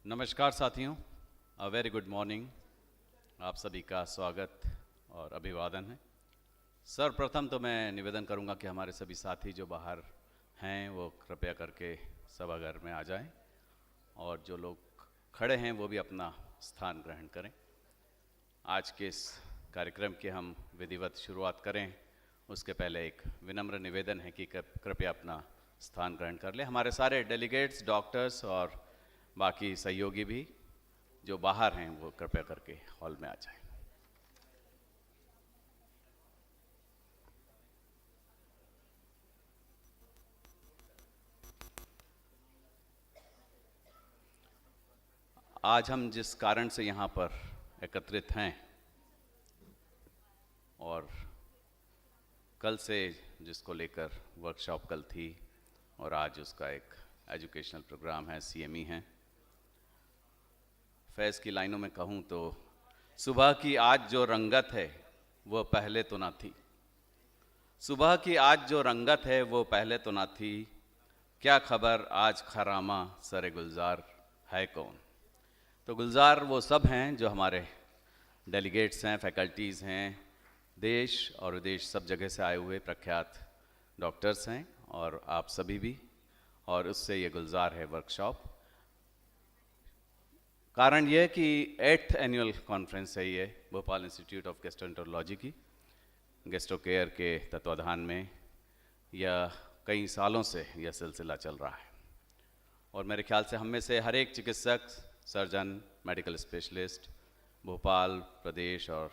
नमस्कार साथियों, a very good morning. आप सभी का स्वागत और अभिवादन है। सर्वप्रथम तो मैं निवेदन करूंगा कि हमारे सभी साथी जो बाहर हैं वो कृपया करके सभागार में आ जाएं और जो लोग खड़े हैं वो भी अपना स्थान ग्रहण करें। आज के इस कार्यक्रम की हम विधिवत शुरुआत करें उसके पहले एक विनम्र निवेदन है कि कृपया अपना स्थान ग्रहण कर लें। हमारे सारे डेलीगेट्स, डॉक्टर्स और बाकी सहयोगी भी जो बाहर हैं वो कृपया करके हॉल में आ जाएं। आज हम जिस कारण से यहाँ पर एकत्रित हैं और कल से जिसको लेकर वर्कशॉप कल थी और आज उसका एक एजुकेशनल प्रोग्राम है, CME है। फैज़ की लाइनों में कहूँ तो सुबह की आज जो रंगत है वो पहले तो ना थी, सुबह की आज जो रंगत है वो पहले तो ना थी, क्या खबर आज खरामा सरे गुलजार है कौन। तो गुलजार वो सब हैं जो हमारे डेलीगेट्स हैं, फैकल्टीज़ हैं, देश और विदेश सब जगह से आए हुए प्रख्यात डॉक्टर्स हैं और आप सभी भी, और उससे ये गुलजार है वर्कशॉप। कारण यह कि 8th एनुअल कॉन्फ्रेंस है ये भोपाल इंस्टीट्यूट ऑफ गैस्ट्रोएंटरोलॉजी की, गैस्ट्रोकेयर के तत्वाधान में यह कई सालों से यह सिलसिला चल रहा है और मेरे ख्याल से हम में से हर एक चिकित्सक, सर्जन, मेडिकल स्पेशलिस्ट, भोपाल प्रदेश और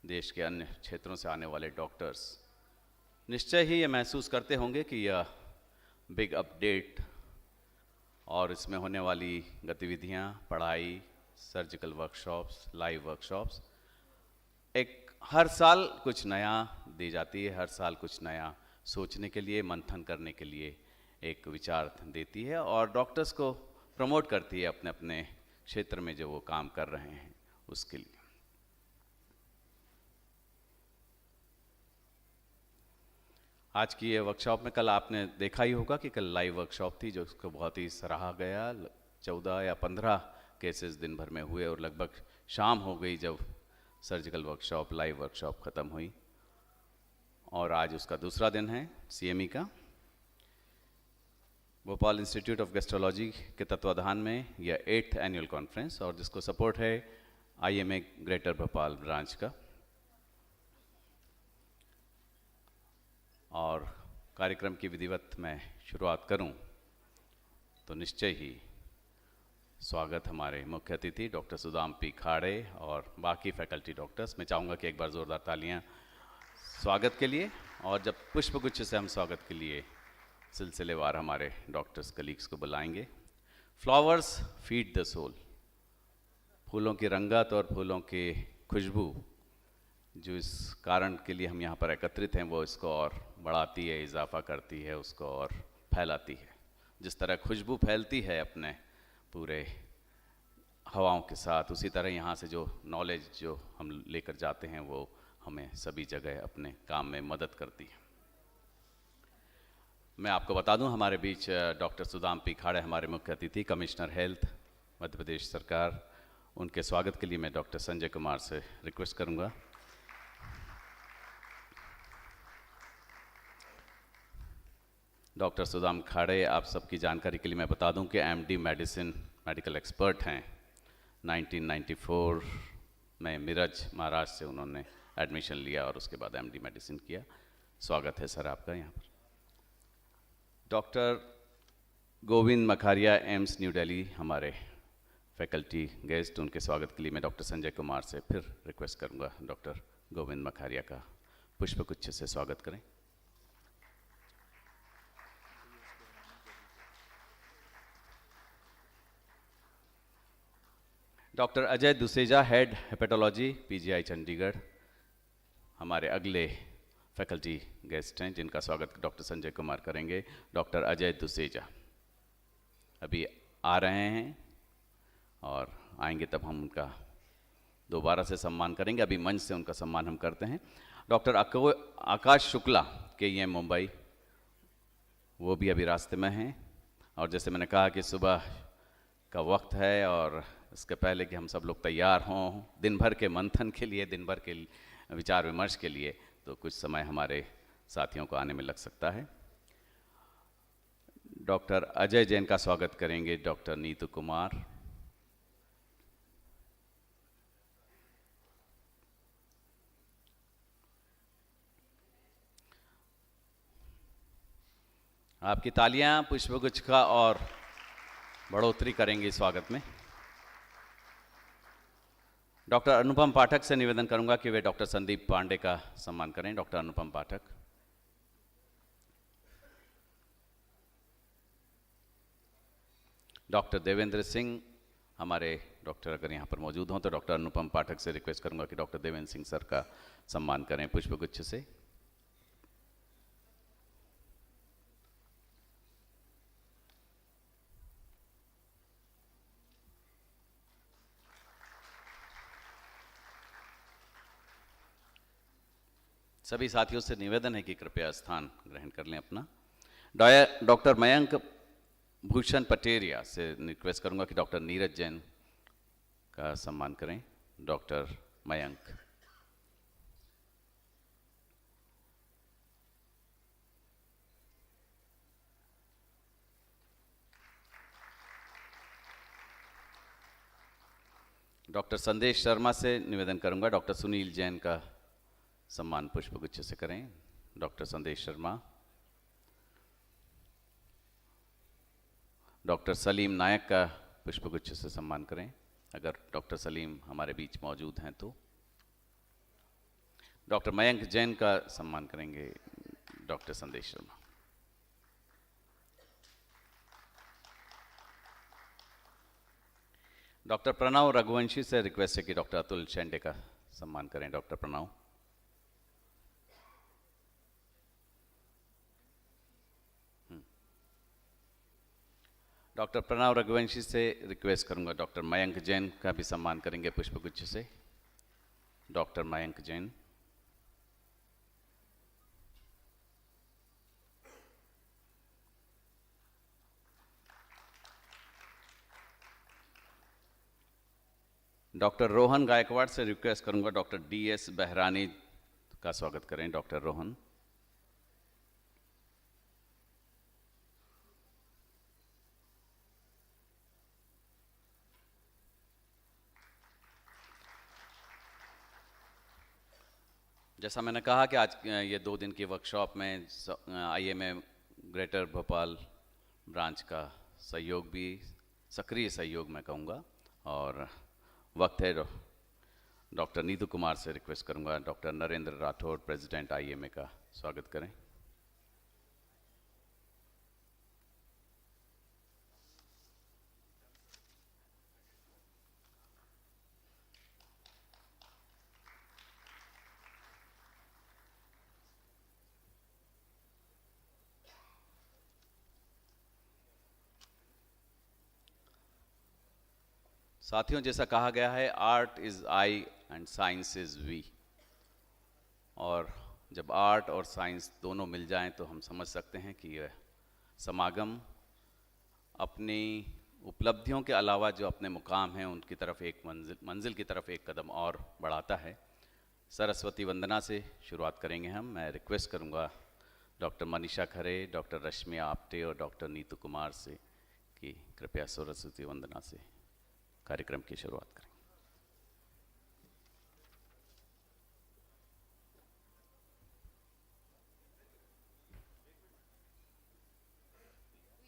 देश के अन्य क्षेत्रों से आने वाले डॉक्टर्स निश्चय ही ये महसूस करते होंगे कि यह बिग अपडेट और इसमें होने वाली गतिविधियाँ, पढ़ाई, सर्जिकल वर्कशॉप्स, लाइव वर्कशॉप्स एक हर साल कुछ नया दी जाती है, हर साल कुछ नया सोचने के लिए, मंथन करने के लिए एक विचार देती है और डॉक्टर्स को प्रमोट करती है अपने अपने क्षेत्र में जो वो काम कर रहे हैं उसके लिए। आज की ये वर्कशॉप में कल आपने देखा ही होगा कि कल लाइव वर्कशॉप थी जो उसको बहुत ही सराहा गया। 14 या 15 केसेस दिन भर में हुए और लगभग शाम हो गई जब सर्जिकल वर्कशॉप, लाइव वर्कशॉप ख़त्म हुई और आज उसका दूसरा दिन है CME का। भोपाल इंस्टीट्यूट ऑफ गैस्ट्रोलॉजी के तत्वाधान में यह 8th एनुअल कॉन्फ्रेंस और जिसको सपोर्ट है IMA ग्रेटर भोपाल ब्रांच का। और कार्यक्रम की विधिवत मैं शुरुआत करूं तो निश्चय ही स्वागत हमारे मुख्य अतिथि डॉक्टर सुदाम पी खाड़े और बाकी फैकल्टी डॉक्टर्स। मैं चाहूँगा कि एक बार ज़ोरदार तालियां स्वागत के लिए, और जब पुष्पगुच्छ से हम स्वागत के लिए सिलसिलेवार हमारे डॉक्टर्स कलीग्स को बुलाएंगे। फ्लावर्स फीड द सोल, फूलों की रंगत और फूलों की खुशबू जो इस कारण के लिए हम यहाँ पर एकत्रित हैं वो इसको और बढ़ाती है, इजाफा करती है, उसको और फैलाती है। जिस तरह खुशबू फैलती है अपने पूरे हवाओं के साथ, उसी तरह यहाँ से जो नॉलेज जो हम लेकर जाते हैं वो हमें सभी जगह अपने काम में मदद करती है। मैं आपको बता दूं हमारे बीच डॉक्टर सुदाम पी खाड़े हमारे मुख्य अतिथि, कमिश्नर हेल्थ मध्य प्रदेश सरकार। उनके स्वागत के लिए मैं डॉक्टर संजय कुमार से रिक्वेस्ट करूँगा। डॉक्टर सुदाम खाड़े, आप सबकी जानकारी के लिए मैं बता दूं कि MD मेडिसिन मेडिकल एक्सपर्ट हैं। 1994 में मिरज महाराष्ट्र से उन्होंने एडमिशन लिया और उसके बाद MD मेडिसिन किया। स्वागत है सर आपका यहाँ पर। Doctor Govind Makharia, AIIMS New Delhi हमारे फैकल्टी गेस्ट, उनके स्वागत के लिए मैं डॉक्टर संजय कुमार से फिर रिक्वेस्ट करूँगा डॉक्टर गोविंद मखारिया का पुष्पगुच्छ से स्वागत करें। Doctor Ajay Duseja, head hepatology PGI Chandigarh हमारे अगले फैकल्टी गेस्ट हैं जिनका स्वागत डॉक्टर संजय कुमार करेंगे। डॉक्टर अजय दुसेजा अभी आ रहे हैं और आएंगे तब हम उनका दोबारा से सम्मान करेंगे। अभी मंच से उनका सम्मान हम करते हैं। डॉक्टर आकाश शुक्ला KEM मुंबई, वो भी अभी रास्ते में हैं और जैसे मैंने कहा कि सुबह का वक्त है और इसके पहले कि हम सब लोग तैयार हों दिन भर के मंथन के लिए, दिन भर के विचार विमर्श के लिए, तो कुछ समय हमारे साथियों को आने में लग सकता है। डॉक्टर अजय जैन का स्वागत करेंगे डॉक्टर नीतू कुमार। आपकी तालियां पुष्पगुच्छ का और बढ़ोतरी करेंगे स्वागत में। डॉक्टर अनुपम पाठक से निवेदन करूंगा कि वे डॉक्टर संदीप पांडे का सम्मान करें। डॉक्टर अनुपम पाठक। डॉक्टर देवेंद्र सिंह, हमारे डॉक्टर अगर यहाँ पर मौजूद हों तो डॉक्टर अनुपम पाठक से रिक्वेस्ट करूंगा कि डॉक्टर देवेंद्र सिंह सर का सम्मान करें पुष्पगुच्छ से। सभी साथियों से निवेदन है कि कृपया स्थान ग्रहण कर लें अपना। डॉक्टर मयंक भूषण पटेरिया से रिक्वेस्ट करूंगा कि डॉक्टर नीरज जैन का सम्मान करें। डॉक्टर मयंक। डॉक्टर संदेश शर्मा से निवेदन करूंगा डॉक्टर सुनील जैन का सम्मान पुष्पगुच्छ से करें। डॉक्टर संदेश शर्मा। डॉक्टर सलीम नायक का पुष्पगुच्छ से सम्मान करें, अगर डॉक्टर सलीम हमारे बीच मौजूद हैं तो। डॉक्टर मयंक जैन का सम्मान करेंगे डॉक्टर संदेश शर्मा। डॉक्टर प्रणव रघुवंशी से रिक्वेस्ट है कि डॉक्टर अतुल शेंडे का सम्मान करें। डॉक्टर प्रणव। डॉक्टर प्रणव रघुवंशी से रिक्वेस्ट करूंगा डॉक्टर मयंक जैन का भी सम्मान करेंगे पुष्पगुच्छ से। डॉक्टर मयंक जैन। डॉक्टर रोहन गायकवाड़ से रिक्वेस्ट करूंगा डॉक्टर DS बहरानी का स्वागत करें। डॉक्टर रोहन। जैसा मैंने कहा कि आज ये 2 दिन की वर्कशॉप में IMA ग्रेटर भोपाल ब्रांच का सहयोग भी, सक्रिय सहयोग मैं कहूँगा, और वक्त है डॉक्टर नीतू कुमार से रिक्वेस्ट करूँगा doctor Narendra Rathore president IMA का स्वागत करें। साथियों, जैसा कहा गया है, art is I and science is we, और जब आर्ट और साइंस दोनों मिल जाएं तो हम समझ सकते हैं कि यह समागम अपनी उपलब्धियों के अलावा जो अपने मुकाम हैं उनकी तरफ एक मंजिल की तरफ एक कदम और बढ़ाता है। सरस्वती वंदना से शुरुआत करेंगे हम। मैं रिक्वेस्ट करूंगा डॉक्टर मनीषा खरे, डॉक्टर रश्मि आप्टे और डॉक्टर नीतू कुमार से कि कृपया सरस्वती वंदना से कार्यक्रम की शुरुआत करें।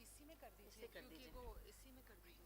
इसी में कर दीजिए, क्योंकि वो इसी में कर दीजिए।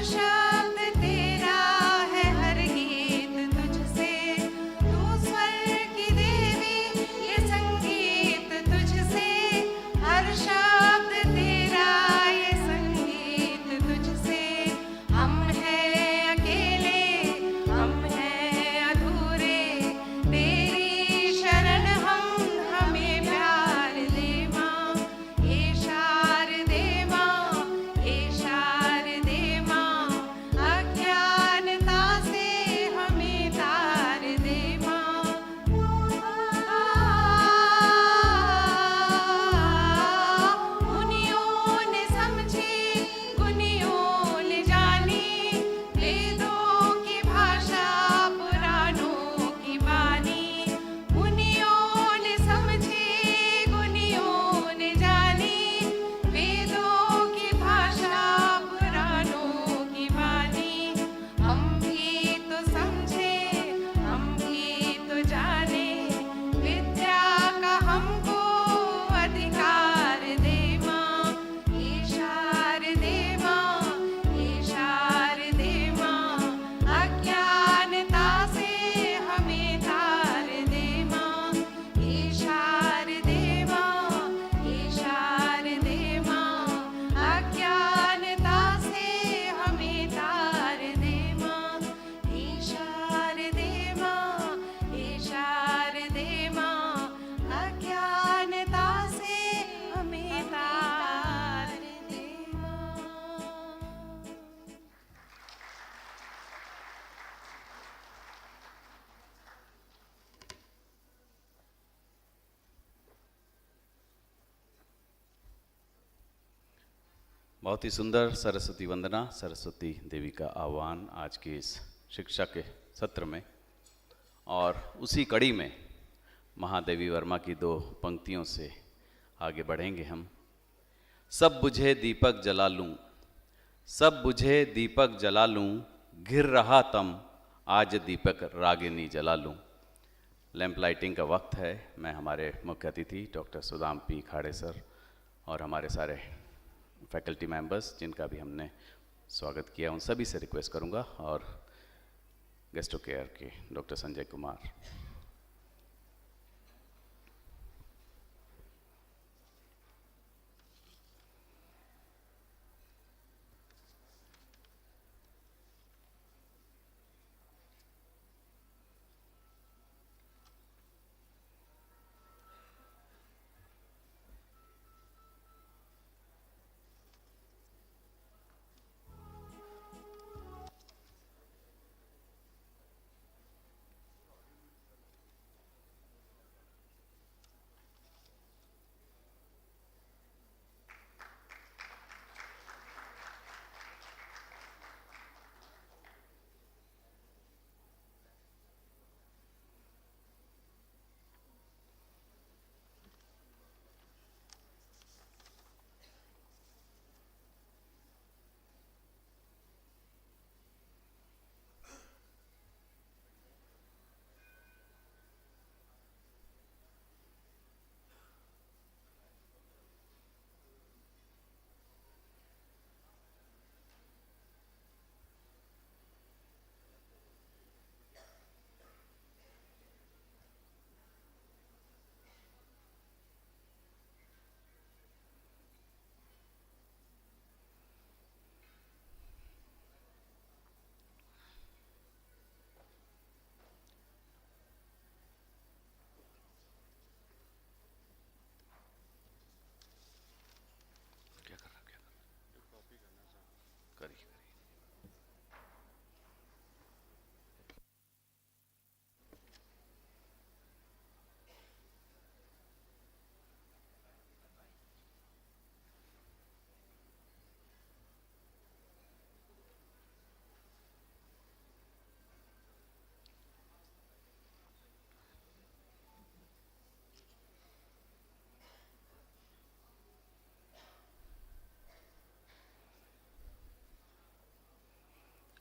शब्द तेरा है, हर गीत तुझसे बहुत ही सुंदर सरस्वती वंदना, सरस्वती देवी का आह्वान आज के इस शिक्षा के सत्र में, और उसी कड़ी में महादेवी वर्मा की दो पंक्तियों से आगे बढ़ेंगे हम। सब बुझे दीपक जला लूं, सब बुझे दीपक जला लूं, घिर रहा तम, आज दीपक रागिनी जला लूं। लैंप लाइटिंग का वक्त है। मैं हमारे मुख्य अतिथि डॉक्टर सुदाम पी खाड़े सर और हमारे सारे फैकल्टी मेंबर्स जिनका भी हमने स्वागत किया, उन सभी से रिक्वेस्ट करूंगा, और गेस्टो केयर के doctor Sanjay Kumar.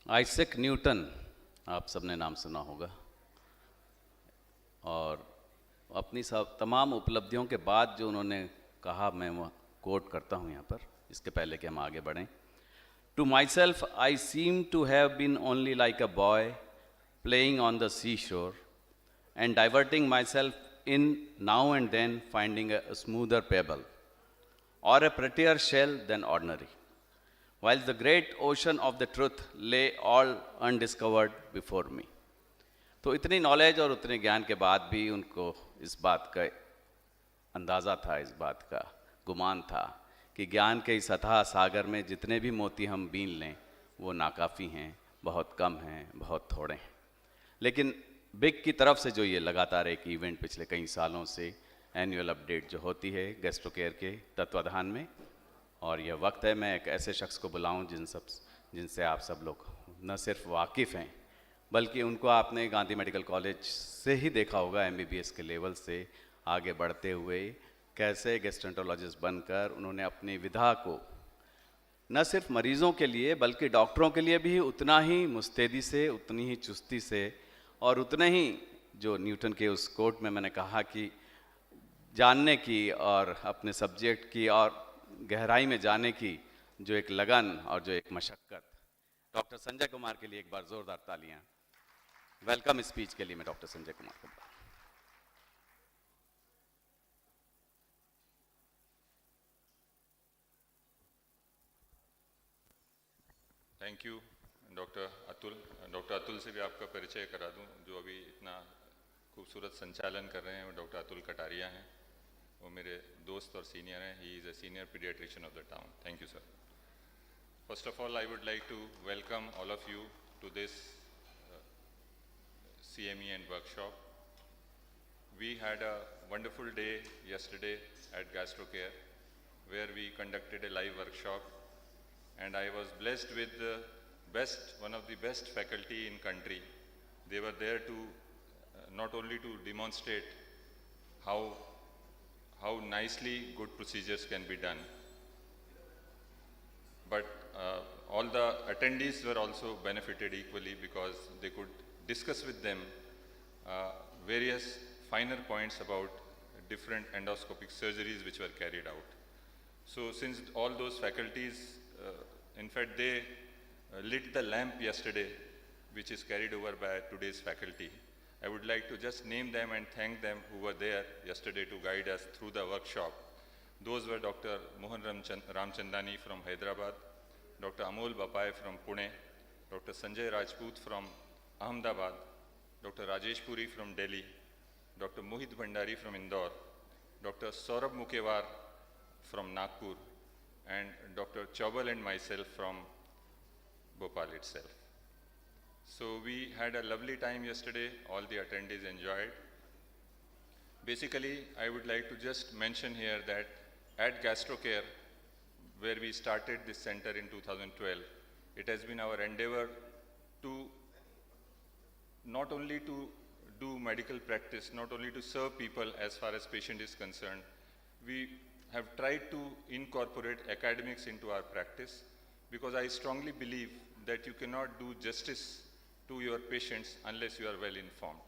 Isaac Newton, आप सबने नाम सुना होगा, और अपनी सब तमाम उपलब्धियों के बाद जो उन्होंने कहा, मैं वो कोट करता हूँ यहाँ पर, इसके पहले कि हम आगे बढ़ें। To myself I seem to have been only like a boy playing on the seashore and diverting myself in now and then finding a smoother pebble or a prettier shell than ordinary, while the great ocean of the truth lay all undiscovered before me. तो इतनी knowledge और उतने ज्ञान के बाद भी उनको इस बात का अंदाज़ा था, इस बात का गुमान था कि ज्ञान के इस अथाह सागर में जितने भी मोती हम बीन लें वो नाकाफ़ी हैं, बहुत कम हैं, बहुत थोड़े हैं। लेकिन बिग की तरफ से जो ये लगातार एक इवेंट पिछले कई सालों से एनुअल अपडेट जो होती है गेस्टो केयर के तत्वाधान में, और यह वक्त है मैं एक ऐसे शख्स को बुलाऊं जिनसे आप सब लोग न सिर्फ वाकिफ़ हैं, बल्कि उनको आपने गांधी मेडिकल कॉलेज से ही देखा होगा, एमबीबीएस के लेवल से आगे बढ़ते हुए कैसे गैस्ट्रोएंटरोलॉजिस्ट बनकर उन्होंने अपनी विधा को न सिर्फ मरीज़ों के लिए बल्कि डॉक्टरों के लिए भी उतना ही मुस्तैदी से, उतनी ही चुस्ती से, और उतने ही जो न्यूटन के उस कोट में मैंने कहा कि जानने की और अपने सब्जेक्ट की और गहराई में जाने की जो एक लगन और जो एक मशक्क़त। डॉक्टर संजय कुमार के लिए एक बार ज़ोरदार तालियां वेलकम स्पीच के लिए मैं डॉक्टर संजय कुमार को। Thank you doctor Atul. Doctor Atul से भी आपका परिचय करा दूं, जो अभी इतना खूबसूरत संचालन कर रहे हैं, वो डॉक्टर अतुल कटारिया हैं। वो मेरे दोस्त और सीनियर हैं। He is a senior paediatrician of the town. Thank you sir. First of all I would like to welcome all of you to this CME and workshop. We had a wonderful day yesterday at GastroCare, where we conducted a live workshop and I was blessed with the one of the best faculty in country. They were there to not only to demonstrate how nicely good procedures can be done, but all the attendees were also benefited equally because they could discuss with them various finer points about different endoscopic surgeries which were carried out. So since all those faculties, in fact, they lit the lamp yesterday, which is carried over by today's faculty. I would like to just name them and thank them who were there yesterday to guide us through the workshop. Those were Dr. Mohan Ramchandani from Hyderabad, Dr. Amol Bapai from Pune, Dr. Sanjay Rajput from Ahmedabad, Dr. Rajesh Puri from Delhi, Dr. Mohit Bhandari from Indore, Dr. Saurabh Mukewar from Nagpur, and Dr. Chaubal and myself from Bhopal itself. So we had a lovely time yesterday, all the attendees enjoyed. Basically, I would like to just mention here that at GastroCare, where we started this center in 2012, it has been our endeavor to not only to do medical practice, not only to serve people as far as patient is concerned, we have tried to incorporate academics into our practice, because I strongly believe that you cannot do justice to your patients unless you are well informed.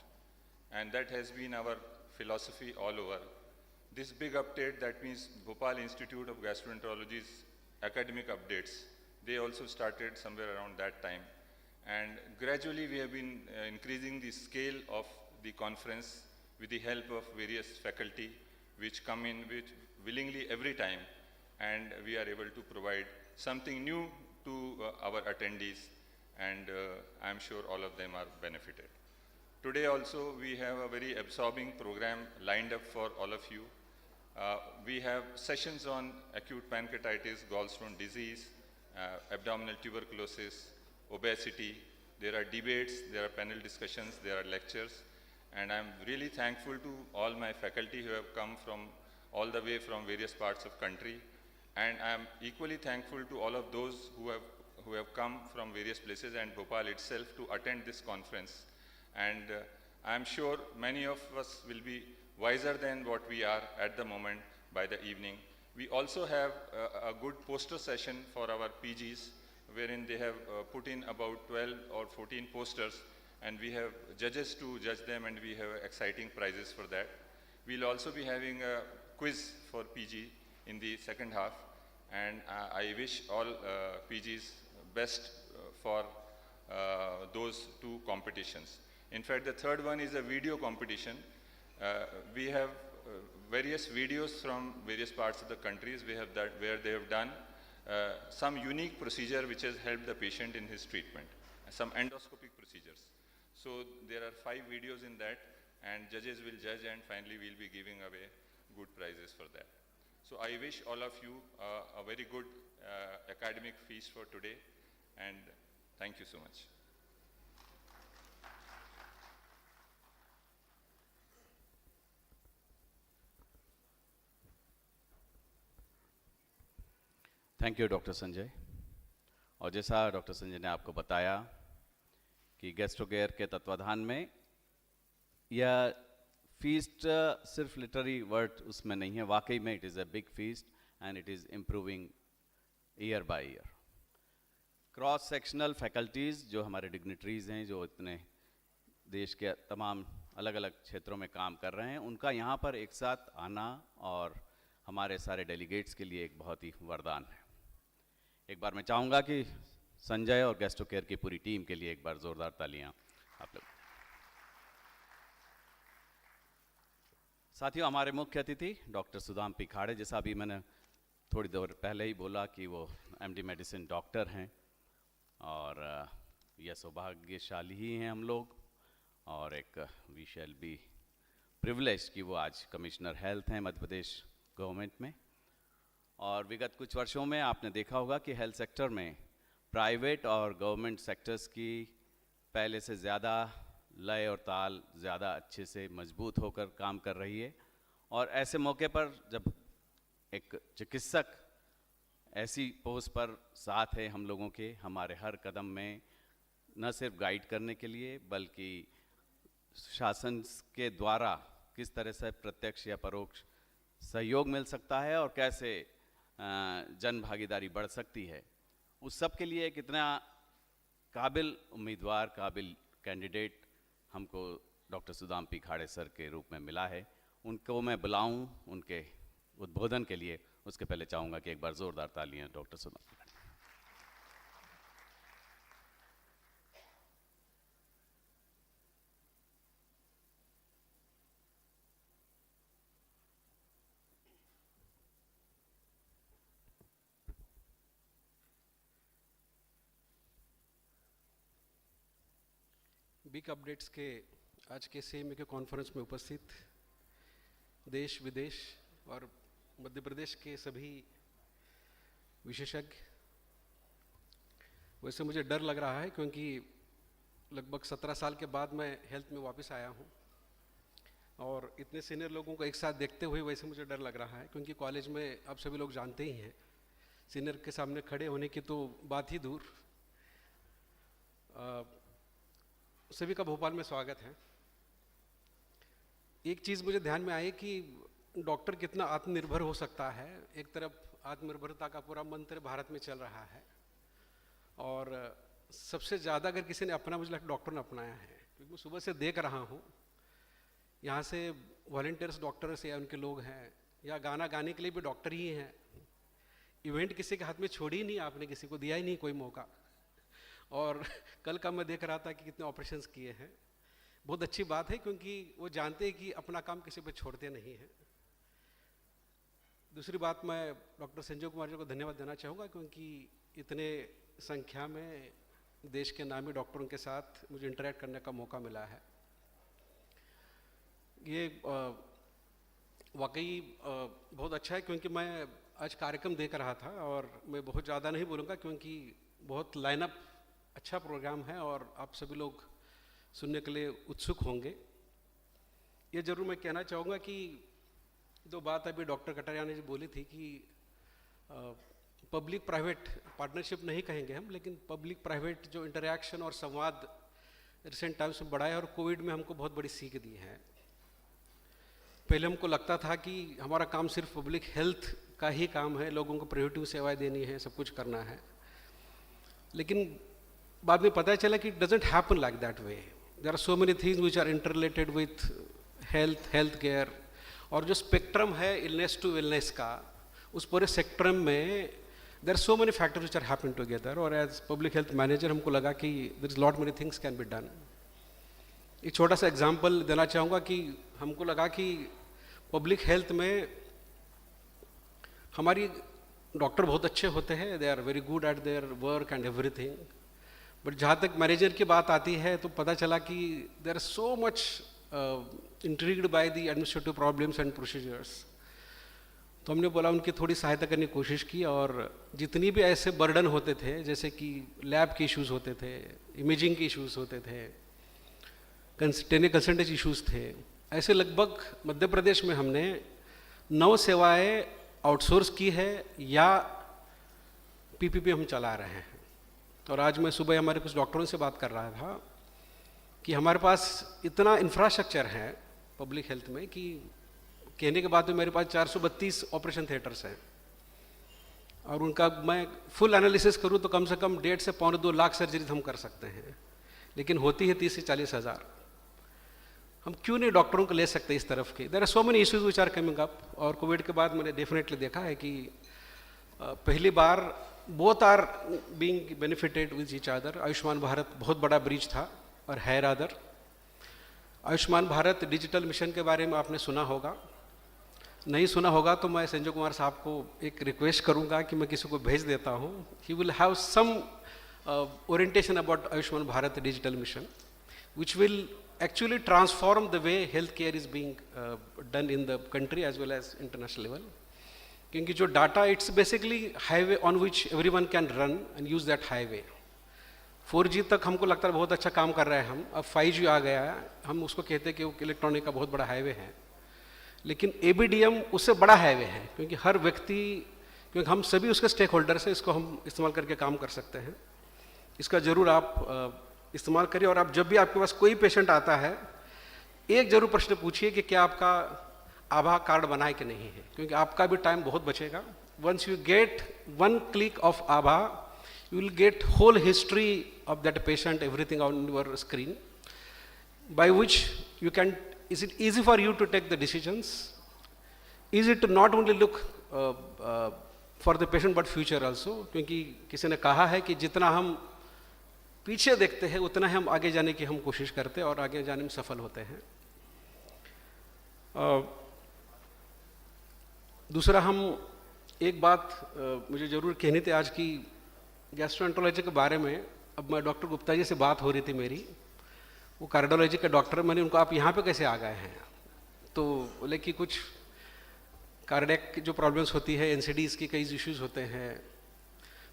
And that has been our philosophy all over. This big update, that means Bhopal Institute of Gastroenterology's academic updates, they also started somewhere around that time. And gradually we have been increasing the scale of the conference with the help of various faculty which come in which willingly every time, and we are able to provide something new to our attendees, and I'm sure all of them are benefited. Today also we have a very absorbing program lined up for all of you. We have sessions on acute pancreatitis, gallstone disease, abdominal tuberculosis, obesity. There are debates, there are panel discussions, there are lectures, and I'm really thankful to all my faculty who have come from all the way from various parts of country, and I'm equally thankful to all of those who have come from various places and Bhopal itself to attend this conference. And I'm sure many of us will be wiser than what we are at the moment by the evening. We also have a good poster session for our PGs, wherein they have put in about 12 or 14 posters, and we have judges to judge them, and we have exciting prizes for that. We'll also be having a quiz for PG in the second half, and I wish all PGs best for those two competitions. In fact, the third one is a video competition. We have various videos from various parts of the countries where they have done some unique procedure which has helped the patient in his treatment, some endoscopic procedures. So there are 5 videos in that, and judges will judge, and finally we'll be giving away good prizes for that. So I wish all of you a very good academic feast for today, and thank you so much. Thank you doctor Sanjay. और जैसा doctor Sanjay ने आपको बताया कि गैस्ट्रोकेयर के तत्वाधान में यह फीस्ट सिर्फ लिटरेरी वर्ड उसमें नहीं है, वाकई में it is a big feast and it is improving year by year. Cross sectional faculties जो हमारे डिग्निटरीज़ हैं, जो इतने देश के तमाम अलग अलग क्षेत्रों में काम कर रहे हैं, उनका यहाँ पर एक साथ आना और हमारे सारे डेलीगेट्स के लिए एक बहुत ही वरदान है। एक बार मैं चाहूँगा कि संजय और गैस्ट्रोकेयर की पूरी टीम के लिए एक बार ज़ोरदार तालियां आप लोग। साथियों, हमारे मुख्य अतिथि डॉक्टर सुदाम पिखाड़े, जैसा अभी मैंने थोड़ी देर पहले ही बोला कि वो एमडी मेडिसिन डॉक्टर हैं, और यह सौभाग्यशाली ही हैं हम लोग, और एक वी शैल बी प्रिविलेज कि वो आज कमिश्नर हेल्थ हैं मध्य प्रदेश गवर्नमेंट में। और विगत कुछ वर्षों में आपने देखा होगा कि हेल्थ सेक्टर में प्राइवेट और गवर्नमेंट सेक्टर्स की पहले से ज़्यादा लय और ताल ज़्यादा अच्छे से मजबूत होकर काम कर रही है। और ऐसे मौके पर जब एक चिकित्सक ऐसी पोस्ट पर साथ है हम लोगों के, हमारे हर कदम में न सिर्फ गाइड करने के लिए बल्कि शासन के द्वारा किस तरह से प्रत्यक्ष या परोक्ष सहयोग मिल सकता है और कैसे जन भागीदारी बढ़ सकती है, उस सब के लिए कितना काबिल उम्मीदवार, काबिल कैंडिडेट हमको डॉक्टर सुदाम पी खाड़े सर के रूप में मिला है। उनको मैं बुलाऊं उनके उद्बोधन के लिए, उसके पहले चाहूँगा कि एक बार ज़ोरदार तालियां डॉक्टर सुदाम पी खाड़े। बिग अपडेट्स के आज के सीएमए के कॉन्फ्रेंस में उपस्थित देश विदेश और मध्य प्रदेश के सभी विशेषज्ञ, वैसे मुझे डर लग रहा है क्योंकि लगभग 17 साल के बाद मैं हेल्थ में वापस आया हूँ और इतने सीनियर लोगों को एक साथ देखते हुए वैसे मुझे डर लग रहा है, क्योंकि कॉलेज में अब सभी लोग जानते ही हैं, सीनियर के सामने खड़े होने की तो बात ही दूर। सभी का भोपाल में स्वागत है। एक चीज़ मुझे ध्यान में आई कि डॉक्टर कितना आत्मनिर्भर हो सकता है। एक तरफ आत्मनिर्भरता का पूरा मंत्र भारत में चल रहा है और सबसे ज़्यादा अगर किसी ने अपना, मुझे लगता है डॉक्टर ने अपनाया है, क्योंकि मैं सुबह से देख रहा हूँ यहाँ से वॉलंटियर्स डॉक्टर्स या उनके लोग हैं, या गाना गाने के लिए भी डॉक्टर ही हैं। इवेंट किसी के हाथ में छोड़ी ही नहीं, आपने किसी को दिया ही नहीं कोई मौका। और कल का मैं देख रहा था कि कितने ऑपरेशंस किए हैं। बहुत अच्छी बात है, क्योंकि वो जानते हैं कि अपना काम किसी पे छोड़ते नहीं हैं। दूसरी बात, मैं डॉक्टर संजय कुमार जी को धन्यवाद देना चाहूँगा, क्योंकि इतने संख्या में देश के नामी डॉक्टरों के साथ मुझे इंटरेक्ट करने का मौका मिला है। ये वाकई बहुत अच्छा है, क्योंकि मैं आज कार्यक्रम देख रहा था और मैं बहुत ज़्यादा नहीं बोलूँगा क्योंकि बहुत लाइनअप अच्छा प्रोग्राम है और आप सभी लोग सुनने के लिए उत्सुक होंगे। ये जरूर मैं कहना चाहूँगा कि जो बात अभी डॉक्टर कटारिया ने बोली थी कि पब्लिक प्राइवेट पार्टनरशिप नहीं कहेंगे हम, लेकिन पब्लिक प्राइवेट जो इंटरैक्शन और संवाद रिसेंट टाइम्स में बढ़ा है और कोविड में हमको बहुत बड़ी सीख दी है। पहले हमको लगता था कि हमारा काम सिर्फ पब्लिक हेल्थ का ही काम है, लोगों को प्रिवेंटिव सेवाएं देनी है, सब कुछ करना है, लेकिन बाद में पता चला कि it doesn't happen like that way. There are so many things which are interrelated with health care, और जो स्पेक्ट्रम है इलनेस टू वेलनेस का, उस पूरे सेक्ट्रम में there are so many factors which are happening together. और as public health manager हमको लगा कि there is lot many things can be done. एक छोटा सा एग्जाम्पल देना चाहूँगा कि हमको लगा कि पब्लिक हेल्थ में हमारी डॉक्टर बहुत अच्छे होते हैं, they are very good at their work and everything, but जहाँ तक मैनेजर की बात आती है तो पता चला कि there are so much intrigued by the administrative problems and procedures. तो हमने बोला उनकी थोड़ी सहायता करने की कोशिश की, और जितनी भी ऐसे बर्डन होते थे, जैसे कि लैब के इश्यूज़ होते थे, इमेजिंग के इश्यूज़ होते थे, कंसल्टेंट इश्यूज़ थे, ऐसे लगभग मध्य प्रदेश में हमने 9 सेवाएं आउटसोर्स की है या पीपीपी हम चला रहे हैं। और आज मैं सुबह हमारे कुछ डॉक्टरों से बात कर रहा था कि हमारे पास इतना इंफ्रास्ट्रक्चर है पब्लिक हेल्थ में कि कहने के बाद में मेरे पास 432 ऑपरेशन थिएटर्स हैं, और उनका मैं फुल एनालिसिस करूं तो कम से कम 1.5 से 1.25 लाख सर्जरी हम कर सकते हैं, लेकिन होती है 30 से 40 हज़ार। हम क्यों नहीं डॉक्टरों को ले सकते इस तरफ के? There are so many issues which are coming up. और कोविड के बाद मैंने डेफिनेटली देखा है कि पहली बार both are being benefited with each other. Ayushman Bharat बहुत बड़ा ब्रिज था और है rather. Ayushman Bharat digital mission के बारे में आपने सुना होगा, नहीं सुना होगा तो मैं संजय कुमार साहब को एक रिक्वेस्ट करूंगा कि मैं किसी को भेज देता हूं। He will have some orientation about Ayushman Bharat digital mission which will actually transform the way healthcare is being done in the country as well as international level. क्योंकि जो data, it's basically highway on which everyone can run and use that highway. 4G तक हमको लगता है बहुत अच्छा काम कर रहे हैं हम, अब 5G आ गया है, हम उसको कहते हैं कि वो इलेक्ट्रॉनिक का बहुत बड़ा हाईवे है, लेकिन ABDM उससे बड़ा हाईवे है, क्योंकि हर व्यक्ति क्योंकि हम सभी उसके स्टेक होल्डर्स हैं, इसको हम इस्तेमाल करके काम कर सकते हैं। इसका ज़रूर आप इस्तेमाल करिए, और आप जब भी आपके पास कोई पेशेंट आता है, एक जरूर प्रश्न पूछिए कि क्या आपका आभा कार्ड बना है कि नहीं है, क्योंकि आपका भी टाइम बहुत बचेगा। Once you get one click of आभा, you will get whole history of that patient, everything on your screen, by which you can, is it easy for you to take the decisions, easy to not only look for the patient but future also, क्योंकि किसी ने कहा है कि जितना हम पीछे देखते हैं उतना ही हम आगे जाने की हम कोशिश करते हैं और आगे जाने में सफल होते हैं। दूसरा, हम एक बात मुझे ज़रूर कहनी थी आज की गैस्ट्रोएंटरोलॉजी के बारे में। अब मैं डॉक्टर गुप्ता जी से बात हो रही थी मेरी, वो कार्डियोलॉजी के डॉक्टर, मैंने उनको आप यहाँ पे कैसे आ गए हैं, तो बोले कि कुछ कार्डियक जो प्रॉब्लम्स होती है, एनसीडीज़ की कई इश्यूज़ होते हैं।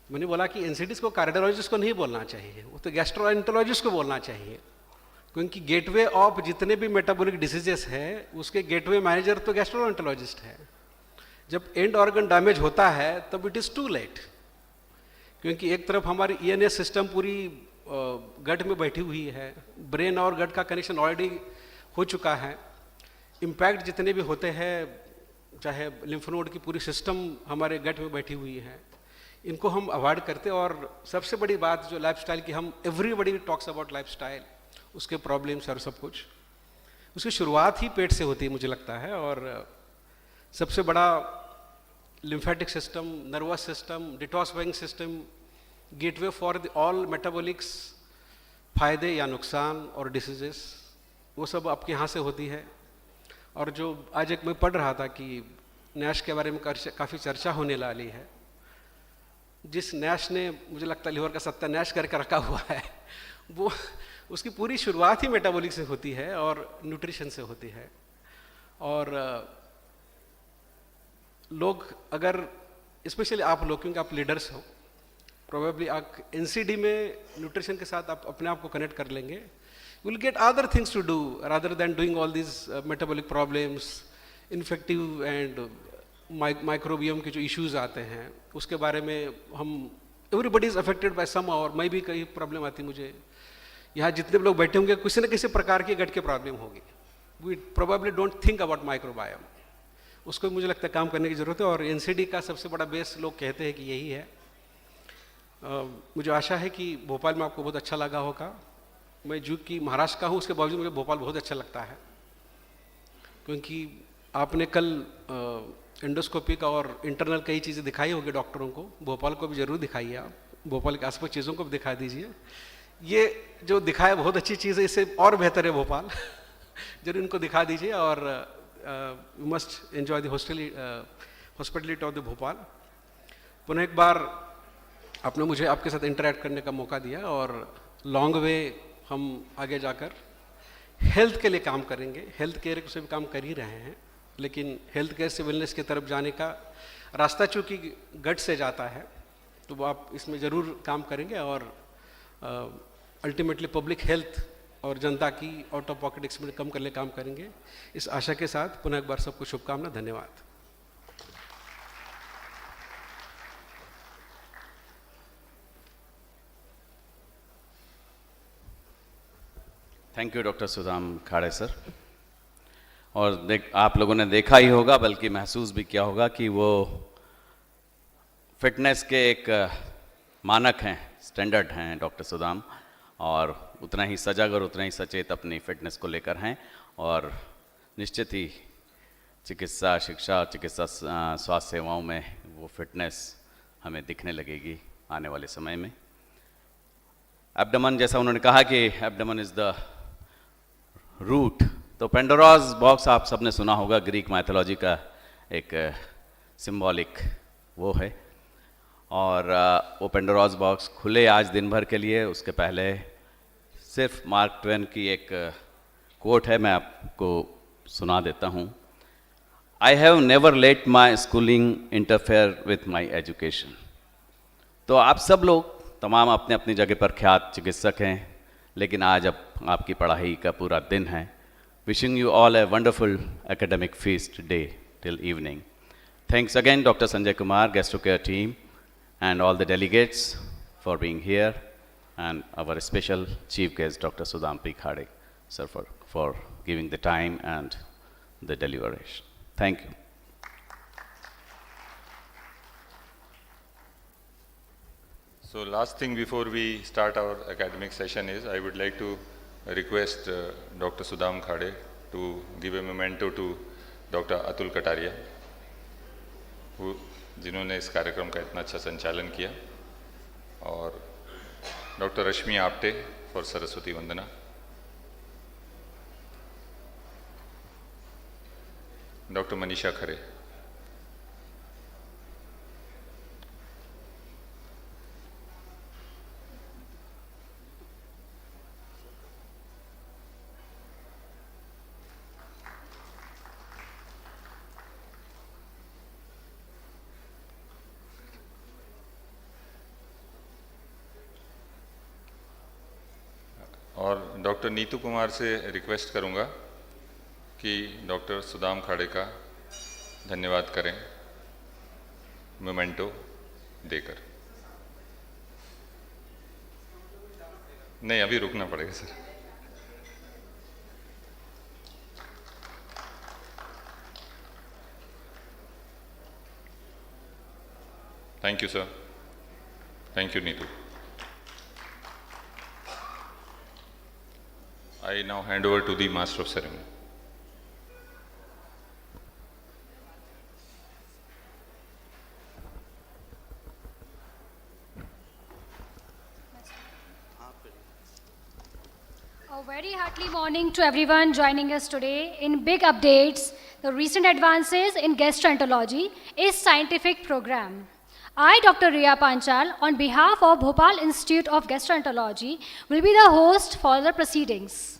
मैंने बोला कि एनसीडीज़ को कार्डियोलॉजिस्ट को नहीं बोलना चाहिए, वो तो गैस्ट्रोएंटरोलॉजिस्ट को बोलना चाहिए, क्योंकि गेटवे ऑफ जितने भी मेटाबॉलिक डिसीजेस है उसके गेटवे मैनेजर तो गैस्ट्रोएंटरोलॉजिस्ट है। जब एंड ऑर्गन डैमेज होता है तब इट इज़ टू लेट, क्योंकि एक तरफ हमारी ईएनएस सिस्टम पूरी गट में बैठी हुई है, ब्रेन और गट का कनेक्शन ऑलरेडी हो चुका है। इम्पैक्ट जितने भी होते हैं, चाहे लिम्फ नोड की पूरी सिस्टम हमारे गट में बैठी हुई है, इनको हम अवॉइड करते। और सबसे बड़ी बात जो लाइफस्टाइल की, हम एवरीबडी टॉक्स अबाउट लाइफस्टाइल, उसके प्रॉब्लम्स और सब कुछ, उसकी शुरुआत ही पेट से होती है मुझे लगता है। और सबसे बड़ा lymphatic system, nervous system, detoxifying system, gateway for the all metabolics, फायदे या नुकसान और डिसीजेस, वो सब आपके यहाँ से होती है। और जो आज एक मैं पढ़ रहा था कि नैश के बारे में काफ़ी चर्चा होने वाली है। जिस नैश ने, मुझे लगता है लिवर का सत्यानाश करके रखा हुआ है, वो उसकी पूरी शुरुआत ही मेटाबॉलिक से होती है और न्यूट्रिशन से होती है। और लोग अगर, स्पेशली आप लोग, क्योंकि आप लीडर्स हो, प्रोबेबली आप एनसीडी में न्यूट्रिशन के साथ आप अपने आप को कनेक्ट कर लेंगे, you will get other things to do rather than doing all this metabolic problems, infective and microbiome के जो इश्यूज आते हैं उसके बारे में हम, everybody is affected by some, और मैं भी कई प्रॉब्लम आती मुझे। यहाँ जितने लोग बैठे होंगे किसी न किसी प्रकार की गट की प्रॉब्लम होगी। We probably don't think about microbiome, उसको मुझे लगता है काम करने की ज़रूरत है। और एनसीडी का सबसे बड़ा बेस लोग कहते हैं कि यही है। मुझे आशा है कि भोपाल में आपको बहुत अच्छा लगा होगा। मैं जो कि महाराष्ट्र का हूँ, उसके बावजूद मुझे भोपाल बहुत अच्छा लगता है, क्योंकि आपने कल एंडोस्कोपी का और इंटरनल कई चीज़ें दिखाई होगी डॉक्टरों को। भोपाल को भी ज़रूर दिखाइए आप, भोपाल के आसपास चीज़ों को भी दिखा दीजिए। ये जो दिखाया बहुत अच्छी चीज़ है, इससे और बेहतर है भोपाल। जरूर इनको दिखा दीजिए। और you must enjoy the hospitality of the Bhopal. पुनः एक बार आपने मुझे आपके साथ इंटरेक्ट करने का मौका दिया, और लॉन्ग वे हम आगे जाकर हेल्थ के लिए काम करेंगे। हेल्थ केयर से भी काम कर ही रहे हैं, लेकिन हेल्थ केयर से वेलनेस की तरफ जाने का रास्ता चूँकि गट से जाता है, तो वो आप इसमें ज़रूर काम करेंगे। और अल्टीमेटली पब्लिक हेल्थ और जनता की आउट ऑफ पॉकेट एक्सपेंस कम करने काम करेंगे। इस आशा के साथ पुनः एक बार सबको शुभकामना, धन्यवाद। Thank you doctor Sudam Khade sir. और आप लोगों ने देखा ही होगा, बल्कि महसूस भी किया होगा कि वो फिटनेस के एक मानक हैं, स्टैंडर्ड हैं डॉक्टर सुदाम, और उतना ही सजग और उतना ही सचेत अपनी फिटनेस को लेकर हैं। और निश्चित ही चिकित्सा शिक्षा, चिकित्सा स्वास्थ्य सेवाओं में वो फिटनेस हमें दिखने लगेगी आने वाले समय में। एब्डोमेन, जैसा उन्होंने कहा कि एब्डोमेन इज़ द रूट, तो पेंडोराज बॉक्स आप सबने सुना होगा, ग्रीक माइथोलॉजी का एक सिंबॉलिक वो है। और वो पेंडोराज बॉक्स खुले आज दिन भर के लिए। उसके पहले सिर्फ मार्क ट्वेन की एक कोट है, मैं आपको सुना देता हूँ। I have never let my schooling interfere with my education. तो आप सब लोग तमाम अपने अपनी जगह पर ख्यात चिकित्सक हैं, लेकिन आज अब आपकी पढ़ाई का पूरा दिन है। Wishing you all a wonderful academic feast day till evening. Thanks again, Dr. Sanjay Kumar, GastroCare team, and all the delegates for being here, and our special chief guest, Dr. Sudhampri Khade, sir, for giving the time and the deliberation. Thank you. So last thing before we start our academic session is I would like to request Dr. Sudham Khade to give a memento to Dr. Atul Kataria, जिन्होंने इस कार्यक्रम का इतना अच्छा संचालन किया, और doctor Rashmi Apte for Saraswati Vandana, doctor Manisha Khare, और डॉक्टर नीतू कुमार से रिक्वेस्ट करूंगा कि डॉक्टर सुदाम खाड़े का धन्यवाद करें मोमेंटो देकर। नहीं, अभी रुकना पड़ेगा sir. Thank you sir. Thank you Neetu. I now hand over to the Master of Ceremony. A very hearty morning to everyone joining us today. In big updates, the recent advances in gastroenterology is scientific program. I, Dr. Riya Panchal, on behalf of Bhopal Institute of Gastroenterology, will be the host for the proceedings.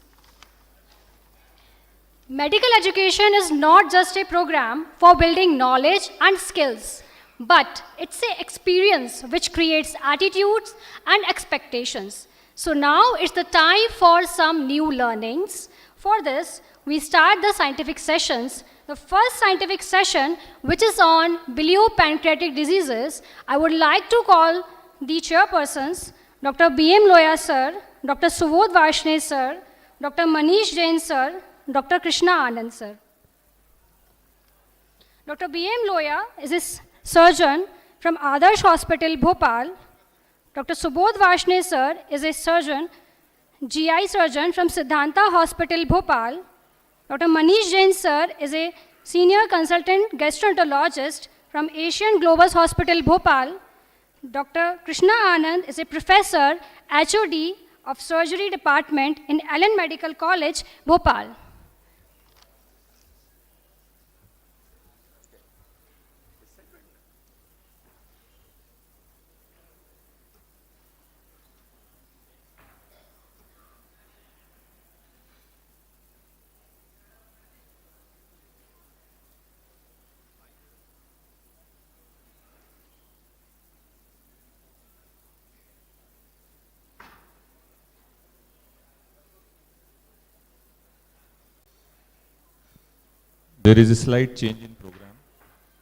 Medical education is not just a program for building knowledge and skills, but it's an experience which creates attitudes and expectations. So now it's the time for some new learnings. For this, we start the scientific sessions. The first scientific session, which is on biliopancreatic diseases, I would like to call the chairpersons, Dr. B.M. Loya sir, Dr. Subodh Varshney sir, Dr. Manish Jain sir, Dr. Krishna Anand sir. Dr. B.M. Loya is a surgeon from Adarsh Hospital, Bhopal. Dr. Subodh Varshney sir is a surgeon, GI surgeon from Siddhanta Hospital, Bhopal. Dr. Manish Jain sir is a senior consultant gastroenterologist from Asian Globus Hospital, Bhopal. Dr. Krishna Anand is a professor, HOD of Surgery Department in Allen Medical College, Bhopal. There is a slight change in program.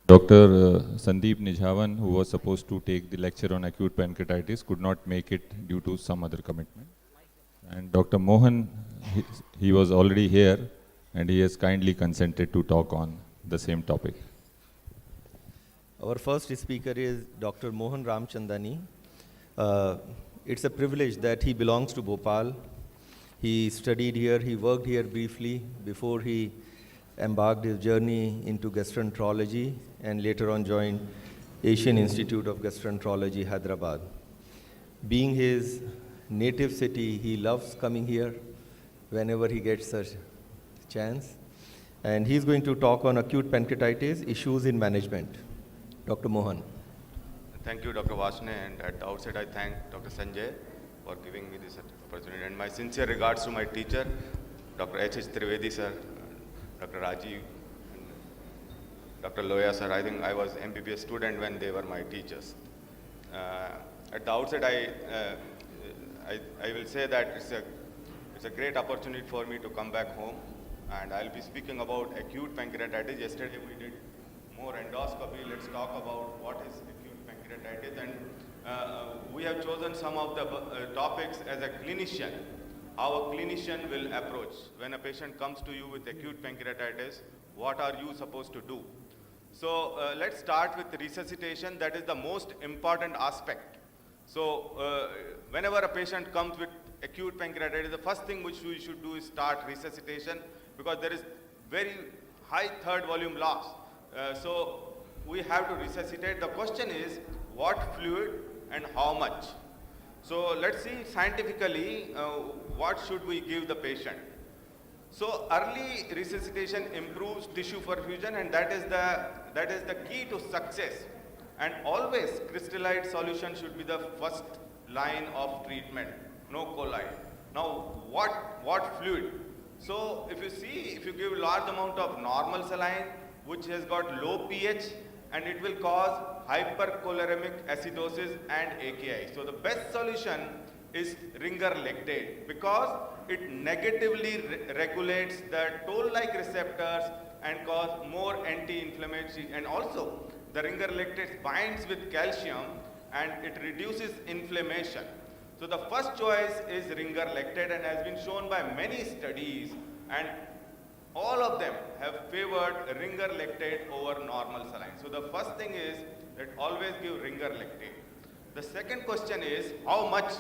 Dr. Sandeep Nijhawan, who was supposed to take the lecture on acute pancreatitis, could not make it due to some other commitment. And Dr. Mohan, he was already here, and he has kindly consented to talk on the same topic. Our first speaker is Dr. Mohan Ramchandani. It's a privilege that he belongs to Bhopal. He studied here, he worked here briefly before he embarked his journey into gastroenterology and later on joined Asian Institute of Gastroenterology, Hyderabad. Being his native city, he loves coming here whenever he gets such chance. And he's going to talk on acute pancreatitis, issues in management. Dr. Mohan. Thank you, Dr. Varshney, and at the outset I thank Dr. Sanjay for giving me this opportunity, and my sincere regards to my teacher, Dr. H.H. Trivedi sir, Dr. Rajiv, and Dr. Loya sir. I think I was MBBS student when they were my teachers. At the outset, I will say that it's a great opportunity for me to come back home, and I'll be speaking about acute pancreatitis. Yesterday we did more endoscopy, let's talk about what is acute pancreatitis. And we have chosen some of the topics as a clinician, how a clinician will approach. When a patient comes to you with acute pancreatitis, what are you supposed to do? So let's start with resuscitation. That is the most important aspect. So whenever a patient comes with acute pancreatitis, the first thing which we should do is start resuscitation, because there is very high third volume loss. So we have to resuscitate. The question is what fluid and how much. So let's see scientifically what should we give the patient. So early resuscitation improves tissue perfusion, and that is the key to success. And always crystallized solution should be the first line of treatment, no colloid. Now what fluid? So if you give large amount of normal saline which has got low pH, and it will cause hypercholeremic acidosis and AKI. So the best solution is ringer lactate, because it negatively regulates the toll-like receptors and cause more anti-inflammatory, and also the ringer lactate binds with calcium and it reduces inflammation. So the first choice is ringer lactate, and has been shown by many studies, and all of them have favored ringer lactate over normal saline. So the first thing is that always give ringer lactate. The second question is how much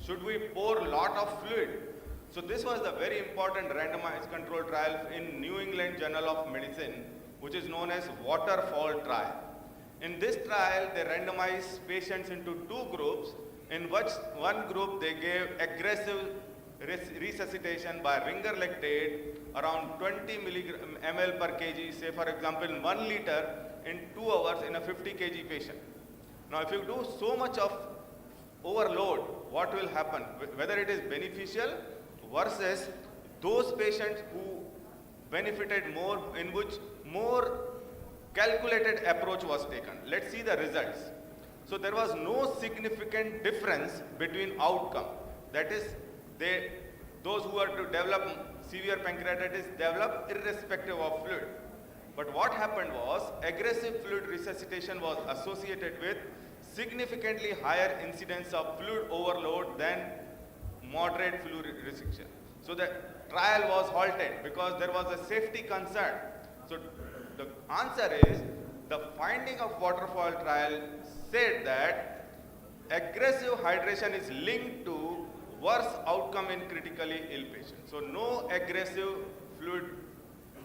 should we pour a lot of fluid? So this was the very important randomized control trial in New England Journal of Medicine, which is known as waterfall trial. In this trial, they randomized patients into two groups, in which one group they gave aggressive resuscitation by ringer lactate around 20 ml per kg, say for example 1 liter in 2 hours in a 50 kg patient. Now if you do so much of overload, what will happen? Whether it is beneficial versus those patients who benefited more, in which more calculated approach was taken. Let's see the results. So there was no significant difference between outcome. That is, those who are to develop severe pancreatitis develop irrespective of fluid. But what happened was aggressive fluid resuscitation was associated with significantly higher incidence of fluid overload than moderate fluid restriction. So the trial was halted because there was a safety concern. So the answer is, the finding of waterfall trial said that aggressive hydration is linked to worse outcome in critically ill patients. So no aggressive fluid,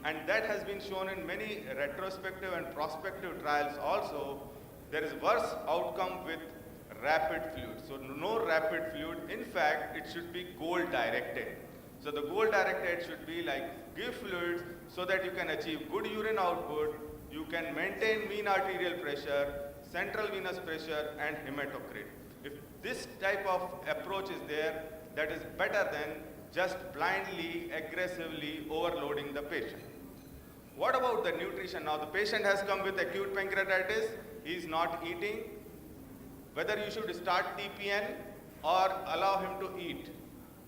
and that has been shown in many retrospective and prospective trials also. There is worse outcome with rapid fluid. So no rapid fluid. In fact, it should be goal directed. So the goal directed should be like give fluids so that you can achieve good urine output, you can maintain mean arterial pressure, central venous pressure and hematocrit. If this type of approach is there, that is better than just blindly, aggressively overloading the patient. What about the nutrition? Now the patient has come with acute pancreatitis, he is not eating. Whether you should start TPN or allow him to eat.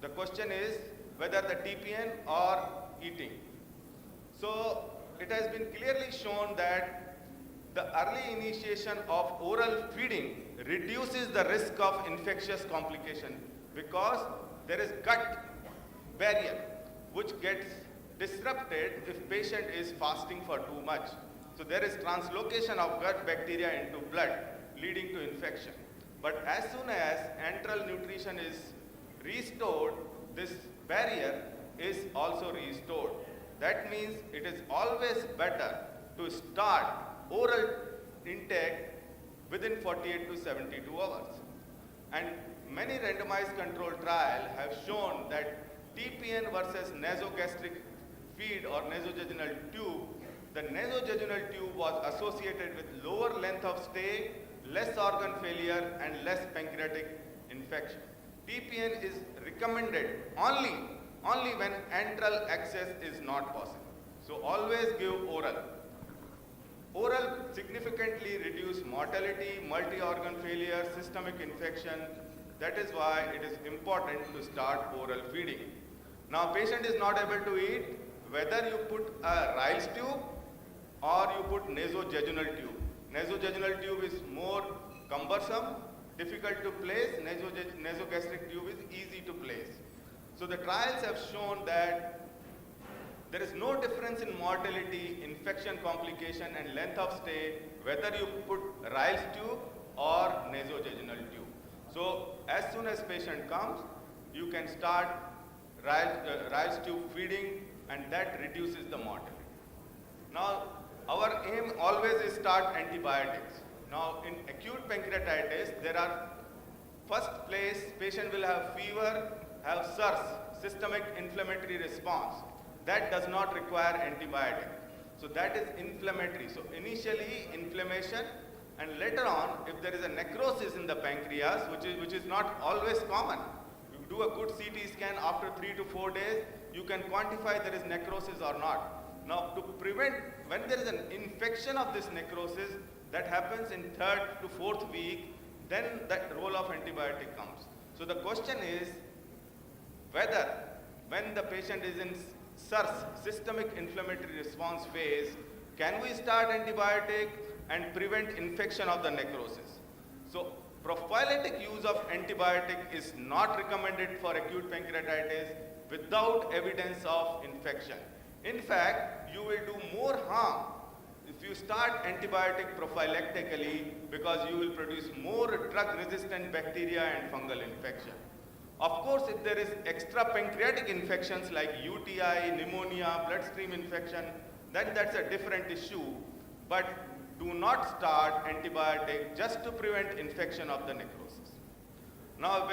The question is whether the TPN or eating. So it has been clearly shown that the early initiation of oral feeding reduces the risk of infectious complication, because there is gut barrier which gets disrupted if patient is fasting for too much. So there is translocation of gut bacteria into blood, leading to infection. But as soon as enteral nutrition is restored, this barrier is also restored. That means it is always better to start oral intake within 48 to 72 hours. And many randomized controlled trials have shown that TPN versus nasogastric feed or nasojejunal tube, the nasojejunal tube was associated with lower length of stay, less organ failure and less pancreatic infection. TPN is recommended only when enteral access is not possible. So always give oral. Oral significantly reduce mortality, multi-organ failure, systemic infection. That is why it is important to start oral feeding. Now patient is not able to eat, whether you put a Riles tube or you put nasojejunal tube. Nasojejunal tube is more cumbersome, difficult to place. Nasogastric tube is easy to place. So the trials have shown that there is no difference in mortality, infection complication and length of stay whether you put Ryle's tube or nasojejunal tube. So as soon as patient comes, you can start Ryle's tube feeding, and that reduces the mortality. Now our aim always is start antibiotics. Now in acute pancreatitis, there are first place patient will have fever, have SIRS, systemic inflammatory response. That does not require antibiotic. So that is inflammatory. So initially inflammation, and later on if there is a necrosis in the pancreas, which is not always common. You do a good CT scan after 3 to 4 days, you can quantify there is necrosis or not. Now to prevent, when there is an infection of this necrosis, that happens in 3rd to 4th week, then that role of antibiotic comes. So the question is whether when the patient is in SIRS, systemic inflammatory response phase, can we start antibiotic and prevent infection of the necrosis? So prophylactic use of antibiotic is not recommended for acute pancreatitis without evidence of infection. In fact, you will do more harm if you start antibiotic prophylactically, because you will produce more drug-resistant bacteria and fungal infection. Of course, if there is extra pancreatic infections like UTI, pneumonia, bloodstream infection, then that's a different issue. But do not start antibiotic just to prevent infection of the necrosis. Now,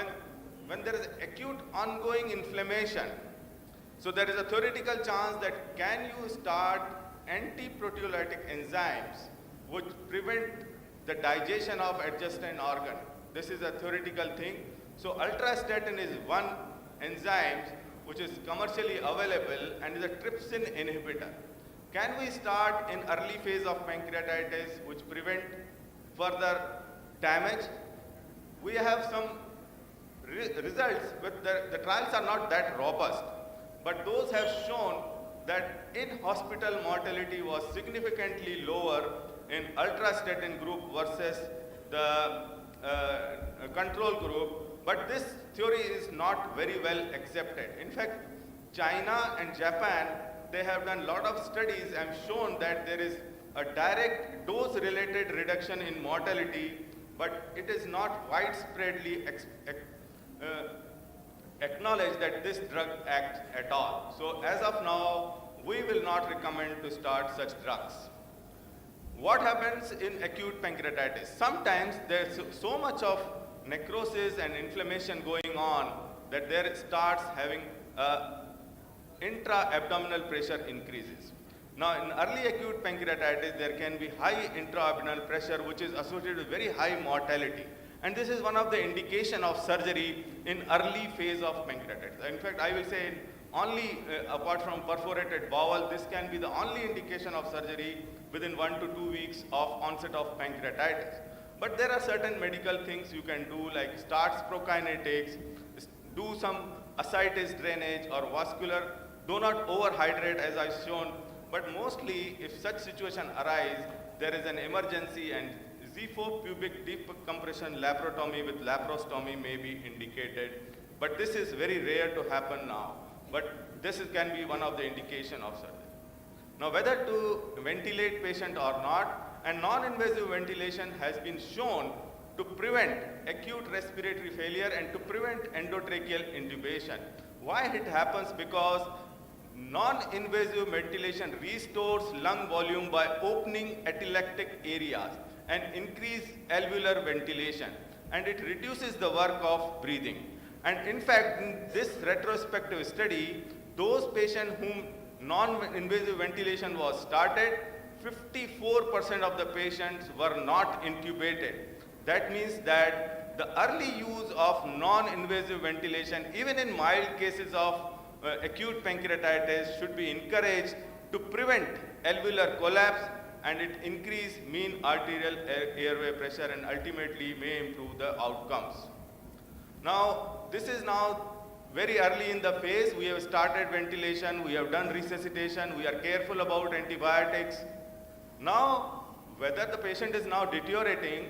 when there is acute ongoing inflammation, so there is a theoretical chance that can you start antiproteolytic enzymes which prevent the digestion of adjacent organ. This is a theoretical thing. So ultrastatin is one enzyme which is commercially available and is a trypsin inhibitor. Can we start in early phase of pancreatitis which prevent further damage? We have some results, but the trials are not that robust. But those have shown that in-hospital mortality was significantly lower in ultrastatin group versus the control group. But this theory is not very well accepted. In fact, China and Japan, they have done a lot of studies and shown that there is a direct dose-related reduction in mortality, but it is not widespreadly acknowledged that this drug acts at all. So as of now, we will not recommend to start such drugs. What happens in acute pancreatitis? Sometimes there's so much of necrosis and inflammation going on that there starts having intra-abdominal pressure increases. Now in early acute pancreatitis, there can be high intra-abdominal pressure which is associated with very high mortality. And this is one of the indication of surgery in early phase of pancreatitis. In fact, I will say only apart from perforated bowel, this can be the only indication of surgery within 1 to 2 weeks of onset of pancreatitis. But there are certain medical things you can do, like starts prokinetics, do some ascites drainage or vascular, do not overhydrate as I shown, but mostly if such situation arise, there is an emergency and Z4 pubic deep compression laparotomy with laparostomy may be indicated, but this is very rare to happen now. But this can be one of the indication of surgery. Now whether to ventilate patient or not, and non-invasive ventilation has been shown to prevent acute respiratory failure and to prevent endotracheal intubation. Why it happens? Because non-invasive ventilation restores lung volume by opening atelectic areas and increase alveolar ventilation, and it reduces the work of breathing. And in fact, in this retrospective study, those patients whom non-invasive ventilation was started, 54% of the patients were not intubated. That means that the early use of non-invasive ventilation, even in mild cases of acute pancreatitis, should be encouraged to prevent alveolar collapse, and it increase mean arterial airway pressure and ultimately may improve the outcomes. Now, this is now very early in the phase. We have started ventilation, we have done resuscitation, we are careful about antibiotics. Now, whether the patient is now deteriorating,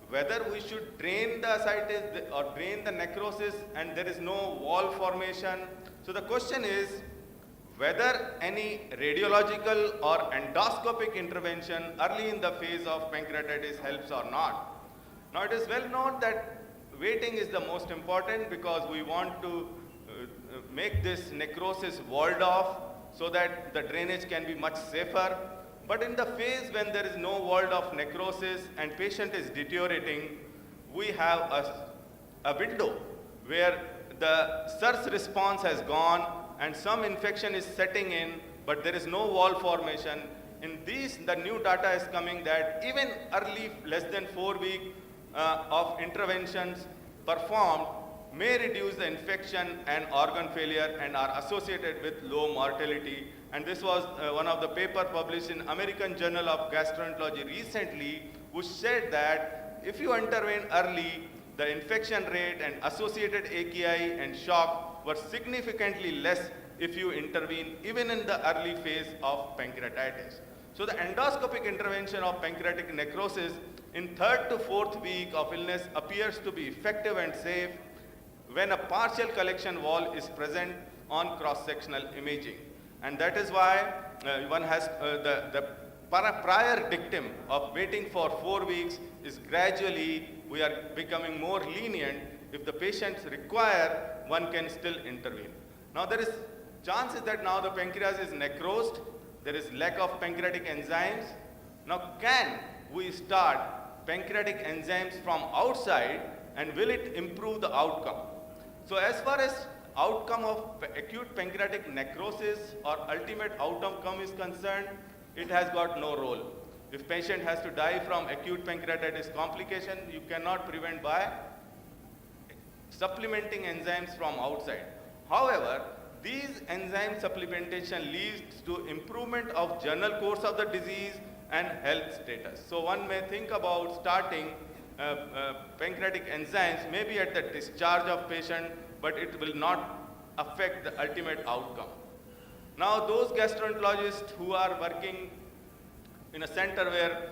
whether we should drain the ascites or drain the necrosis and there is no wall formation. So the question is whether any radiological or endoscopic intervention early in the phase of pancreatitis helps or not. Now it is well known that waiting is the most important because we want to make this necrosis walled off so that the drainage can be much safer. But in the phase when there is no walled off necrosis and patient is deteriorating, we have a window where the SIRS response has gone and some infection is setting in, but there is no wall formation. In these, the new data is coming that even early, less than 4 weeks of interventions performed may reduce the infection and organ failure and are associated with low mortality. And this was one of the paper published in American Journal of Gastroenterology recently, which said that if you intervene early, the infection rate and associated AKI and shock were significantly less if you intervene even in the early phase of pancreatitis. So the endoscopic intervention of pancreatic necrosis in 3rd to 4th week of illness appears to be effective and safe when a partial collection wall is present on cross-sectional imaging. And that is why one has the prior dictum of waiting for 4 weeks is gradually we are becoming more lenient. If the patients require, one can still intervene. Now there is chances that now the pancreas is necrosed, there is lack of pancreatic enzymes. Now can we start pancreatic enzymes from outside and will it improve the outcome? So as far as outcome of acute pancreatic necrosis or ultimate outcome is concerned, it has got no role. If patient has to die from acute pancreatitis complication, you cannot prevent by supplementing enzymes from outside. However, these enzyme supplementation leads to improvement of general course of the disease and health status. So one may think about starting pancreatic enzymes maybe at the discharge of patient, but it will not affect the ultimate outcome. Now those gastroenterologists who are working in a center where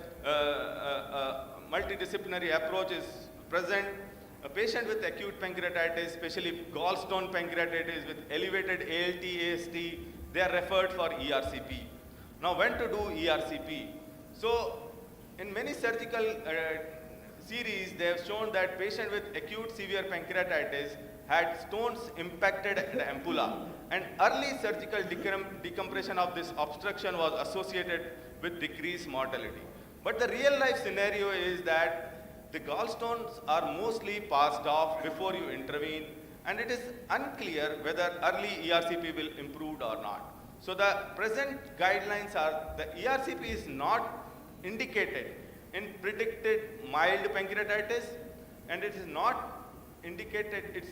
multidisciplinary approach is present, a patient with acute pancreatitis, especially gallstone pancreatitis with elevated ALT, AST, they are referred for ERCP. Now when to do ERCP? So in many surgical series, they have shown that patient with acute severe pancreatitis had stones impacted at the ampulla, and early surgical decompression of this obstruction was associated with decreased mortality. But the real life scenario is that the gallstones are mostly passed off before you intervene, and it is unclear whether early ERCP will improve or not. So the present guidelines are the ERCP is not indicated in predicted mild pancreatitis, and it is not indicated,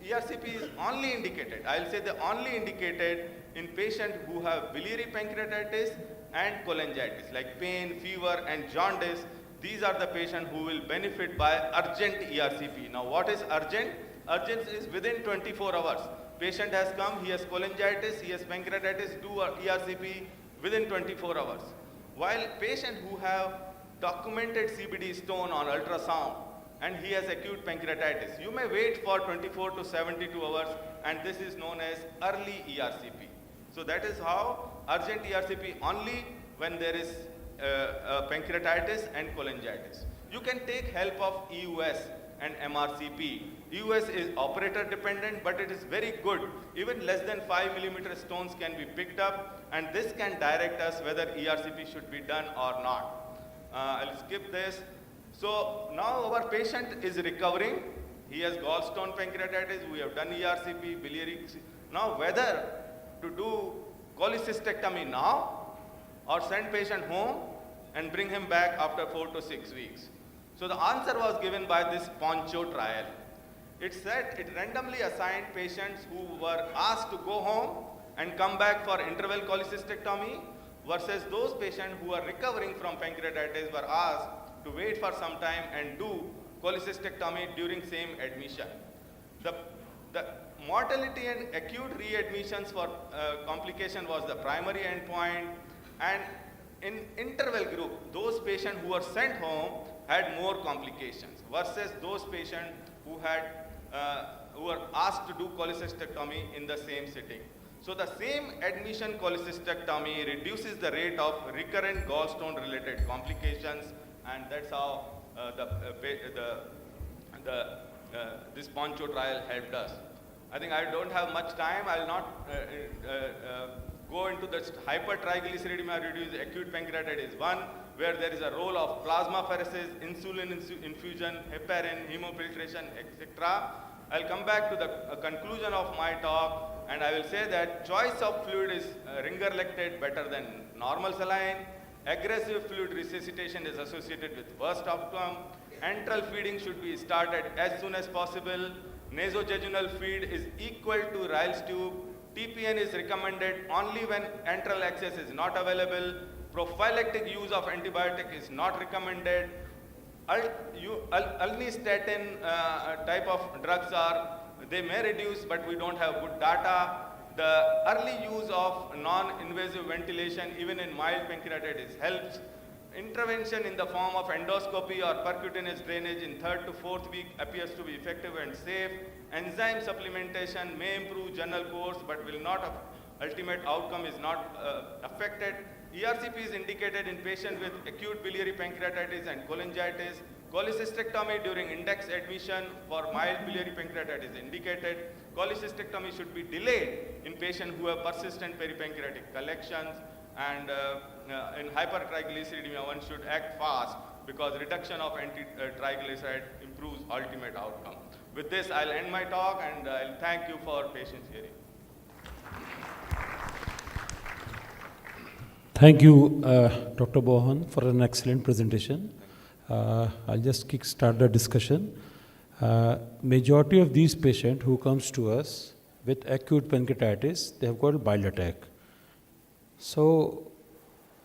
ERCP is only indicated, I'll say the only indicated in patients who have biliary pancreatitis and cholangitis, like pain, fever and jaundice. These are the patients who will benefit by urgent ERCP. Now what is urgent? Urgent is within 24 hours. Patient has come, he has cholangitis, he has pancreatitis, do ERCP within 24 hours. While patient who have documented CBD stone on ultrasound and he has acute pancreatitis, you may wait for 24 to 72 hours, and this is known as early ERCP. So that is how urgent ERCP only when there is pancreatitis and cholangitis. You can take help of EUS and MRCP. EUS is operator dependent, but it is very good. Even less than 5 millimeter stones can be picked up, and this can direct us whether ERCP should be done or not. I'll skip this. So now our patient is recovering. He has gallstone pancreatitis. We have done ERCP, biliary. Now whether to do cholecystectomy now or send patient home and bring him back after 4 to 6 weeks. So the answer was given by this Poncho trial. It said it randomly assigned patients who were asked to go home and come back for interval cholecystectomy versus those patients who are recovering from pancreatitis were asked to wait for some time and do cholecystectomy during same admission. The mortality and acute readmissions for complication was the primary endpoint, and in interval group, those patients who were sent home had more complications versus those patients who were asked to do cholecystectomy in the same sitting. So the same admission cholecystectomy reduces the rate of recurrent gallstone related complications, and that's how this Poncho trial helped us. I think I don't have much time. I'll not go into the hypertriglyceridemia reduced acute pancreatitis 1, where there is a role of plasmapheresis, insulin infusion, heparin, hemofiltration, etc. I'll come back to the conclusion of my talk, and I will say that choice of fluid is ringer-lectate better than normal saline. Aggressive fluid resuscitation is associated with worst outcome. Enteral feeding should be started as soon as possible. Nasojejunal feed is equal to Ryle's tube. TPN is recommended only when enteral access is not available. Prophylactic use of antibiotic is not recommended. Ulnistatin type of drugs they may reduce, but we don't have good data. The early use of non-invasive ventilation, even in mild pancreatitis, helps. Intervention in the form of endoscopy or percutaneous drainage in 3rd to 4th week appears to be effective and safe. Enzyme supplementation may improve general course, but will not ultimate outcome is not affected. ERCP is indicated in patients with acute biliary pancreatitis and cholangitis. Cholecystectomy during index admission for mild biliary pancreatitis is indicated. Cholecystectomy should be delayed in patients who have persistent peripancreatic collections, and in hypertriglyceridemia one should act fast because reduction of anti-triglyceride improves ultimate outcome. With this, I'll end my talk, and I'll thank you for patience hearing. Thank you, Dr. Mohan, for an excellent presentation. I'll just kickstart the discussion. Majority of these patients who comes to us with acute pancreatitis, they have got a bile attack. So,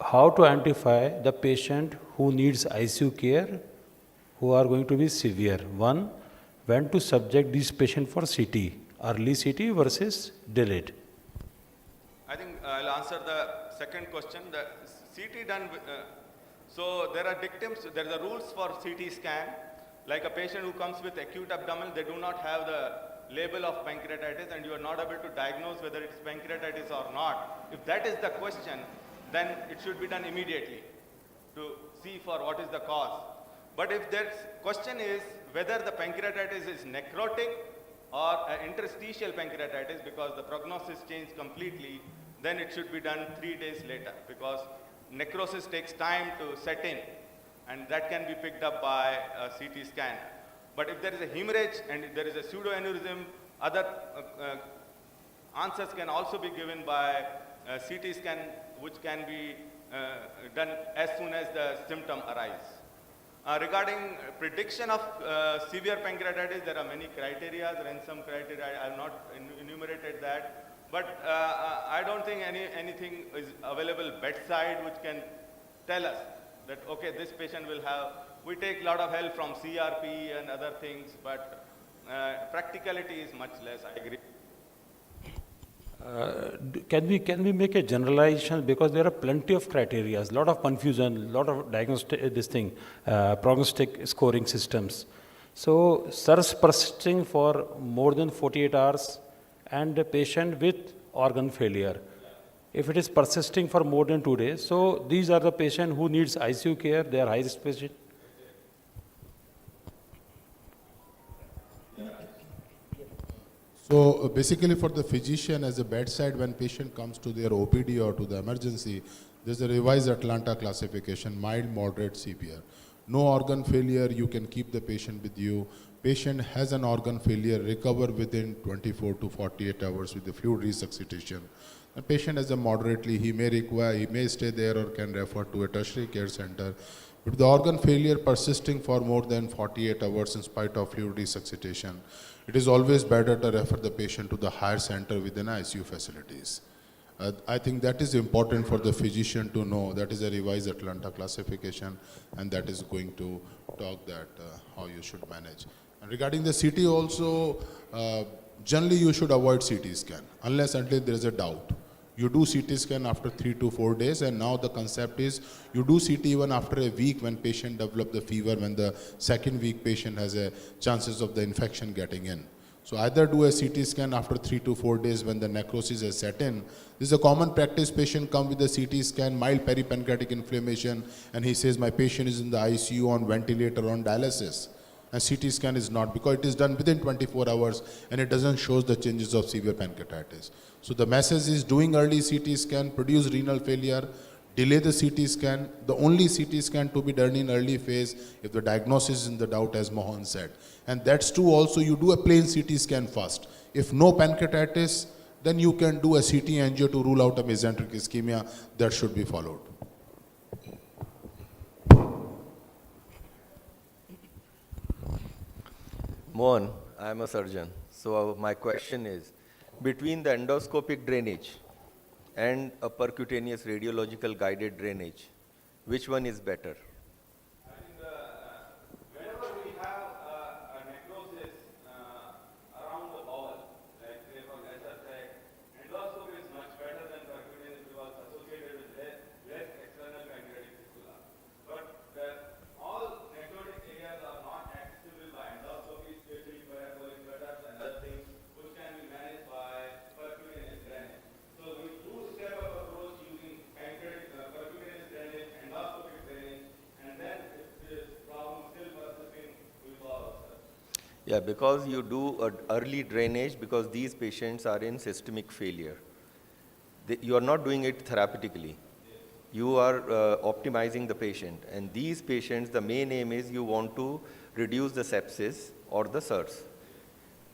how to identify the patient who needs ICU care, who are going to be severe? One, when to subject these patients for CT, early CT versus delayed? I think I'll answer the second question. The CT done, so there are dictums, there are rules for CT scan. Like a patient who comes with acute abdomen, they do not have the label of pancreatitis, and you are not able to diagnose whether it's pancreatitis or not. If that is the question, then it should be done immediately to see for what is the cause. But if the question is whether the pancreatitis is necrotic or interstitial pancreatitis, because the prognosis changed completely, then it should be done 3 days later, because necrosis takes time to set in, and that can be picked up by a CT scan. But if there is a hemorrhage and if there is a pseudoaneurysm, other answers can also be given by CT scan, which can be done as soon as the symptom arise. Regarding prediction of severe pancreatitis, there are many criteria, ransom criteria. I have not enumerated that, but I don't think anything is available bedside which can tell us that, okay, this patient will have. We take a lot of help from CRP and other things, but practicality is much less, I agree. Can we make a generalization, because there are plenty of criteria, a lot of confusion, lot of diagnostic prognostic scoring systems. So SIRS persisting for more than 48 hours and a patient with organ failure. If it is persisting for more than 2 days, so these are the patient who needs ICU care, they are high risk patient. So basically for the physician as a bedside, when patient comes to their OPD or to the emergency, there's a revised Atlanta classification, mild, moderate, severe. No organ failure, you can keep the patient with you. Patient has an organ failure, recover within 24 to 48 hours with the fluid resuscitation. The patient has a moderately, he may stay there or can refer to a tertiary care center. If the organ failure persisting for more than 48 hours in spite of fluid resuscitation, it is always better to refer the patient to the higher center within ICU facilities. I think that is important for the physician to know. That is a revised Atlanta classification, and that is going to talk that how you should manage. And regarding the CT also, generally you should avoid CT scan unless until there is a doubt. You do CT scan after 3 to 4 days, and now the concept is you do CT even after a week when patient develop the fever, when the second week patient has a chances of the infection getting in. So either do a CT scan after 3 to 4 days when the necrosis has set in. This is a common practice. Patient come with a CT scan, mild peripancreatic inflammation, and he says my patient is in the ICU on ventilator on dialysis. And CT scan is not, because it is done within 24 hours and it doesn't show the changes of severe pancreatitis. So the message is doing early CT scan, produce renal failure, delay the CT scan. The only CT scan to be done in early phase if the diagnosis is in the doubt, as Mohan said. And that's true also, you do a plain CT scan first. If no pancreatitis, then you can do a CT angio to rule out a mesenteric ischemia. That should be followed. Mohan, I am a surgeon. So my question is, between the endoscopic drainage and a percutaneous radiological guided drainage, which one is better? Whenever we have a necrosis around the bowel, like say for lesser tract, endoscopy is much better than percutaneous because associated with less external pancreatic fistula. But all necrotic areas are not accessible by endoscopy, especially parabolic gutters and other things, which can be managed by percutaneous drainage. So we do step up approach using percutaneous drainage, endoscopic drainage, and then if this problem still persisting, we follow up. Yeah, because you do an early drainage because these patients are in systemic failure. You are not doing it therapeutically. You are optimizing the patient. And these patients, the main aim is you want to reduce the sepsis or the SIRS.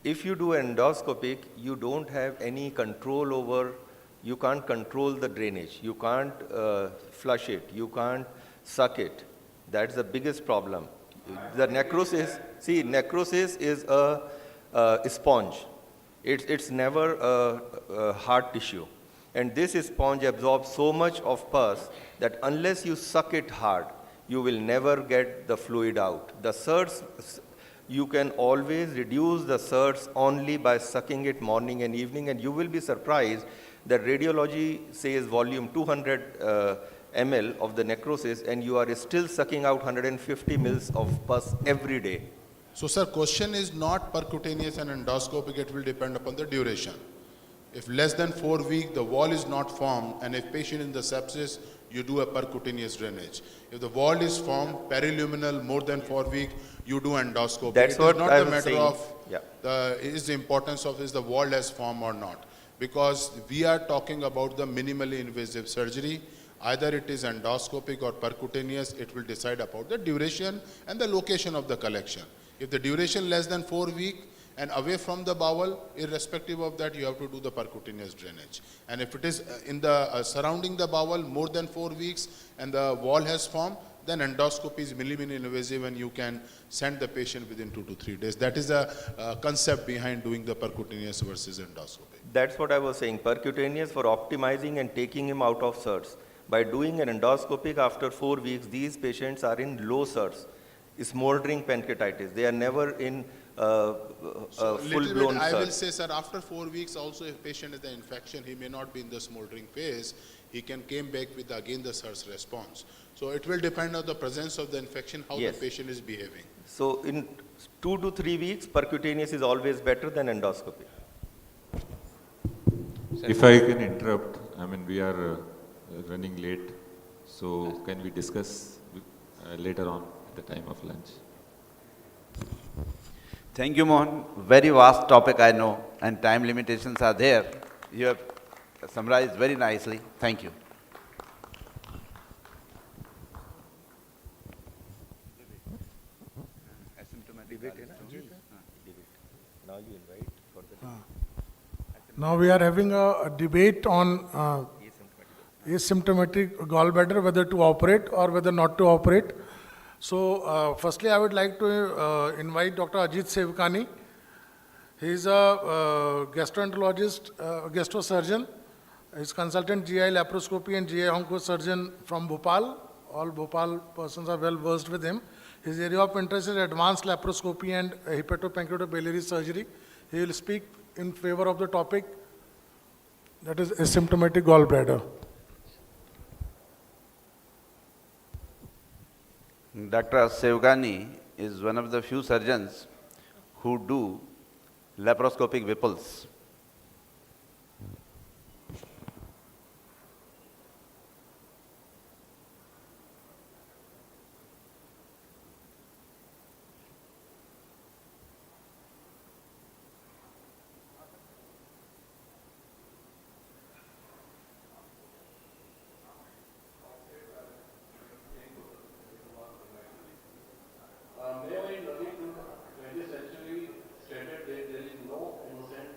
If you do endoscopic, you don't have any control over, you can't control the drainage. You can't flush it. You can't suck it. That's the biggest problem. The necrosis, see, necrosis is a sponge. It's never a hard tissue. And this sponge absorbs so much of pus that unless you suck it hard, you will never get the fluid out. The SIRS, you can always reduce the SIRS only by sucking it morning and evening, and you will be surprised that radiology says volume 200 ml of the necrosis, and you are still sucking out 150 mils of pus every day. So sir, question is not percutaneous and endoscopic, it will depend upon the duration. If less than 4 weeks, the wall is not formed, and if patient in the sepsis, you do a percutaneous drainage. If the wall is formed, periluminal, more than 4 weeks, you do endoscopy. That's it what is not I the was matter saying. of Yeah. is the importance of is the wall has formed or not. Because we are talking about the minimally invasive surgery. Either it is endoscopic or percutaneous, it will decide about the duration and the location of the collection. If the duration less than 4 weeks, and away from the bowel, irrespective of that, you have to do the percutaneous drainage. And if it is in the surrounding the bowel more than 4 weeks and the wall has formed, then endoscopy is minimally invasive and you can send the patient within 2 to 3 days. That is the concept behind doing the percutaneous versus endoscopy. That's what I was saying, percutaneous for optimizing and taking him out of SIRS. By doing an endoscopic after 4 weeks, these patients are in low SIRS, smoldering pancreatitis. They are never in full-blown I will SIRS. say, sir, after 4 weeks also, if patient has the infection, he may not be in the smoldering phase. He can came back with again the SIRS response. So it will depend on the presence of the infection, how Yes. the patient is behaving. So in 2 to 3 weeks, percutaneous is always better than endoscopy. If I can interrupt, I mean, we are running late, so can we discuss later on at the time of lunch? Thank you, Mohan. Very vast topic, I know, and time limitations are there. You have summarized very nicely. Thank you. Now you invite for the Now we are having a debate on asymptomatic gallbladder, whether to operate or whether not to operate. So firstly, I would like to invite Dr. Ajit Sevkani. He is a gastroenterologist, gastrosurgeon. He is consultant GI laparoscopy and GI oncosurgeon from Bhopal. All Bhopal persons are well versed with him. His area of interest is advanced laparoscopy and hepatopancreatobiliary surgery. He will speak in favor of the topic that is asymptomatic gallbladder. Dr. Sevgani is one of the few surgeons who do laparoscopic Whipples. May I in early 20th century stated that there is no innocent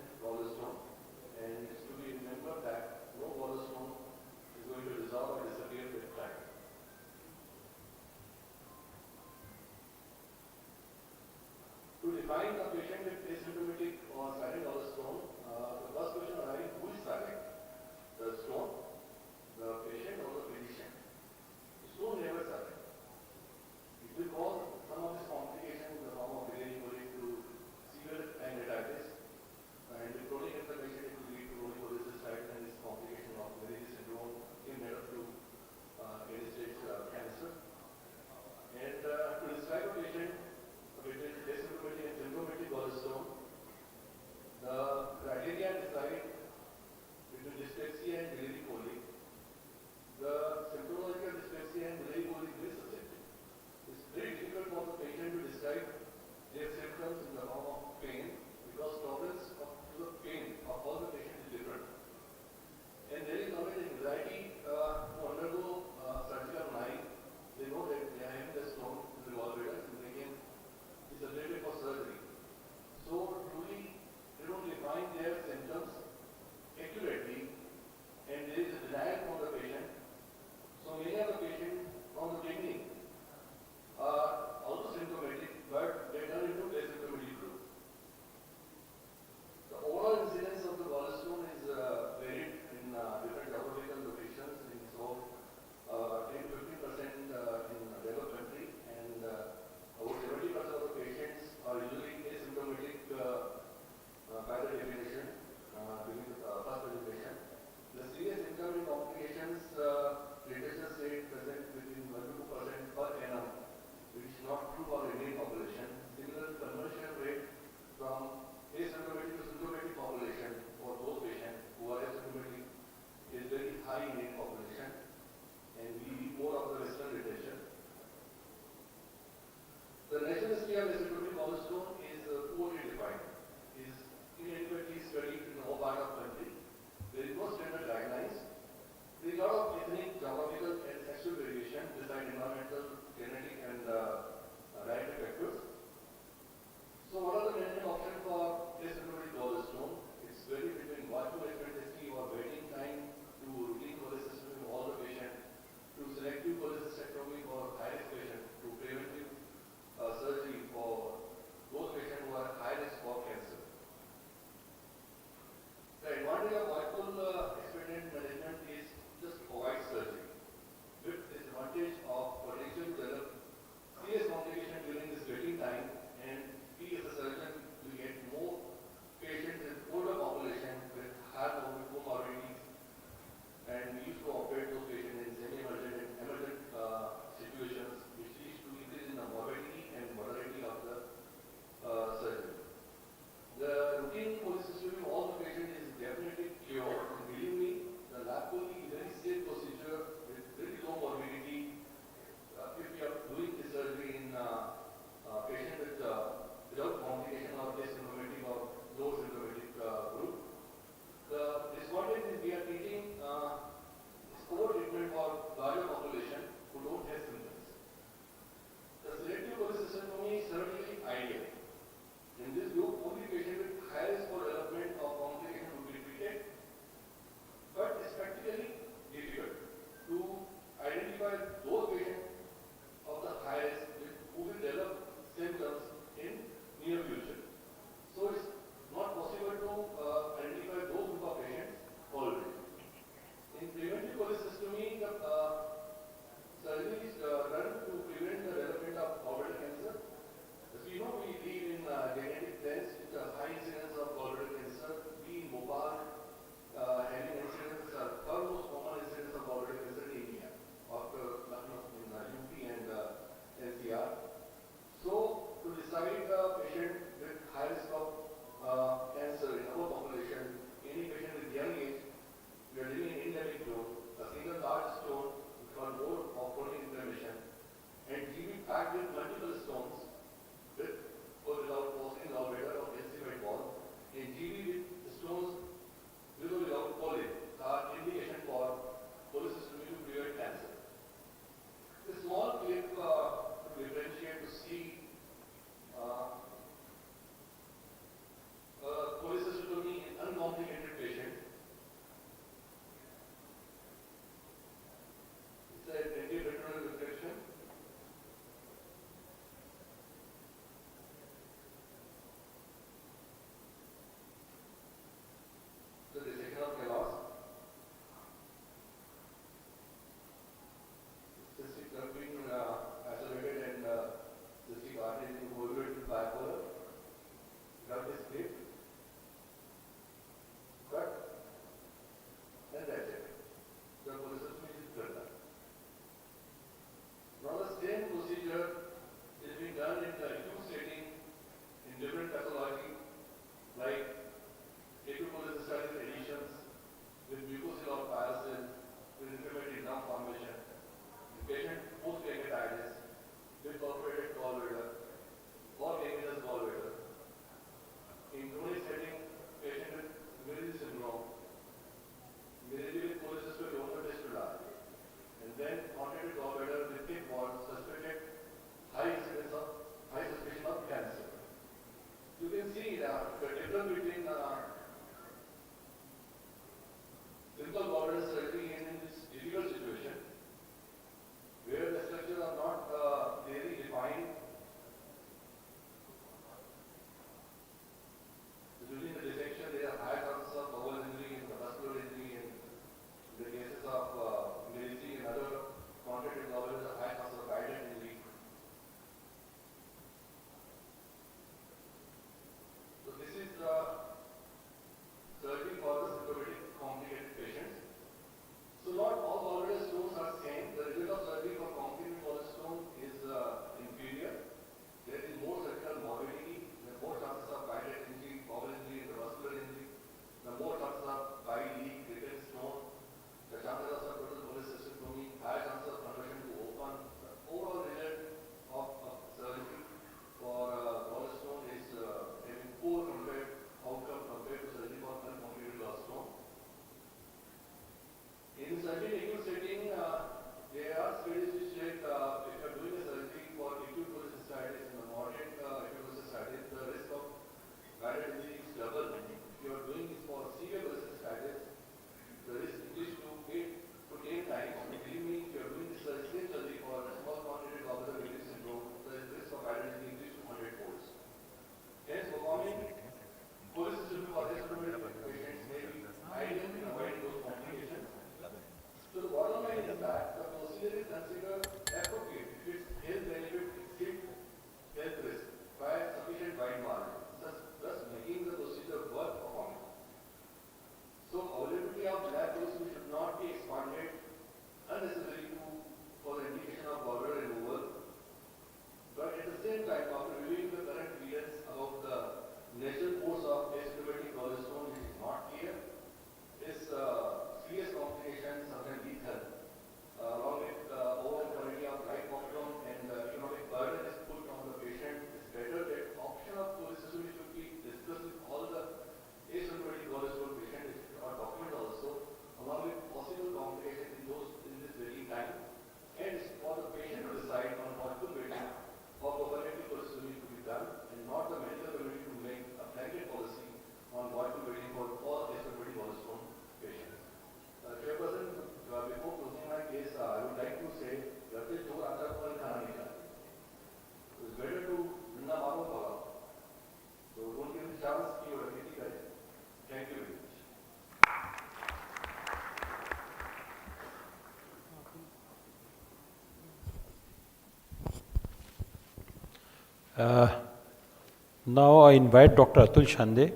Now I invite Dr. Atul Shande.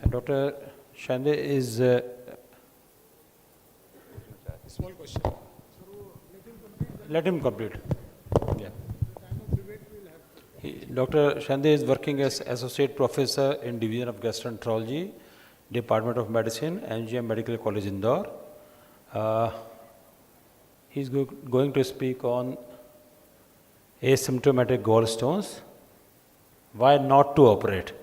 Dr. Shande is Small question. let him complete. Yeah. Dr. Shande is working as Associate Professor in Division of Gastroenterology, Department of Medicine, MGM Medical College, Indore. He's going to speak on asymptomatic gallstones. Why not to operate?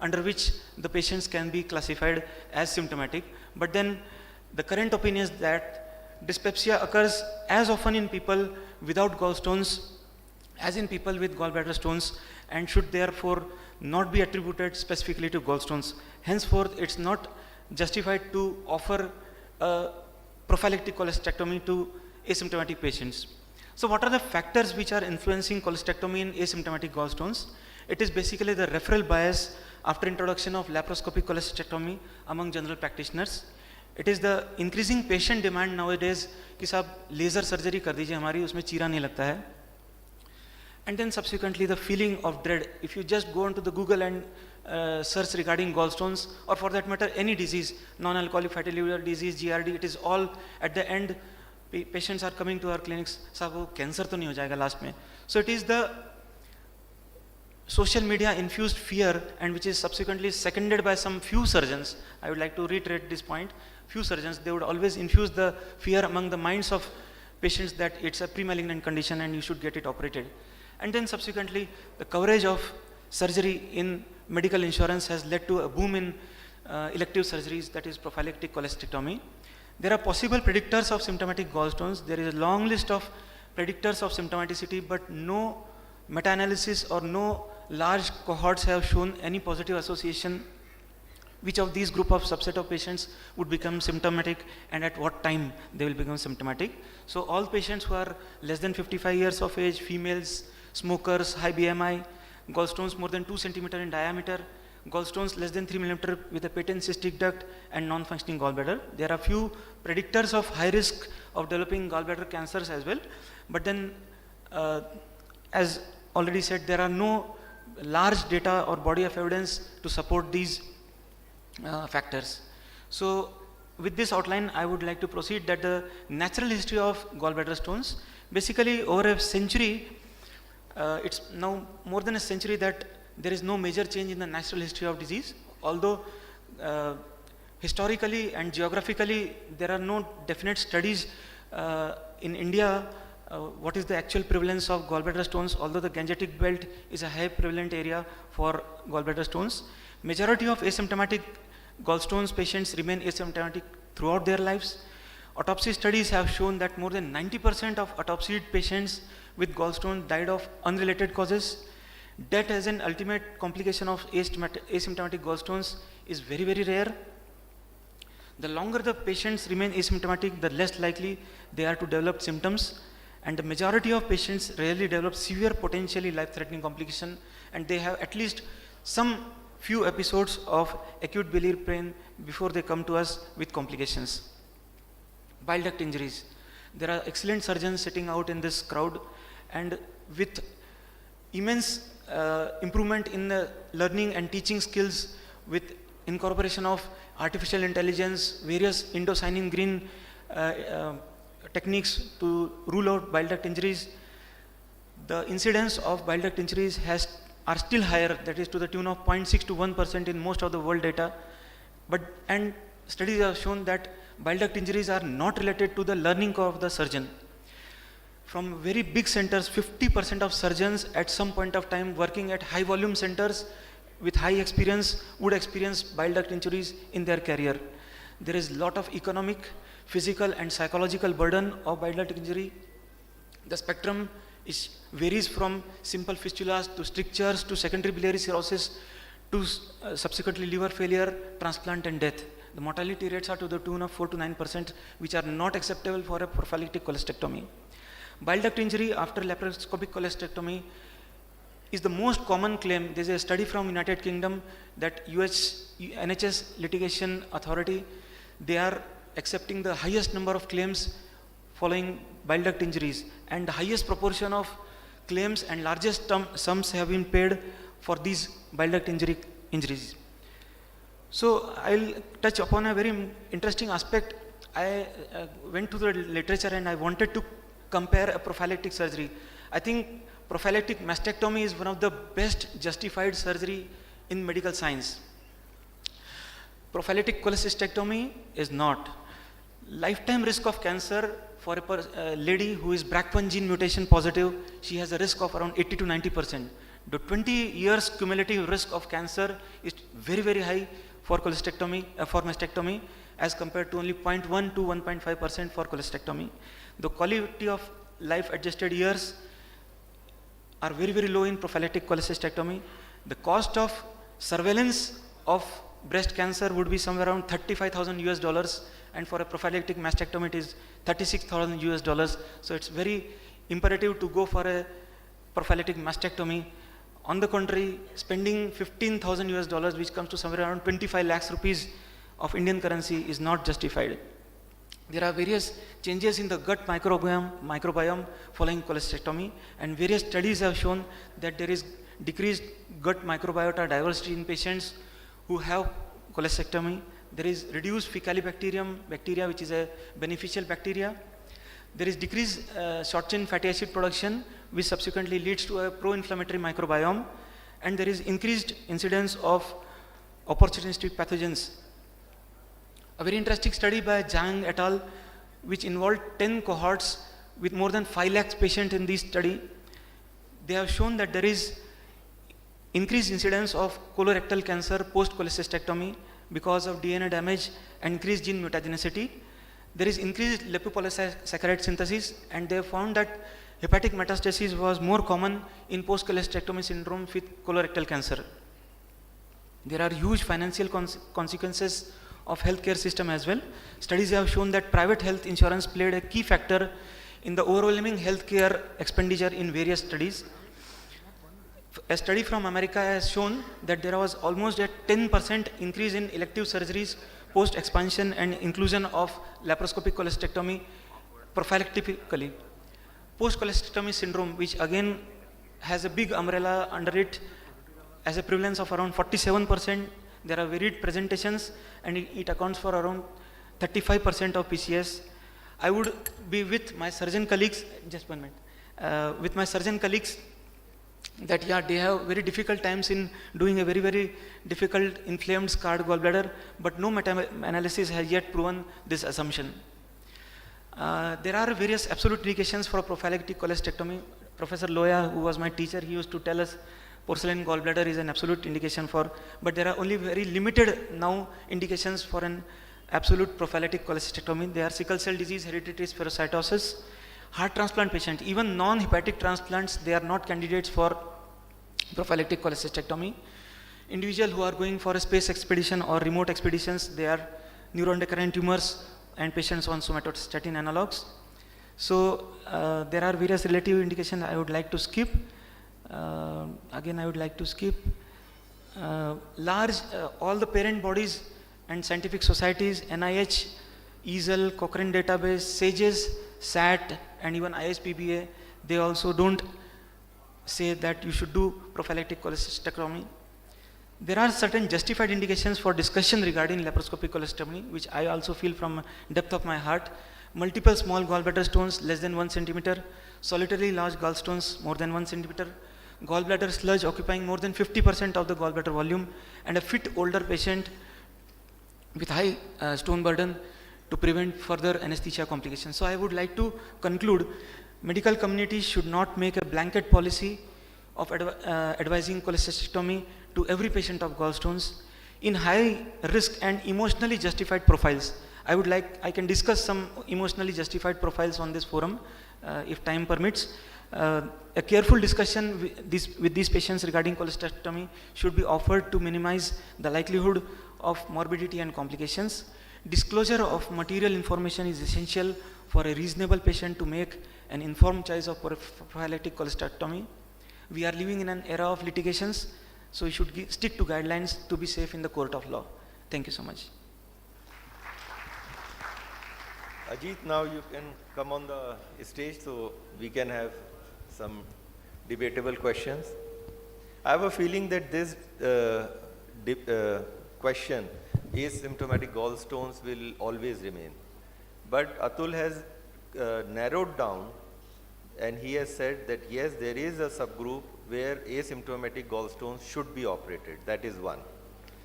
Under which the patients can be classified as symptomatic, but then the current opinion is that dyspepsia occurs as often in people without gallstones as in people with gallbladder stones and should therefore not be attributed specifically to gallstones. Henceforth, it's not justified to offer a prophylactic cholecystectomy to asymptomatic patients. So what are the factors which are influencing cholecystectomy in asymptomatic gallstones? It is basically the referral bias after introduction of laparoscopic cholecystectomy among general practitioners. It is the increasing patient demand nowadays कि साहब laser surgery कर दीजिए हमारी उसमें चीरा नहीं लगता है. And then subsequently the feeling of dread. If you just go onto the Google and search regarding gallstones or for that matter any disease, non-alcoholic fatty liver disease, GRD, it is all at the end patients are coming to our clinics, साहब वो cancer तो नहीं हो जाएगा last में. So it is the social media infused fear and which is subsequently seconded by some few surgeons. I would like to reiterate this point. Few surgeons, they would always infuse the fear among the minds of patients that it's a pre-malignant condition and you should get it operated. And then subsequently the coverage of surgery in medical insurance has led to a boom in elective surgeries, that is prophylactic cholecystectomy. There are possible predictors of symptomatic gallstones. There is a long list of predictors of symptomaticity, but no meta-analysis or no large cohorts have shown any positive association which of these group of subset of patients would become symptomatic and at what time they will become symptomatic. So all patients who are less than 55 years of age, females, smokers, high BMI, gallstones more than 2 cm in diameter, gallstones less than 3 mm with a patent cystic duct and non-functioning gallbladder. There are few predictors of high risk of developing gallbladder cancers as well, but then as already said, there are no large data or body of evidence to support these factors. So with this outline, I would like to proceed that the natural history of gallbladder stones Basically, over a century, it's now more than a century that there is no major change in the natural history of disease, although historically and geographically there are no definite studies in India what is the actual prevalence of gallbladder stones, although the Gangetic belt is a high prevalent area for gallbladder stones. Majority of asymptomatic gallstones patients remain asymptomatic throughout their lives. Autopsy studies have shown that more than 90% of autopsied patients with gallstones died of unrelated causes. Death as an ultimate complication of asymptomatic gallstones is very, very rare. The longer the patients remain asymptomatic, the less likely they are to develop symptoms, and the majority of patients rarely develop severe, potentially life-threatening complication, and they have at least some few episodes of acute biliary pain before they come to us with complications. Bile duct injuries. There are excellent surgeons sitting out in this crowd, and with immense improvement in the learning and teaching skills with incorporation of artificial intelligence, various indocyanine green techniques to rule out bile duct injuries, the incidence of bile duct injuries are still higher, that is to the tune of 0.6 to 1% in most of the world data. And studies have shown that bile duct injuries are not related to the learning curve of the surgeon. From very big centers, 50% of surgeons at some point of time working at high volume centers with high experience would experience bile duct injuries in their career. There is a lot of economic, physical and psychological burden of bile duct injury. The spectrum varies from simple fistulas to strictures to secondary biliary cirrhosis to subsequently liver failure, transplant and death. The mortality rates are to the tune of 4 to 9%, which are not acceptable for a prophylactic cholecystectomy. Bile duct injury after laparoscopic cholecystectomy is the most common claim. There is a study from United Kingdom that NHS litigation authority, they are accepting the highest number of claims following bile duct injuries, and the highest proportion of claims and largest sums have been paid for these bile duct injuries. So I'll touch upon a very interesting aspect. I went to the literature and I wanted to compare a prophylactic surgery. I think prophylactic mastectomy is one of the best justified surgery in medical science. Prophylactic cholecystectomy is not. Lifetime risk of cancer for a lady who is BRCA1 gene mutation positive, she has a risk of around 80 to 90%. The 20 years cumulative risk of cancer is very, very high for cholecystectomy, for mastectomy, as compared to only 0.1 to 1.5% for cholecystectomy. The quality of life adjusted years are very, very low in prophylactic cholecystectomy. The cost of surveillance of breast cancer would be somewhere around $35,000, and for a prophylactic mastectomy it is $36,000. So it's very imperative to go for a prophylactic mastectomy. On the contrary, spending $15,000, which comes to somewhere around 25 lakhs rupees of Indian currency, is not justified. There are various changes in the gut microbiome following cholecystectomy, and various studies have shown that there is decreased gut microbiota diversity in patients who have cholecystectomy. There is reduced Faecalibacterium bacteria, which is a beneficial bacteria. There is decreased short chain fatty acid production, which subsequently leads to a pro-inflammatory microbiome, and there is increased incidence of opportunistic pathogens. A very interesting study by Zhang et al., which involved 10 cohorts with more than 5 lakhs patients in this study. They have shown that there is increased incidence of colorectal cancer post-cholecystectomy because of DNA damage and increased gene mutagenicity. There is increased lipopolysaccharide synthesis, and they found that hepatic metastasis was more common in post-cholecystectomy syndrome with colorectal cancer. There are huge financial consequences of healthcare system as well. Studies have shown that private health insurance played a key factor in the overwhelming healthcare expenditure in various studies. A study from America has shown that there was almost a 10% increase in elective surgeries post-expansion and inclusion of laparoscopic cholecystectomy prophylactically. Post-cholecystectomy syndrome, which again has a big umbrella under it, has a prevalence of around 47%. There are varied presentations, and it accounts for around 35% of PCS. I would be with my surgeon colleagues, just 1 minute, with my surgeon colleagues that yeah, they have very difficult times in doing a very, very difficult inflamed scarred gallbladder, but no meta-analysis has yet proven this assumption. There are various absolute indications for prophylactic cholecystectomy. Professor Loya, who was my teacher, he used to tell us porcelain gallbladder is an absolute indication for, but there are only very limited now indications for an absolute prophylactic cholecystectomy. They are sickle cell disease, hereditary spherocytosis, heart transplant patient, even non-hepatic transplants, they are not candidates for prophylactic cholecystectomy. Individuals who are going for a space expedition or remote expeditions, they are neuroendocrine tumors and patients on somatostatin analogs. So there are various relative indications I would like to skip. Again, I would like to skip. All the parent bodies and scientific societies, NIH, EASL, Cochrane database, SAGES, SAT, and even ISPBA, they also don't say that you should do prophylactic cholecystectomy. There are certain justified indications for discussion regarding laparoscopic cholecystectomy, which I also feel from depth of my heart. Multiple small gallbladder stones less than 1 centimeter, solitarily large gallstones more than 1 centimeter, gallbladder sludge occupying more than 50% of the gallbladder volume, and a fit older patient with high stone burden to prevent further anesthesia complications. So I would like to conclude, medical community should not make a blanket policy of advising cholecystectomy to every patient of gallstones. In high risk and emotionally justified profiles, I can discuss some emotionally justified profiles on this forum if time permits. A careful discussion with these patients regarding cholecystectomy should be offered to minimize the likelihood of morbidity and complications. Disclosure of material information is essential for a reasonable patient to make an informed choice of prophylactic cholecystectomy. We are living in an era of litigations, so we should stick to guidelines to be safe in the court of law. Thank you so much. Ajit, now you can come on the stage so we can have some debatable questions. I have a feeling that this question, asymptomatic gallstones, will always remain. But Atul has narrowed down and he has said that yes, there is a subgroup where asymptomatic gallstones should be operated. That is one.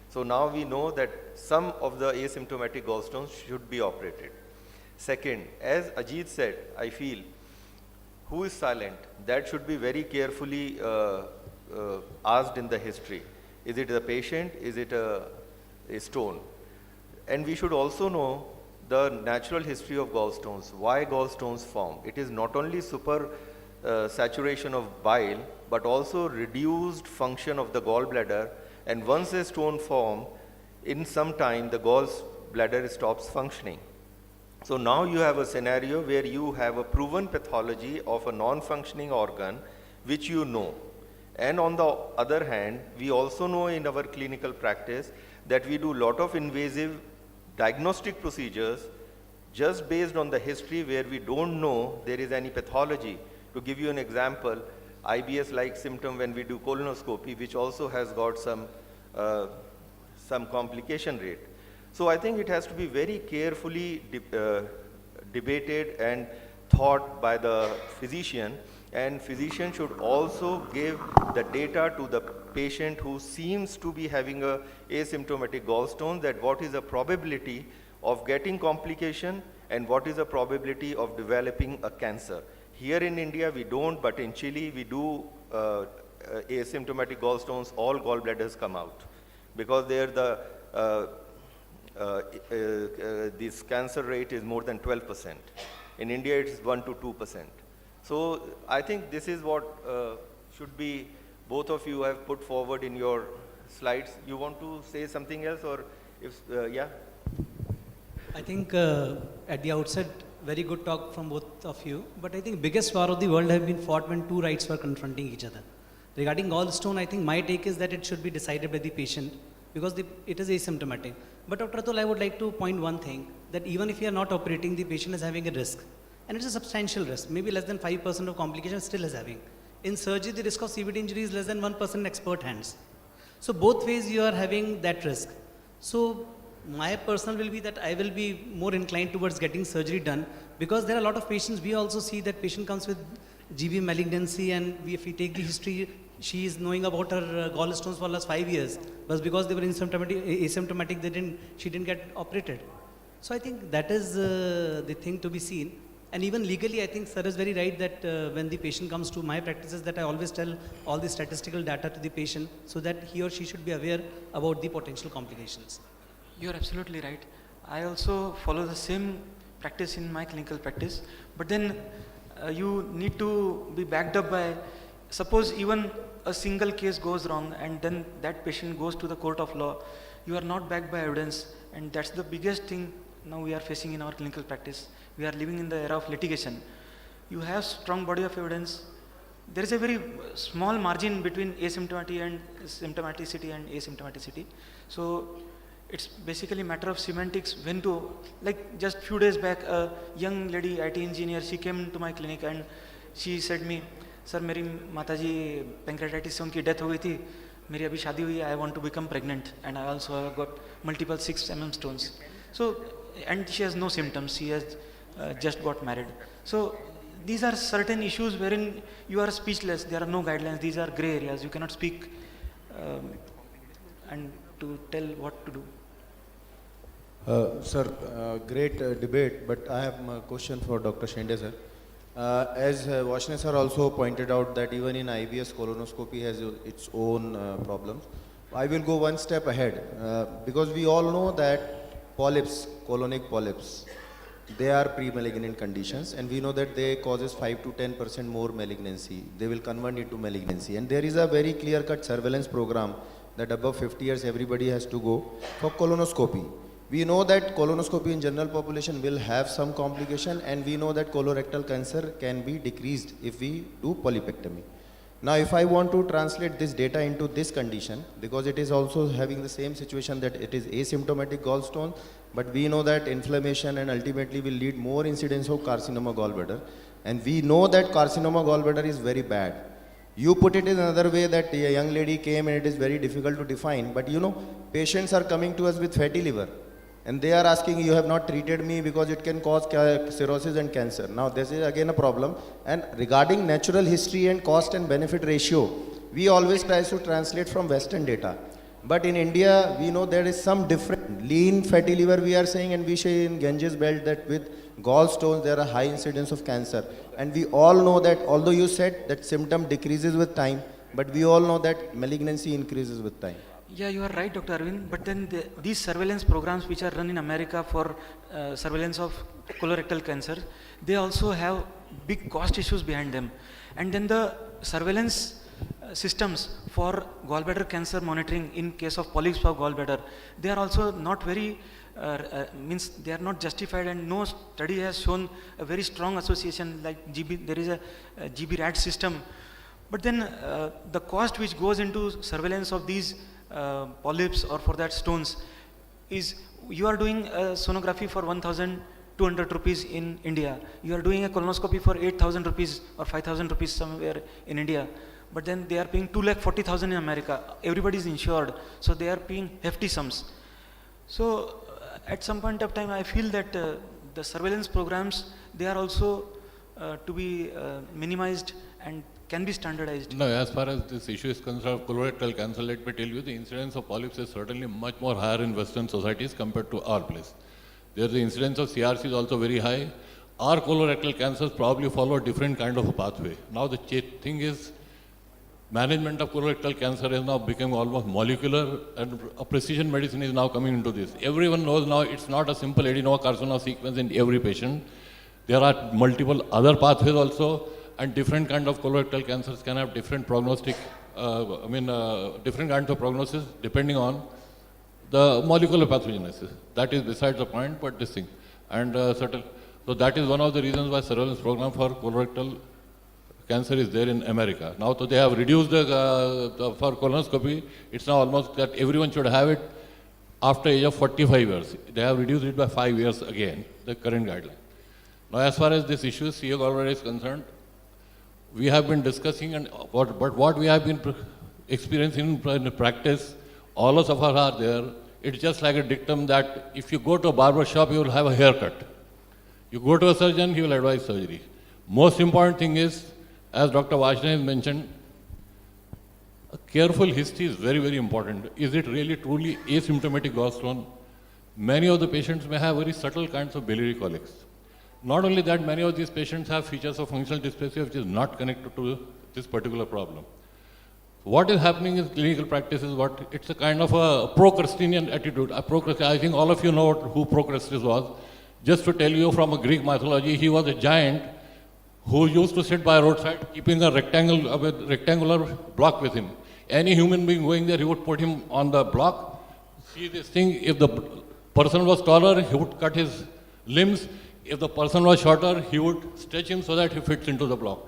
So now we know that some of the asymptomatic gallstones should be operated. Second, as Ajit said, I feel, who is silent? That should be very carefully asked in the history. Is it the patient? Is it a stone? And we should also know the natural history of gallstones, why gallstones form. It is not only super saturation of bile, but also reduced function of the gallbladder. And once a stone forms, in some time the gallbladder stops functioning. So now you have a scenario where you have a proven pathology of a non-functioning organ, which you know. And on the other hand, we also know in our clinical practice that we do a lot of invasive diagnostic procedures just based on the history where we don't know there is any pathology. To give you an example, IBS-like symptom when we do colonoscopy, which also has got some complication rate. So I think it has to be very carefully debated and thought by the physician, and physician should also give the data to the patient who seems to be having a asymptomatic gallstone, that what is the probability of getting complication and what is the probability of developing a cancer. Here in India we don't, but in Chile we do asymptomatic gallstones, all gallbladders come out, because there this cancer rate is more than 12%. In India it is 1 to 2%. So I think this is what should be, both of you have put forward in your slides. You want to say something else, or if, yeah? I think at the outset, very good talk from both of you, but I think biggest war of the world have been fought when two rights were confronting each other. Regarding gallstone, I think my take is that it should be decided by the patient, because it is asymptomatic. But Dr. Atul, I would like to point one thing, that even if you are not operating, the patient is having a risk. And it's a substantial risk, maybe less than 5% of complications still is having. In surgery, the risk of CVD injury is less than 1% in expert hands. So both ways you are having that risk. So my personal will be that I will be more inclined towards getting surgery done, because there are a lot of patients, we also see that patient comes with GB malignancy, and if we take the history, she is knowing about her gallstones for last 5 years, but because they were asymptomatic, she didn't get operated. So I think that is the thing to be seen. And even legally, I think sir is very right that when the patient comes to my practices, that I always tell all the statistical data to the patient so that he or she should be aware about the potential complications. You are absolutely right. I also follow the same practice in my clinical practice, but then you need to be backed up by, suppose even a single case goes wrong and then that patient goes to the court of law, you are not backed by evidence, and that's the biggest thing now we are facing in our clinical practice. We are living in the era of litigation. You have strong body of evidence. There is a very small margin between asymptomaticity and asymptomaticity. So it's basically a matter of semantics when to, like just few days back, a young lady, IT engineer, she came to my clinic and she said me, sir, मेरी माताजी pancreatitis से उनकी death हो गई थी, मेरी अभी शादी हुई, I want to become pregnant and I also have got multiple 6 mm stones. So, and she has no symptoms, she has just got married. So these are certain issues wherein you are speechless, there are no guidelines, these are grey areas, you cannot speak and to tell what to do. Sir, great debate, but I have a question for Dr. Shende sir. As Vashne sir also pointed out that even in IBS, colonoscopy has its own problems. I will go one step ahead because we all know that polyps, colonic polyps, they are pre-malignant conditions, and we know that they causes 5 to 10% more malignancy. They will convert into malignancy, and there is a very clear-cut surveillance program that above 50 years everybody has to go for colonoscopy. We know that colonoscopy in general population will have some complication, and we know that colorectal cancer can be decreased if we do polypectomy. Now, if I want to translate this data into this condition, because it is also having the same situation that it is asymptomatic gallstone, but we know that inflammation and ultimately will lead more incidence of carcinoma gallbladder, and we know that carcinoma gallbladder is very bad. You put it in another way that a young lady came and it is very difficult to define, but you know, patients are coming to us with fatty liver. And they are asking, you have not treated me because it can cause cirrhosis and cancer. Now this is again a problem. And regarding natural history and cost and benefit ratio, we always try to translate from Western data. But in India, we know there is some different. Lean fatty liver we are saying, and we say in Ganges belt that with gallstones there are high incidence of cancer. And we all know that, although you said that symptom decreases with time, but we all know that malignancy increases with time. Yeah, you are right, Dr. Arvind, but then these surveillance programs which are run in America for surveillance of colorectal cancer, they also have big cost issues behind them. And then the surveillance systems for gallbladder cancer monitoring in case of polyps of gallbladder, they are also not very, means they are not justified, and no study has shown a very strong association like GB, there is a GB rat system. But then the cost which goes into surveillance of these polyps or for that stones is, you are doing a sonography for 1,200 rupees in India, you are doing a colonoscopy for 8,000 rupees or 5,000 rupees somewhere in India, but then they are paying 2,40,000 in America. Everybody is insured, so they are paying hefty sums. So at some point of time I feel that the surveillance programs, they are also to be minimized and can be standardized. No, as far as this issue is concerned of colorectal cancer, let me tell you, the incidence of polyps is certainly much more higher in Western societies compared to our place. There the incidence of CRC is also very high. Our colorectal cancers probably follow a different kind of a pathway. Now the thing is, management of colorectal cancer is now becoming almost molecular, and a precision medicine is now coming into this. Everyone knows now it's not a simple adenocarcinoma sequence in every patient. There are multiple other pathways also, and different kind of colorectal cancers can have different prognostic, different kinds of prognosis depending on the molecular pathogenesis. That is besides the point, but this thing. And so that is one of the reasons why surveillance program for colorectal cancer is there in America. Now, so they have reduced for colonoscopy, it's now almost that everyone should have it after age of 45 years. They have reduced it by 5 years again, the current guideline. Now, as far as this issue, CA gallbladder is concerned, we have been discussing, and but what we have been experiencing in practice, all of us are there. It's just like a dictum that if you go to a barber shop, you will have a haircut. You go to a surgeon, he will advise surgery. Most important thing is, as Dr. Vaishnav has mentioned, a careful history is very, very important. Is it really truly asymptomatic gallstone? Many of the patients may have very subtle kinds of biliary colics. Not only that, many of these patients have features of functional dysphasia which is not connected to this particular problem. What is happening in clinical practice is it's a kind of a procrastinian attitude. I think all of you know who Procrustes was. Just to tell you from a Greek mythology, he was a giant who used to sit by a roadside keeping a rectangular block with him. Any human being going there, he would put him on the block, see this thing. If the person was taller, he would cut his limbs. If the person was shorter, he would stretch him so that he fits into the block.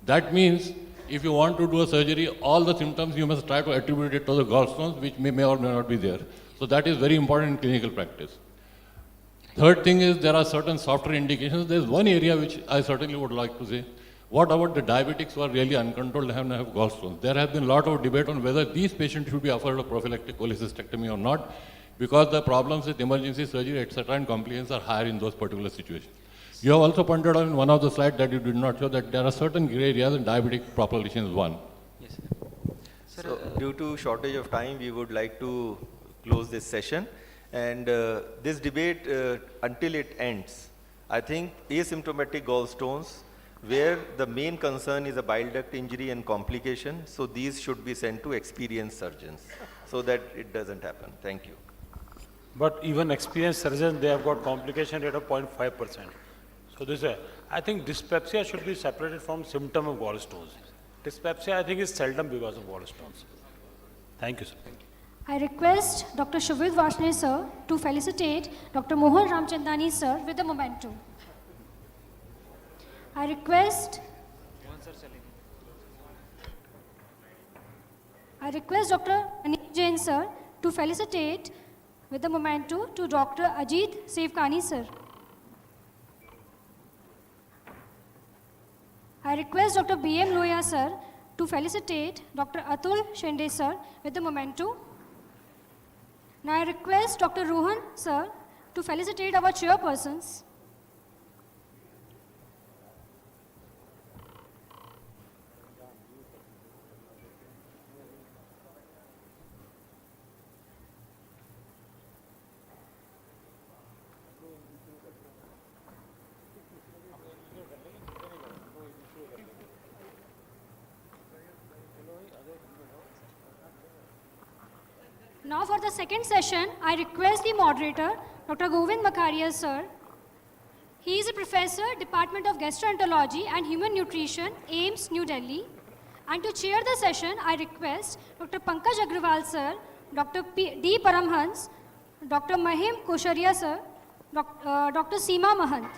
That means if you want to do a surgery, all the symptoms you must try to attribute it to the gallstones, which may or may not be there. So that is very important in clinical practice. Third thing is there are certain softer indications. There is one area which I certainly would like to say. What about the diabetics who are really uncontrolled and have gallstones? There has been a lot of debate on whether these patients should be offered a prophylactic cholecystectomy or not, because the problems with emergency surgery, etc., and complications are higher in those particular situations. You have also pointed out in one of the slides that you did not show that there are certain gray areas and diabetic population is one. Yes, sir. So, due to shortage of time, we would like to close this session. And this debate, until it ends, I think asymptomatic gallstones, where the main concern is a bile duct injury and complication, so these should be sent to experienced surgeons so that it doesn't happen. Thank you. But even experienced surgeons, they have got complication rate of 0.5%. So this is, I think dyspepsia should be separated from symptom of gallstones. Dyspepsia, I think, is seldom because of gallstones. Thank you, sir. I request Dr. Shubhit Vaishnav sir to felicitate Dr. Mohan Ramchandani sir with the memento. I request Dr. Anil Jain sir to felicitate with the memento to Dr. Ajit Sevkani sir. I request Dr. B.M. Loya sir to felicitate Dr. Atul Shende sir with the memento. Now I request Dr. Rohan sir to felicitate our chairpersons. Now for the second session, I request the moderator, Dr. Govind Makharia sir. He is a professor, Department of Gastroenterology and Human Nutrition, AIMS, New Delhi. And to chair the session, I request Dr. Pankaj Agrawal sir, Dr. D. Paramhans, Dr. Mahim Kosharia sir, Dr. Seema Mahant.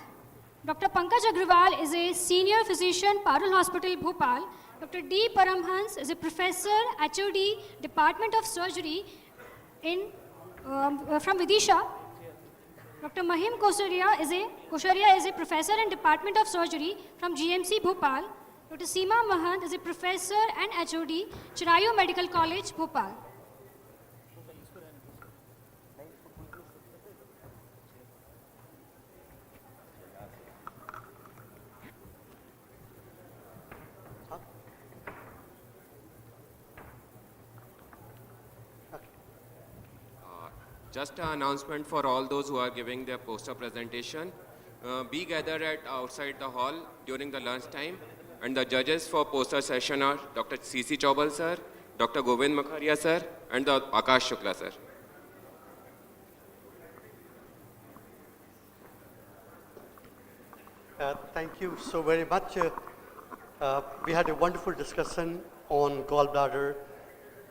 Dr. Pankaj Agrawal is a senior physician, Parul Hospital, Bhopal. Dr. D. Paramhans is a professor, HOD, Department of Surgery from Vidisha. Dr. Mahim Kosharia is a professor in Department of Surgery from GMC Bhopal. Dr. Seema Mahant is a professor and HOD, Chirayu Medical College, Bhopal. Just an announcement for all those who are giving their poster presentation. Be gathered at outside the hall during the lunch time, and the judges for poster session are Dr. C.C. Chaubal sir, Dr. Govind Makharia sir, and the Akash Shukla sir. Thank you so very much. We had a wonderful discussion on gallbladder,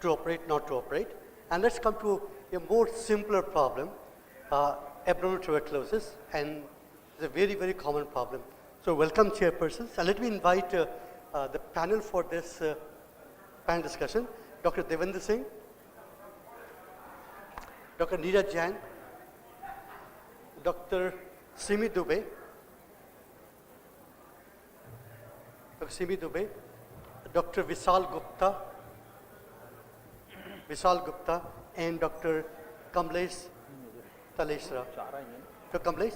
to operate, not to operate. And let's come to a more simpler problem, abdominal tuberculosis, and it's a very, very common problem. So welcome chairpersons, and let me invite the panel for this panel discussion. Dr. Devendra Singh, Dr. Neeraj Jain, Dr. Simi Dubey, Dr. Vishal Gupta, and Dr. Kamlesh Taleshra. Dr. Kamlesh?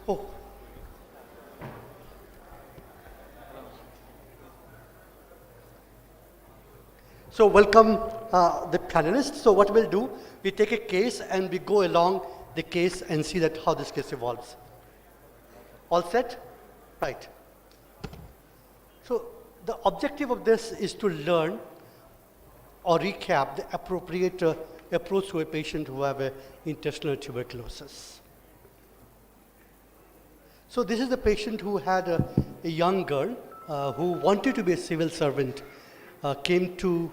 Oh. So welcome the panelists. So what we'll do, we take a case and we go along the case and see that how this case evolves. All set? Right. So the objective of this is to learn or recap the appropriate approach to a patient who have intestinal tuberculosis. So this is the patient who had a young girl who wanted to be a civil servant, came to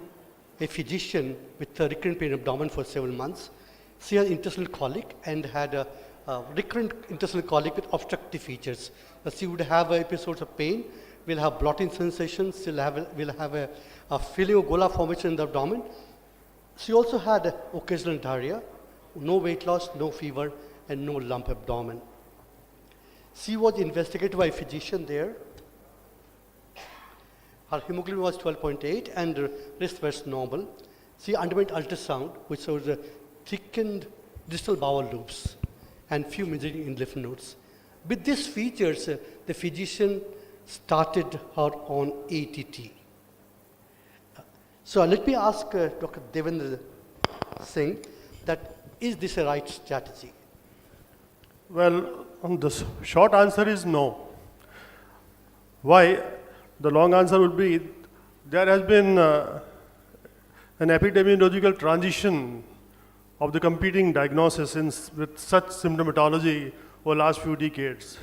a physician with a recurrent pain in abdomen for several months. She had intestinal colic and had a recurrent intestinal colic with obstructive features. She would have episodes of pain, will have blotting sensations, will have a feeling of gola formation in the abdomen. She also had occasional diarrhea, no weight loss, no fever, and no lump abdomen. She was investigated by a physician there. Her hemoglobin was 12.8 and the rest was normal. She underwent ultrasound, which shows thickened distal bowel loops and few measuring in lymph nodes. With these features, the physician started her on ATT. So let me ask Dr. Devendra Singh that is this a right strategy? Well, the short answer is no. Why? The long answer would be there has been an epidemiological transition of the competing diagnosis with such symptomatology over the last few decades.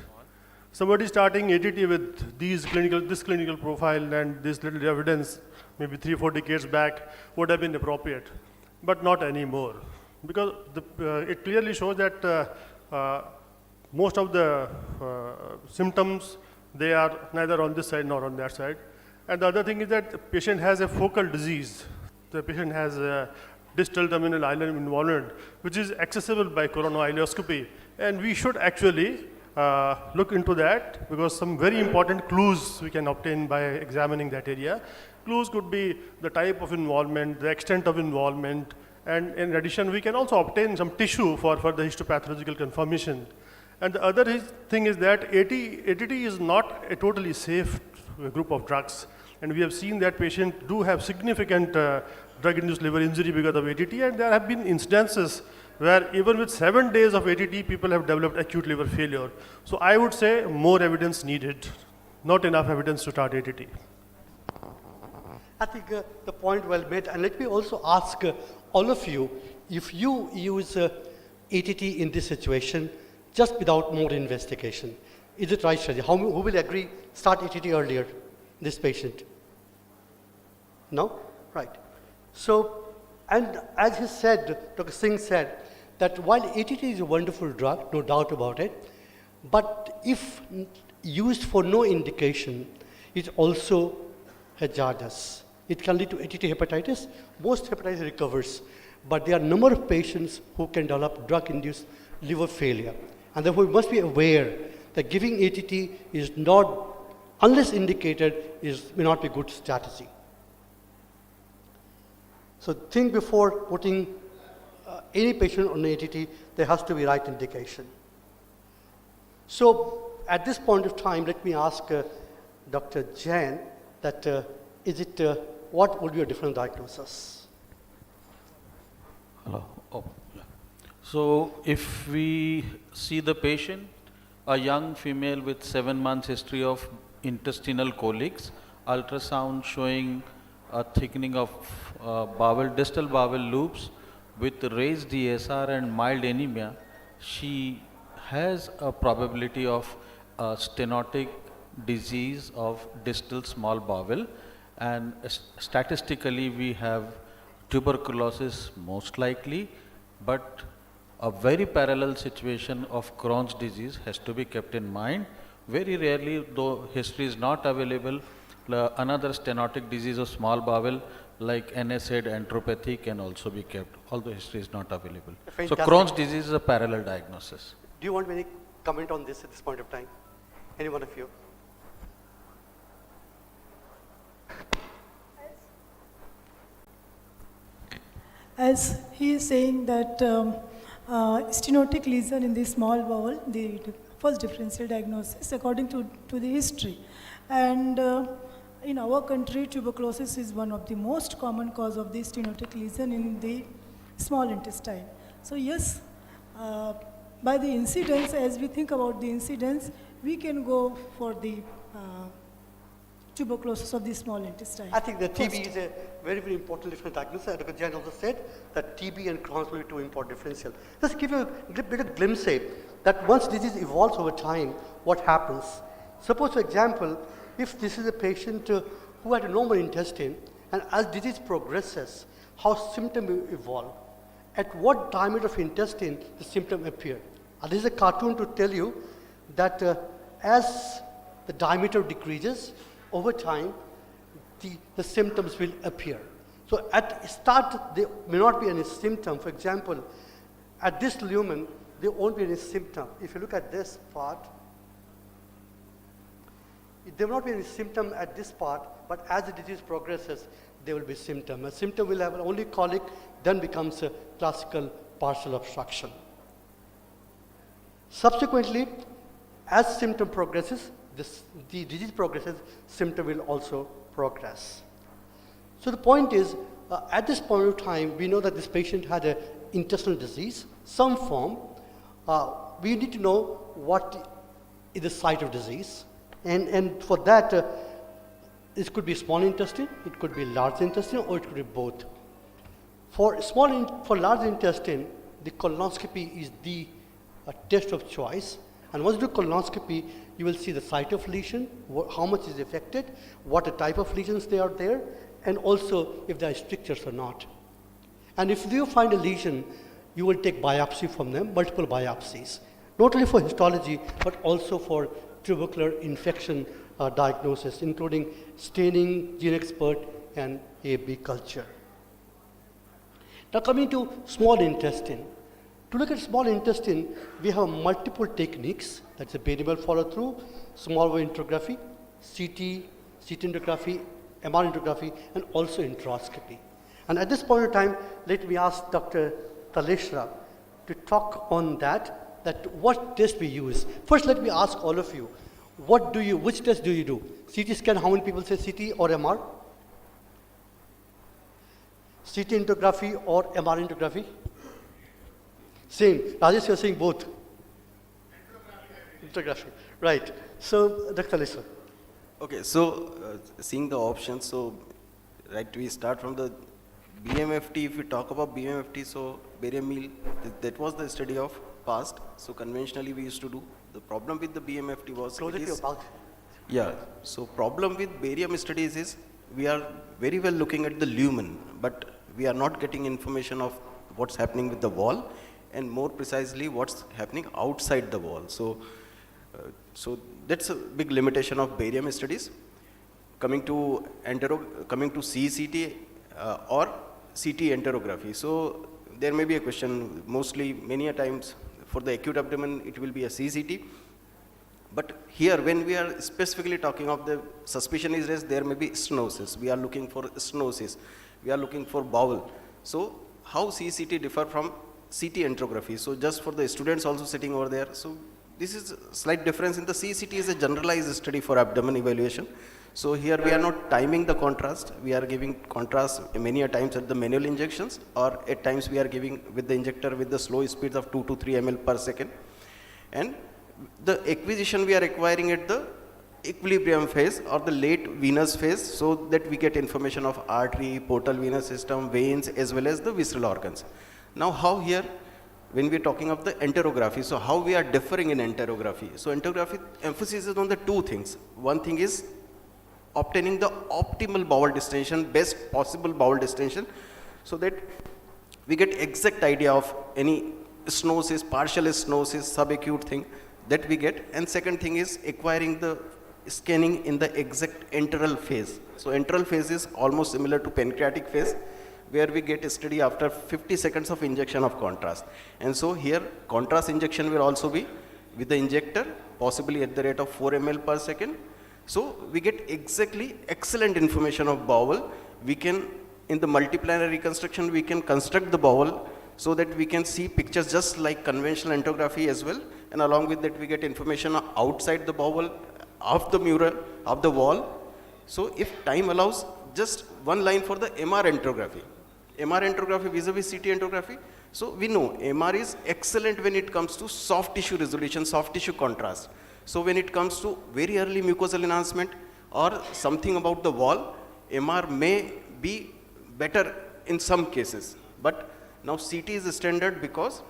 Somebody starting ATT with this clinical profile and this little evidence maybe 3-4 decades back would have been appropriate, but not anymore. Because it clearly shows that most of the symptoms, they are neither on this side nor on that side. And the other thing is that the patient has a focal disease. The patient has a distal terminal ileum involvement, which is accessible by coronoileoscopy. And we should actually look into that because some very important clues we can obtain by examining that area. Clues could be the type of involvement, the extent of involvement, and in addition, we can also obtain some tissue for further histopathological confirmation. And the other thing is that ATT is not a totally safe group of drugs. And we have seen that patients do have significant drug-induced liver injury because of ATT, and there have been instances where even with 7 days of ATT, people have developed acute liver failure. So I would say more evidence needed, not enough evidence to start ATT. I think the point well made, and let me also ask all of you, if you use ATT in this situation, just without more investigation, is it right strategy? Who will agree start ATT earlier, this patient? No? Right. So, and as he said, Dr. Singh said, that while ATT is a wonderful drug, no doubt about it, but if used for no indication, it's also hazardous. It can lead to ATT hepatitis. Most hepatitis recovers, but there are a number of patients who can develop drug-induced liver failure. And therefore, we must be aware that giving ATT is not, unless indicated, may not be a good strategy. So think before putting any patient on ATT, there has to be right indication. So at this point of time, let me ask Dr. Jain that what would be a different diagnosis? Hello. Oh, yeah. So if we see the patient, a young female with 7 months history of intestinal colics, ultrasound showing a thickening of distal bowel loops with raised DSR and mild anemia, she has a probability of stenotic disease of distal small bowel, and statistically we have tuberculosis most likely, but a very parallel situation of Crohn's disease has to be kept in mind. Very rarely, though history is not available, another stenotic disease of small bowel like NSAID enteropathy can also be kept, although history is not available. So Crohn's disease is a parallel diagnosis. Do you want any comment on this at this point of time? Any one of you? as he is saying that stenotic lesion in the small bowel, the first differential diagnosis according to the history. And in our country, tuberculosis is one of the most common cause of the stenotic lesion in the small intestine. So yes, by the incidence, as we think about the incidence, we can go for the tuberculosis of the small intestine. I think that TB is a very, very important differential diagnosis. Dr. Jain also said that TB and Crohn's will be two important differential. Let's give you a bit of glimpse that once disease evolves over time, what happens? Suppose, for example, if this is a patient who had a normal intestine, and as disease progresses, how symptoms will evolve. At what diameter of intestine the symptom appear. This is a cartoon to tell you that as the diameter decreases, over time, the symptoms will appear. So at start, there may not be any symptom. For example, at this lumen, there won't be any symptom. If you look at this part, there will not be any symptom at this part, but as the disease progresses, there will be symptom. A symptom will have only colic, then becomes a classical partial obstruction. Subsequently, as symptom progresses, the disease progresses, symptom will also progress. So the point is, at this point of time, we know that this patient had an intestinal disease, some form. We need to know what is the site of disease. And for that, it could be small intestine, it could be large intestine, or it could be both. For large intestine, the colonoscopy is the test of choice. And once you do colonoscopy, you will see the site of lesion, how much is affected, what the type of lesions they are there, and also if there are strictures or not. And if you find a lesion, you will take biopsy from them, multiple biopsies, not only for histology, but also for tubercular infection diagnosis, including staining, gene expert, and A/B culture. Now coming to small intestine. To look at small intestine, we have multiple techniques. That's a barium follow-through, small wave angiography, CT angiography, MR angiography, and also enteroscopy. And at this point in time, let me ask Dr. Taleshra to talk on that what test we use. First, let me ask all of you, which test do you do? CT scan, how many people say CT or MR? CT angiography or MR angiography? Same. Rajesh, you're saying both. Angiography. Right. So, Dr. Taleshra. Okay, so seeing the options, so right, we start from the BMFT. If we talk about BMFT, so barium meal, that was the study of past. So conventionally we used to do. The problem with the BMFT was so problem with barium studies is we are very well looking at the lumen, but we are not getting information of what's happening with the wall, and more precisely what's happening outside the wall. So that's a big limitation of barium studies. Coming to CCT or CT enterography. So there may be a question, many a times for the acute abdomen it will be a CCT. But here when we are specifically talking of the suspicion is raised, there may be stenosis. We are looking for stenosis. We are looking for bowel. So how CCT differ from CT enterography? So just for the students also sitting over there. So this is a slight difference in the CCT is a generalized study for abdomen evaluation. So here we are not timing the contrast. We are giving contrast many a times at the manual injections, or at times we are giving with the injector with the slow speeds of 2 to 3 ml per second. And the acquisition we are acquiring at the equilibrium phase or the late venous phase, so that we get information of artery, portal venous system, veins, as well as the visceral organs. Now how here, when we are talking of the enterography, so how we are differing in enterography? So enterography emphasizes on the two things. One thing is obtaining the optimal bowel distension, best possible bowel distension, so that we get exact idea of any stenosis, partial stenosis, subacute thing that we get. And second thing is acquiring the scanning in the exact enteral phase. So enteral phase is almost similar to pancreatic phase, where we get a study after 50 seconds of injection of contrast. And so here contrast injection will also be with the injector, possibly at the rate of 4 ml per second. So we get exactly excellent information of bowel. We can in the multiplanar reconstruction, we can construct the bowel so that we can see pictures just like conventional angiography as well. And along with that, we get information outside the bowel, of the mural, of the wall. So if time allows, just one line for the MR angiography. MR angiography vis-a-vis CT angiography. So we know MR is excellent when it comes to soft tissue resolution, soft tissue contrast. So when it comes to very early mucosal enhancement or something about the wall, MR may be better in some cases. But now CT is standard because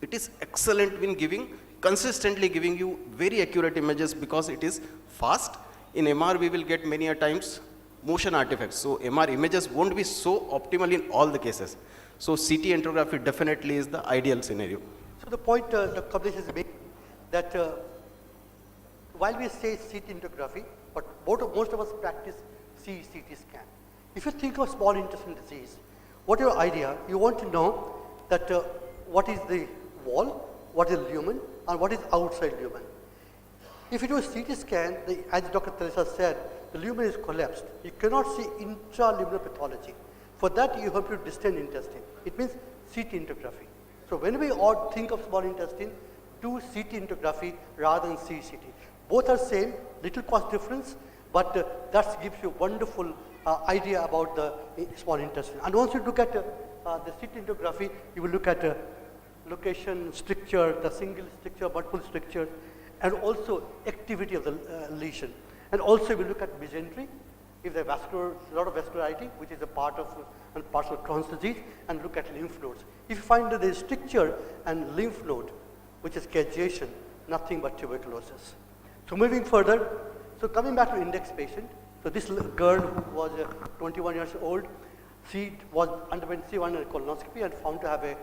it is excellent when consistently giving you very accurate images because it is fast. In MR, we will get many a times motion artifacts. So MR images won't be so optimal in all the cases. So CT angiography definitely is the ideal scenario. So the point Dr. Kamlesh is making that while we say CT angiography, but most of us practice CT scan. If you think of small intestine disease, what is your idea? You want to know that what is the wall, what is lumen, and what is outside lumen. If you do a CT scan, as Dr. Teresa said, the lumen is collapsed. You cannot see intraluminal pathology. For that, you have to distend intestine. It means CT angiography. So when we all think of small intestine, do CT angiography rather than CCT. Both are same, little cost difference, but that gives you wonderful idea about the small intestine. And once you look at the CT angiography, you will look at location, stricture, the single stricture, multiple stricture, and also activity of the lesion. And also we look at mesentery, if there's a lot of vascularity, which is a part of Crohn's disease, and look at lymph nodes. If you find that there is stricture and lymph node, which is cavitation, nothing but tuberculosis. So moving further, so coming back to index patient, so this girl who was 21 years old, she underwent C1 colonoscopy and found to have a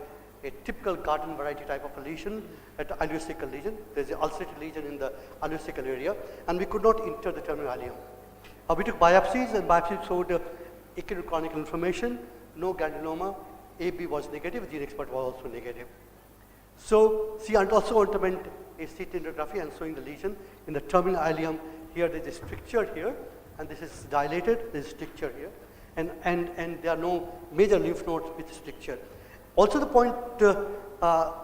typical garden variety type of a lesion, at ileocecal lesion. There's an ulcerated lesion in the ileocecal area, and we could not enter the terminal ileum. We took biopsies, and biopsies showed acute chronic inflammation, no granuloma, AB was negative, gene expert was also negative. So she also underwent a CT angiography and showing the lesion in the terminal ileum. Here there is a stricture here, and this is dilated, there is stricture here, and there are no major lymph nodes with stricture. Also the point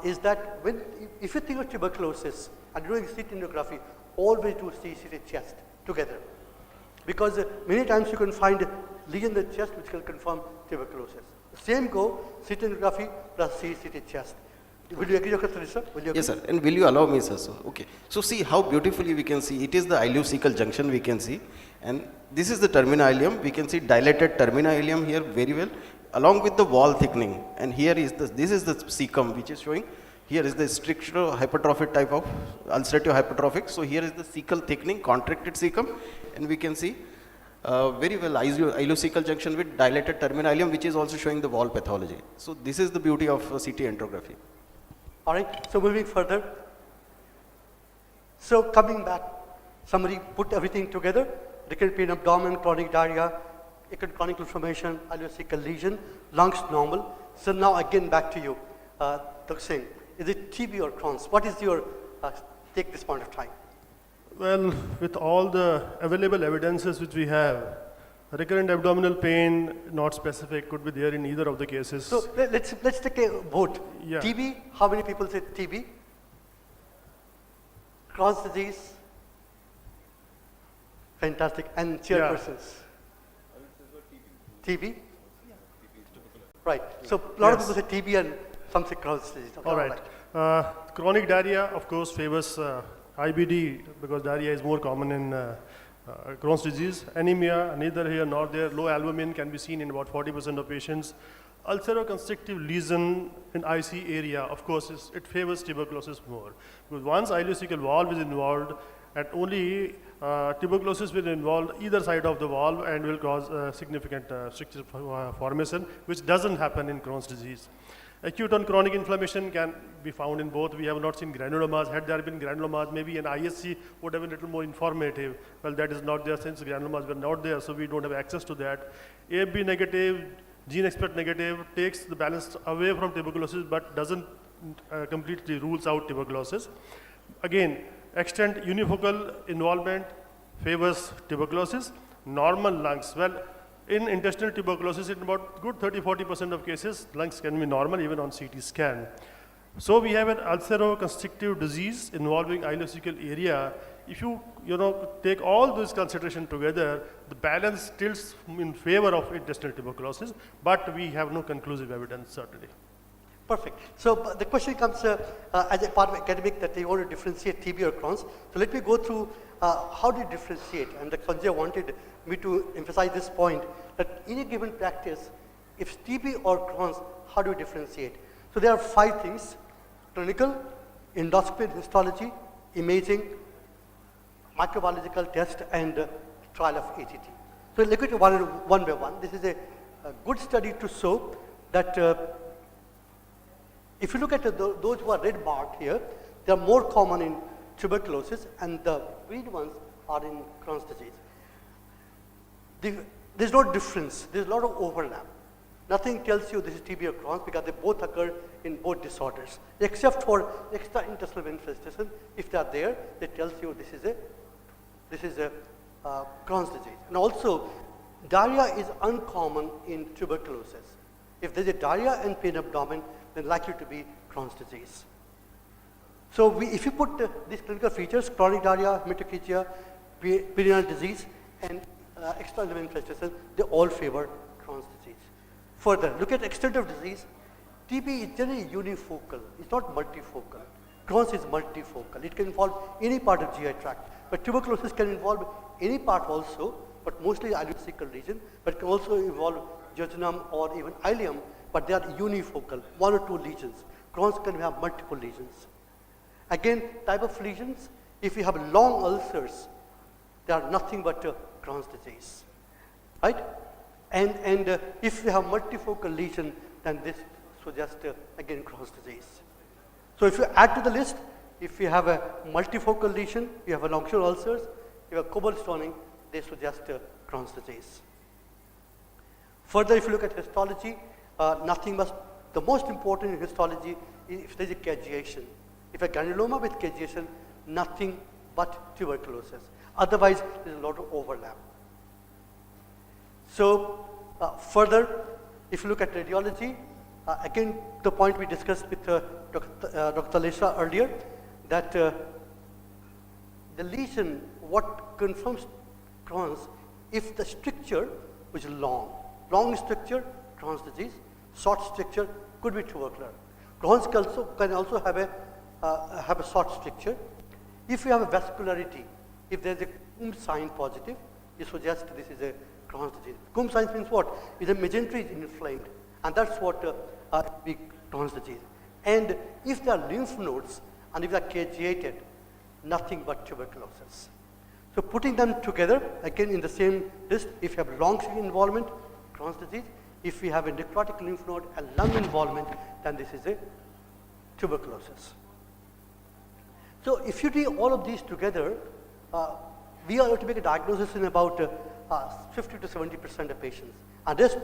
is that if you think of tuberculosis and doing CT angiography, always do CT chest together. Because many times you can find lesion in the chest which can confirm tuberculosis. Same go, CT angiography plus CT chest. Will you agree, Dr. Teresa? Yes, sir. And will you allow me, sir? So, okay. So see how beautifully we can see. It is the ileocecal junction we can see. And this is the terminal ileum. We can see dilated terminal ileum here very well, along with the wall thickening. And here is this is the cecum, which is showing. Here is the strictural hypertrophic type of ulcerative hypertrophic. So here is the cecal thickening, contracted cecum, and we can see very well ileocecal junction with dilated terminal ileum, which is also showing the wall pathology. So this is the beauty of CT angiography. All right, so moving further. So coming back, somebody put everything together, recurrent pain, abdomen, chronic diarrhea, acute chronic inflammation, ileocecal lesion, lungs normal. So now again back to you, Dr. Singh. Is it TB or Crohn's? What is your take this point of time? Well, with all the available evidences which we have, recurrent abdominal pain, not specific, could be there in either of the cases. So let's take a vote. Yeah. TB, how many people say TB? Crohn's disease? Fantastic. And chairpersons? TB? Right. So a lot of people say TB and some say Crohn's disease. Okay, all right. Chronic diarrhea, of course, favors IBD because diarrhea is more common in Crohn's disease. Anemia, neither here nor there. Low albumin can be seen in about 40% of patients. Ulceroconstrictive lesion in IC area, of course, it favors tuberculosis more. Because once ileocecal valve is involved, and only tuberculosis will involve either side of the valve and will cause significant stricture formation, which doesn't happen in Crohn's disease. Acute and chronic inflammation can be found in both. We have not seen granulomas. Had there been granulomas, maybe an ISC would have been a little more informative. Well, that is not there since granulomas were not there, so we don't have access to that. AFB negative, gene expert negative takes the balance away from tuberculosis but doesn't completely rules out tuberculosis. Again, extent unifocal involvement favors tuberculosis. Normal lungs, well, In intestinal tuberculosis, in about good 30-40% of cases, lungs can be normal even on CT scan. So we have an ulceroconstrictive disease involving ileocecal area. If you take all those considerations together, the balance tilts in favor of intestinal tuberculosis, but we have no conclusive evidence certainly. Perfect. So the question comes as a part of academic that they want to differentiate TB or Crohn's. So let me go through how do you differentiate, and Sanjay wanted me to emphasize this point, that in a given practice, if it's TB or Crohn's, how do you differentiate? So there are 5 things: clinical, endoscopy and histology, imaging, microbiological test, and trial of ATT. So look at it one by one. This is a good study to show that if you look at those who are red marked here, they are more common in tuberculosis, and the green ones are in Crohn's disease. There's no difference. There's a lot of overlap. Nothing tells you this is TB or Crohn's because they both occur in both disorders, except for extraintestinal manifestation. If they are there, it tells you this is a Crohn's disease. And also, diarrhea is uncommon in tuberculosis. If there's a diarrhea and pain abdomen, then likely to be Crohn's disease. So if you put these clinical features, chronic diarrhea, hematochezia, perineal disease, and extraintestinal manifestation, they all favor Crohn's disease. Further, look at extent of disease. TB is generally unifocal. It's not multifocal. Crohn's is multifocal. It can involve any part of GI tract. But tuberculosis can involve any part also, but mostly ileocecal region, but it can also involve jejunum or even ileum, but they are unifocal, 1 or 2 lesions. Crohn's can have multiple lesions. Again, type of lesions, if you have long ulcers, they are nothing but Crohn's disease, right? And if you have multifocal lesion, then this suggests again Crohn's disease. So if you add to the list, if you have a multifocal lesion, you have a longitudinal ulcers, you have cobblestoning, they suggest Crohn's disease. Further, if you look at histology, the most important in histology is if there is a cageation. If a granuloma with cageation, nothing but tuberculosis. Otherwise, there is a lot of overlap. So further, if you look at radiology, again, the point we discussed with Dr. Lesha earlier, that the lesion, what confirms Crohn's, if the stricture which is long stricture, Crohn's disease, short stricture could be tubercular. Crohn's can also have a short stricture. If you have a vascularity, if there is a Coombs sign positive, it suggests this is a Crohn's disease. Coombs sign means what? Is the mesentery is inflamed, and that's what big Crohn's disease. And if there are lymph nodes and if they are cageated, nothing but tuberculosis. So putting them together, again in the same list, if you have long involvement, Crohn's disease. If we have a necrotic lymph node and lung involvement, then this is a tuberculosis. So if you do all of these together, we are able to make a diagnosis in about 50 to 70% of patients. And rest,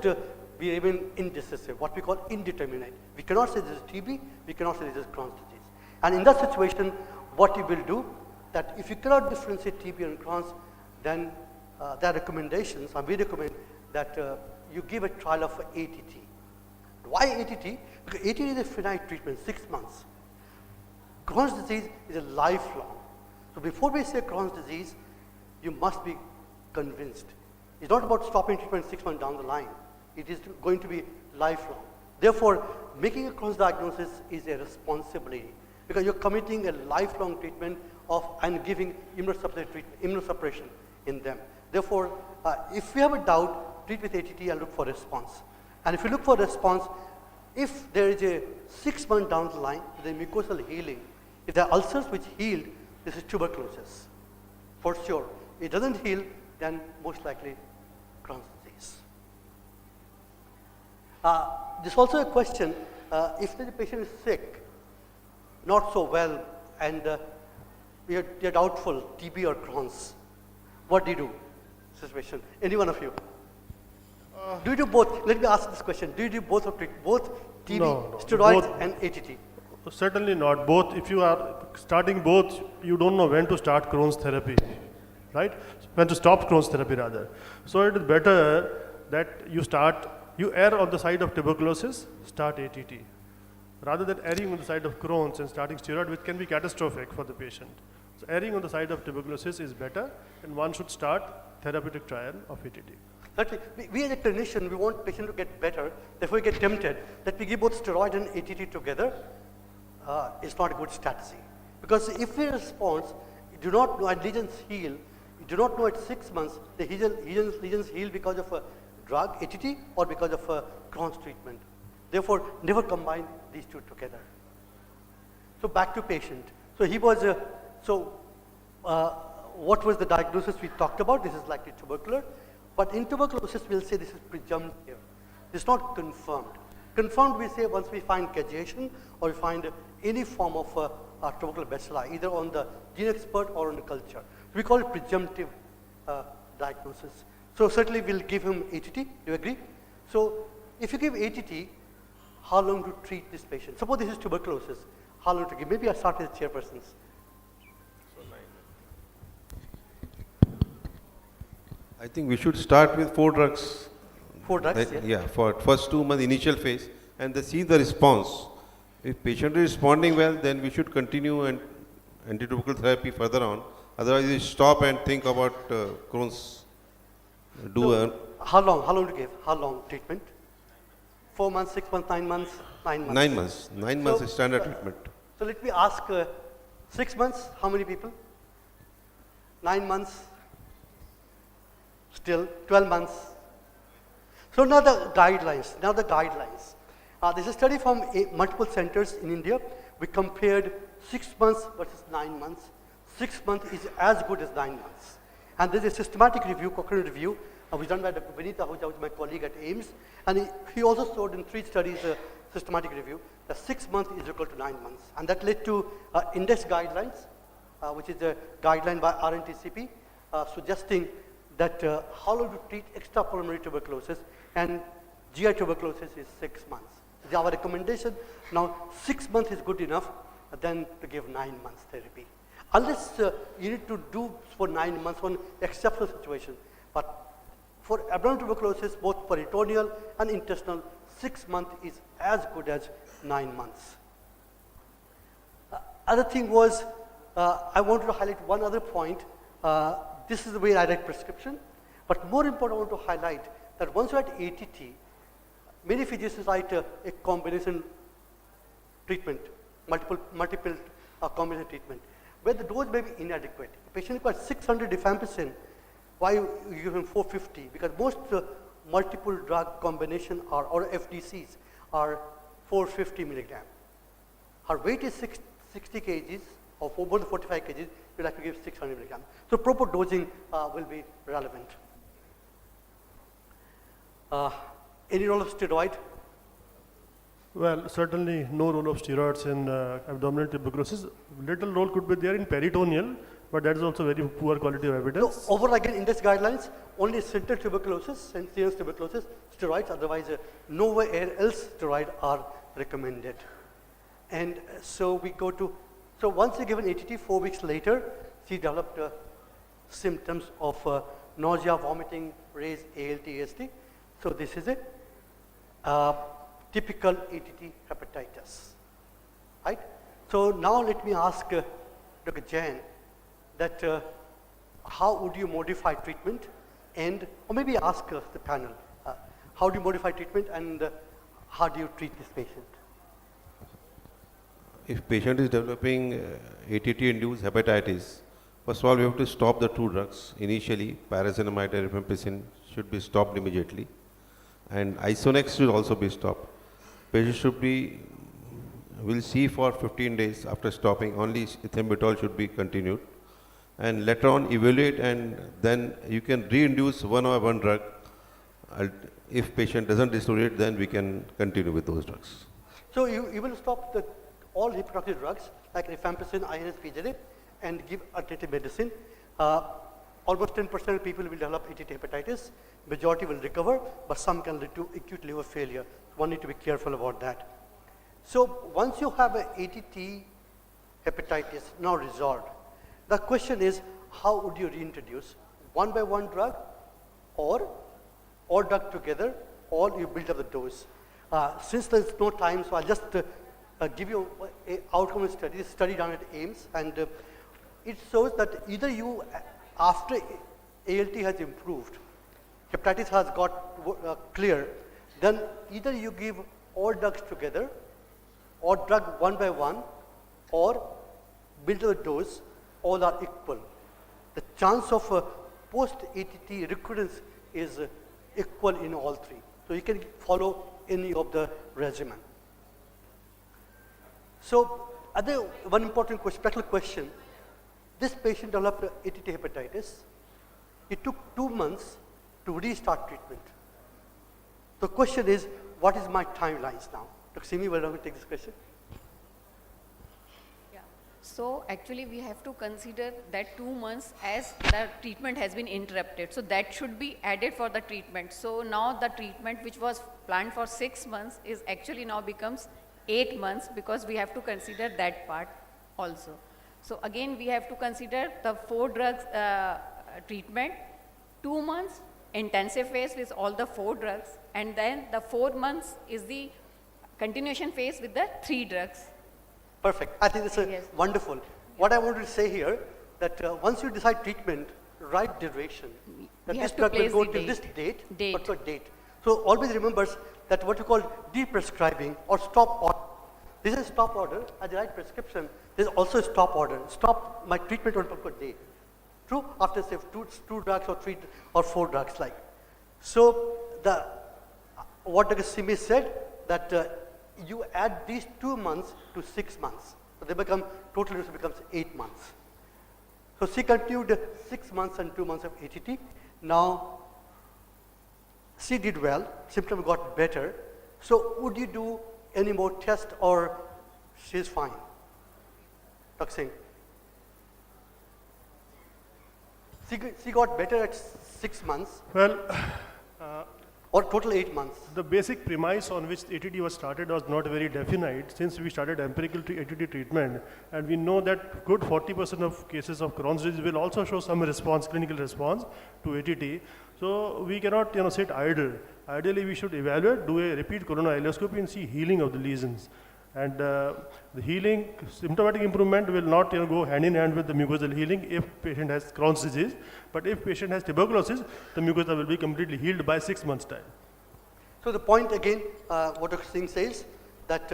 we are even indecisive, what we call indeterminate. We cannot say this is TB, we cannot say this is Crohn's disease. And in that situation, what you will do, that if you cannot differentiate TB and Crohn's, then there are recommendations, and we recommend that you give a trial of ATT. Why ATT? Because ATT is a finite treatment, 6 months. Crohn's disease is a lifelong. So before we say Crohn's disease, you must be convinced. It's not about stopping treatment 6 months down the line. It is going to be lifelong. Therefore, making a Crohn's diagnosis is a responsibility because you're committing a lifelong treatment and giving immunosuppression in them. Therefore, if you have a doubt, treat with ATT and look for response. And if you look for response, if there is a 6 months down the line, the mucosal healing, if there are ulcers which healed, this is tuberculosis, for sure. It doesn't heal, then most likely Crohn's disease. There's also a question, if the patient is sick, not so well, and you're doubtful, TB or Crohn's, what do you do? Situation. Any one of you? Do you do both? Let me ask this question. Do you do both or treat both TB, steroids, both, and ATT? Certainly not. Both. If you are starting both, you don't know when to start Crohn's therapy, right? When to stop Crohn's therapy rather. So it is better that you err on the side of tuberculosis, start ATT, rather than erring on the side of Crohn's and starting steroid, which can be catastrophic for the patient. So erring on the side of tuberculosis is better, and one should start therapeutic trial of ATT. Certainly, we as a clinician, we want patient to get better, therefore we get tempted that we give both steroid and ATT together. It's not a good strategy. Because if we respond, you do not know, and lesions heal, you do not know at 6 months, the lesions heal because of a drug, ATT, or because of a Crohn's treatment. Therefore, never combine these two together. So back to patient. So he was, what was the diagnosis we talked about? This is likely tubercular. But in tuberculosis, we'll say this is presumptive. It's not confirmed. Confirmed, we say once we find causation or we find any form of tubercular bacilli, either on the gene expert or on the culture. We call it presumptive diagnosis. So certainly we'll give him ATT, do you agree? So if you give ATT, how long to treat this patient? Suppose this is tuberculosis, how long to give? Maybe I'll start with chairpersons. I think we should start with 4 drugs. 4 drugs, yeah, for first 2 months initial phase, and see the response. If patient is responding well, then we should continue and antitubercular therapy further on. Otherwise, we stop and think about Crohn's. How long to give? How long treatment? 4 months, 6 months, 9 months? 9 months. 9 months. 9 months is standard treatment. So let me ask, 6 months, how many people? 9 months? Still 12 months. So now the guidelines. There's a study from multiple centers in India. We compared 6 months versus 9 months. 6 months is as good as 9 months. And there's a systematic review, Cochrane review, was done by Dr. Vinita, who was my colleague at AIIMS. And he also showed in 3 studies, a systematic review, that 6 months is equal to 9 months. And that led to index guidelines, which is a guideline by RNTCP, suggesting that how long to treat extrapulmonary tuberculosis, and GI tuberculosis is 6 months. It's our recommendation. Now 6 months is good enough then to give 9 months therapy. Unless you need to do for 9 months on exceptional situation. But for abdominal tuberculosis, both peritoneal and intestinal, 6 months is as good as 9 months. Other thing was, I wanted to highlight one other point. This is the way I write prescription. But more important, I want to highlight that once you write ATT, many physicians write a combination treatment, multiple combination treatment, where the dose may be inadequate. The patient requires 600 rifampicin, why you give him 450? Because most multiple drug combination or FDCs are 450 milligram. Her weight is 60 kgs or more than 45 kgs, you'll have to give 600 milligrams. So proper dosing will be relevant. Any role of steroid? Well, certainly no role of steroids in abdominal tuberculosis. Little role could be there in peritoneal, but that is also very poor quality of evidence. So overall, again, index guidelines, only central tuberculosis and serous tuberculosis, steroids, otherwise nowhere else steroids are recommended. And so we go to, so once you give an ATT, 4 weeks later, she developed symptoms of nausea, vomiting, raised ALT, AST. So this is a typical ATT hepatitis, right? So now let me ask Dr. Jain that how would you modify treatment, and or maybe ask the panel, how do you modify treatment and how do you treat this patient? If patient is developing ATT-induced hepatitis, first of all, we have to stop the 2 drugs. Initially, pyrazinamide and rifampicin should be stopped immediately, and Isonex should also be stopped. Patient should be, will see for 15 days after stopping, only ethambutol should be continued, and later on evaluate, and then you can reinduce one drug. If patient doesn't deteriorate, then we can continue with those drugs. So you will stop all hepatotoxic drugs like rifampicin, INS, PJD, and give alternative medicine. Almost 10% of people will develop ATT hepatitis. Majority will recover, but some can lead to acute liver failure. One need to be careful about that. So once you have an ATT hepatitis now resolved, the question is, how would you reintroduce? 1 by 1 drug or or drug together, or you build up the dose. Since there's no time, so I'll just give you an outcome study. This study done at AIMS, and it shows that either you, after ALT has improved, hepatitis has got clear, then either you give all drugs together, or drug one by one, or build the dose, all are equal. The chance of post-ATT recurrence is equal in all three. So you can follow any of the regimen. So other one important special question, this patient developed ATT hepatitis. It took 2 months to restart treatment. The question is, what is my timelines now? Dr. Simi, will you take this question? So actually we have to consider that 2 months as the treatment has been interrupted. So that should be added for the treatment. So now the treatment which was planned for 6 months is actually now becomes 8 months, because we have to consider that part also. So again we have to consider the 4 drugs treatment, 2 months intensive phase with all the 4 drugs, and then the 4 months is the continuation phase with the 3 drugs. Perfect. I think it's wonderful. What I want to say here, that once you decide treatment, right duration, that this drug will go till this date, particular date. So always remembers that what you call deprescribing or stop order. This is stop order. As the right prescription, there is also a stop order. Stop my treatment on a particular day. True? After say 2 drugs or 3 or 4 drugs like. So what Dr. Simi said, that you add these 2 months to 6 months. So they become, total use becomes 8 months. So she continued 6 months and 2 months of ATT. Now, she did well, symptoms got better. So would you do any more test, or she's fine? Dr. Singh. She got better at 6 months. Well, or total 8 months. The basic premise on which ATT was started was not very definite, since we started empirical ATT treatment, and we know that good 40% of cases of Crohn's disease will also show some response, clinical response to ATT. So we cannot sit idle. Ideally, we should evaluate, do a repeat colonoscopy and see healing of the lesions. And the healing, symptomatic improvement will not go hand in hand with the mucosal healing if patient has Crohn's disease. But if patient has tuberculosis, the mucosa will be completely healed by 6 months' time. So the point again, what Dr. Singh says, that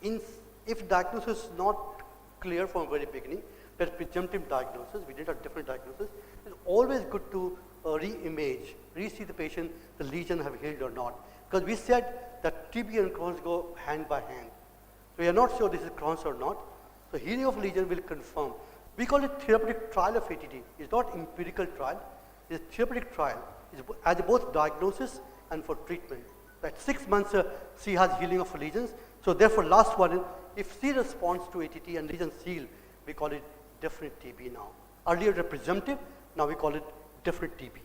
if diagnosis is not clear from the very beginning, that presumptive diagnosis, we did a different diagnosis, it's always good to re-image, re-see the patient, the lesion have healed or not. Because we said that TB and Crohn's go hand by hand. So we are not sure this is Crohn's or not. So healing of lesion will confirm. We call it therapeutic trial of ATT. It's not empirical trial. It's a therapeutic trial. It's as both diagnosis and for treatment. At 6 months, she has healing of lesions. So therefore, last one, if she responds to ATT and lesions heal, we call it definite TB now. Earlier it was presumptive, now we call it definite TB.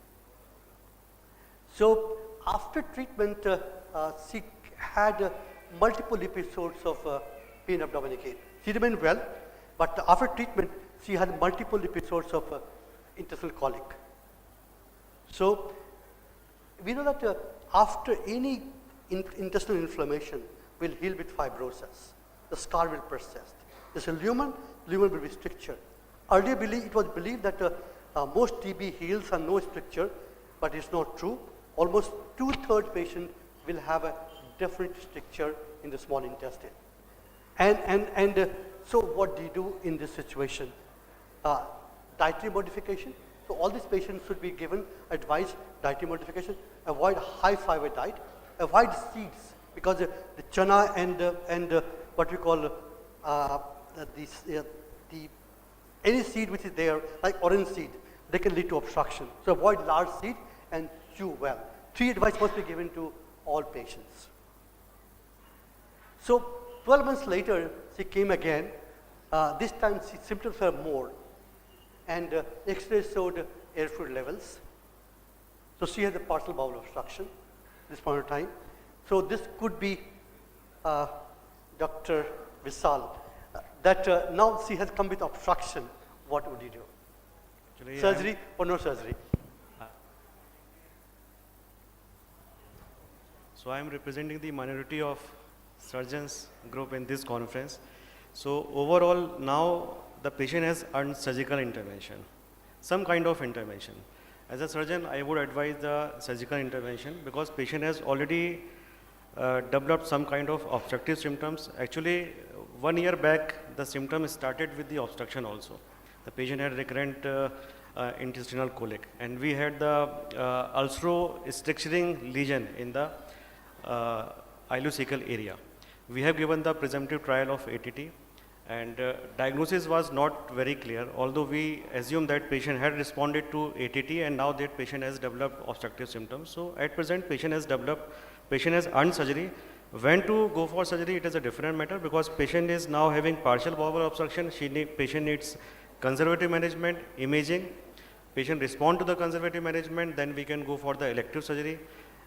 So after treatment, she had multiple episodes of pain abdominicate. She remained well, but after treatment, she had multiple episodes of intestinal colic. So we know that after any intestinal inflammation will heal with fibrosis. The scar will persist. There's a lumen will be stricture. Earlier it was believed that most TB heals and no stricture, but it's not true. Almost 2/3 patient will have a definite stricture in the small intestine. And so what do you do in this situation? Dietary modification. So all these patients should be given advice, dietary modification, avoid high fiber diet, avoid seeds, because the chana and what we call any seed which is there, like orange seed, they can lead to obstruction. So avoid large seed and chew well. 3 advice must be given to all patients. So 12 months later, she came again. This time symptoms were more, and X-ray showed air fluid levels. So she had a partial bowel obstruction at this point of time. So this could be Dr. Vishal, that now she has come with obstruction. What would you do? Surgery or no surgery? So I am representing the minority of surgeons group in this conference. So overall, now the patient has earned surgical intervention, some kind of intervention. As a surgeon, I would advise the surgical intervention because patient has already developed some kind of obstructive symptoms. Actually, 1 year back, the symptoms started with the obstruction also. The patient had recurrent intestinal colic, and we had the ulcer-stricturing lesion in the ileocecal area. We have given the presumptive trial of ATT, and diagnosis was not very clear, although we assume that patient had responded to ATT and now that patient has developed obstructive symptoms. So at present, patient has earned surgery. When to go for surgery, it is a different matter because patient is now having partial bowel obstruction. Patient needs conservative management, imaging. Patient respond to the conservative management, then we can go for the elective surgery.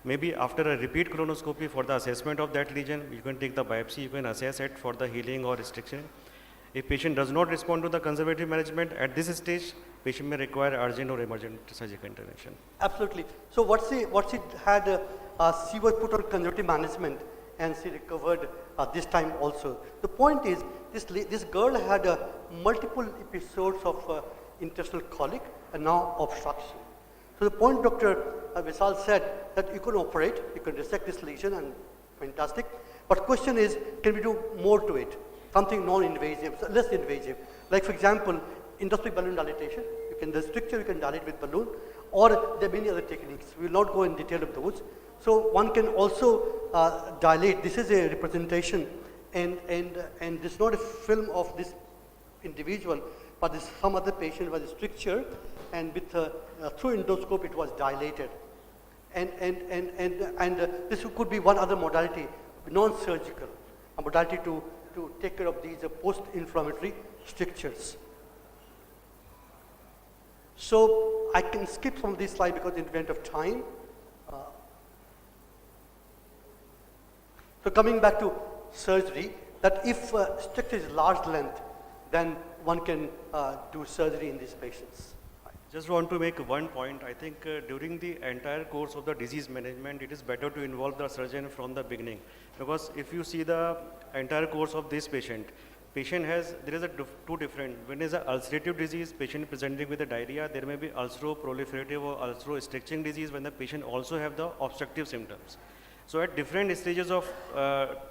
Maybe after a repeat colonoscopy for the assessment of that lesion, you can take the biopsy, you can assess it for the healing or restriction. If patient does not respond to the conservative management, at this stage, patient may require urgent or emergent surgical intervention. Absolutely. So what's it had, she was put on conservative management and she recovered this time also. The point is, this girl had multiple episodes of intestinal colic and now obstruction. So the point Dr. Vishal said that you can operate, you can resect this lesion and fantastic. But question is, can we do more to it? Something non-invasive, less invasive. Like for example, endoscopic balloon dilatation. The stricture you can dilate with balloon, or there are many other techniques. We will not go in detail of those. So one can also dilate. This is a representation, and this is not a film of this individual, but this some other patient was a stricture, and with through endoscope it was dilated, and this could be one other modality, non-surgical, a modality to take care of these post-inflammatory strictures. So I can skip some of these slides because in the event of time. So coming back to surgery, that if stricture is large length, then one can do surgery in these patients. Just want to make one point. I think during the entire course of the disease management, it is better to involve the surgeon from the beginning. Because if you see the entire course of this patient has, there is two different. When is an ulcerative disease, patient presenting with a diarrhea, there may be ulcero-proliferative or ulcero-stricturing disease when the patient also have the obstructive symptoms. So at different stages of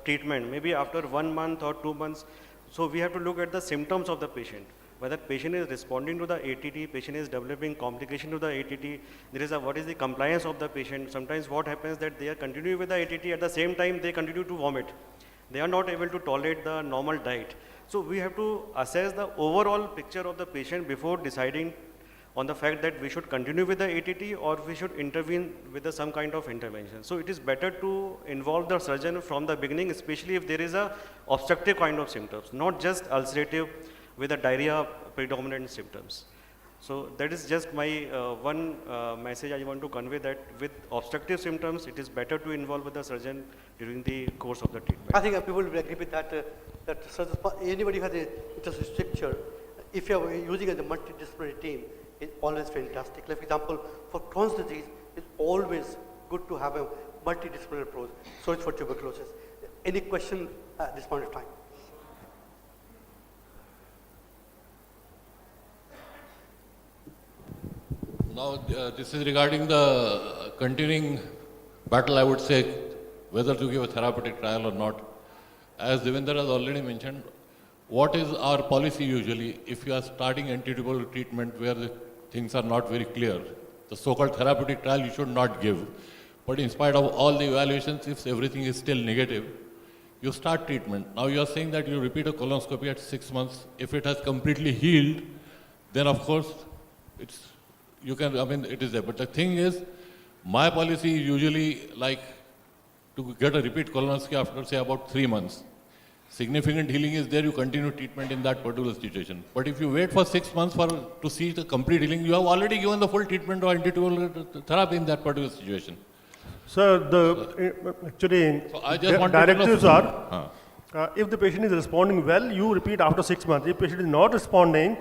treatment, maybe after 1 month or 2 months, so we have to look at the symptoms of the patient. Whether patient is responding to the ATT, patient is developing complication to the ATT, there is what is the compliance of the patient. Sometimes what happens that they are continuing with the ATT, at the same time they continue to vomit. They are not able to tolerate the normal diet. So we have to assess the overall picture of the patient before deciding on the fact that we should continue with the ATT or we should intervene with some kind of intervention. So it is better to involve the surgeon from the beginning, especially if there is a obstructive kind of symptoms, not just ulcerative with a diarrhea predominant symptoms. So that is just my one message I want to convey, that with obstructive symptoms, it is better to involve with the surgeon during the course of the treatment. I think people will agree with that, anybody who has a intestinal stricture, if you are using as a multidisciplinary team, it's always fantastic. Like for example, for Crohn's disease, it's always good to have a multidisciplinary approach. So it's for tuberculosis. Any question at this point of time? Now, this is regarding the continuing battle, I would say, whether to give a therapeutic trial or not. As Devendra has already mentioned, what is our policy usually if you are starting antitubercular treatment where the things are not very clear? The so-called therapeutic trial you should not give. But in spite of all the evaluations, if everything is still negative, you start treatment. Now you are saying that you repeat a colonoscopy at 6 months. If it has completely healed, then of course, it is there. But the thing is, my policy is usually like to get a repeat colonoscopy after say about 3 months. Significant healing is there, you continue treatment in that particular situation. But if you wait for 6 months to see the complete healing, you have already given the full treatment or antitubercular therapy in that particular situation. Sir, actually, directives are, if the patient is responding well, you repeat after 6 months. If patient is not responding,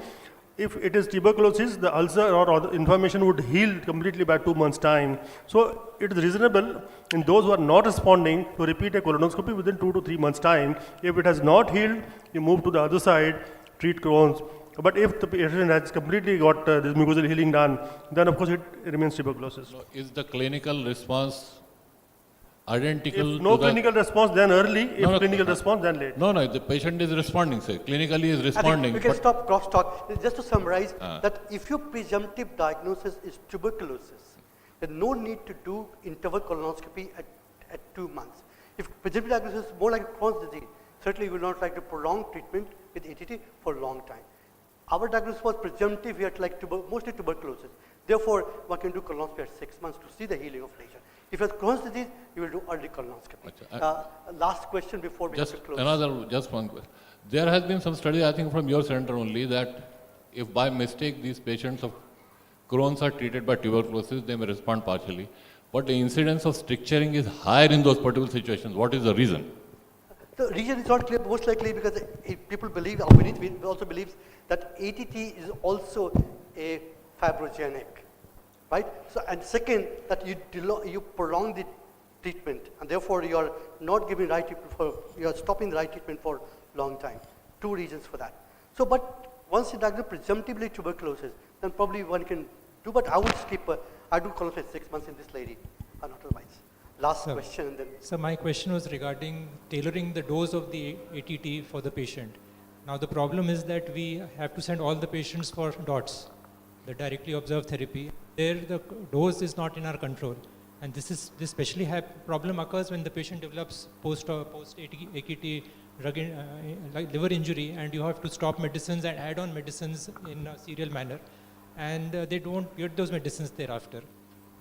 if it is tuberculosis, the ulcer or the inflammation would heal completely by 2 months' time. So it is reasonable in those who are not responding to repeat a colonoscopy within 2 to 3 months' time. If it has not healed, you move to the other side, treat Crohn's. But if the patient has completely got this mucosal healing done, then of course it remains tuberculosis. No, is the clinical response identical? If no to clinical response, then early. If No, no, clinical response, then late. No, the patient is responding, say, clinically is I think responding. we can but- stop crosstalk. Just to summarize, that if your presumptive diagnosis is tuberculosis, there's no need to do interval colonoscopy at 2 months. If presumptive diagnosis is more like Crohn's disease, certainly we would not like to prolong treatment with ATT for a long time. Our diagnosis was presumptive, we had like mostly tuberculosis. Therefore, one can do colonoscopy at 6 months to see the healing of lesion. If it's Crohn's disease, you will do early colonoscopy. Last question before we have to close. Just one question. There has been some study, I think from your center only, that if by mistake these patients of Crohn's are treated by tuberculosis, they may respond partially. But the incidence of stricturing is higher in those particular situations. What is the reason? The reason is not clear, most likely because people believe, or we also believes that ATT is also a fibrogenic, right? So, and second, that you prolong the treatment, and therefore you are not giving right treatment you are stopping the right treatment for a long time. 2 reasons for that. So, but once you diagnose presumptively tuberculosis, then probably one can do, but I would skip, I do colonoscopy 6 months in this lady, not otherwise. Last question and then. So my question was regarding tailoring the dose of the ATT for the patient. Now the problem is that we have to send all the patients for DOTS, the directly observed therapy. There the dose is not in our control. And this especially problem occurs when the patient develops post-AKT like liver injury, and you have to stop medicines and add on medicines in a serial manner. And they don't get those medicines thereafter.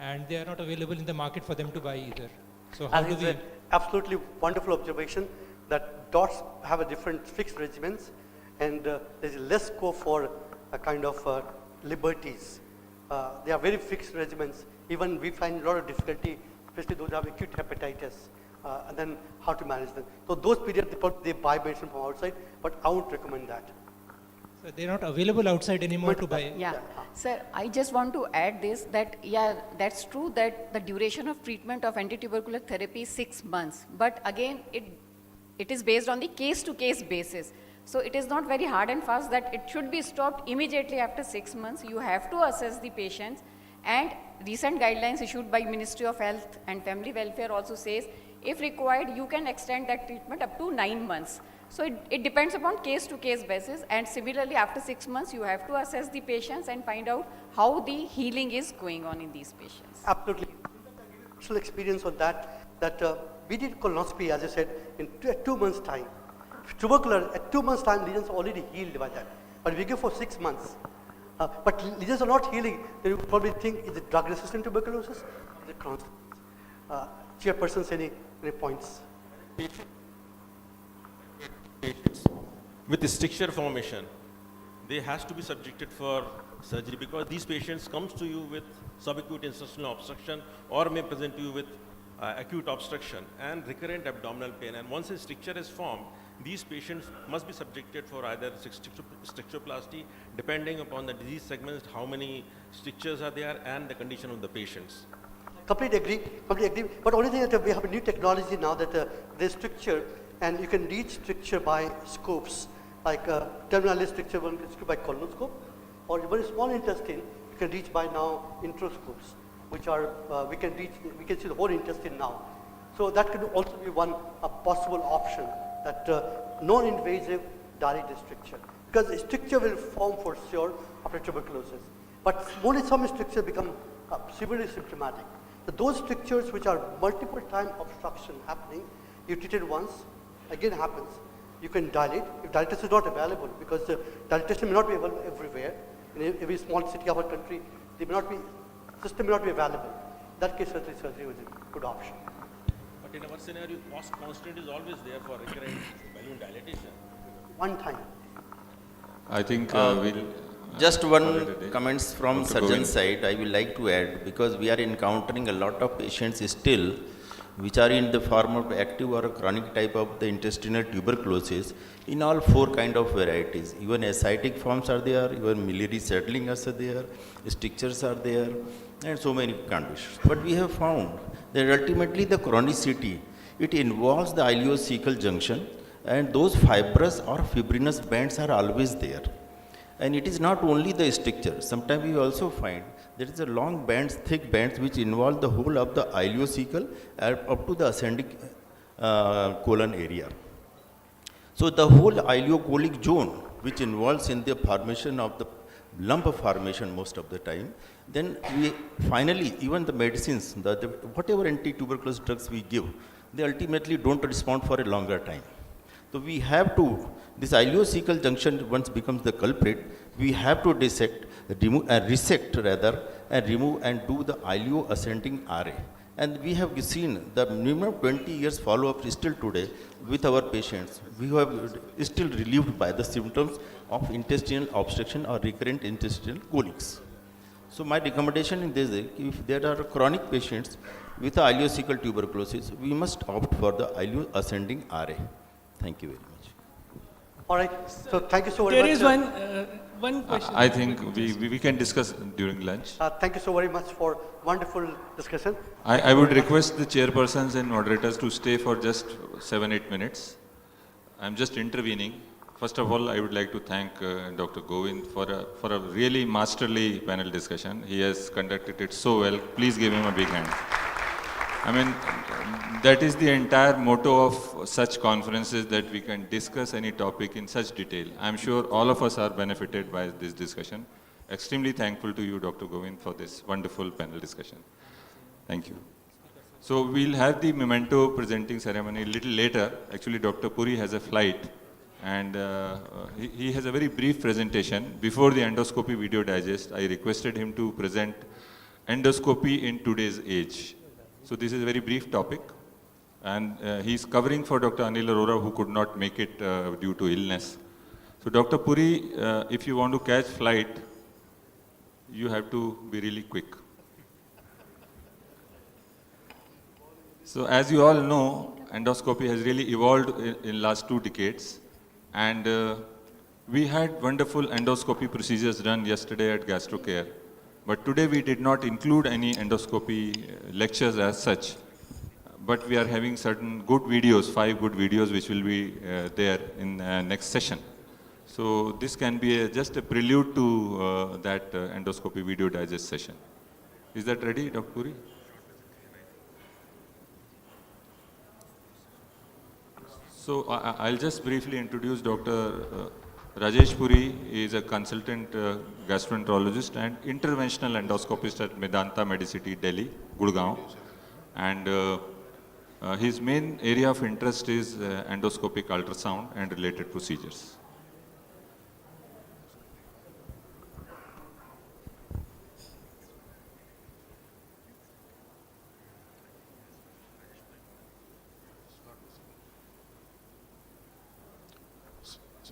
And they are not available in the market for them to buy either. So how do we... It's an absolutely wonderful observation that DOTS have a different fixed regimens, and there's less scope for a kind of liberties. They are very fixed regimens. Even we find a lot of difficulty, especially those who have acute hepatitis, and then how to manage them. So those periods, they buy medicine from outside, but I won't recommend that. So they're not available outside anymore to buy. Yeah, sir, I just want to add this, that yeah, that's true that the duration of treatment of antitubercular therapy is 6 months, but again, it is based on the case-to-case basis. So it is not very hard and fast that it should be stopped immediately after 6 months. You have to assess the patients, and recent guidelines issued by Ministry of Health and Family Welfare also says, if required, you can extend that treatment up to 9 months. So it depends upon case-to-case basis, and similarly after 6 months you have to assess the patients and find out how the healing is going on in these patients. Absolutely. Personal experience on that we did colonoscopy, as I said, in 2 months' time. Tubercular, at 2 months' time, lesions are already healed by that. But we give for 6 months. But lesions are not healing, then you probably think, is it drug-resistant tuberculosis? Is it Crohn's? Chairpersons, any points? Patients with stricture formation, they has to be subjected for surgery, because these patients comes to you with subacute intestinal obstruction or may present to you with acute obstruction and recurrent abdominal pain. And once a stricture is formed, these patients must be subjected for either stricturoplasty, depending upon the disease segments, how many strictures are there and the condition of the patients. Completely agree. But only thing that we have a new technology now that there's stricture, and you can reach stricture by scopes, like terminal stricture one can by colonoscope, or even small intestine you can reach by now introscopes, which are we can see the whole intestine now. So that could also be one possible option, that non-invasive direct stricture, because stricture will form for sure after tuberculosis, but only some strictures become severely symptomatic. So those strictures which are multiple time obstruction happening, you treat it once, again happens, you can dilate. If dilatation is not available, because dilatation may not be available everywhere, in every small city of our country, system may not be available. In that case, surgery was a good option. But in our scenario, cost constant is always there for recurrent balloon dilatation. One time. I think just one comments from surgeon side I will like to add, because we are encountering a lot of patients still which are in the form of active or chronic type of the intestinal tuberculosis in all 4 kind of varieties. Even ascitic forms are there, even miliary settling are there, strictures are there, and so many conditions. But we have found that ultimately the chronicity, it involves the ileocecal junction, and those fibrous or fibrinous bands are always there. And it is not only the stricture. Sometimes we also find there is a long bands, thick bands, which involve the whole of the ileocecal up to the ascending colon area. So the whole ileocolic zone, which involves in the formation of the lump formation most of the time, then we finally, even the medicines, whatever anti-tuberculosis drugs we give, they ultimately don't respond for a longer time. So we have to, this ileocecal junction once becomes the culprit, we have to dissect, resect rather, and remove and do the ileo-ascending RA. And we have seen the minimum 20 years follow-up still today with our patients. We have still relieved by the symptoms of intestinal obstruction or recurrent intestinal colics. So my recommendation in this is, if there are chronic patients with ileocecal tuberculosis, we must opt for the ileo-ascending RA. Thank you very much. All right. So thank you so very much. There is one question. I think we can discuss during lunch. Thank you so very much for wonderful discussion. I would request the chairpersons and moderators to stay for just 7-8 minutes. I'm just intervening. First of all, I would like to thank Dr. Govind for a really masterly panel discussion. He has conducted it so well. Please give him a big hand. I mean, that is the entire motto of such conferences, that we can discuss any topic in such detail. I'm sure all of us are benefited by this discussion. Extremely thankful to you, Dr. Govind, for this wonderful panel discussion. Thank you. So we'll have the memento presenting ceremony a little later. Actually, Dr. Puri has a flight, and he has a very brief presentation. Before the endoscopy video digest, I requested him to present endoscopy in today's age. So this is a very brief topic, and he's covering for Dr. Anil Arora, who could not make it due to illness. So Dr. Puri, if you want to catch flight, you have to be really quick. So as you all know, endoscopy has really evolved in last 2 decades, and we had wonderful endoscopy procedures done yesterday at GastroCare. But today we did not include any endoscopy lectures as such, but we are having certain good videos, 5 good videos, which will be there in next session. So this can be just a prelude to that endoscopy video digest session. Is that ready, Dr. Puri? So I'll just briefly introduce Dr. Rajesh Puri. Is a consultant gastroenterologist and interventional endoscopist at Medanta Medicity, Delhi, Gurgaon. And his main area of interest is endoscopic ultrasound and related procedures.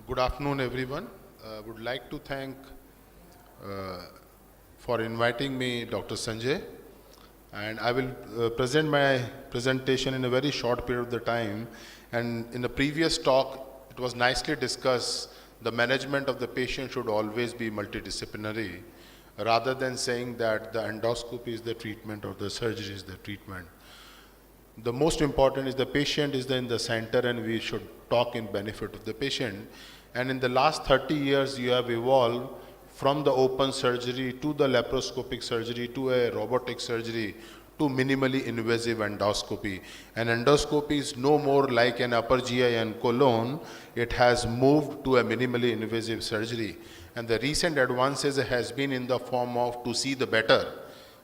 Good afternoon, everyone. Would like to thank for inviting me, Dr. Sanjay, and I will present my presentation in a very short period of the time. And in the previous talk, it was nicely discussed, the management of the patient should always be multidisciplinary, rather than saying that the endoscopy is the treatment or the surgery is the treatment. The most important is the patient is in the center, and we should talk in benefit of the patient. And in the last 30 years, you have evolved from the open surgery to the laparoscopic surgery to a robotic surgery to minimally invasive endoscopy. And endoscopy is no more like an upper GI and colon. It has moved to a minimally invasive surgery. And the recent advances has been in the form of to see the better.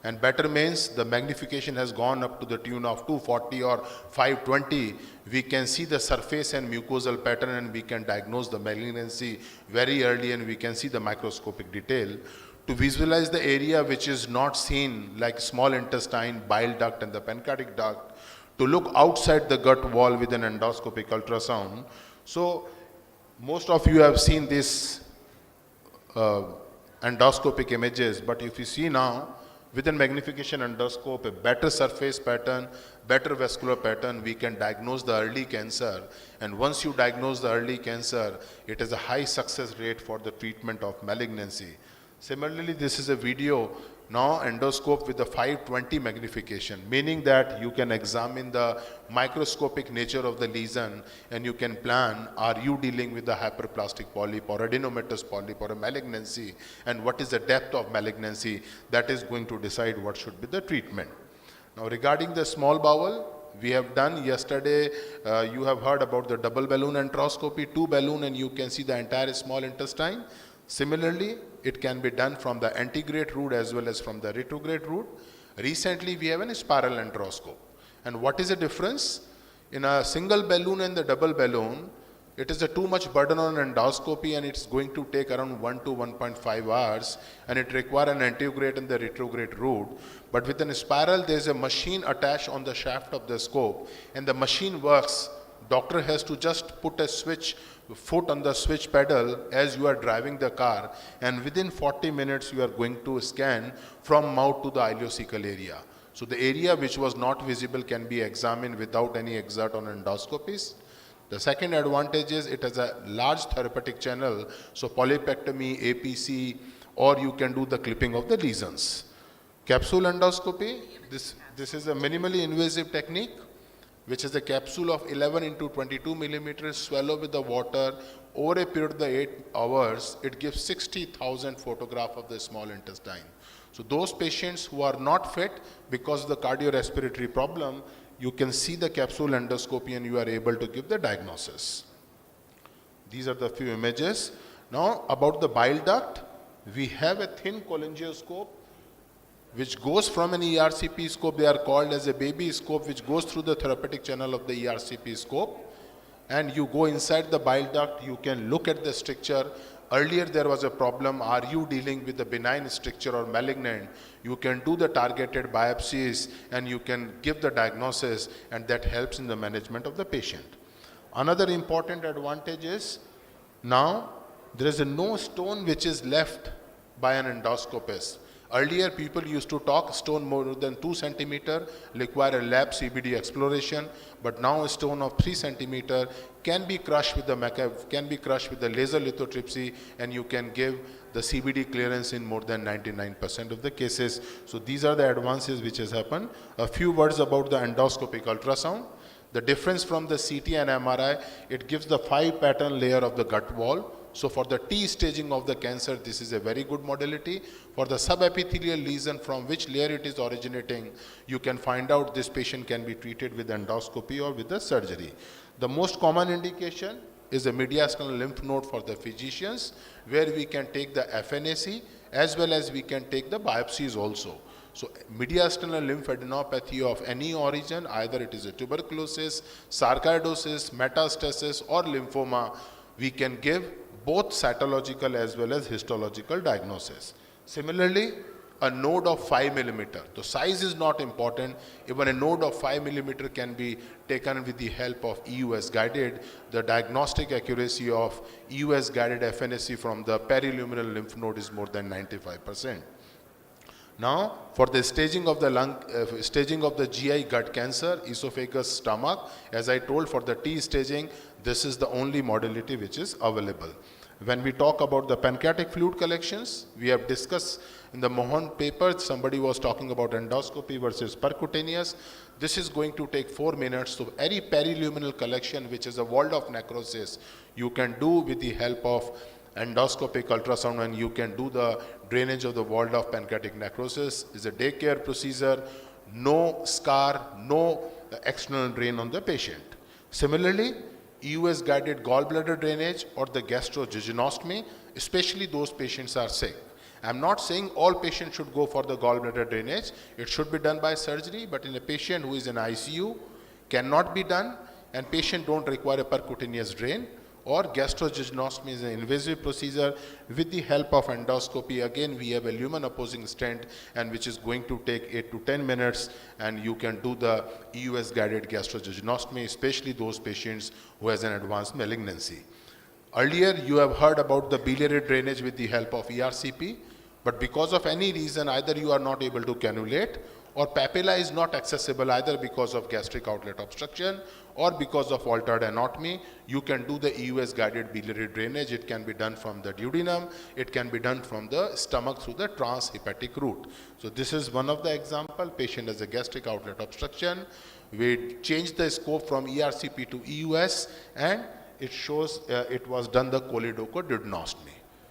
And better means the magnification has gone up to the tune of 240 or 520. We can see the surface and mucosal pattern, and we can diagnose the malignancy very early, and we can see the microscopic detail. To visualize the area which is not seen, like small intestine, bile duct and the pancreatic duct, to look outside the gut wall with an endoscopic ultrasound. So most of you have seen this endoscopic images, but if you see now, With a magnification endoscope, a better surface pattern, better vascular pattern, we can diagnose the early cancer. And once you diagnose the early cancer, it has a high success rate for the treatment of malignancy. Similarly, this is a video now endoscope with the 520 magnification, meaning that you can examine the microscopic nature of the lesion and you can plan, are you dealing with the hyperplastic polyp or adenomatous polyp or a malignancy, and what is the depth of malignancy. That is going to decide what should be the treatment. Now regarding the small bowel, we have done yesterday, you have heard about the double balloon enteroscopy, 2 balloon and you can see the entire small intestine. Similarly, it can be done from the antegrade route as well as from the retrograde route. Recently, we have a spiral enteroscope. And what is the difference? In a single balloon and the double balloon, it is a too much burden on endoscopy and it's going to take around 1 to 1.5 hours and it requires an antegrade and the retrograde route. But with a spiral, there is a machine attached on the shaft of the scope and the machine works. Doctor has to just put a foot on the switch pedal as you are driving the car, and within 40 minutes you are going to scan from mouth to the ileocecal area. So the area which was not visible can be examined without any exert on endoscopies. The second advantage is it has a large therapeutic channel, so polypectomy, APC, or you can do the clipping of the lesions. Capsule endoscopy, this is a minimally invasive technique, which is a capsule of 11 into 22 millimeters, swallow with the water. Over a period of 8 hours, it gives 60,000 photographs of the small intestine. So those patients who are not fit because of the cardiorespiratory problem, you can see the capsule endoscopy and you are able to give the diagnosis. These are the few images. Now about the bile duct, we have a thin cholangioscope which goes from an ERCP scope. They are called as a baby scope, which goes through the therapeutic channel of the ERCP scope. And you go inside the bile duct, you can look at the stricture. Earlier there was a problem, are you dealing with the benign stricture or malignant? You can do the targeted biopsies and you can give the diagnosis, and that helps in the management of the patient. Another important advantage is, now there is no stone which is left by an endoscopist. Earlier, people used to talk stone more than 2 centimeter require a lab CBD exploration, but now a stone of 3 centimeter can be crushed with the laser lithotripsy, and you can give the CBD clearance in more than 99% of the cases. So these are the advances which has happened. A few words about the endoscopic ultrasound. The difference from the CT and MRI, it gives the 5 pattern layer of the gut wall. So for the T staging of the cancer, this is a very good modality. For the subepithelial lesion from which layer it is originating, you can find out this patient can be treated with endoscopy or with the surgery. The most common indication is a mediastinal lymph node for the physicians, where we can take the FNAC as well as we can take the biopsies also. So mediastinal lymphadenopathy of any origin, either it is a tuberculosis, sarcoidosis, metastasis or lymphoma, we can give both cytological as well as histological diagnosis. Similarly, a node of 5 millimeter. The size is not important. Even a node of 5 millimeter can be taken with the help of EUS guided. The diagnostic accuracy of EUS guided FNAC from the periluminal lymph node is more than 95%. Now, for the staging of the staging of the GI gut cancer, esophagus, stomach, as I told, for the T staging, this is the only modality which is available. When we talk about the pancreatic fluid collections, we have discussed in the Mohan paper, somebody was talking about endoscopy versus percutaneous. This is going to take 4 minutes. So any periluminal collection, which is a wall of necrosis, you can do with the help of endoscopic ultrasound, and you can do the drainage of the wall of pancreatic necrosis. Is a daycare procedure, no scar, no external drain on the patient. Similarly, EUS guided gallbladder drainage or the gastrojejunostomy, especially those patients are sick. I'm not saying all patients should go for the gallbladder drainage. It should be done by surgery, but in a patient who is in ICU, cannot be done, and patient don't require a percutaneous drain, or gastrojejunostomy is an invasive procedure. With the help of endoscopy, again we have a lumen opposing stent, and which is going to take 8 to 10 minutes, and you can do the EUS guided gastrojejunostomy, especially those patients who has an advanced malignancy. Earlier you have heard about the biliary drainage with the help of ERCP. But because of any reason, either you are not able to cannulate, or papilla is not accessible either because of gastric outlet obstruction or because of altered anatomy, you can do the EUS guided biliary drainage. It can be done from the duodenum, it can be done from the stomach through the transhepatic route. So this is one of the example. Patient has a gastric outlet obstruction. We changed the scope from ERCP to EUS, and it shows it was done the choledochoduodenostomy.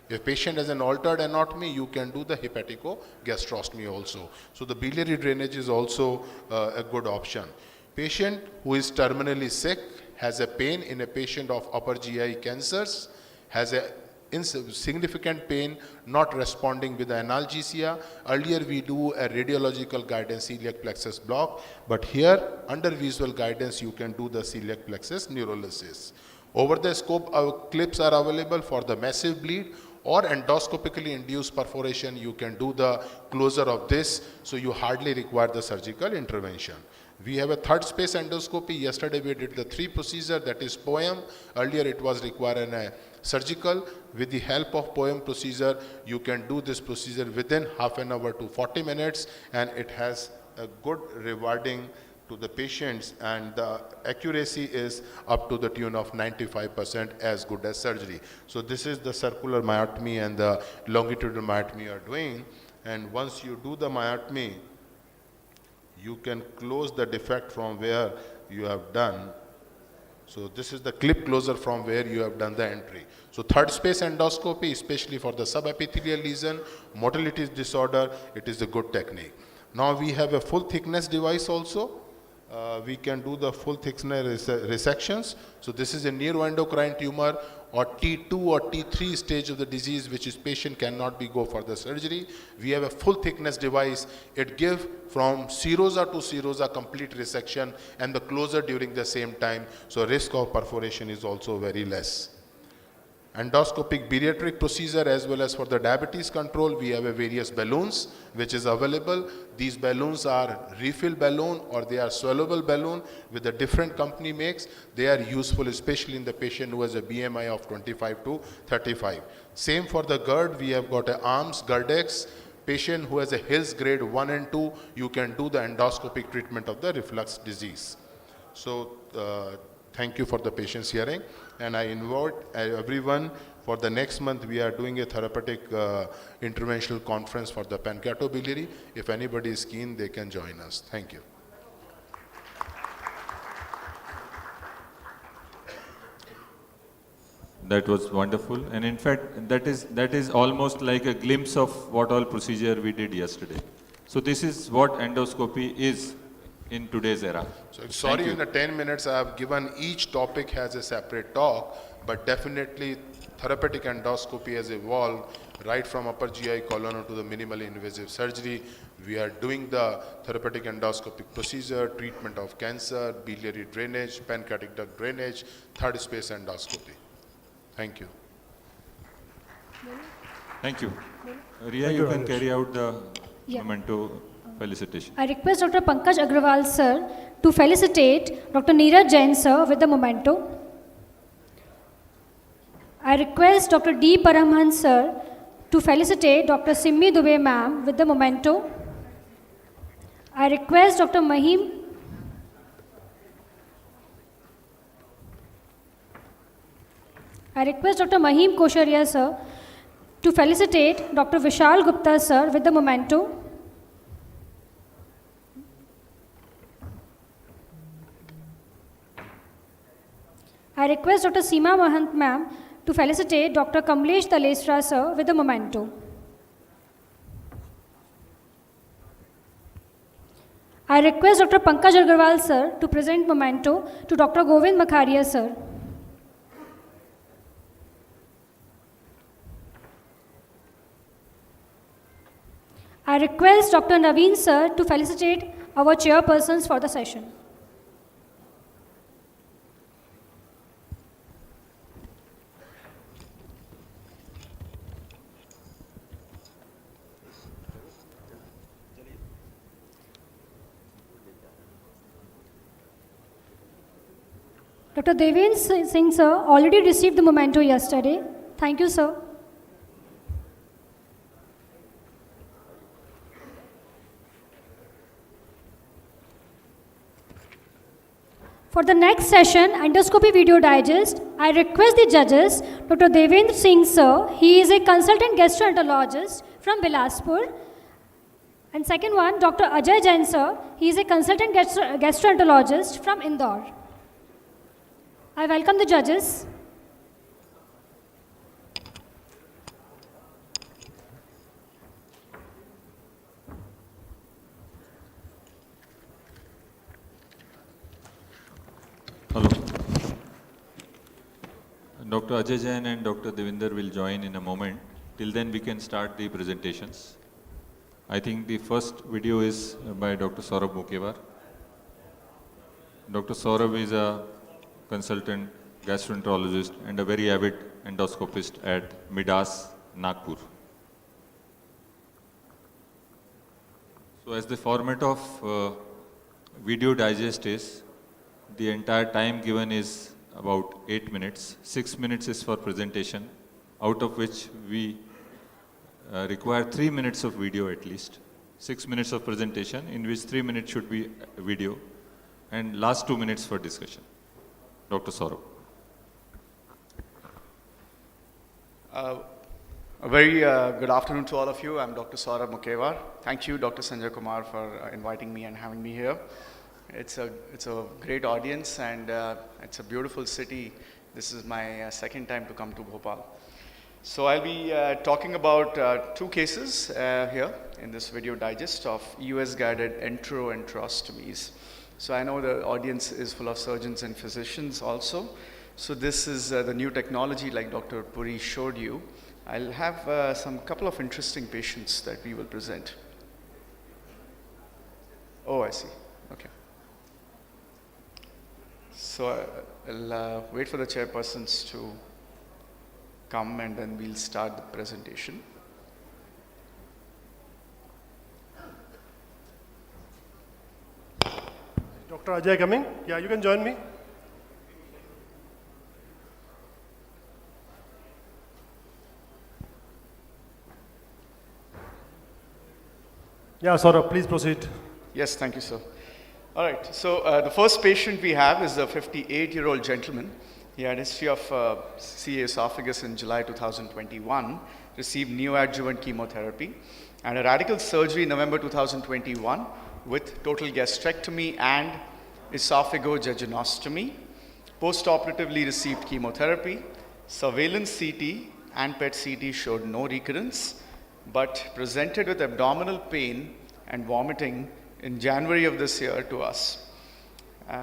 If patient has an altered anatomy, you can do the hepaticogastrostomy also. So the biliary drainage is also a good option. Patient who is terminally sick, has a pain in a patient of upper GI cancers, has a significant pain not responding with the analgesia. Earlier we do a radiological guidance celiac plexus block, but here under visual guidance you can do the celiac plexus neurolysis. Over the scope, our clips are available for the massive bleed or endoscopically induced perforation. You can do the closure of this, so you hardly require the surgical intervention. We have a third space endoscopy. Yesterday we did the 3 procedure, that is POEM. Earlier it was required a surgical. With the help of POEM procedure, you can do this procedure within half an hour to 40 minutes, and it has a good rewarding to the patients, and the accuracy is up to the tune of 95%, as good as surgery. So this is the circular myotomy and the longitudinal myotomy you are doing, and once you do the myotomy, you can close the defect from where you have done. So this is the clip closer from where you have done the entry. So third space endoscopy, especially for the subepithelial lesion, motility disorder, it is a good technique. Now we have a full thickness device also. We can do the full thickness resections. So this is a neuroendocrine tumor or T2 or T3 stage of the disease, which is patient cannot go for the surgery. We have a full thickness device. It gives from serosa to serosa complete resection and the closure during the same time. So risk of perforation is also very less. Endoscopic bariatric procedure, as well as for the diabetes control, we have a various balloons which is available. These balloons are refill balloon or they are swallowable balloon with a different company makes. They are useful especially in the patient who has a BMI of 25 to 35. Same for the GERD, we have got a arms GERDEX. Patient who has a Hill's grade 1 and 2, you can do the endoscopic treatment of the reflux disease. So thank you for the patient's hearing, and I invite everyone for the next month. We are doing a therapeutic interventional conference for the pancreatobiliary. If anybody is keen, they can join us. Thank you. That was wonderful, and in fact that is almost like a glimpse of what all procedure we did yesterday. So this is what endoscopy is in today's era. So sorry, in the 10 minutes I have given, each topic has a separate talk, but definitely therapeutic endoscopy has evolved right from upper GI colon to the minimally invasive surgery. We are doing the therapeutic endoscopic procedure, treatment of cancer, biliary drainage, pancreatic duct drainage, third space endoscopy. Thank you. Thank you. Ria, you can carry out the Yeah. memento felicitation. I request Dr. Pankaj Agrawal sir to felicitate Dr. Neeraj Jain sir with the memento. I request Dr. D. Paramhans sir to felicitate Dr. Simmi Dubey ma'am with the memento. I request Dr. Mahim Kosharia sir to felicitate Dr. Vishal Gupta sir with the memento. I request Dr. Seema Mahant ma'am to felicitate Dr. Kamlesh Talesra sir with the memento. I request Dr. Pankaj Agrawal sir to present memento to Dr. Govind Makharia sir. I request Dr. Naveen sir to felicitate our chairpersons for the session. Dr. Devendra Singh sir already received the memento yesterday. Thank you, sir. For the next session, Endoscopy Video Digest, I request the judges, Dr. Devendra Singh sir, he is a consultant gastroenterologist from Bilaspur. And second one, Dr. Ajay Jain sir, he is a consultant gastroenterologist from Indore. I welcome the judges. Hello. Dr. Ajay Jain and Dr. Devinder will join in a moment. Till then, we can start the presentations. I think the first video is by Dr. Saurabh Mukewar. Dr. Saurabh is a consultant gastroenterologist and a very avid endoscopist at Midas, Nagpur. So as the format of video digest is, the entire time given is about 8 minutes. 6 minutes is for presentation, out of which we require 3 minutes of video at least. 6 minutes of presentation, in which 3 minutes should be video, and last 2 minutes for discussion. Dr. Saurabh. A very good afternoon to all of you. I'm Dr. Saurabh Mukewar. Thank you, Dr. Sanjay Kumar, for inviting me and having me here. It's a great audience, and it's a beautiful city. This is my second time to come to Bhopal. So I'll be talking about 2 cases here in this video digest of US-guided enteroenterostomies. So I know the audience is full of surgeons and physicians also. So this is the new technology like Dr. Puri showed you. I'll have some couple of interesting patients that we will present. Oh, I see. Okay. So I'll wait for the chairpersons to come, and then we'll start the presentation. Dr. Ajay coming? Yeah, you can join me. Yeah, Saurabh, please proceed. Yes, thank you, sir. All right, so the first patient we have is a 58-year-old gentleman. He had a history of CA esophagus in July 2021, received neoadjuvant chemotherapy, and a radical surgery in November 2021 with total gastrectomy and esophagojejunostomy. Post-operatively received chemotherapy. Surveillance CT and PET CT showed no recurrence, but presented with abdominal pain and vomiting in January of this year to us,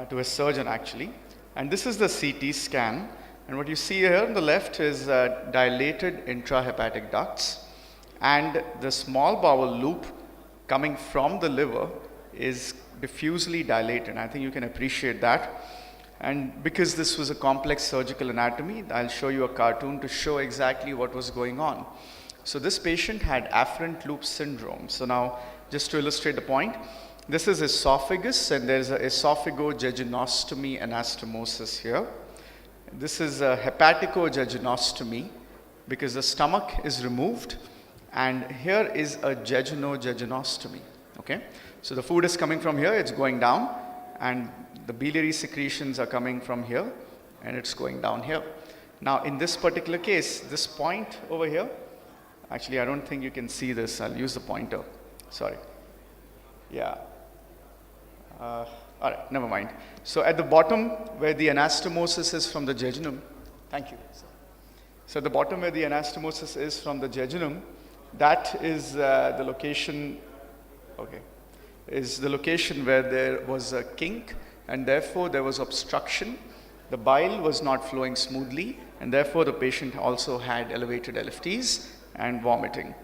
to a surgeon actually. And this is the CT scan. And what you see here on the left is dilated intrahepatic ducts. And the small bowel loop coming from the liver is diffusely dilated. I think you can appreciate that. And because this was a complex surgical anatomy, I'll show you a cartoon to show exactly what was going on. So this patient had afferent loop syndrome. So now, just to illustrate the point, this is esophagus, and there's an esophagojejunostomy anastomosis here. This is a hepaticojejunostomy because the stomach is removed, and here is a jejunojejunostomy. Okay, so the food is coming from here, it's going down, and the biliary secretions are coming from here, and it's going down here. Now, in this particular case, this point over here, actually, I don't think you can see this. I'll use the pointer. Sorry. Yeah. All right, never mind. So at the bottom where the anastomosis is from the jejunum, thank you. So at the bottom where the anastomosis is from the jejunum, that is the location, okay, is the location where there was a kink, and therefore there was obstruction. The bile was not flowing smoothly, and therefore the patient also had elevated LFTs and vomiting.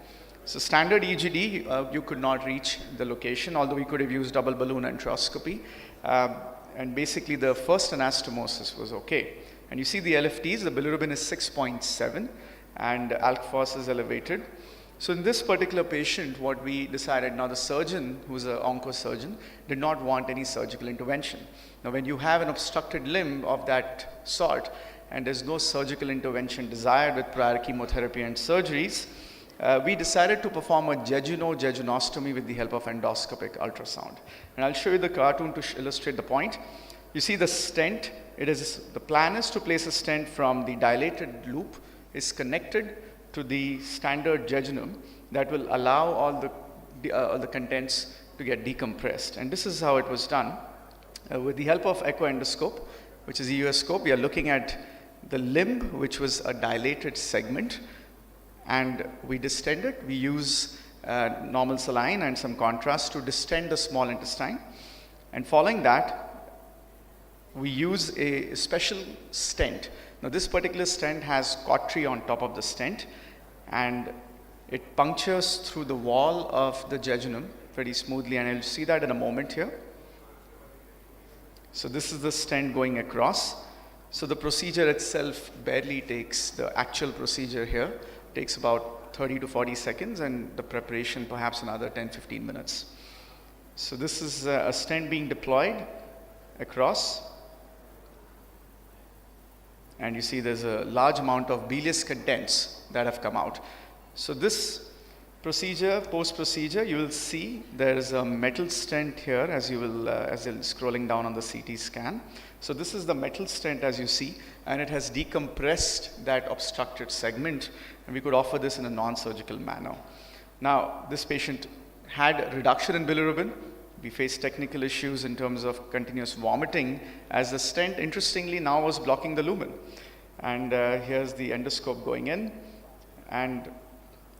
So standard EGD, you could not reach the location, although we could have used double balloon enteroscopy. And basically the first anastomosis was okay. And you see the LFTs, the bilirubin is 6.7 and alk phos is elevated. So in this particular patient, what we decided, now the surgeon, who's an oncosurgeon, did not want any surgical intervention. Now when you have an obstructed limb of that sort, and there's no surgical intervention desired with prior chemotherapy and surgeries, we decided to perform a jejunostomy with the help of endoscopic ultrasound. And I'll show you the cartoon to illustrate the point. You see the stent, the plan is to place a stent from the dilated loop is connected to the standard jejunum that will allow all the contents to get decompressed. And this is how it was done. With the help of echo endoscope, which is a US scope, we are looking at the limb, which was a dilated segment, and we distend it. We use normal saline and some contrast to distend the small intestine. And following that, we use a special stent. Now this particular stent has cautery on top of the stent, and it punctures through the wall of the jejunum pretty smoothly, and you'll see that in a moment here. So this is the stent going across. So the procedure itself barely takes, the actual procedure here takes about 30 to 40 seconds, and the preparation perhaps another 10-15 minutes. So this is a stent being deployed across. And you see there's a large amount of bilious contents that have come out. So this procedure, post-procedure, you will see there is a metal stent here as you're scrolling down on the CT scan. So this is the metal stent as you see, and it has decompressed that obstructed segment, and we could offer this in a non-surgical manner. Now, this patient had reduction in bilirubin. We faced technical issues in terms of continuous vomiting, as the stent, interestingly, now was blocking the lumen. And here's the endoscope going in. And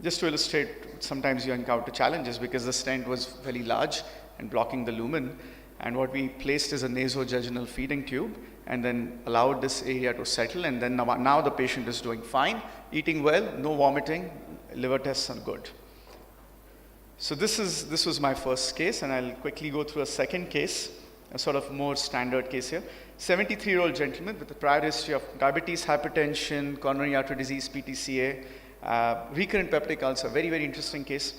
just to illustrate, sometimes you encounter challenges because the stent was very large and blocking the lumen. And what we placed is a nasojejunal feeding tube, and then allowed this area to settle. And then now the patient is doing fine, eating well, no vomiting, liver tests are good. So this was my first case, and I'll quickly go through a second case, a sort of more standard case here. 73-year-old gentleman with a prior history of diabetes, hypertension, coronary artery disease, PTCA, recurrent peptic ulcer, very, very interesting case.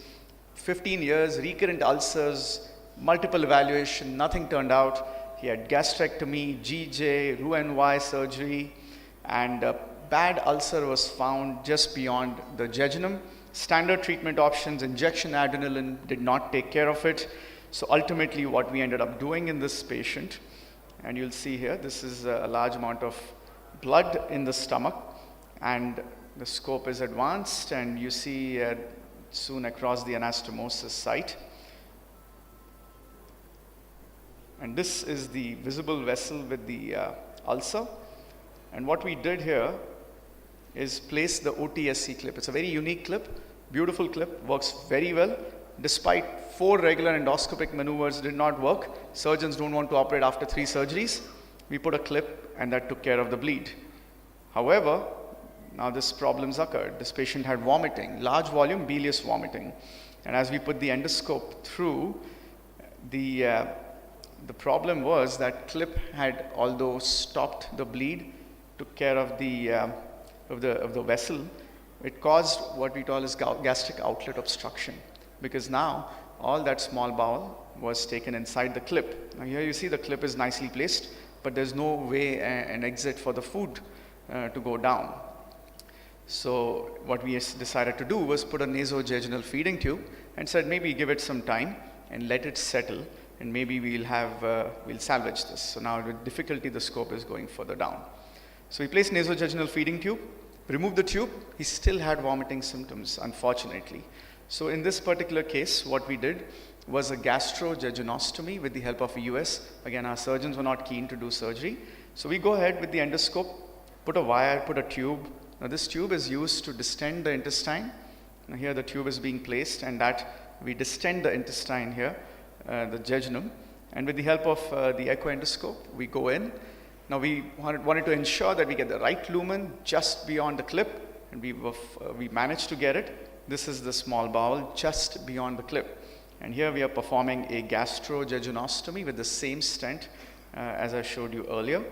15 years, recurrent ulcers, multiple evaluation, nothing turned out. He had gastrectomy, GJ, Roux-en-Y surgery, and a bad ulcer was found just beyond the jejunum. Standard treatment options, injection adrenaline, did not take care of it. So ultimately what we ended up doing in this patient, and you'll see here, this is a large amount of blood in the stomach, and the scope is advanced, and you see soon across the anastomosis site. And this is the visible vessel with the ulcer. And what we did here is place the OTSC clip. It's a very unique clip, beautiful clip, works very well. Despite 4 regular endoscopic maneuvers did not work, surgeons don't want to operate after 3 surgeries. We put a clip, and that took care of the bleed. However, now this problem's occurred. This patient had vomiting, large volume bilious vomiting. And as we put the endoscope through, the problem was that clip had, although stopped the bleed, took care of the vessel, it caused what we call as gastric outlet obstruction, because now all that small bowel was taken inside the clip. Now here you see the clip is nicely placed, but there's no way an exit for the food to go down. So what we decided to do was put a nasojejunal feeding tube and said maybe give it some time and let it settle, and maybe we'll salvage this. So now with difficulty the scope is going further down. So we placed nasojejunal feeding tube, removed the tube. He still had vomiting symptoms, unfortunately. So in this particular case, what we did was a gastrojejunostomy with the help of a US. Again, our surgeons were not keen to do surgery. So we go ahead with the endoscope, put a wire, put a tube. Now this tube is used to distend the intestine. Now here the tube is being placed, and that we distend the intestine here, the jejunum. And with the help of the echo endoscope, we go in. Now we wanted to ensure that we get the right lumen just beyond the clip, and we managed to get it. This is the small bowel just beyond the clip. And here we are performing a gastrojejunostomy with the same stent as I showed you earlier.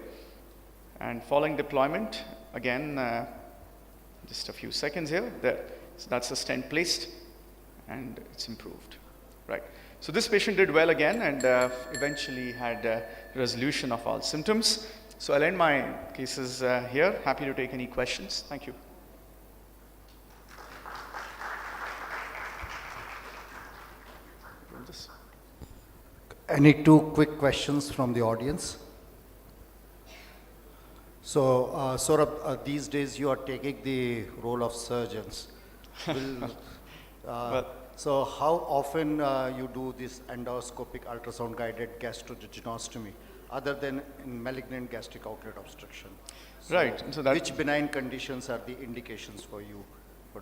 And following deployment, again, just a few seconds here, there. So that's the stent placed, and it's improved. Right. So this patient did well again, and eventually had resolution of all symptoms. So I'll end my cases here. Happy to take any questions. Thank you. Any 2 quick questions from the audience? So, Saurabh, these days you are taking the role of surgeons. So how often you do this endoscopic ultrasound guided gastrojejunostomy other than in malignant gastric outlet obstruction? So Right. So that, which benign conditions are the indications for you?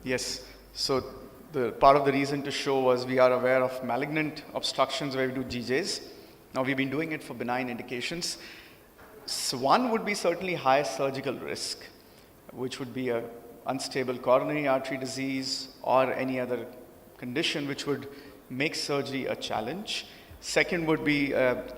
yes. So the part of the reason to show was we are aware of malignant obstructions where we do GJs. Now we've been doing it for benign indications. So one would be certainly high surgical risk, which would be a unstable coronary artery disease or any other condition which would make surgery a challenge. Second would be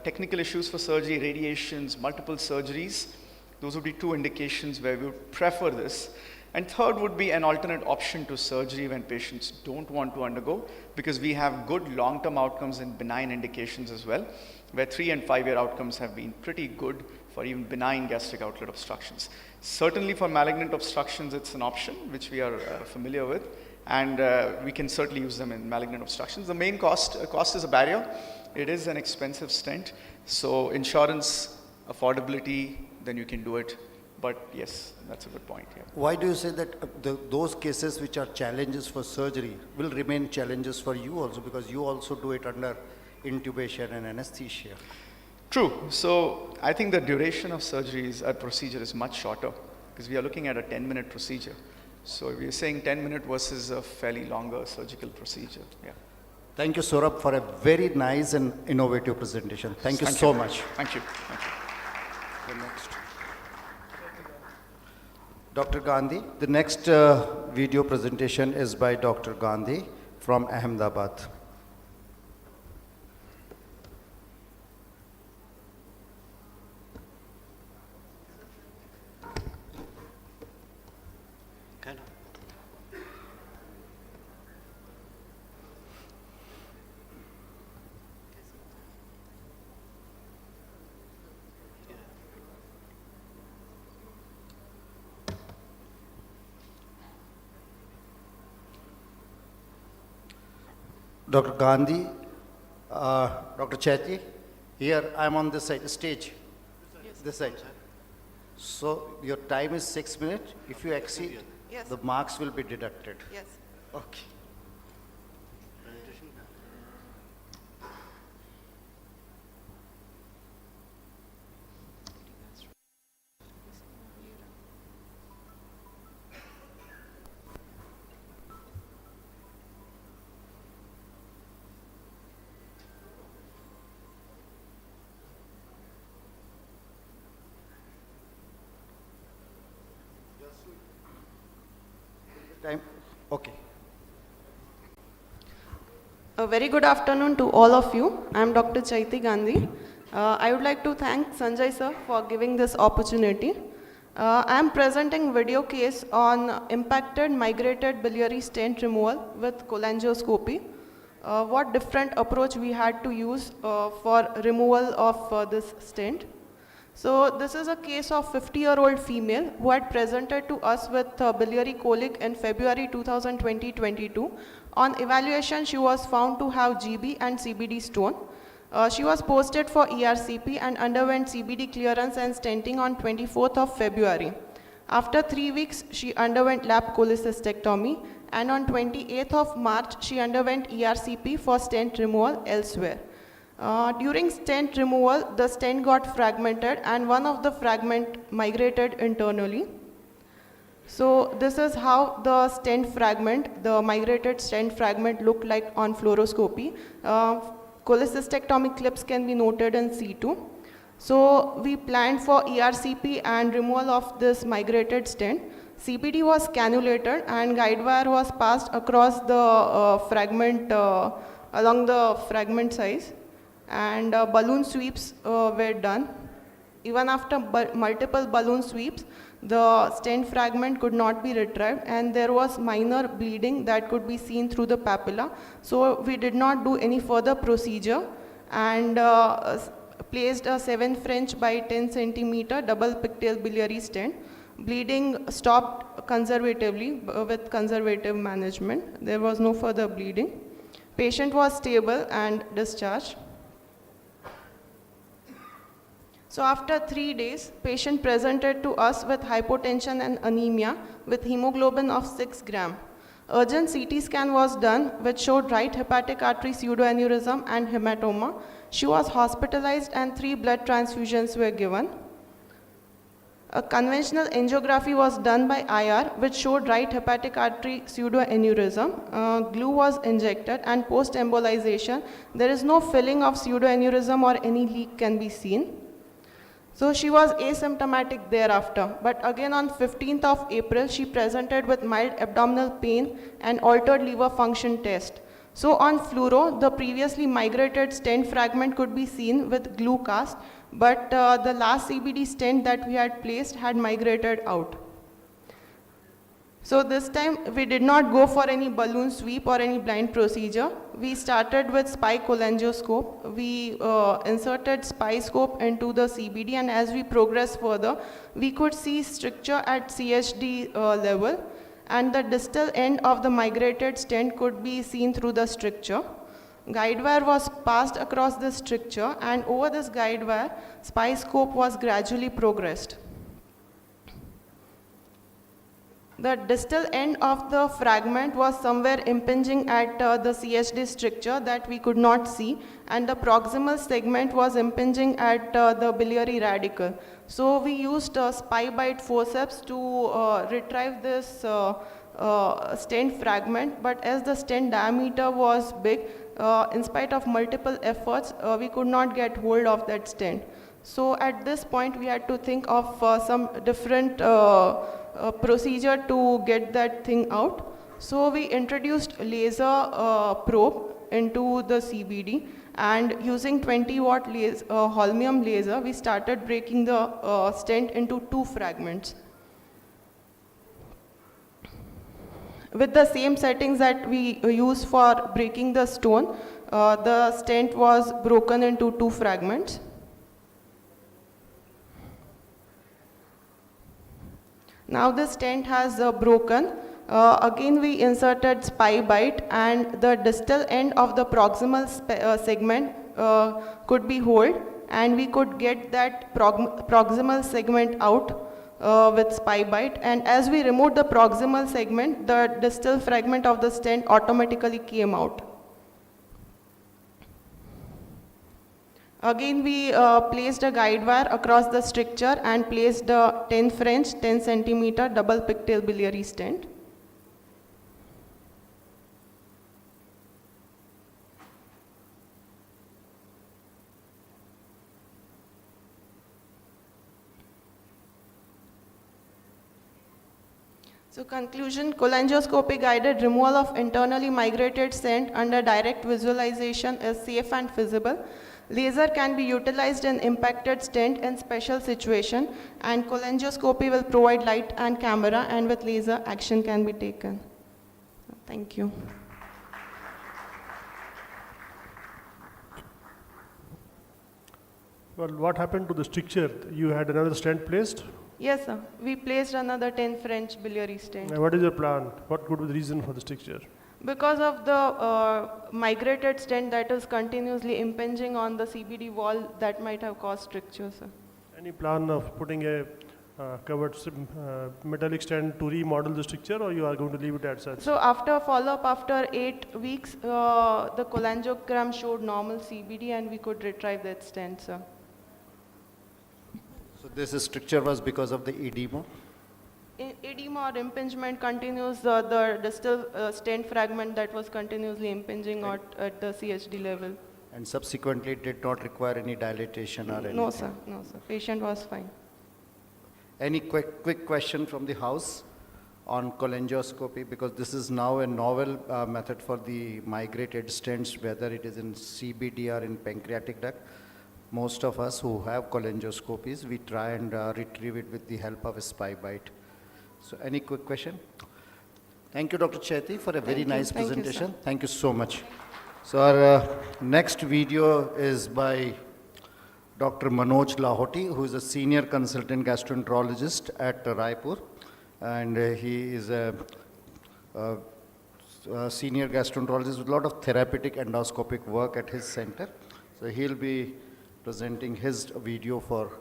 technical issues for surgery, radiations, multiple surgeries. Those would be two indications where we would prefer this. And third would be an alternate option to surgery when patients don't want to undergo, because we have good long-term outcomes in benign indications as well, where 3 and 5 year outcomes have been pretty good for even benign gastric outlet obstructions. Certainly for malignant obstructions, it's an option which we are familiar with, and we can certainly use them in malignant obstructions. The main cost is a barrier. It is an expensive stent, so insurance, affordability, then you can do it. But yes, that's a good point. Yeah. Why do you say that those cases which are challenges for surgery will remain challenges for you also, because you also do it under intubation and anesthesia? True. So I think the duration of surgeries, a procedure is much shorter, because we are looking at a 10-minute procedure. So we are saying 10-minute versus a fairly longer surgical procedure. Yeah. Thank you, Saurabh, for a very nice and innovative presentation. Thank you so much. Thank you. Thank you. The next. Dr. Gandhi, the next video presentation is by Dr. Gandhi from Ahmedabad. Dr. Gandhi, Dr. Chetty, here I am on this side, stage, this side. So your time is 6 minutes. If you exceed, the marks will be deducted. Yes. Okay. Time. Okay. A very good afternoon to all of you. I am Dr. Chaiti Gandhi. I would like to thank Sanjay sir for giving this opportunity. I am presenting video case on impacted migrated biliary stent removal with cholangioscopy. What different approach we had to use for removal of this stent. So this is a case of 50-year-old female who had presented to us with biliary colic in February 2022. On evaluation, she was found to have GB and CBD stone. She was posted for ERCP and underwent CBD clearance and stenting on 24th of February. After 3 weeks, she underwent lap cholecystectomy, and on 28th of March, she underwent ERCP for stent removal elsewhere. During stent removal, the stent got fragmented and one of the fragment migrated internally. So this is how the stent fragment, the migrated stent fragment looked like on fluoroscopy. Cholecystectomy clips can be noted in C2. So we planned for ERCP and removal of this migrated stent. CBD was cannulated and guide wire was passed across the fragment, along the fragment size. And balloon sweeps were done. Even after multiple balloon sweeps, the stent fragment could not be retrieved and there was minor bleeding that could be seen through the papilla. So we did not do any further procedure and placed a 7 French by 10 centimeter double pigtail biliary stent. Bleeding stopped conservatively with conservative management. There was no further bleeding. Patient was stable and discharged. So after 3 days, patient presented to us with hypotension and anemia with hemoglobin of 6 gram. Urgent CT scan was done, which showed right hepatic artery pseudoaneurysm and hematoma. She was hospitalized and 3 blood transfusions were given. A conventional angiography was done by IR, which showed right hepatic artery pseudoaneurysm. Glue was injected, and post-embolization, there is no filling of pseudoaneurysm or any leak can be seen. So she was asymptomatic thereafter, but again on 15th of April, she presented with mild abdominal pain and altered liver function test. So on fluoro, the previously migrated stent fragment could be seen with glue cast, but the last CBD stent that we had placed had migrated out. So this time we did not go for any balloon sweep or any blind procedure. We started with SPY cholangioscope. We inserted SPY scope into the CBD, and as we progressed further, we could see stricture at CHD level, and the distal end of the migrated stent could be seen through the stricture. Guide wire was passed across the stricture, and over this guide wire, SPY scope was gradually progressed. The distal end of the fragment was somewhere impinging at the CHD stricture that we could not see, and the proximal segment was impinging at the biliary radical. So we used SPY bite forceps to retrieve this stent fragment, but as the stent diameter was big, in spite of multiple efforts, we could not get hold of that stent. So at this point, we had to think of some different procedure to get that thing out. So we introduced laser probe into the CBD, and using 20-watt holmium laser, we started breaking the stent into 2 fragments. With the same settings that we use for breaking the stone, the stent was broken into 2 fragments. Now the stent has broken. Again we inserted SPY bite, and the distal end of the proximal segment could be held, and we could get that proximal segment out with SPY bite, and as we removed the proximal segment, the distal fragment of the stent automatically came out. Again we placed a guide wire across the stricture and placed a 10 French 10 centimeter double pigtail biliary stent. So conclusion, cholangioscopy guided removal of internally migrated stent under direct visualization is safe and feasible. Laser can be utilized in impacted stent in special situation, and cholangioscopy will provide light and camera, and with laser action can be taken. Thank you. Well, what happened to the stricture? You had another stent placed? Yes, sir. We placed another 10 French biliary stent. And what is your plan? What could be the reason for the stricture? Because of the migrated stent that is continuously impinging on the CBD wall, that might have caused stricture, sir. Any plan of putting a covered metallic stent to remodel the stricture, or you are going to leave it as such? So after follow-up, after 8 weeks, the cholangiogram showed normal CBD, and we could retrieve that stent, sir. So this stricture was because of the edema? Edema or impingement continues, the distal stent fragment that was continuously impinging at the CHD level. And subsequently it did not require any dilatation or anything? No, sir. No, sir. Patient was fine. Any quick question from the house on cholangioscopy? Because this is now a novel method for the migrated stents, whether it is in CBD or in pancreatic duct. Most of us who have cholangioscopies, we try and retrieve it with the help of a SPY bite. So any quick question? Thank you, Dr. Chetty, for a very nice presentation. Thank you so much. So our next video is by Dr. Manoj Lahoti, who is a senior consultant gastroenterologist at Raipur. And he is a senior gastroenterologist with a lot of therapeutic endoscopic work at his center. So he'll be presenting his video for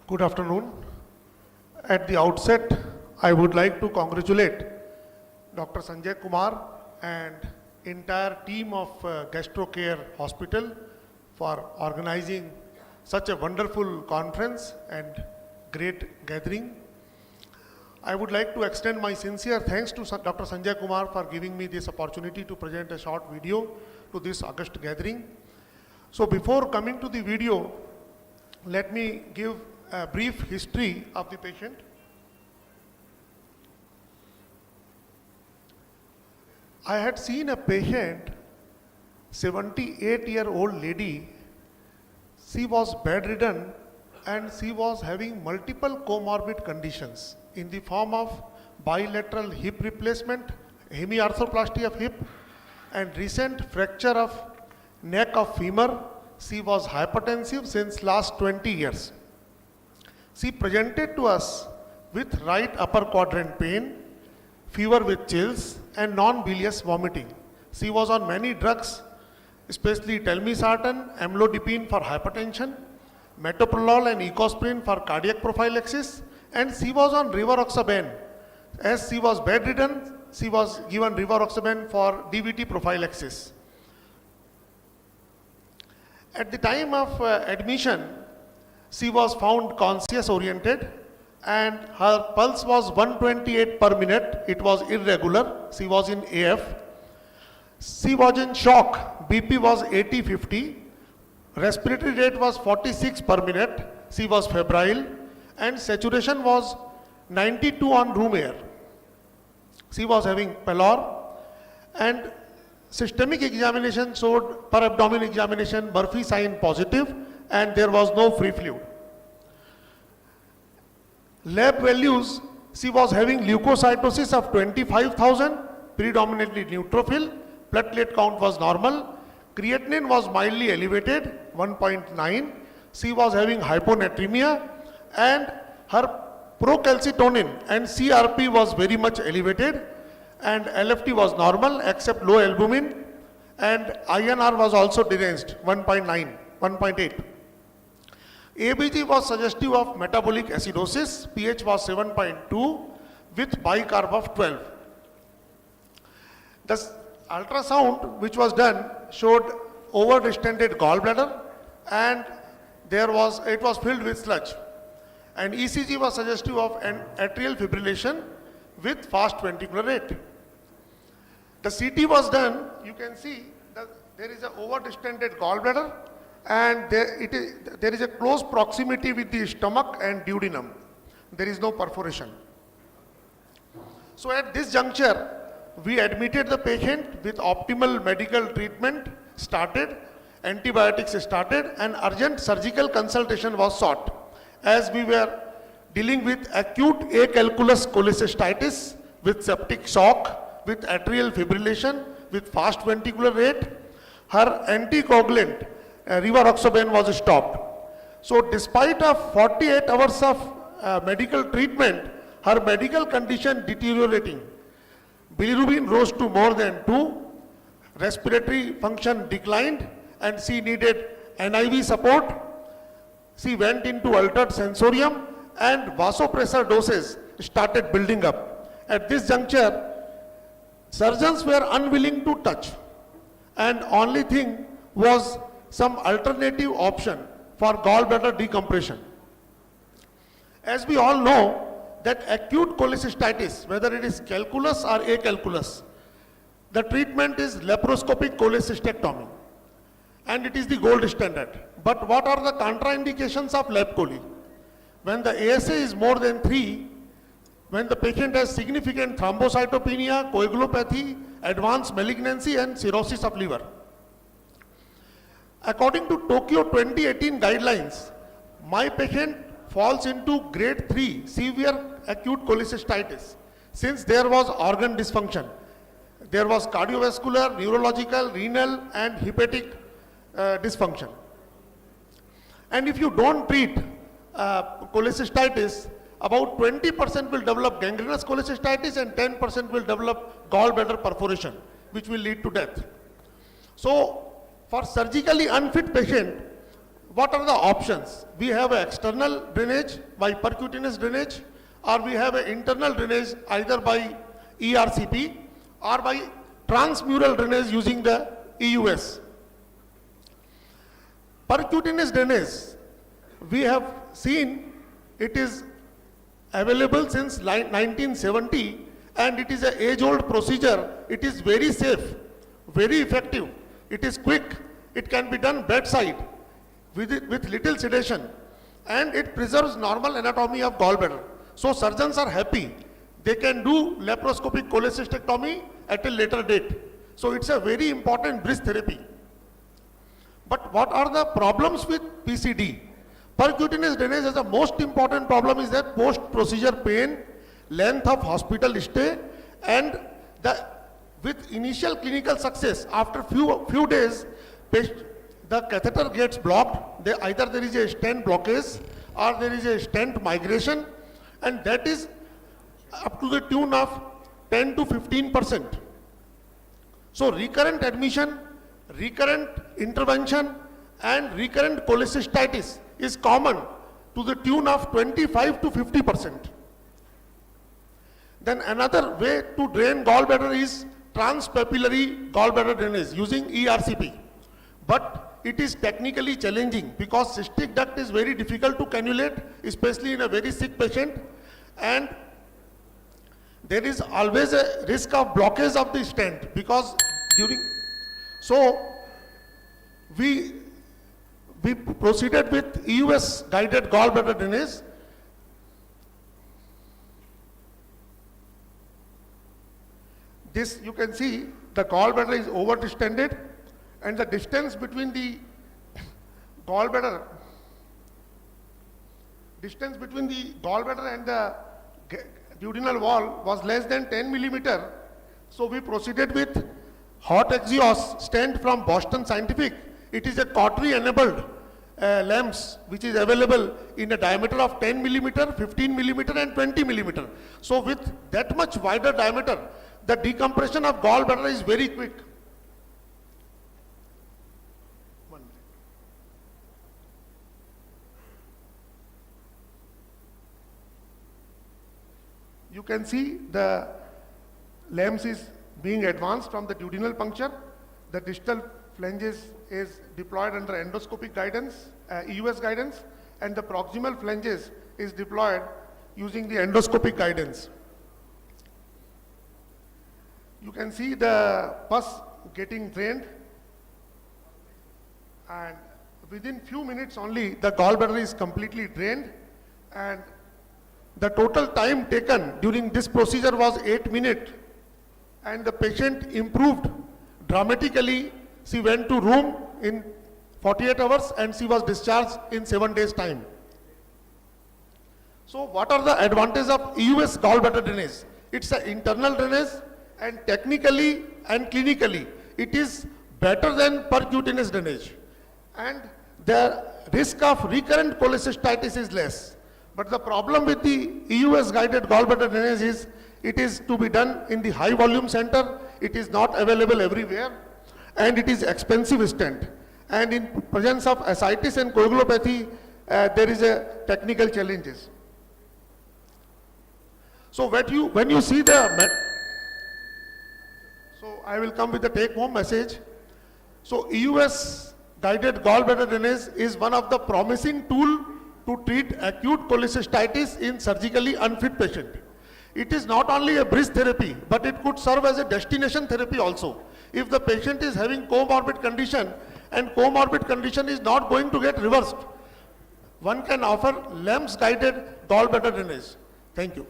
Good afternoon. At the outset, I would like to congratulate Dr. Sanjay Kumar and entire team of GastroCare Hospital for organizing such a wonderful conference and great gathering. I would like to extend my sincere thanks to Dr. Sanjay Kumar for giving me this opportunity to present a short video to this August gathering. So before coming to the video, let me give a brief history of the patient. I had seen a patient, 78-year-old lady. She was bedridden and she was having multiple comorbid conditions in the form of bilateral hip replacement, hemiarthroplasty of hip, and recent fracture of neck of femur. She was hypertensive since last 20 years. She presented to us with right upper quadrant pain, fever with chills, and non-bilious vomiting. She was on many drugs, especially telmisartan, amlodipine for hypertension, metoprolol and ecosprin for cardiac prophylaxis, and she was on rivaroxaban. As she was bedridden, she was given rivaroxaban for DVT prophylaxis. At the time of admission, she was found conscious oriented and her pulse was 128 per minute. It was irregular. She was in AF. She was in shock. BP was 80-50. Respiratory rate was 46 per minute. She was febrile and saturation was 92 on room air. She was having pallor and systemic examination showed per abdomen examination Murphy sign positive and there was no free fluid. Lab values, she was having leukocytosis of 25,000, predominantly neutrophil, platelet count was normal, creatinine was mildly elevated, 1.9, she was having hyponatremia and her procalcitonin and CRP was very much elevated and LFT was normal except low albumin and INR was also deranged, 1.9, 1.8. ABG was suggestive of metabolic acidosis, pH was 7.2 with bicarb of 12. The ultrasound which was done showed over-distended gallbladder and it was filled with sludge. And ECG was suggestive of an atrial fibrillation with fast ventricular rate. The CT was done, you can see that there is an over-distended gallbladder and there is a close proximity with the stomach and duodenum. There is no perforation. So at this juncture, we admitted the patient with optimal medical treatment started, antibiotics started and urgent surgical consultation was sought as we were dealing with acute acalculous cholecystitis with septic shock, with atrial fibrillation, with fast ventricular rate. Her anticoagulant rivaroxaban was stopped. So despite of 48 hours of medical treatment, her medical condition deteriorating. Bilirubin rose to more than 2, respiratory function declined and she needed NIV support. She went into altered sensorium and vasopressor doses started building up. At this juncture, surgeons were unwilling to touch and only thing was some alternative option for gallbladder decompression. As we all know that acute cholecystitis, whether it is calculous or acalculous, the treatment is laparoscopic cholecystectomy and it is the gold standard. But what are the contraindications of lap chole? When the ASA is more than 3, when the patient has significant thrombocytopenia, coagulopathy, advanced malignancy and cirrhosis of liver. According to Tokyo 2018 guidelines, my patient falls into grade 3 severe acute cholecystitis, since there was organ dysfunction. There was cardiovascular, neurological, renal and hepatic dysfunction. And if you don't treat cholecystitis, about 20% will develop gangrenous cholecystitis and 10% will develop gallbladder perforation, which will lead to death. So, for surgically unfit patient, what are the options? We have an external drainage by percutaneous drainage, or we have an internal drainage either by ERCP or by transmural drainage using the EUS. Percutaneous drainage, we have seen it is available since 1970 and it is an age-old procedure. It is very safe, very effective. It is quick. It can be done bedside with little sedation, and it preserves normal anatomy of gallbladder. So surgeons are happy. They can do laparoscopic cholecystectomy at a later date. So it's a very important bridge therapy. But what are the problems with PCD? Percutaneous drainage has the most important problem is that post-procedure pain, length of hospital stay, and with initial clinical success, after few days, the catheter gets blocked. Either there is a stent blockage or there is a stent migration, and that is up to the tune of 10 to 15%. So recurrent admission, recurrent intervention, and recurrent cholecystitis is common to the tune of 25 to 50%. Then another way to drain gallbladder is transpapillary gallbladder drainage using ERCP. But it is technically challenging because cystic duct is very difficult to cannulate, especially in a very sick patient, and there is always a risk of blockage of the stent because so we proceeded with EUS guided gallbladder drainage. This you can see the gallbladder is over distended, and the distance between the gallbladder and the duodenal wall was less than 10 millimeter. So we proceeded with hot exhaust stent from Boston Scientific. It is a cautery enabled lamps which is available in a diameter of 10 millimeter, 15 millimeter and 20 millimeter. So with that much wider diameter, the decompression of gallbladder is very quick. You can see the lamps is being advanced from the duodenal puncture. The distal flanges is deployed under endoscopic guidance, EUS guidance, and the proximal flanges is deployed using the endoscopic guidance. You can see the pus getting drained, and within few minutes only the gallbladder is completely drained, and the total time taken during this procedure was 8 minutes, and the patient improved dramatically. She went to room in 48 hours and she was discharged in 7 days time. So what are the advantages of EUS gallbladder drainage? It's an internal drainage, and technically and clinically it is better than percutaneous drainage, and the risk of recurrent cholecystitis is less. But the problem with the EUS guided gallbladder drainage is it is to be done in the high volume center. It is not available everywhere, and it is expensive stent, and in presence of ascites and coagulopathy there is a technical challenges. So when you see the so I will come with the take home message. So EUS guided gallbladder drainage is one of the promising tool to treat acute cholecystitis in surgically unfit patient. It is not only a bridge therapy, but it could serve as a destination therapy also. If the patient is having comorbid condition and comorbid condition is not going to get reversed, one can offer LAMPS guided gallbladder drainage. Thank you.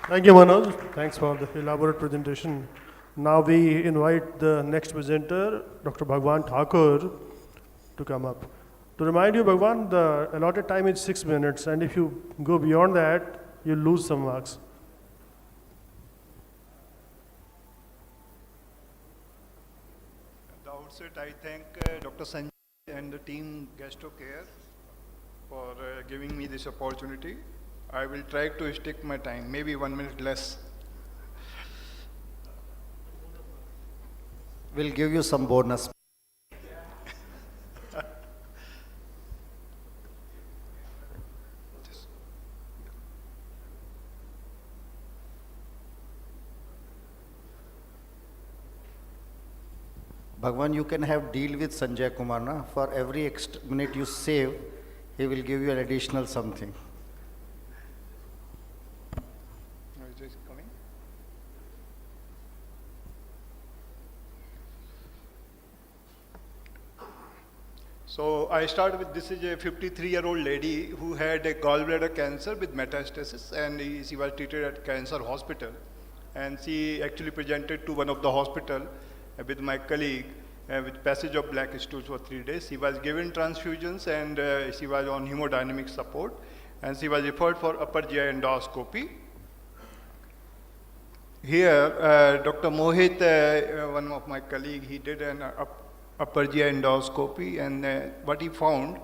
Thank you, Manoj. Thanks for the elaborate presentation. Now we invite the next presenter, Dr. Bhagwan Thakur, to come up. To remind you, Bhagwan, the allotted time is 6 minutes, and if you go beyond that, you lose some marks. At the outset, I thank Dr. Sanjay and the team GastroCare for giving me this opportunity. I will try to stick my time, maybe 1 minute less. We'll give you some bonus. Bhagwan, you can have deal with Sanjay Kumar, na? For every extra minute you save, he will give you an additional something. Is this coming? So I start with, this is a 53-year-old lady who had a gallbladder cancer with metastasis, and she was treated at cancer hospital. And she actually presented to one of the hospital with my colleague with passage of black stools for 3 days. She was given transfusions, and she was on hemodynamic support, and she was referred for upper GI endoscopy. Here, Dr. Mohit, one of my colleagues, he did an upper GI endoscopy, and what he found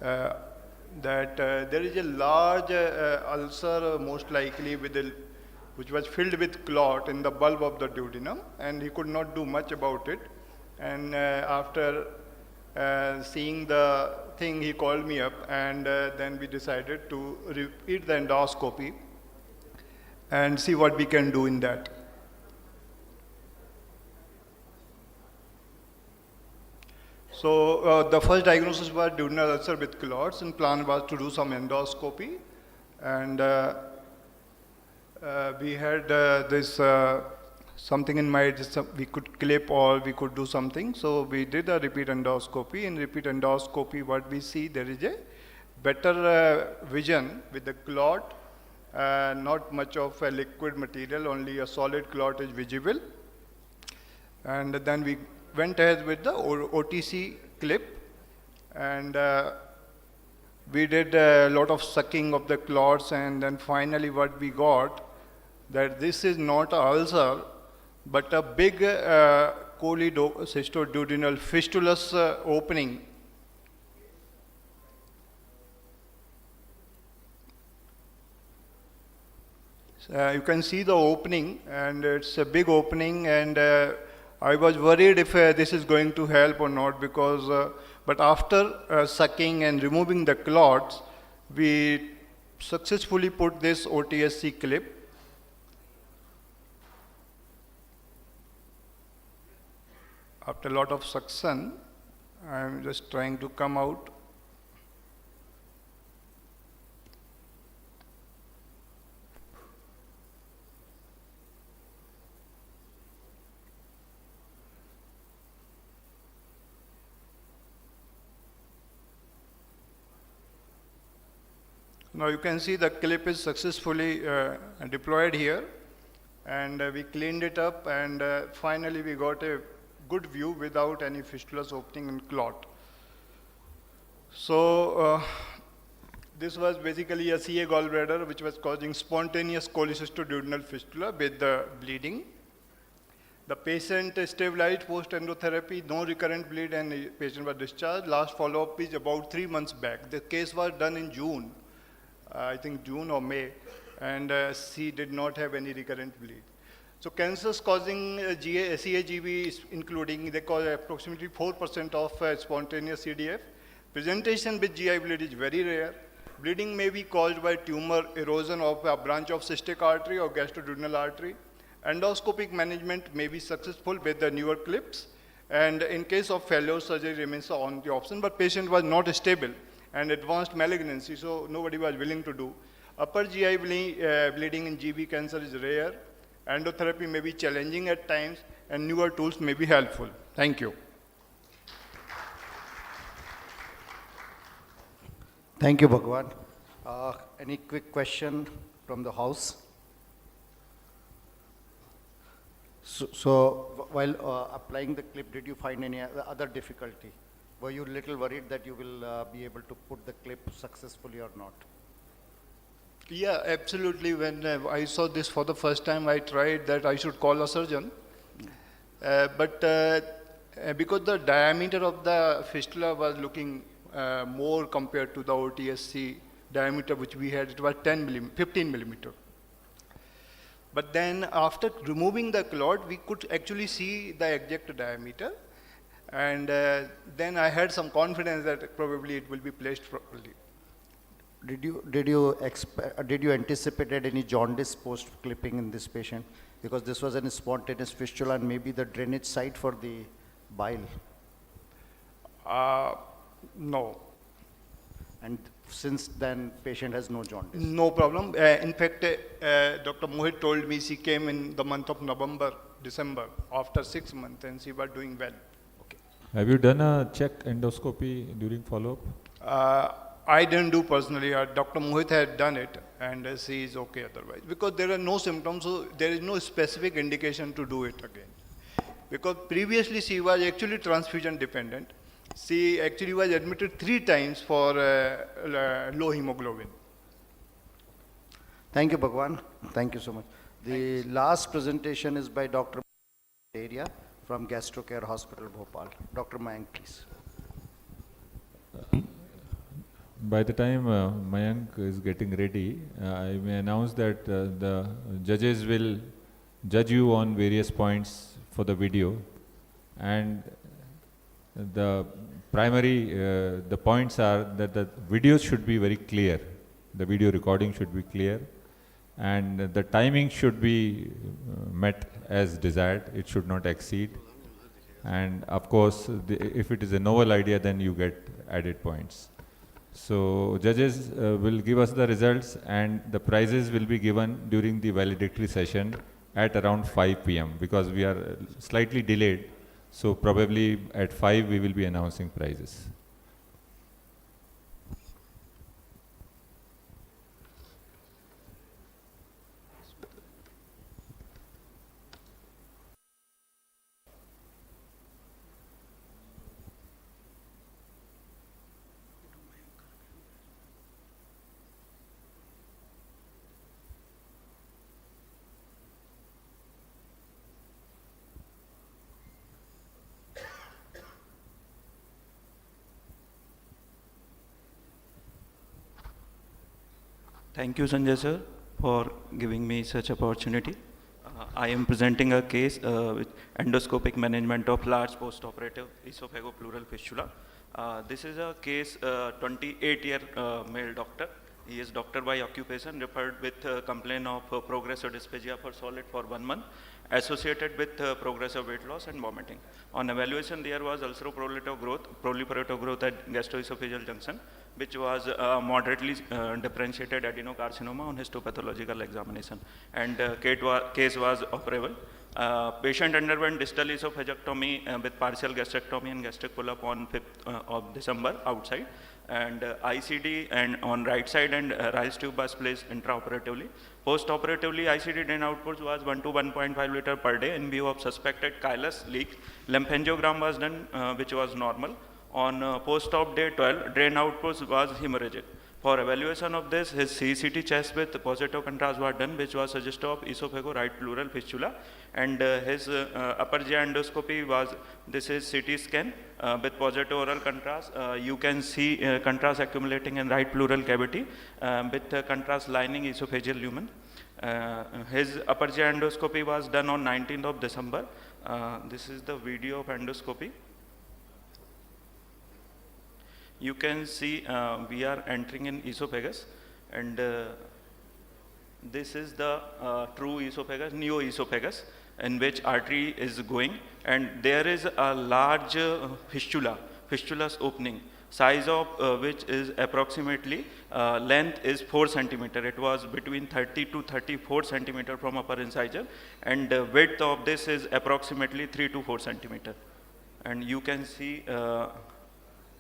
that there is a large ulcer, most likely which was filled with clot in the bulb of the duodenum, and he could not do much about it. And after seeing the thing, he called me up, and then we decided to repeat the endoscopy and see what we can do in that. So the first diagnosis was duodenal ulcer with clots, and plan was to do some endoscopy. And we had this something in mind, we could clip or we could do something. So we did a repeat endoscopy. In repeat endoscopy, what we see, there is a better vision with the clot, not much of a liquid material, only a solid clot is visible. And then we went ahead with the OTC clip, and we did a lot of sucking of the clots, and then finally what we got, that this is not an ulcer, but a big choledocystoduodenal fistulous opening. You can see the opening, and it's a big opening, and I was worried if this is going to help or not, because, but after sucking and removing the clots, we successfully put this OTSC clip. After a lot of suction, I'm just trying to come out. Now you can see the clip is successfully deployed here, and we cleaned it up, and finally we got a good view without any fistulous opening and clot. So this was basically a CA gallbladder which was causing spontaneous cholecystoduodenal fistula with the bleeding. The patient stabilized post-endotherapy, no recurrent bleed, and the patient was discharged. Last follow-up is about 3 months back. The case was done in June, I think June or May, and she did not have any recurrent bleed. So cancers causing CAGB, including, they cause approximately 4% of spontaneous CDF. Presentation with GI bleed is very rare. Bleeding may be caused by tumor erosion of a branch of cystic artery or gastroduodenal artery. Endoscopic management may be successful with the newer clips, and in case of failure, surgery remains the only option, but patient was not stable and advanced malignancy, so nobody was willing to do. Upper GI bleeding in GB cancer is rare. Endotherapy may be challenging at times, and newer tools may be helpful. Thank you. Thank you, Bhagwan. Any quick question from the house? So while applying the clip, did you find any other difficulty? Were you little worried that you will be able to put the clip successfully or not? Yeah, absolutely. When I saw this for the first time, I tried that I should call a surgeon. But because the diameter of the fistula was looking more compared to the OTSC diameter which we had, it was 15 millimeter. But then after removing the clot, we could actually see the exact diameter. And then I had some confidence that probably it will be placed properly. Did you anticipate any jaundice post clipping in this patient? Because this was a spontaneous fistula and maybe the drainage site for the bile. No. And since then, patient has no jaundice. No problem. In fact, Dr. Mohit told me she came in the month of November, December, after 6 months, and she was doing well. Okay. Have you done a check endoscopy during follow-up? I didn't do personally. Dr. Mohit had done it, and she is okay otherwise. Because there are no symptoms, so there is no specific indication to do it again. Because previously she was actually transfusion dependent. She actually was admitted 3 times for low hemoglobin. Thank you, Bhagwan. Thank you so much. The last presentation is by Dr. Area from GastroCare Hospital, Bhopal. Dr. Mayank, please. By the time Mayank is getting ready, I may announce that the judges will judge you on various points for the video, and the primary the points are that the videos should be very clear, the video recording should be clear, and the timing should be met as desired. It should not exceed, and of course if it is a novel idea, then you get added points. So judges will give us the results, and the prizes will be given during the valedictory session at around 5 p.m. because we are slightly delayed. So probably at 5 we will be announcing prizes. Thank you, Sanjay sir, for giving me such opportunity. I am presenting a case with endoscopic management of large postoperative esophagopleural fistula. This is a case 28-year male doctor. He is doctor by occupation, referred with complaint of progressive dysphagia for solid for 1 month, associated with progressive weight loss and vomiting. On evaluation, there was proliferative growth at gastroesophageal junction, which was moderately differentiated adenocarcinoma on histopathological examination, and case was operable. Patient underwent distal esophagectomy with partial gastrectomy and gastric pull-up on 5th of December outside, and ICD and on right side, and rice tube was placed intraoperatively. Post-operatively, ICD drain output was 1 to 1.5 liter per day in view of suspected chylus leak. Lymphangiogram was done, which was normal. On post-op day 12, drain output was hemorrhagic. For evaluation of this, his CCT chest with positive contrast was done, which was suggestive of esophago right pleural fistula, and his upper GI endoscopy was, this is CT scan with positive oral contrast. You can see contrast accumulating in right pleural cavity with contrast lining esophageal lumen. His upper GI endoscopy was done on 19th of December. This is the video of endoscopy. You can see we are entering in esophagus, and this is the true esophagus, neo-esophagus, in which artery is going, and there is a large fistula's opening, size of which is approximately, length is 4 centimeter. It was between 30 to 34 centimeter from upper incisor, and width of this is approximately 3 to 4 centimeter. And you can see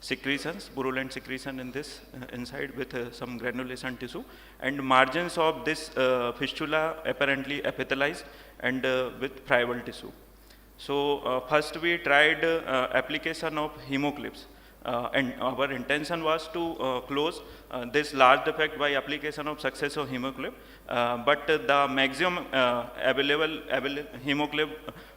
secretions, purulent secretion in this inside with some granulation tissue, and margins of this fistula apparently epithelialized and with friable tissue. So first we tried application of hemoclips. and our intention was to close this large defect by application of successive hemoclip, but the maximum available hemoclip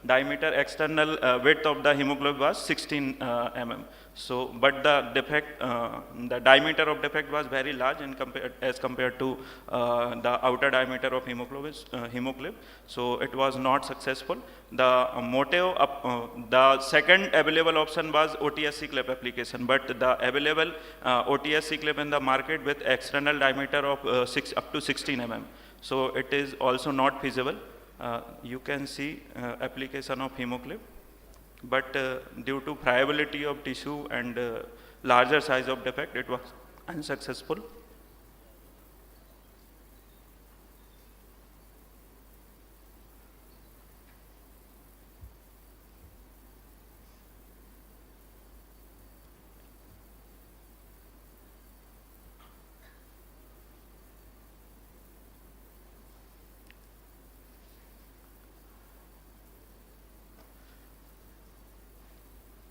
diameter external width of the hemoclip was 16 mm. So, but the defect, the diameter of defect was very large as compared to the outer diameter of hemoclip. So, it was not successful. The motive, the second available option was OTSC clip application, but the available OTSC clip in the market with external diameter of up to 16 mm. So, it is also not feasible. You can see application of hemoclip. But due to friability of tissue and larger size of defect, it was unsuccessful.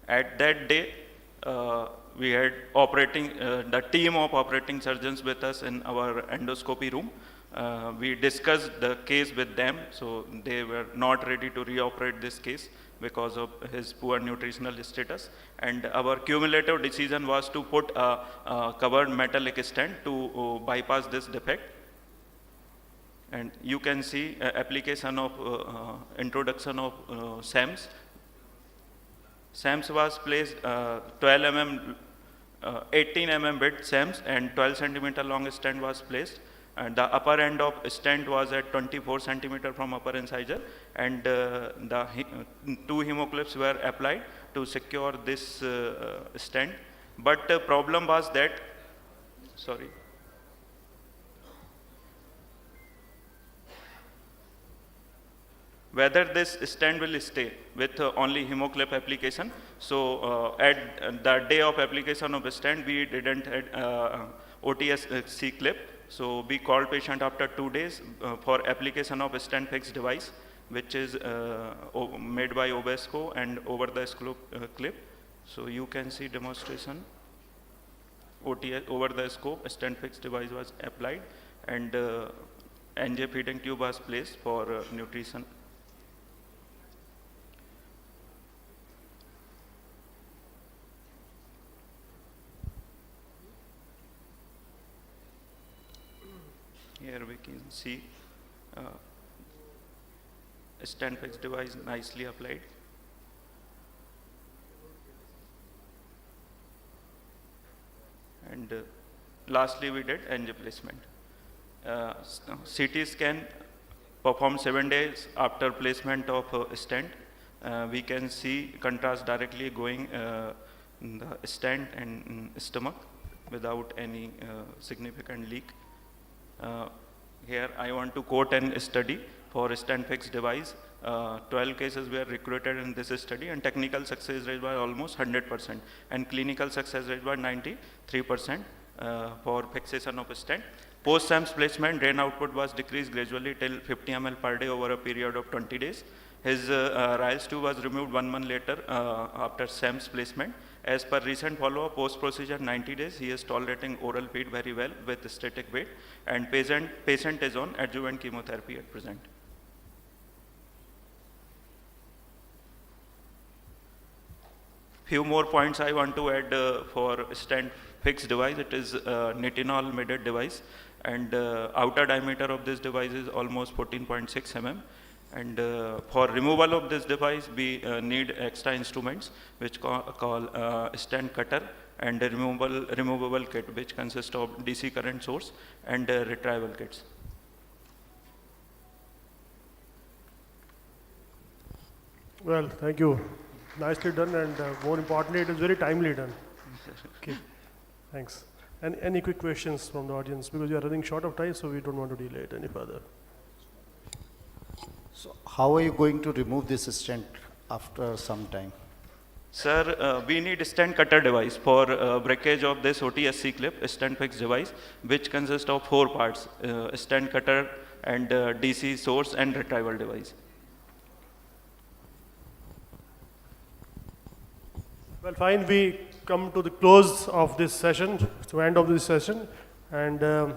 At that day, we had the team of operating surgeons with us in our endoscopy room. We discussed the case with them, so they were not ready to reoperate this case because of his poor nutritional status. And our cumulative decision was to put a covered metallic stent to bypass this defect. And you can see application of introduction of SAMS. SAMS was placed 12 mm, 18 mm width SAMS and 12 centimeter long stent was placed. And the upper end of stent was at 24 centimeter from upper incisor, and the two hemoclips were applied to secure this stent. But the problem was that, whether this stent will stay with only hemoclip application. So at the day of application of stent, we didn't had OTSC clip. So we called patient after 2 days for application of stent fixed device, which is made by Obesco and over the scope clip. So you can see demonstration. OTS over the scope, stent fixed device was applied, and NJ feeding tube was placed for nutrition. Here we can see stent fixed device nicely applied. And lastly, we did NG placement. CT scan performed 7 days after placement of stent. We can see contrast directly going in the stent and stomach without any significant leak. Here I want to quote an study for stent fixed device. 12 cases were recruited in this study, and technical success rate was almost 100%, and clinical success rate was 93% for fixation of stent. Post SAMS placement, drain output was decreased gradually till 50 ml per day over a period of 20 days. His Riles tube was removed 1 month later after SAMS placement. As per recent follow-up, post-procedure 90 days, he is tolerating oral feed very well with static weight, and patient is on adjuvant chemotherapy at present. Few more points I want to add for stent fixed device. It is nitinol made device, and outer diameter of this device is almost 14.6 mm. And for removal of this device, we need extra instruments which call stent cutter and a removable kit, which consists of DC current source and retrieval kits. Well, thank you. Nicely done, and more importantly, it is very timely done. Okay, thanks. And any quick questions from the audience, because we are running short of time, so we don't want to delay it any further. So how are you going to remove this stent after some time? Sir, we need a stent cutter device for breakage of this OTSC clip, a stent fixed device, which consists of 4 parts, stent cutter and DC source and retrieval device. Well, fine. We come to the close of this session, to end of this session, and the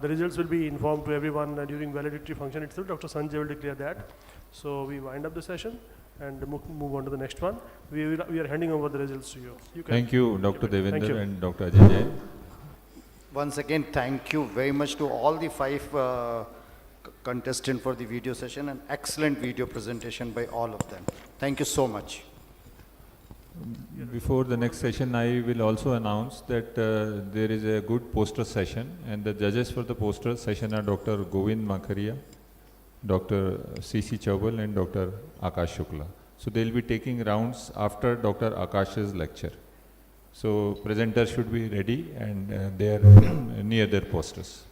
results will be informed to everyone during validatory function itself. Dr. Sanjay will declare that. So we wind up the session and move on to the next one. We are handing over the results to you. Thank you, Dr. Thank you. Devender and Dr. Ajay Jain. Once again, thank you very much to all the 5 contestants for the video session, and excellent video presentation by all of them. Thank you so much. Before the next session, I will also announce that there is a good poster session, and the judges for the poster session are Dr. Govind Makharia, Dr. C.C. Chaubal and Dr. Akash Shukla. So they will be taking rounds after Dr. Akash's lecture. So presenters should be ready, and they are near their posters.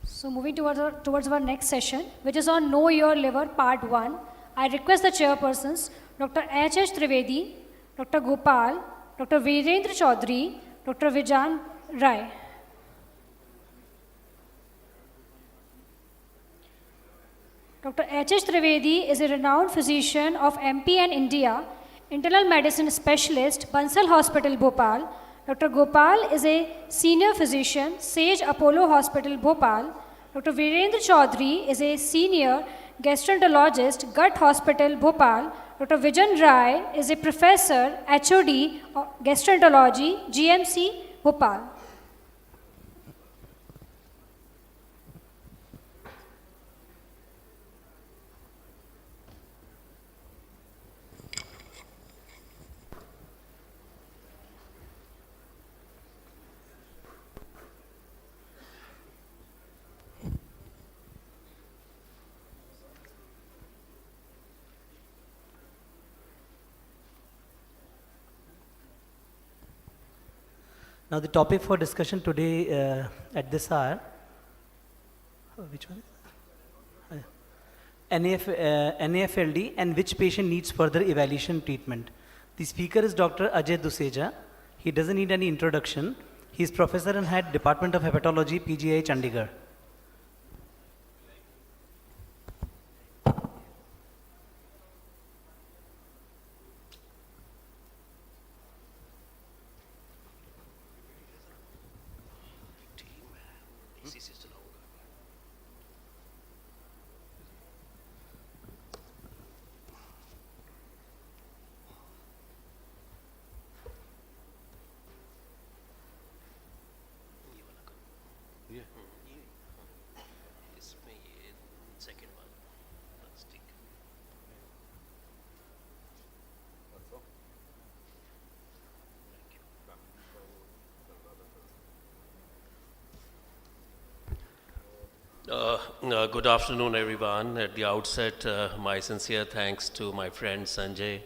So moving towards our next session, which is on Know Your Liver Part 1, I request the chairpersons, Dr. H.H. Trivedi, Dr. Gopal, Dr. Virendra Chaudhary, Dr. Vijan Rai. Dr. H.H. Trivedi is a renowned physician of MP and India, internal medicine specialist, Bansal Hospital, Bhopal. Dr. Gopal is a senior physician, Sage Apollo Hospital, Bhopal. Dr. Virendra Chaudhary is a senior gastroenterologist, Gut Hospital, Bhopal. Dr. Vijan Rai is a professor, HOD, Gastroenterology, GMC, Bhopal. Now the topic for discussion today at this hour, which one? NAFLD and which patient needs further evaluation treatment. The speaker is Dr. Ajay Duseja. He doesn't need any introduction. He is professor and head Department of Hepatology, PGI, Chandigarh. Good afternoon, everyone. At the outset, my sincere thanks to my friend Sanjay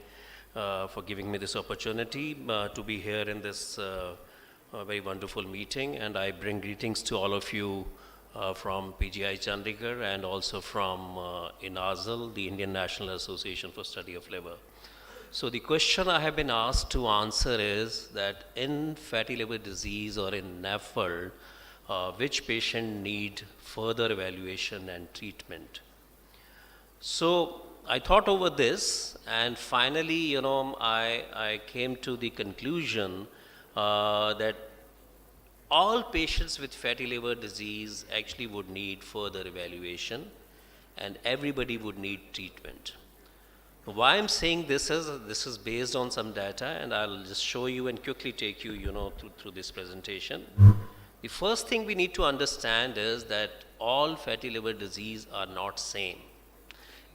for giving me this opportunity to be here in this very wonderful meeting. And I bring greetings to all of you from PGI Chandigarh and also from INAZL, the Indian National Association for Study of Liver. So the question I have been asked to answer is that in fatty liver disease or in NAFLD, which patient need further evaluation and treatment. So I thought over this, and finally, I came to the conclusion that all patients with fatty liver disease actually would need further evaluation, and everybody would need treatment. Why I'm saying this is based on some data, and I'll just show you and quickly take you, through this presentation. The first thing we need to understand is that all fatty liver disease are not same.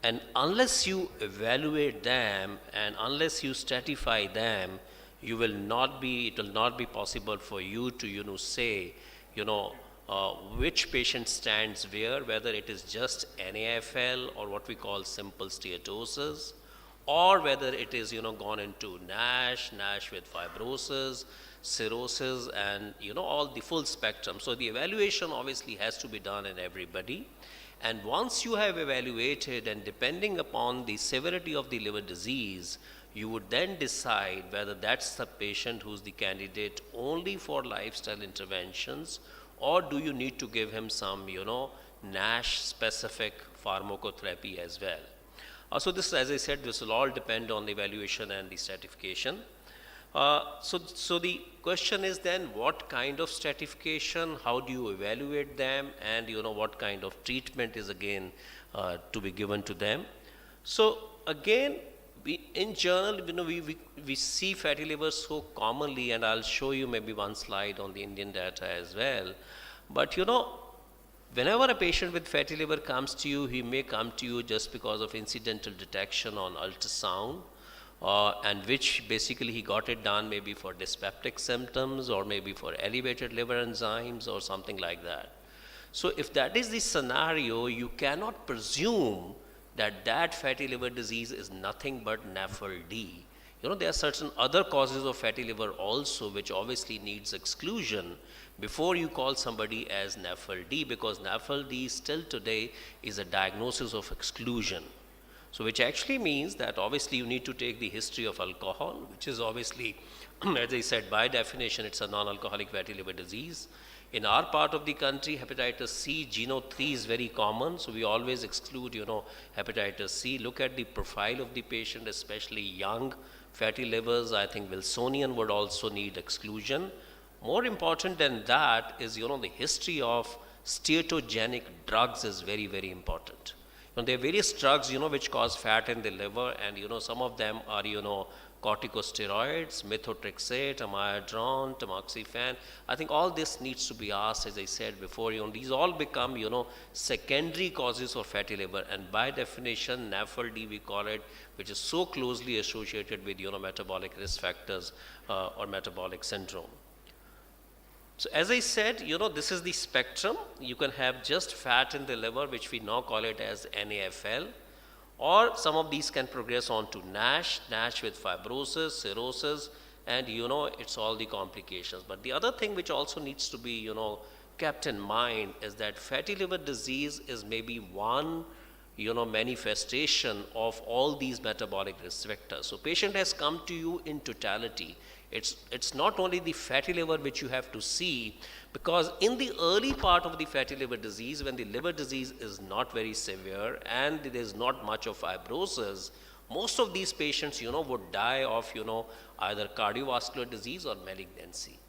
And unless you evaluate them and unless you stratify them, it will not be possible for you to, say, which patient stands where, whether it is just NAFL or what we call simple steatosis, or whether it is, gone into NASH with fibrosis, cirrhosis, and all the full spectrum. So the evaluation obviously has to be done in everybody. And once you have evaluated, and depending upon the severity of the liver disease, you would then decide whether that's the patient who's the candidate only for lifestyle interventions, or do you need to give him some, NASH specific pharmacotherapy as well. So this, as I said, this will all depend on the evaluation and the stratification. So the question is then, what kind of stratification, how do you evaluate them, and what kind of treatment is again to be given to them. So again, in general, we see fatty liver so commonly, and I'll show you maybe one slide on the Indian data as well. But whenever a patient with fatty liver comes to you, he may come to you just because of incidental detection on ultrasound, and which basically he got it done maybe for dyspeptic symptoms or maybe for elevated liver enzymes or something like that. So if that is the scenario, you cannot presume that fatty liver disease is nothing but NAFLD. There are certain other causes of fatty liver also, which obviously needs exclusion before you call somebody as NAFLD, because NAFLD still today is a diagnosis of exclusion. So which actually means that obviously you need to take the history of alcohol, which is obviously, as I said, by definition, it's a non-alcoholic fatty liver disease. In our part of the country, hepatitis C, Geno 3 is very common, so we always exclude, hepatitis C. Look at the profile of the patient, especially young fatty livers. I think Wilsonian would also need exclusion. More important than that is, the history of steatogenic drugs is very, very important. There are various drugs, which cause fat in the liver, and, some of them are, corticosteroids, methotrexate, amiodarone, tamoxifen. I think all this needs to be asked, as I said before. These all become, secondary causes of fatty liver, and by definition, NAFLD we call it, which is so closely associated with, metabolic risk factors or metabolic syndrome. So as I said, this is the spectrum. You can have just fat in the liver, which we now call it as NAFL, or some of these can progress on to NASH with fibrosis, cirrhosis, and it's all the complications. But the other thing which also needs to be, kept in mind is that fatty liver disease is maybe one, manifestation of all these metabolic risk vectors. So patient has come to you in totality. It's not only the fatty liver which you have to see, because in the early part of the fatty liver disease, when the liver disease is not very severe and there is not much of fibrosis, most of these patients, would die of, either cardiovascular disease or malignancy.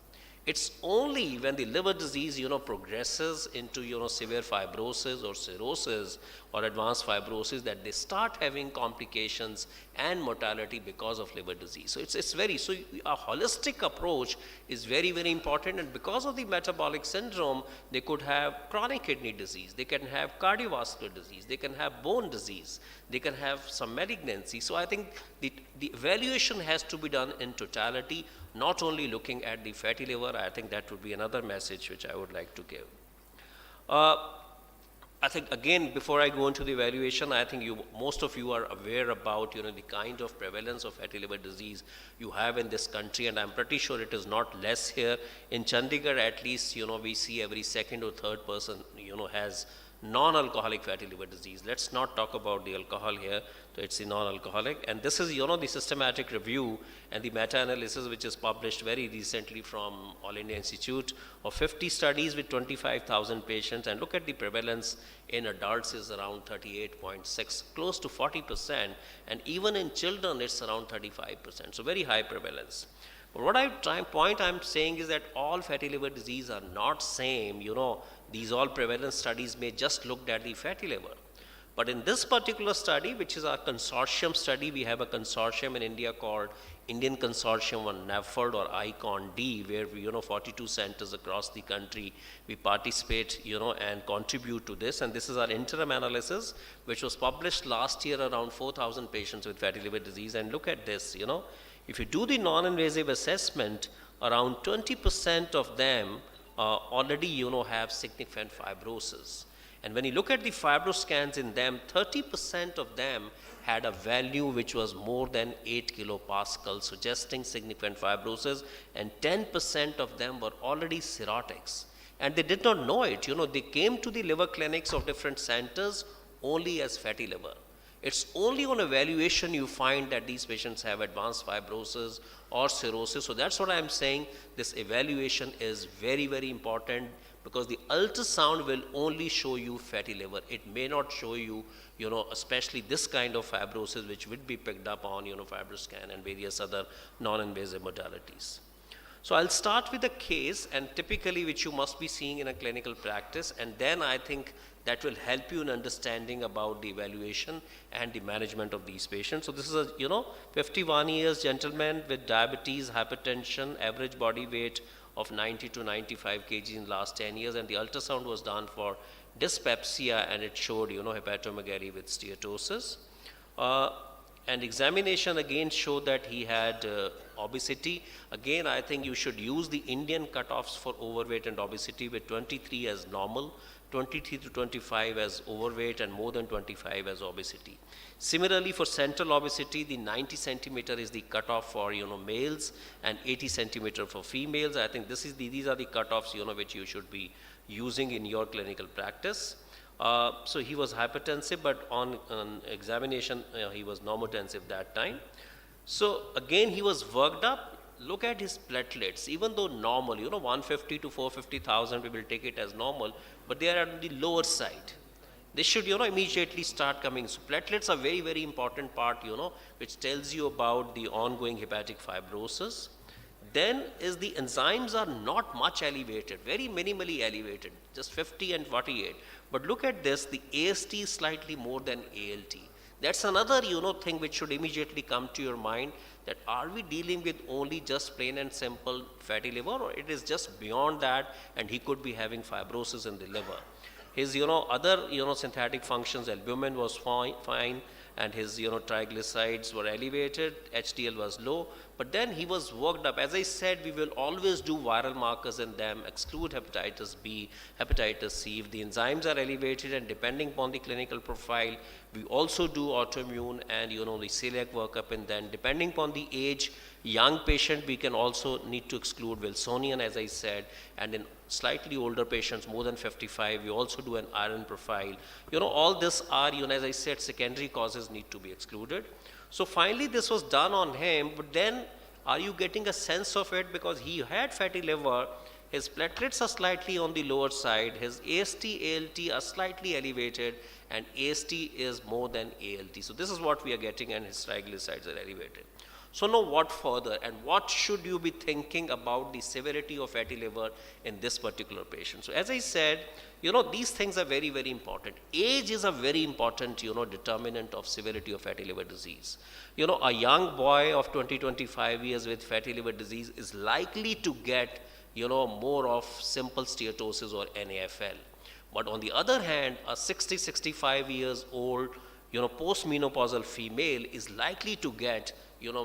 It's only when the liver disease, progresses into, severe fibrosis or cirrhosis or advanced fibrosis that they start having complications and mortality because of liver disease. So so a holistic approach is very, very important. And because of the metabolic syndrome, they could have chronic kidney disease, they can have cardiovascular disease, they can have bone disease, they can have some malignancy. So I think the evaluation has to be done in totality, not only looking at the fatty liver. I think that would be another message which I would like to give. I think again, before I go into the evaluation, I think most of you are aware about the kind of prevalence of fatty liver disease you have in this country, and I'm pretty sure it is not less here. In Chandigarh, at least, we see every second or third person, has non-alcoholic fatty liver disease. Let's not talk about the alcohol here. So it's the non-alcoholic, and this is the systematic review and the meta-analysis which is published very recently from All India Institute of 50 studies with 25,000 patients, and look at the prevalence in adults is around 38.6, close to 40%, and even in children it's around 35%. So very high prevalence. But what I'm saying is that all fatty liver disease are not same. These all prevalence studies may just looked at the fatty liver. But in this particular study, which is our consortium study, we have a consortium in India called Indian Consortium on NAFLD or ICON-D, where 42 centers across the country, we participate, and contribute to this. And this is our interim analysis, which was published last year around 4,000 patients with fatty liver disease. And look at this, if you do the non-invasive assessment, around 20% of them already, have significant fibrosis. And when you look at the fibroscans in them, 30% of them had a value which was more than 8 kilopascal, suggesting significant fibrosis, and 10% of them were already cirrhotics. And they did not know it. They came to the liver clinics of different centers only as fatty liver. It's only on evaluation you find that these patients have advanced fibrosis or cirrhosis. So that's what I'm saying. This evaluation is very, very important, because the ultrasound will only show you fatty liver. It may not show you, especially this kind of fibrosis, which would be picked up on, FibroScan and various other non-invasive modalities. So I'll start with a case, and typically which you must be seeing in a clinical practice, and then I think that will help you in understanding about the evaluation and the management of these patients. So this is a 51 years gentleman with diabetes, hypertension, average body weight of 90 to 95 kg in last 10 years, and the ultrasound was done for dyspepsia, and it showed hepatomegaly with steatosis. And examination again showed that he had obesity. Again, I think you should use the Indian cutoffs for overweight and obesity, with 23 as normal, 23 to 25 as overweight, and more than 25 as obesity. Similarly, for central obesity, the 90 centimeter is the cutoff for males, and 80 centimeter for females. I think these are the cutoffs which you should be using in your clinical practice. So he was hypertensive, but on examination he was normotensive that time. So again he was worked up. Look at his platelets, even though normal, 150 to 450,000, we will take it as normal, but they are on the lower side. They should, immediately start coming. So platelets are very, very important part, which tells you about the ongoing hepatic fibrosis. Then is the enzymes are not much elevated, very minimally elevated, just 50 and 48. But look at this, the AST is slightly more than ALT. That's another, thing which should immediately come to your mind, that are we dealing with only just plain and simple fatty liver, or it is just beyond that, and he could be having fibrosis in the liver. His, other, synthetic functions, albumin was fine, and his, triglycerides were elevated, HDL was low, but then he was worked up. As I said, we will always do viral markers in them, exclude hepatitis B, hepatitis C. If the enzymes are elevated, and depending upon the clinical profile, we also do autoimmune and, the celiac workup, and then depending upon the age, young patient, we can also need to exclude Wilsonian, as I said, and in slightly older patients, more than 55, we also do an iron profile. All this are, as I said, secondary causes need to be excluded. So finally, this was done on him, but then are you getting a sense of it? Because he had fatty liver, his platelets are slightly on the lower side, his AST, ALT are slightly elevated, and AST is more than ALT. So this is what we are getting, and his triglycerides are elevated. So now what further, and what should you be thinking about the severity of fatty liver in this particular patient? So as I said, these things are very, very important. Age is a very important, determinant of severity of fatty liver disease. A young boy of 20-25 years with fatty liver disease is likely to get, more of simple steatosis or NAFL. But on the other hand, a 60-65 years old, postmenopausal female is likely to get,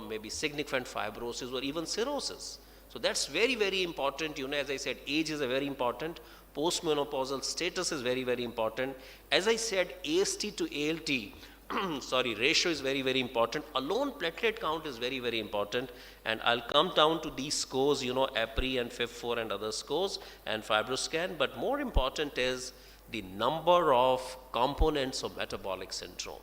maybe significant fibrosis or even cirrhosis. So that's very, very important. As I said, age is a very important. Postmenopausal status is very, very important. As I said, AST to ALT, ratio is very, very important. Alone platelet count is very, very important. And I'll come down to these scores, APRI and FIB4 and other scores and FibroScan. But more important is the number of components of metabolic syndrome.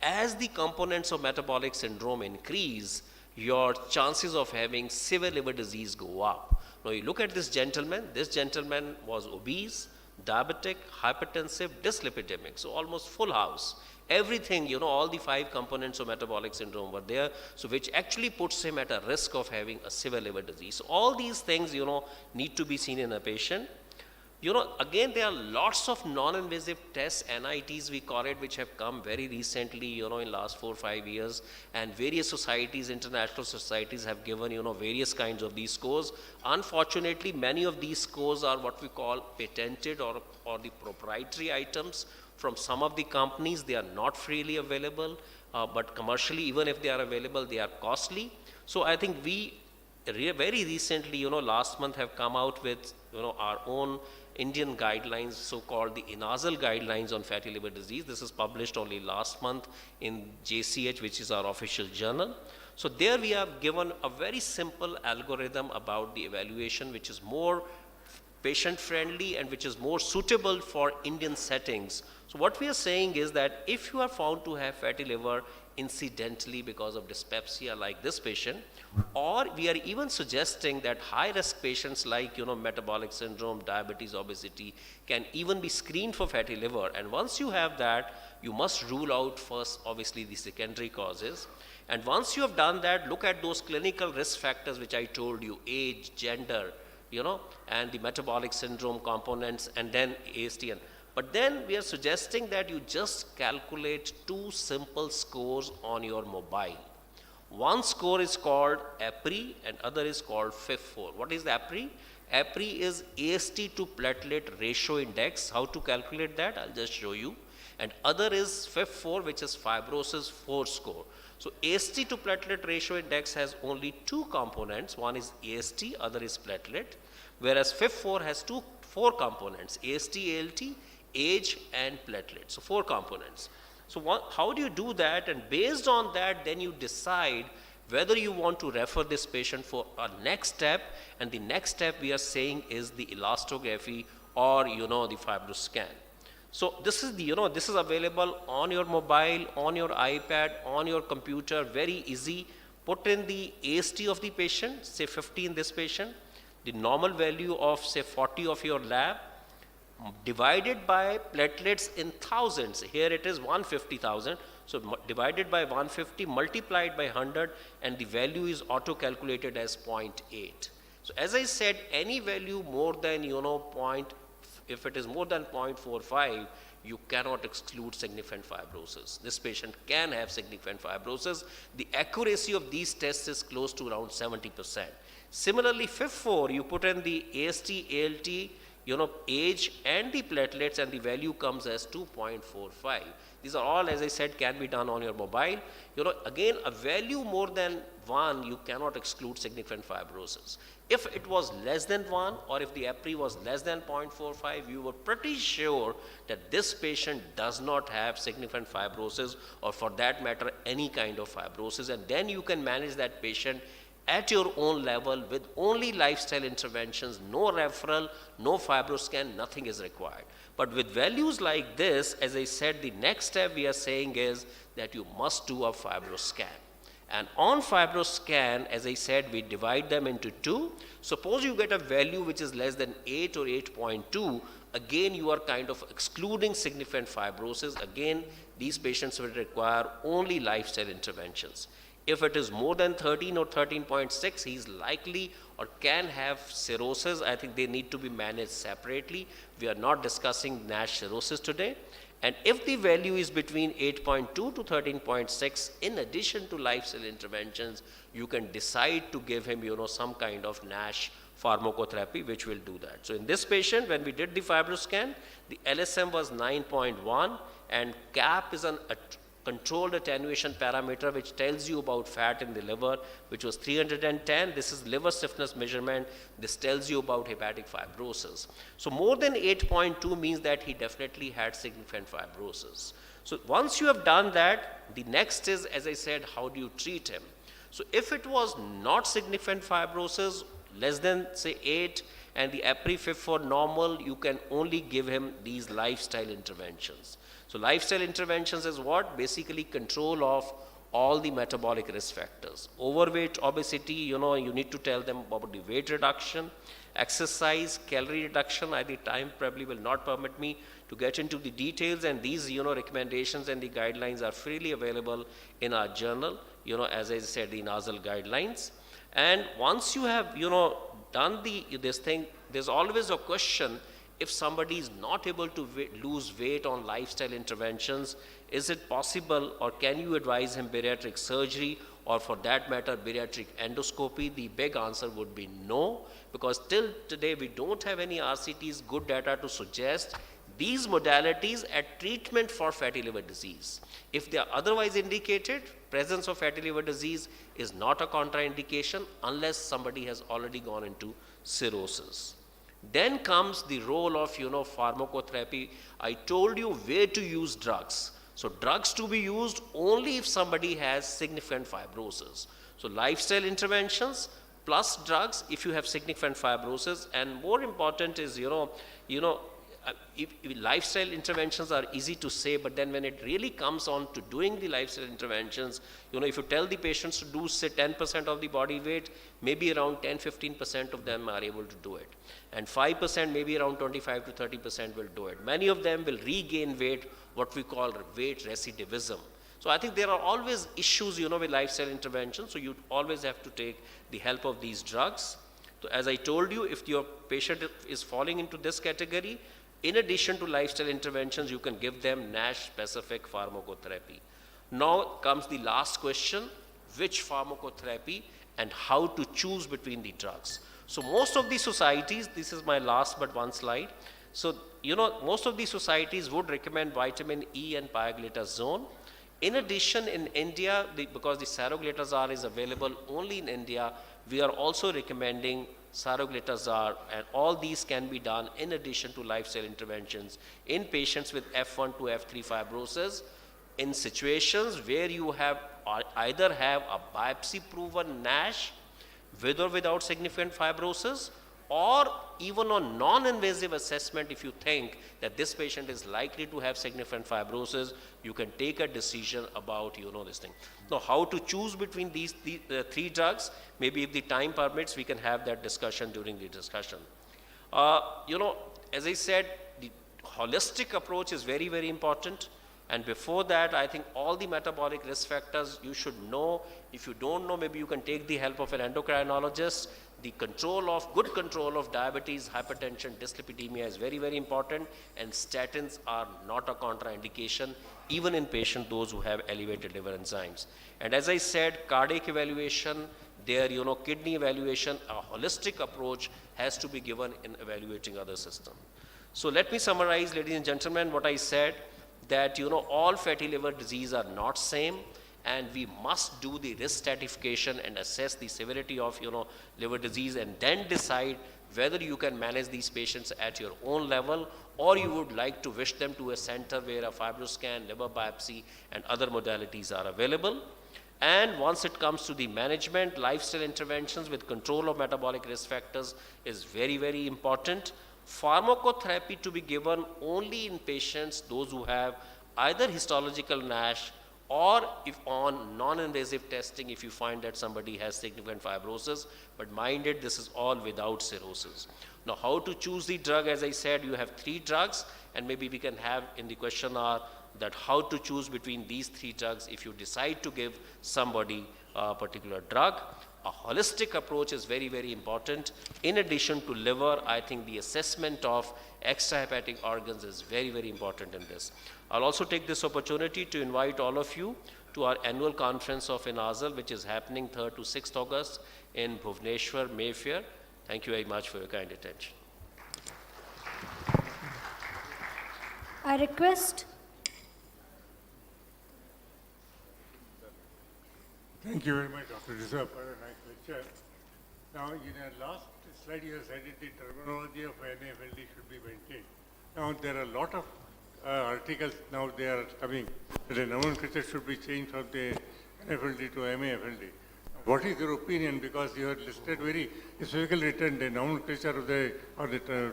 As the components of metabolic syndrome increase, your chances of having severe liver disease go up. Now you look at this gentleman was obese, diabetic, hypertensive, dyslipidemic, so almost full house. Everything, all the 5 components of metabolic syndrome were there, so which actually puts him at a risk of having a severe liver disease. So all these things, need to be seen in a patient. Again, there are lots of non-invasive tests, NITs we call it, which have come very recently, in last 4 or 5 years, and various societies, international societies have given, various kinds of these scores. Unfortunately, many of these scores are what we call patented or the proprietary items from some of the companies. They are not freely available, but commercially, even if they are available, they are costly. So I think we very recently, last month have come out with, our own Indian guidelines, so-called the INASL guidelines on fatty liver disease. This is published only last month in JCH, which is our official journal. So there we have given a very simple algorithm about the evaluation, which is more patient-friendly and which is more suitable for Indian settings So what we are saying is that if you are found to have fatty liver incidentally because of dyspepsia like this patient, or we are even suggesting that high risk patients like metabolic syndrome, diabetes, obesity can even be screened for fatty liver, and once you have that, you must rule out first obviously the secondary causes. And once you have done that, look at those clinical risk factors which I told you: age, gender, and the metabolic syndrome components, and then ASTN. But then we are suggesting that you just calculate two simple scores on your mobile. One score is called APRI and other is called FIF4. What is the APRI? APRI is AST to platelet ratio index. How to calculate that? I'll just show you. And other is FIF4, which is fibrosis 4 score. So AST to platelet ratio index has only two components. One is AST, other is platelet. Whereas FIF4 has four components: AST, ALT, age, and platelet. So 4 components. So how do you do that? And based on that, then you decide whether you want to refer this patient for a next step. And the next step we are saying is the elastography or the FibroScan. So this is this is available on your mobile, on your iPad, on your computer, very easy. Put in the AST of the patient, say 50 in this patient, the normal value of say 40 of your lab, divided by platelets in thousands. Here it is 150,000. So divided by 150, multiplied by 100, and the value is auto calculated as 0.8. So as I said, any value more than if it is more than 0.45, you cannot exclude significant fibrosis. This patient can have significant fibrosis. The accuracy of these tests is close to around 70%. Similarly, FIF4, you put in the AST, ALT, age and the platelets, and the value comes as 2.45. These are all, as I said, can be done on your mobile. Again, a value more than 1, you cannot exclude significant fibrosis. If it was less than 1, or if the APRI was less than 0.45, you were pretty sure that this patient does not have significant fibrosis, or for that matter, any kind of fibrosis, and then you can manage that patient at your own level with only lifestyle interventions, no referral, no FibroScan, nothing is required. But with values like this, as I said, the next step we are saying is that you must do a FibroScan. And on FibroScan, as I said, we divide them into 2. Suppose you get a value which is less than 8 or 8.2, again you are kind of excluding significant fibrosis. Again, these patients will require only lifestyle interventions. If it is more than 13 or 13.6, he is likely or can have cirrhosis. I think they need to be managed separately. We are not discussing NASH cirrhosis today. And if the value is between 8.2 to 13.6, in addition to lifestyle interventions, you can decide to give him, some kind of NASH pharmacotherapy, which will do that. So in this patient, when we did the FibroScan, the LSM was 9.1, and CAP is a controlled attenuation parameter which tells you about fat in the liver, which was 310. This is liver stiffness measurement. This tells you about hepatic fibrosis. So more than 8.2 means that he definitely had significant fibrosis. So once you have done that, the next is, as I said, how do you treat him? So if it was not significant fibrosis, less than say 8, and the APRI FIF4 normal, you can only give him these lifestyle interventions. So lifestyle interventions is what? Basically control of all the metabolic risk factors. Overweight, obesity, you need to tell them about the weight reduction, exercise, calorie reduction. The time probably will not permit me to get into the details, and these, recommendations and the guidelines are freely available in our journal, as I said, the nasal guidelines. And once you have, done this thing, there's always a question: if somebody is not able to lose weight on lifestyle interventions, is it possible, or can you advise him bariatric surgery, or for that matter, bariatric endoscopy? The big answer would be no, because till today we don't have any RCTs, good data to suggest these modalities at treatment for fatty liver disease. If they are otherwise indicated, presence of fatty liver disease is not a contraindication unless somebody has already gone into cirrhosis. Then comes the role of, pharmacotherapy. I told you where to use drugs. So drugs to be used only if somebody has significant fibrosis. So lifestyle interventions plus drugs if you have significant fibrosis. And more important is, if lifestyle interventions are easy to say, but then when it really comes on to doing the lifestyle interventions, if you tell the patients to do, say, 10% of the body weight, maybe around 10-15% of them are able to do it. And 5%, maybe around 25 to 30% will do it. Many of them will regain weight, what we call weight recidivism. So I think there are always issues, with lifestyle interventions, so you always have to take the help of these drugs. So as I told you, if your patient is falling into this category, in addition to lifestyle interventions, you can give them NASH-specific pharmacotherapy. Now comes the last question, which pharmacotherapy and how to choose between the drugs. So most of the societies, this is my last but one slide. So, most of the societies would recommend vitamin E and pioglitazone. In addition, in India, because the saroglitazar is available only in India, we are also recommending saroglitazar, and all these can be done in addition to lifestyle interventions in patients with F1 to F3 fibrosis, in situations where you either have a biopsy-proven NASH with or without significant fibrosis, or even on non-invasive assessment, if you think that this patient is likely to have significant fibrosis, you can take a decision about, this thing. Now, how to choose between these three drugs, maybe if the time permits, we can have that discussion during the discussion. As I said, the holistic approach is very, very important. And before that, I think all the metabolic risk factors you should know. If you don't know, maybe you can take the help of an endocrinologist. The good control of diabetes, hypertension, dyslipidemia is very, very important, and statins are not a contraindication, even in patients, those who have elevated liver enzymes. And as I said, cardiac evaluation, kidney evaluation, a holistic approach has to be given in evaluating other systems. So let me summarize, ladies and gentlemen, what I said, that all fatty liver disease are not same, and we must do the risk stratification and assess the severity of liver disease, and then decide whether you can manage these patients at your own level, or you would like to wish them to a center where a fibroscan, liver biopsy, and other modalities are available. And once it comes to the management, lifestyle interventions with control of metabolic risk factors is very, very important. Pharmacotherapy to be given only in patients, those who have either histological NASH, or if on non-invasive testing, if you find that somebody has significant fibrosis, but mind it, this is all without cirrhosis. Now, how to choose the drug? As I said, you have three drugs, and maybe we can have in the questionnaire that how to choose between these three drugs if you decide to give somebody a particular drug. A holistic approach is very, very important. In addition to liver, I think the assessment of extrahepatic organs is very, very important in this. I'll also take this opportunity to invite all of you to our annual conference of INAZL, which is happening 3rd to 6th August in Bhubaneswar, Mayfair. Thank you very much for your kind attention. I request. Thank you very much, Dr. Rizal, for a nice lecture. Now, in the last slide, you have said that the terminology of NAFLD should be maintained. Now, there are a lot of articles now they are coming that the nomenclature should be changed from the NAFLD to MAFLD. What is your opinion? Because you have listed very specifically written the nomenclature of the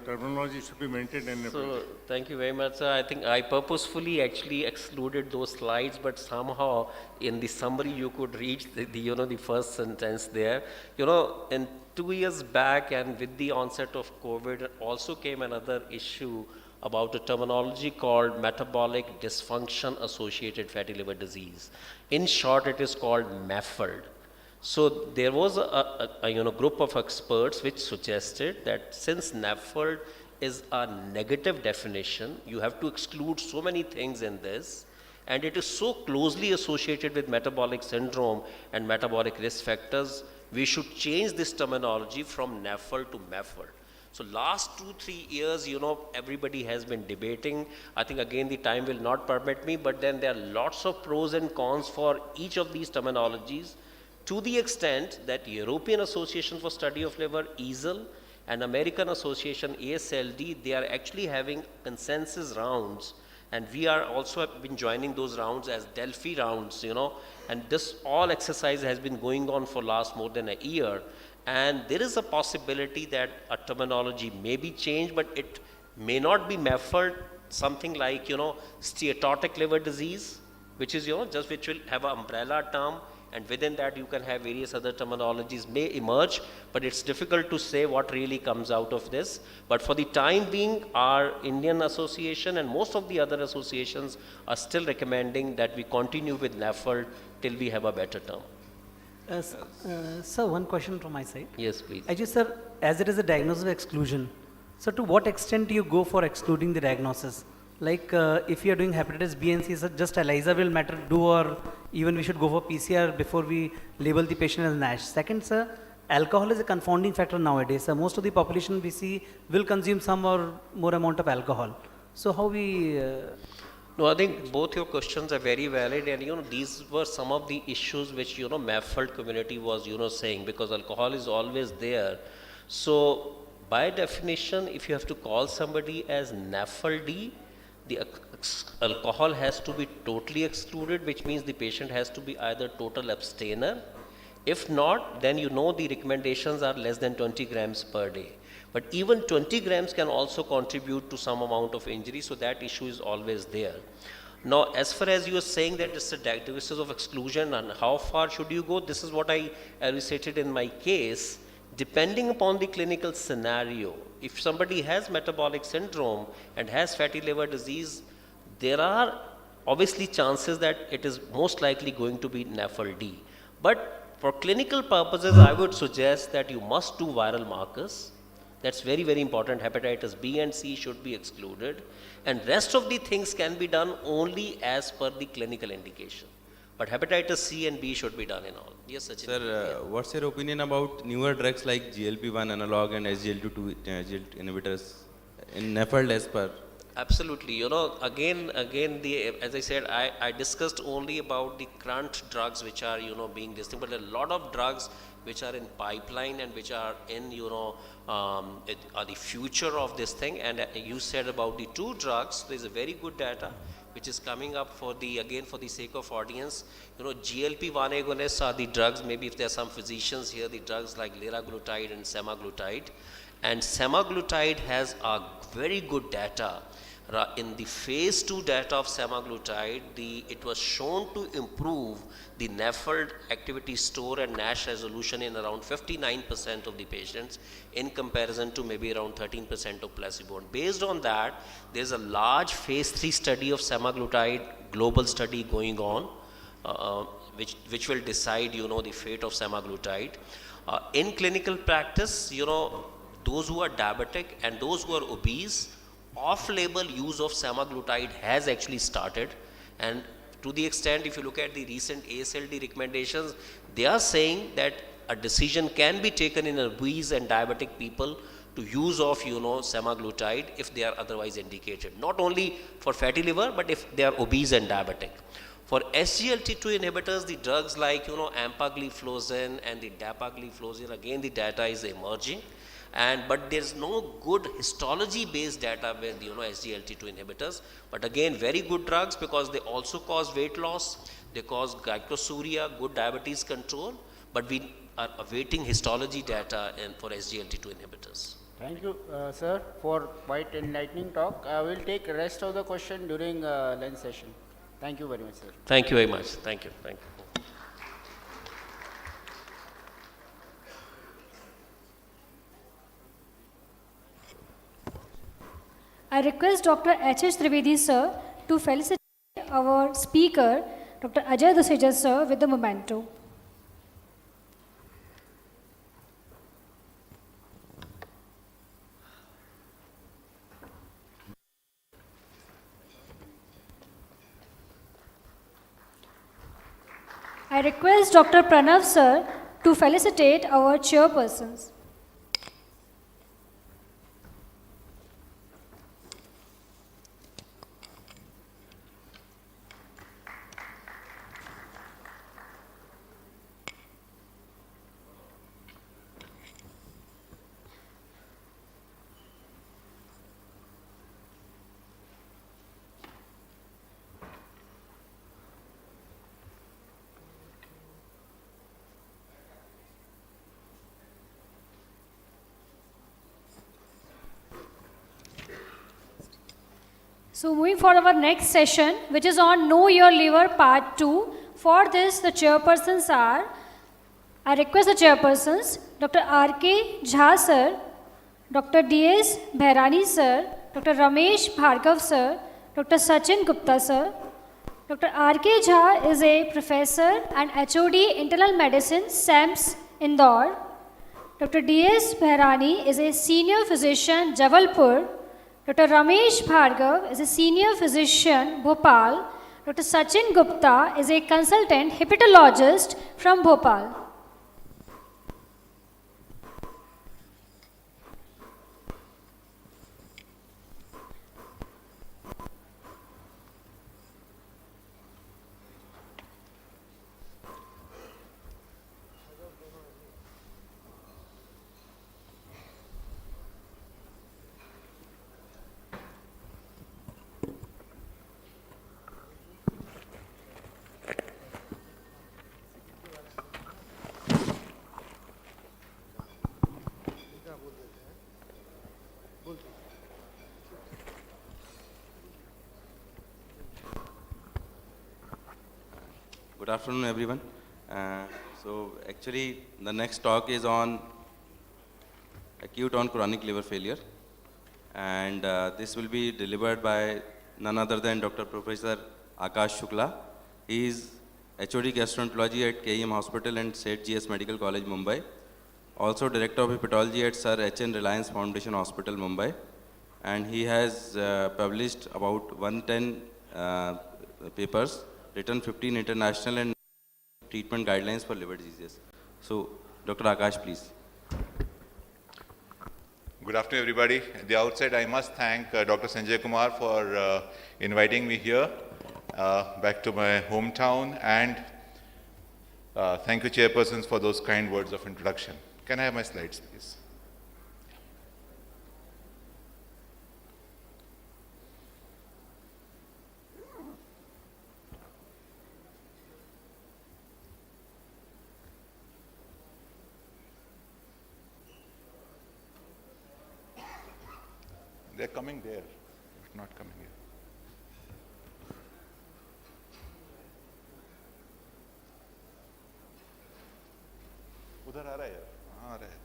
terminology should be maintained in NAFLD. So, thank you very much, sir. I think I purposefully actually excluded those slides, but somehow in the summary you could read the first sentence there. In 2 years back, and with the onset of COVID, also came another issue about a terminology called metabolic dysfunction associated fatty liver disease. In short, it is called MAFLD. So there was a group of experts which suggested that since NAFLD is a negative definition, you have to exclude so many things in this, and it is so closely associated with metabolic syndrome and metabolic risk factors, we should change this terminology from NAFLD to MAFLD. So last 2-3 years, everybody has been debating. I think again the time will not permit me, but then there are lots of pros and cons for each of these terminologies, to the extent that European Association for Study of Liver, EASL, and American Association, ASLD, they are actually having consensus rounds, and we are also have been joining those rounds as Delphi rounds, and this all exercise has been going on for last more than a year, and there is a possibility that a terminology may be changed, but may not be muffled, something like, steatotic liver disease, which is, just which will have an umbrella term, and within that you can have various other terminologies may emerge, but it's difficult to say what really comes out of this. But for the time being, our Indian association and most of the other associations are still recommending that we continue with NAFLD till we have a better term. Sir, one question from my side. Yes, please. Ajay sir, as it is a diagnosis of exclusion, so to what extent do you go for excluding the diagnosis? Like if you are doing hepatitis B and C, so just ELISA will matter do, or even we should go for PCR before we label the patient as NASH. Second, sir, alcohol is a confounding factor nowadays. So most of the population we see will consume some or more amount of alcohol. So how we... No, I think both your questions are very valid, and these were some of the issues which MAFLD community was saying, because alcohol is always there. So by definition, if you have to call somebody as NAFLD, the alcohol has to be totally excluded, which means the patient has to be either total abstainer. If not, then the recommendations are less than 20 grams per day. But even 20 grams can also contribute to some amount of injury, so that issue is always there. Now, as far as you are saying that it's a diagnosis of exclusion and how far should you go, this is what I elucidated in my case. Depending upon the clinical scenario, if somebody has metabolic syndrome and has fatty liver disease, there are obviously chances that it is most likely going to be NAFLD. But for clinical purposes, I would suggest that you must do viral markers. That's very, very important. Hepatitis B and C should be excluded. And rest of the things can be done only as per the clinical indication. But hepatitis C and B should be done in all. Yes, Sachin. Sir, what's your opinion about newer drugs like GLP-1 analog and SGLT2 inhibitors in NAFLD as per? Absolutely. Again, as I said, I discussed only about the current drugs which are, being listed, but a lot of drugs which are in pipeline and which are in, are the future of this thing. And you said about the two drugs, there's a very good data which is coming up for the sake of audience. GLP-1 agonists are the drugs, maybe if there are some physicians here, the drugs like liraglutide and semaglutide. And semaglutide has a very good data. In the phase 2 data of semaglutide, it was shown to improve the NAFLD activity score and NASH resolution in around 59% of the patients in comparison to maybe around 13% of placebo. And based on that, there's a large phase 3 study of semaglutide, global study going on, which will decide, the fate of semaglutide. In clinical practice, those who are diabetic and those who are obese, off-label use of semaglutide has actually started, and to the extent, if you look at the recent ASLD recommendations, they are saying that a decision can be taken in obese and diabetic people to use of semaglutide if they are otherwise indicated, not only for fatty liver but if they are obese and diabetic. For SGLT2 inhibitors, the drugs like empagliflozin and the dapagliflozin, again the data is emerging. But there's no good histology-based data with SGLT2 inhibitors. But again, very good drugs because they also cause weight loss, they cause glycosuria, good diabetes control. But we are awaiting histology data for SGLT2 inhibitors. Thank you, sir, for quite enlightening talk. I will take rest of the question during lunch session. Thank you very much, sir. Thank you very much. Thank you. Thank you. I request Dr. H.H. Trivedi sir to felicitate our speaker, Dr. Ajay Duseja sir, with the memento. I request Dr. Pranav sir to felicitate our chairpersons. So moving for our next session, which is on Know Your Liver Part 2. For this, the chairpersons are, I request the chairpersons, Dr. R.K. Jha sir, Dr. D.S. Bhairani sir, Dr. Ramesh Bhargav sir, Dr. Sachin Gupta sir. Dr. R.K. Jha is a professor and HOD Internal Medicine, SAMS, Indore. Dr. D.S. Bhairani is a senior physician, Jabalpur. Dr. Ramesh Bhargav is a senior physician, Bhopal. Dr. Sachin Gupta is a consultant hepatologist from Bhopal. Good afternoon, everyone. So actually, the next talk is on acute on chronic liver failure. And this will be delivered by none other than Dr. Professor Akash Shukla. He is HOD Gastroenterology at KEM Hospital and Seth GS Medical College, Mumbai. Also Director of Hepatology at Sir H.N. Reliance Foundation Hospital, Mumbai. And he has published about 110 papers, written 15 international and treatment guidelines for liver diseases. So, Dr. Akash, please. Good afternoon, everybody. At the outset, I must thank Dr. Sanjay Kumar for inviting me here back to my hometown, and thank you, chairpersons, for those kind words of introduction. Can I have my slides, please? They're coming there, but not coming here. उधर आ रहा है यार, हाँ आ रहा है,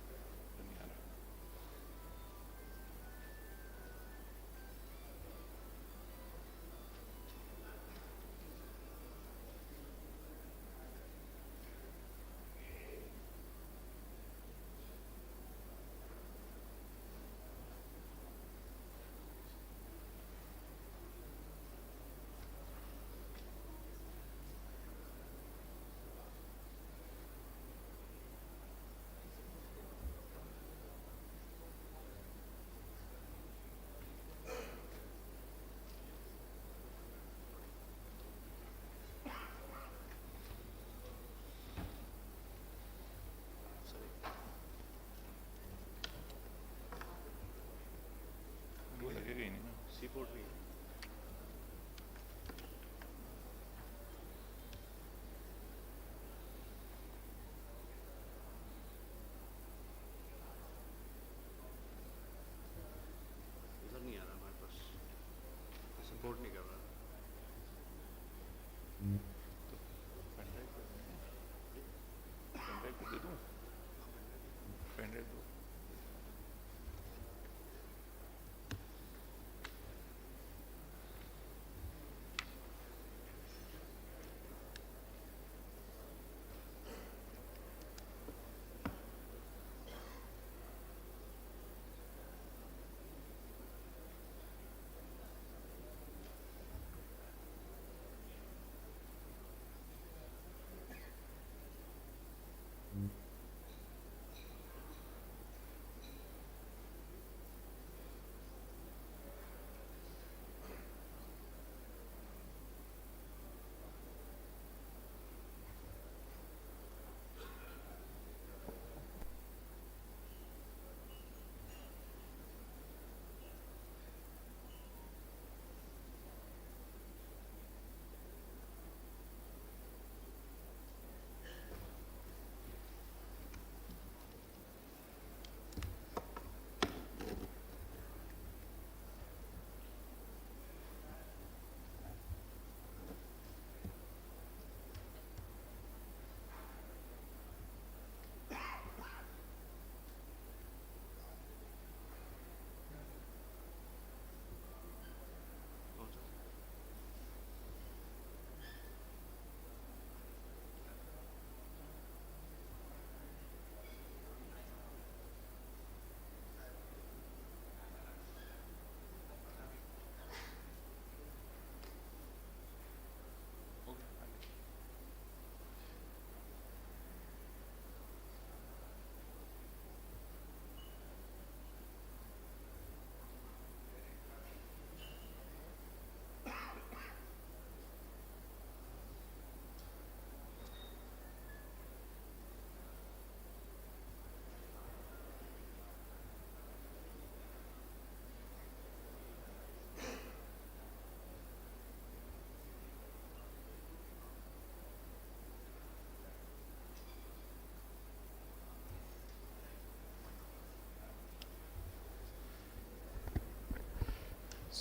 नहीं आ रहा।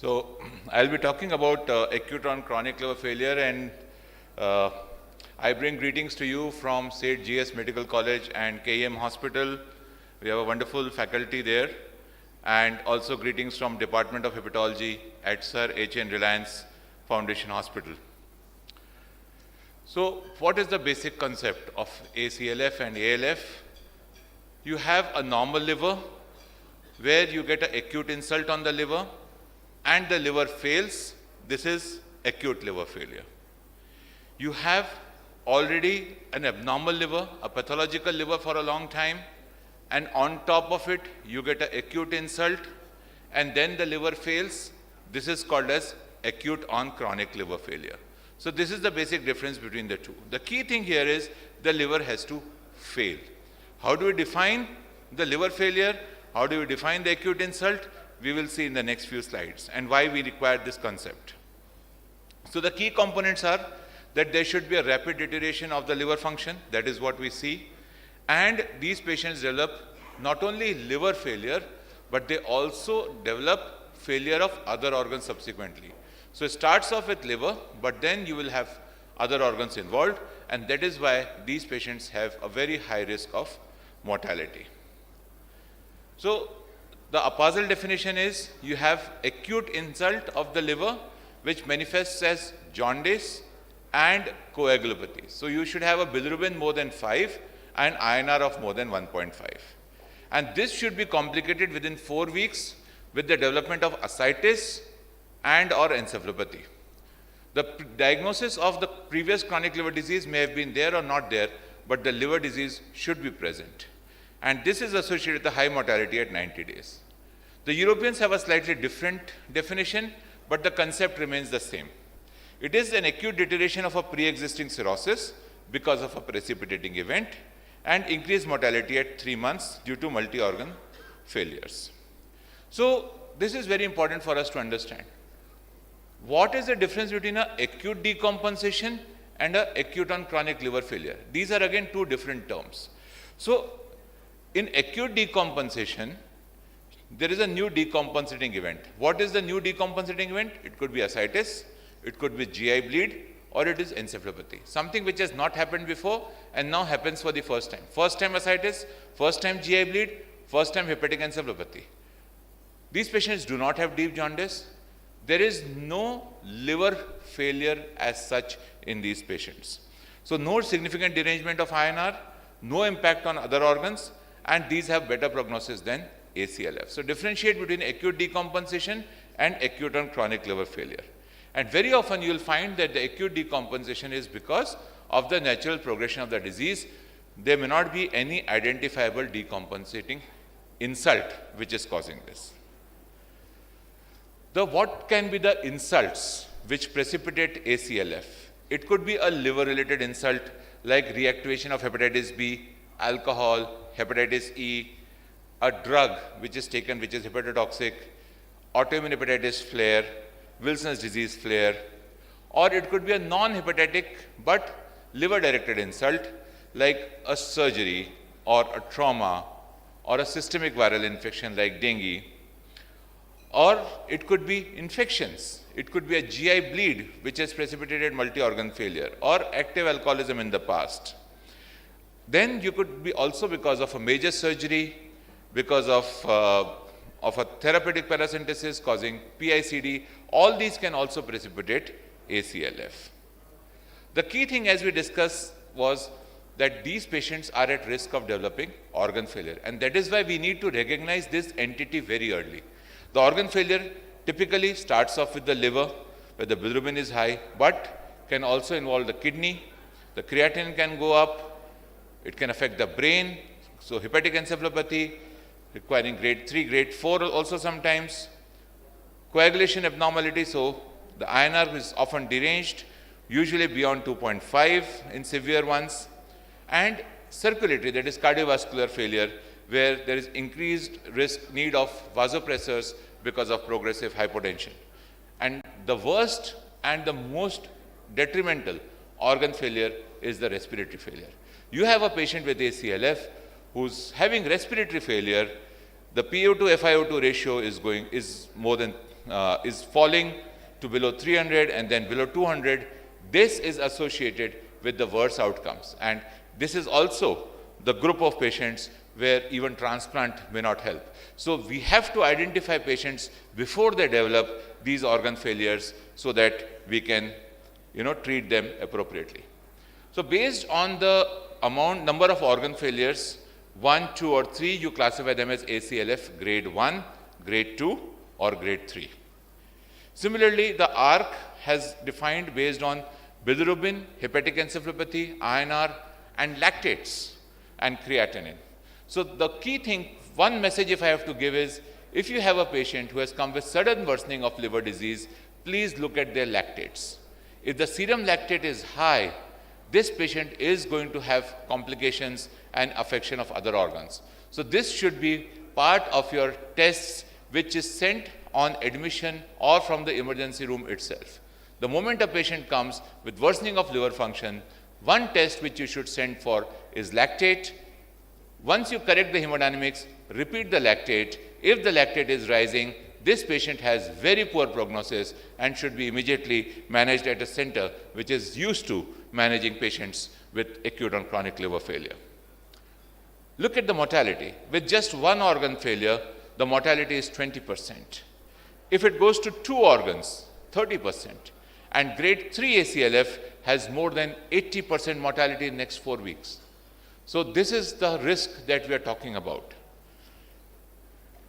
So I'll be talking about acute on chronic liver failure, and I bring greetings to you from State GS Medical College and KEM Hospital. We have a wonderful faculty there, and also greetings from Department of Hepatology at Sir H.N. Reliance Foundation Hospital. So what is the basic concept of ACLF and ALF? You have a normal liver where you get an acute insult on the liver and the liver fails. This is acute liver failure. You have already an abnormal liver, a pathological liver for a long time, and on top of it you get an acute insult and then the liver fails. This is called as acute on chronic liver failure. So this is the basic difference between the two. The key thing here is the liver has to fail. How do we define the liver failure? How do we define the acute insult? We will see in the next few slides, and why we require this concept. So the key components are that there should be a rapid deterioration of the liver function. That is what we see. And these patients develop not only liver failure, but they also develop failure of other organs subsequently. So it starts off with liver, but then you will have other organs involved, and that is why these patients have a very high risk of mortality. So the apasal definition is you have acute insult of the liver which manifests as jaundice and coagulopathy. So you should have a bilirubin more than 5 and INR of more than 1.5. And this should be complicated within 4 weeks with the development of ascites and or encephalopathy. The diagnosis of the previous chronic liver disease may have been there or not there, but the liver disease should be present. And this is associated with a high mortality at 90 days. The Europeans have a slightly different definition, but the concept remains the same. It is an acute deterioration of a pre-existing cirrhosis because of a precipitating event and increased mortality at 3 months due to multi-organ failures. So this is very important for us to understand. What is the difference between an acute decompensation and an acute on chronic liver failure? These are again two different terms. So in acute decompensation, there is a new decompensating event. What is the new decompensating event? It could be ascites, it could be GI bleed, or it is encephalopathy. Something which has not happened before and now happens for the first time. First time ascites, first time GI bleed, first time hepatic encephalopathy. These patients do not have deep jaundice. There is no liver failure as such in these patients. So no significant derangement of INR, no impact on other organs, and these have better prognosis than ACLF. So differentiate between acute decompensation and acute on chronic liver failure. And very often you will find that the acute decompensation is because of the natural progression of the disease. There may not be any identifiable decompensating insult which is causing this. What can be the insults which precipitate ACLF? It could be a liver-related insult like reactivation of hepatitis B, alcohol, hepatitis E, a drug which is taken which is hepatotoxic, autoimmune hepatitis flare, Wilson's disease flare, or it could be a non-hepatic but liver-directed insult like a surgery or a trauma or a systemic viral infection like dengue, or it could be infections. It could be a GI bleed which has precipitated multi-organ failure or active alcoholism in the past. Then you could be also because of a major surgery, because of a therapeutic paracentesis causing PICD. All these can also precipitate ACLF. The key thing as we discussed was that these patients are at risk of developing organ failure, and that is why we need to recognize this entity very early. The organ failure typically starts off with the liver where the bilirubin is high, but can also involve the kidney. The creatinine can go up. It can affect the brain. So hepatic encephalopathy requiring grade 3, grade 4 also sometimes. Coagulation abnormality, so the INR is often deranged, usually beyond 2.5 in severe ones. And circulatory, that is cardiovascular failure, where there is increased need of vasopressors because of progressive hypotension. And the worst and the most detrimental organ failure is the respiratory failure. You have a patient with ACLF who's having respiratory failure, the PO2 FiO2 ratio is more than is falling to below 300 and then below 200, this is associated with the worse outcomes. And this is also the group of patients where even transplant may not help. So we have to identify patients before they develop these organ failures so that we can, treat them appropriately. So based on the number of organ failures, 1, 2, or 3, you classify them as ACLF grade 1, grade 2, or grade 3. Similarly, the ARC has defined based on bilirubin, hepatic encephalopathy, INR, and lactates and creatinine. So the key thing, one message if I have to give is, if you have a patient who has come with sudden worsening of liver disease, please look at their lactates. If the serum lactate is high, this patient is going to have complications and affection of other organs. So this should be part of your tests which is sent on admission or from the emergency room itself. The moment a patient comes with worsening of liver function, one test which you should send for is lactate. Once you correct the hemodynamics, repeat the lactate. If the lactate is rising, this patient has very poor prognosis and should be immediately managed at a center which is used to managing patients with acute and chronic liver failure. Look at the mortality. With just one organ failure, the mortality is 20%. If it goes to 2 organs, 30%. And grade 3 ACLF has more than 80% mortality in the next 4 weeks. So this is the risk that we are talking about.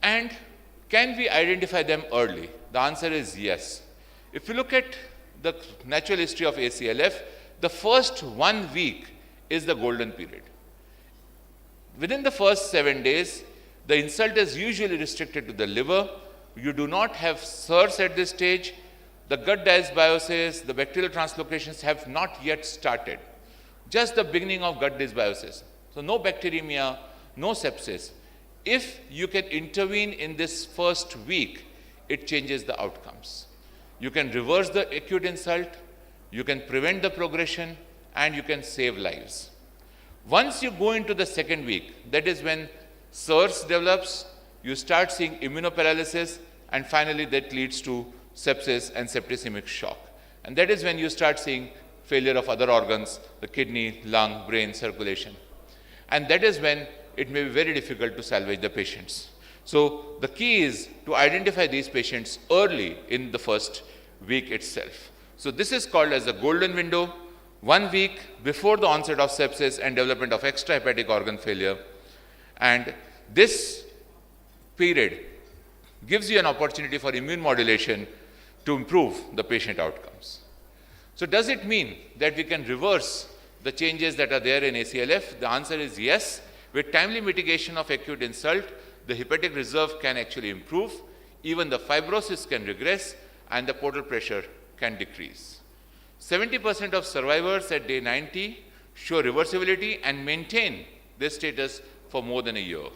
And can we identify them early? The answer is yes. If you look at the natural history of ACLF, the first 1 week is the golden period. Within the first 7 days, the insult is usually restricted to the liver. You do not have SIRS at this stage. The gut dysbiosis, the bacterial translocations have not yet started. Just the beginning of gut dysbiosis. So no bacteremia, no sepsis. If you can intervene in this first week, it changes the outcomes. You can reverse the acute insult, you can prevent the progression, and you can save lives. Once you go into the second week, that is when SIRS develops, you start seeing immunoparalysis, and finally that leads to sepsis and septicemic shock. And that is when you start seeing failure of other organs, the kidney, lung, brain, circulation. And that is when it may be very difficult to salvage the patients. So the key is to identify these patients early in the first week itself. So this is called as the golden window, 1 week before the onset of sepsis and development of extrahepatic organ failure. And this period gives you an opportunity for immune modulation to improve the patient outcomes. So does it mean that we can reverse the changes that are there in ACLF? The answer is yes. With timely mitigation of acute insult, the hepatic reserve can actually improve, even the fibrosis can regress, and the portal pressure can decrease. 70% of survivors at day 90 show reversibility and maintain this status for more than a year.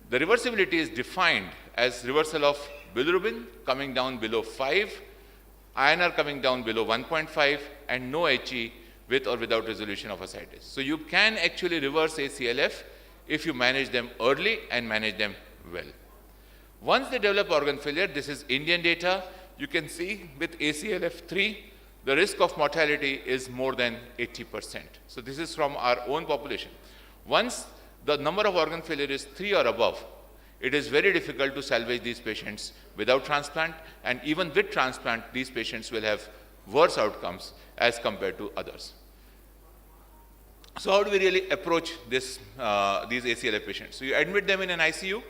The reversibility is defined as reversal of bilirubin coming down below 5, INR coming down below 1.5, and no HE with or without resolution of ascites. So you can actually reverse ACLF if you manage them early and manage them well. Once they develop organ failure, this is Indian data, you can see with ACLF3, the risk of mortality is more than 80%. So this is from our own population. Once the number of organ failure is 3 or above, it is very difficult to salvage these patients without transplant, and even with transplant, these patients will have worse outcomes as compared to others. So how do we really approach these ACLF patients? So you admit them in an ICU,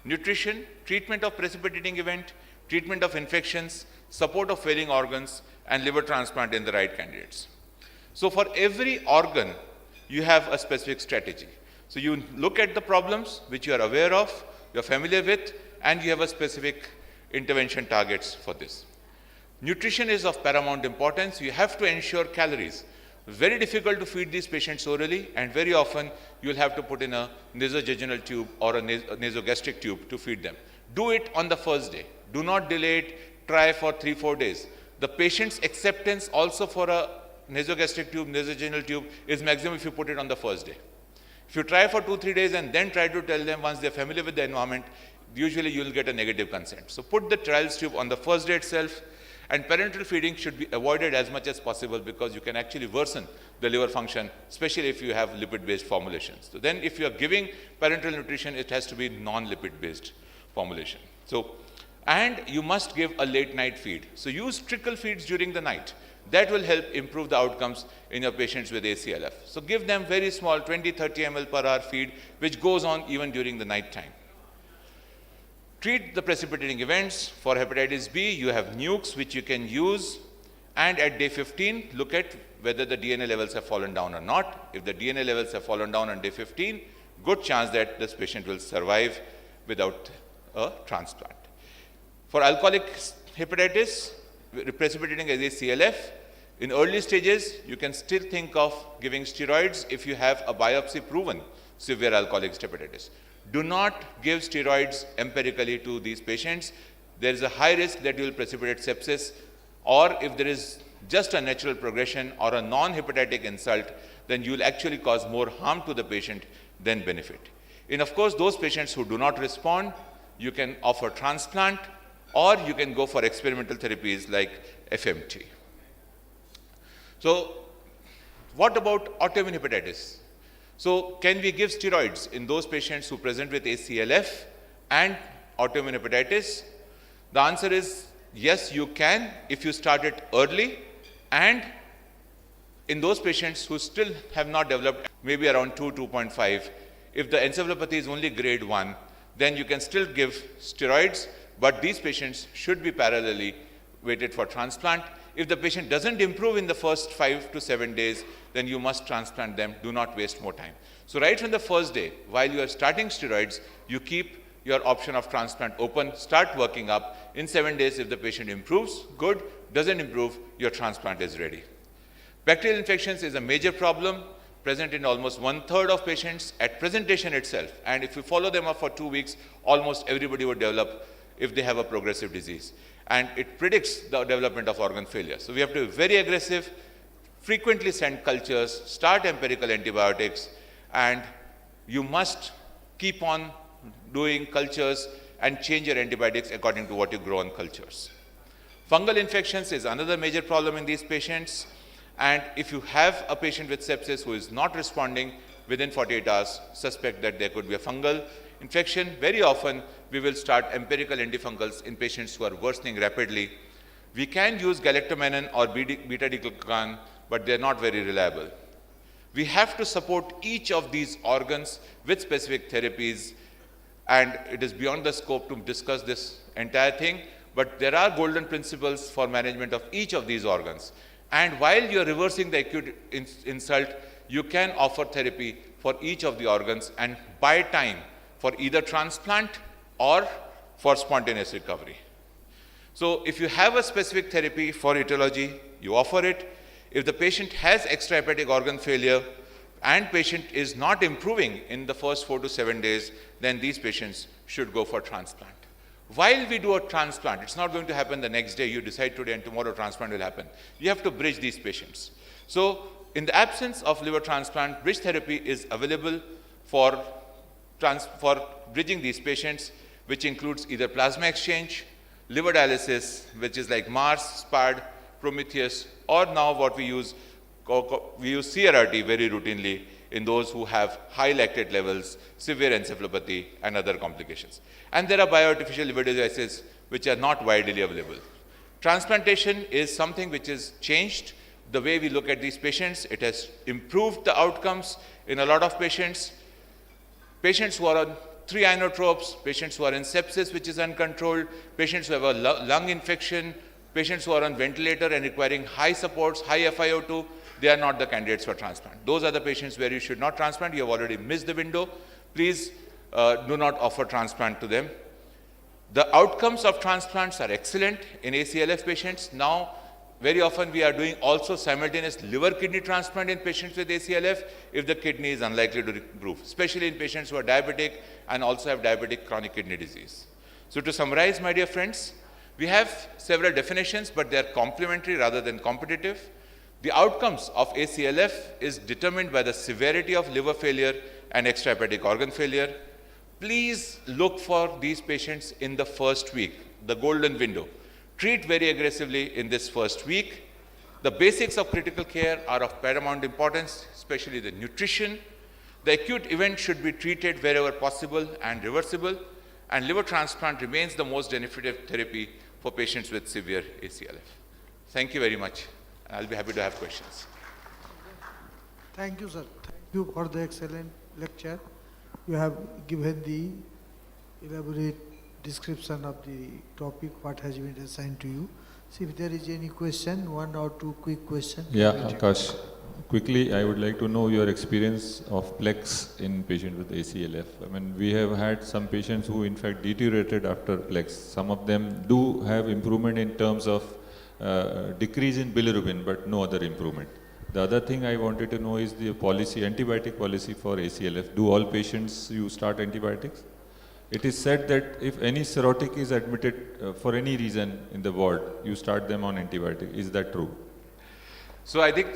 nutrition, treatment of precipitating event, treatment of infections, support of failing organs, and liver transplant in the right candidates. So for every organ, you have a specific strategy. So you look at the problems which you are aware of, you're familiar with, and you have a specific intervention targets for this. Nutrition is of paramount importance. You have to ensure calories. Very difficult to feed these patients orally, and very often you'll have to put in a nasojejunal tube or a nasogastric tube to feed them. Do it on the first day. Do not delay it. Try for 3-4 days. The patient's acceptance also for a nasogastric tube, nasojejunal tube is maximum if you put it on the first day. If you try for 2-3 days and then try to tell them once they're familiar with the environment, usually you will get a negative consent. So put the trials tube on the first day itself, and parenteral feeding should be avoided as much as possible because you can actually worsen the liver function, especially if you have lipid-based formulations. So then if you are giving parenteral nutrition, it has to be non-lipid-based formulation. So, and you must give a late night feed. So use trickle feeds during the night. That will help improve the outcomes in your patients with ACLF. So give them very small 20-30 ml per hour feed, which goes on even during the night time. Treat the precipitating events. For hepatitis B, you have nukes which you can use, and at day 15, look at whether the DNA levels have fallen down or not. If the DNA levels have fallen down on day 15, good chance that this patient will survive without a transplant. For alcoholic hepatitis, precipitating as ACLF, in early stages, you can still think of giving steroids if you have a biopsy-proven severe alcoholic hepatitis. Do not give steroids empirically to these patients. There is a high risk that you will precipitate sepsis, or if there is just a natural progression or a non-hepatic insult, then you will actually cause more harm to the patient than benefit. In, of course, those patients who do not respond, you can offer transplant, or you can go for experimental therapies like FMT. So, what about autoimmune hepatitis? So, can we give steroids in those patients who present with ACLF and autoimmune hepatitis? The answer is yes, you can if you start it early, and in those patients who still have not developed, maybe around 2.5, if the encephalopathy is only grade 1, then you can still give steroids, but these patients should be parallelly waited for transplant. If the patient doesn't improve in the first 5 to 7 days, then you must transplant them. Do not waste more time. So right from the first day, while you are starting steroids, you keep your option of transplant open, start working up. In 7 days, if the patient improves, good. Doesn't improve, your transplant is ready. Bacterial infections is a major problem, present in almost 1/3 of patients at presentation itself. And if you follow them up for 2 weeks, almost everybody would develop if they have a progressive disease. And it predicts the development of organ failure. So we have to be very aggressive, frequently send cultures, start empirical antibiotics, and you must keep on doing cultures and change your antibiotics according to what you grow on cultures. Fungal infections is another major problem in these patients. And if you have a patient with sepsis who is not responding within 48 hours, suspect that there could be a fungal infection. Very often, we will start empirical antifungals in patients who are worsening rapidly. We can use galactomannan or beta-glucan, but they're not very reliable. We have to support each of these organs with specific therapies, and it is beyond the scope to discuss this entire thing, but there are golden principles for management of each of these organs. And while you're reversing the acute insult, you can offer therapy for each of the organs and buy time for either transplant or for spontaneous recovery. So if you have a specific therapy for etiology, you offer it. If the patient has extrahepatic organ failure and patient is not improving in the first 4 to 7 days, then these patients should go for transplant. While we do a transplant, it's not going to happen the next day. You decide today and tomorrow transplant will happen. You have to bridge these patients. So in the absence of liver transplant, bridge therapy is available for bridging these patients, which includes either plasma exchange, liver dialysis, which is like Mars, SPAD, Prometheus, or now what we use CRRT very routinely in those who have high lactate levels, severe encephalopathy, and other complications. And there are bioartificial liver devices which are not widely available. Transplantation is something which has changed the way we look at these patients. It has improved the outcomes in a lot of patients. Patients who are on 3 inotropes, patients who are in sepsis which is uncontrolled, patients who have a lung infection, patients who are on ventilator and requiring high supports, high FiO2, they are not the candidates for transplant. Those are the patients where you should not transplant. You have already missed the window. Please do not offer transplant to them. The outcomes of transplants are excellent in ACLF patients. Now, very often we are doing also simultaneous liver kidney transplant in patients with ACLF if the kidney is unlikely to improve, especially in patients who are diabetic and also have diabetic chronic kidney disease. So to summarize, my dear friends, we have several definitions, but they are complementary rather than competitive. The outcomes of ACLF is determined by the severity of liver failure and extrahepatic organ failure. please look for these patients in the first week, the golden window. Treat very aggressively in this first week. The basics of critical care are of paramount importance, especially the nutrition. The acute event should be treated wherever possible and reversible, and liver transplant remains the most definitive therapy for patients with severe ACLF. Thank you very much. I'll be happy to have questions. Thank you, sir. Thank you for the excellent lecture. You have given the elaborate description of the topic, what has been assigned to you. See if there is any question, one or two quick questions. Yeah, Akash. Quickly, I would like to know your experience of plex in patient with ACLF. I mean, we have had some patients who in fact deteriorated after plex. Some of them do have improvement in terms of decrease in bilirubin, but no other improvement. The other thing I wanted to know is the policy, antibiotic policy for ACLF. Do all patients you start antibiotics? It is said that if any cirrhotic is admitted for any reason in the ward, you start them on antibiotic. Is that true? So I think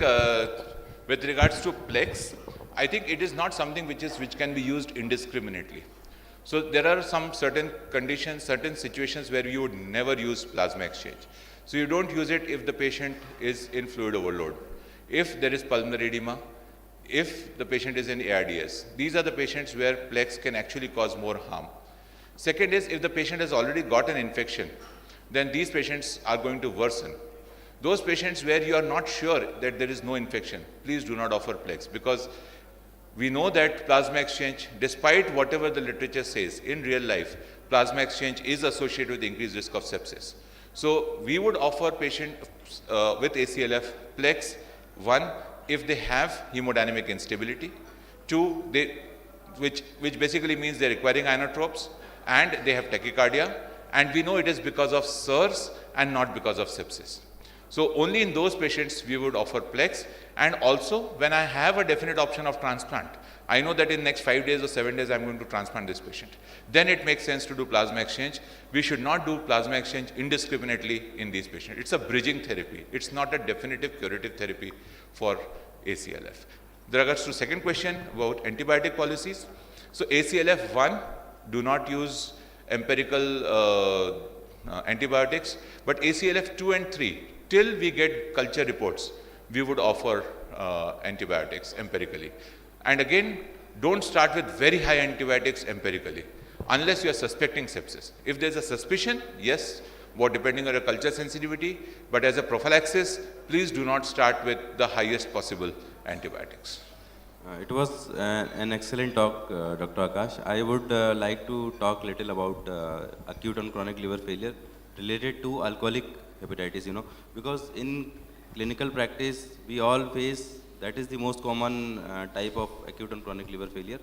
with regards to plex, I think it is not something which can be used indiscriminately. So there are some certain conditions, certain situations where you would never use plasma exchange. So you don't use it if the patient is in fluid overload, if there is pulmonary edema, if the patient is in ARDS. These are the patients where plex can actually cause more harm. Second is, if the patient has already got an infection, then these patients are going to worsen. Those patients where you are not sure that there is no infection, please do not offer plex, because we know that plasma exchange, despite whatever the literature says, in real life, plasma exchange is associated with increased risk of sepsis. So we would offer patients with ACLF plex, one, if they have hemodynamic instability, two, which basically means they're requiring inotropes, and they have tachycardia, and we know it is because of SIRS and not because of sepsis. So only in those patients we would offer plex, and also when I have a definite option of transplant, I know that in next 5 days or 7 days I'm going to transplant this patient. Then it makes sense to do plasma exchange. We should not do plasma exchange indiscriminately in these patients. It's a bridging therapy. It's not a definitive curative therapy for ACLF. With regards to second question about antibiotic policies, so ACLF 1, do not use empirical antibiotics, but ACLF 2 and 3, till we get culture reports, we would offer antibiotics empirically. And again, don't start with very high antibiotics empirically, unless you are suspecting sepsis. If there's a suspicion, yes, depending on your culture sensitivity, but as a prophylaxis, please do not start with the highest possible antibiotics. It was an excellent talk, Dr. Akash. I would like to talk a little about acute and chronic liver failure related to alcoholic hepatitis, because in clinical practice, we all face, that is the most common type of acute and chronic liver failure,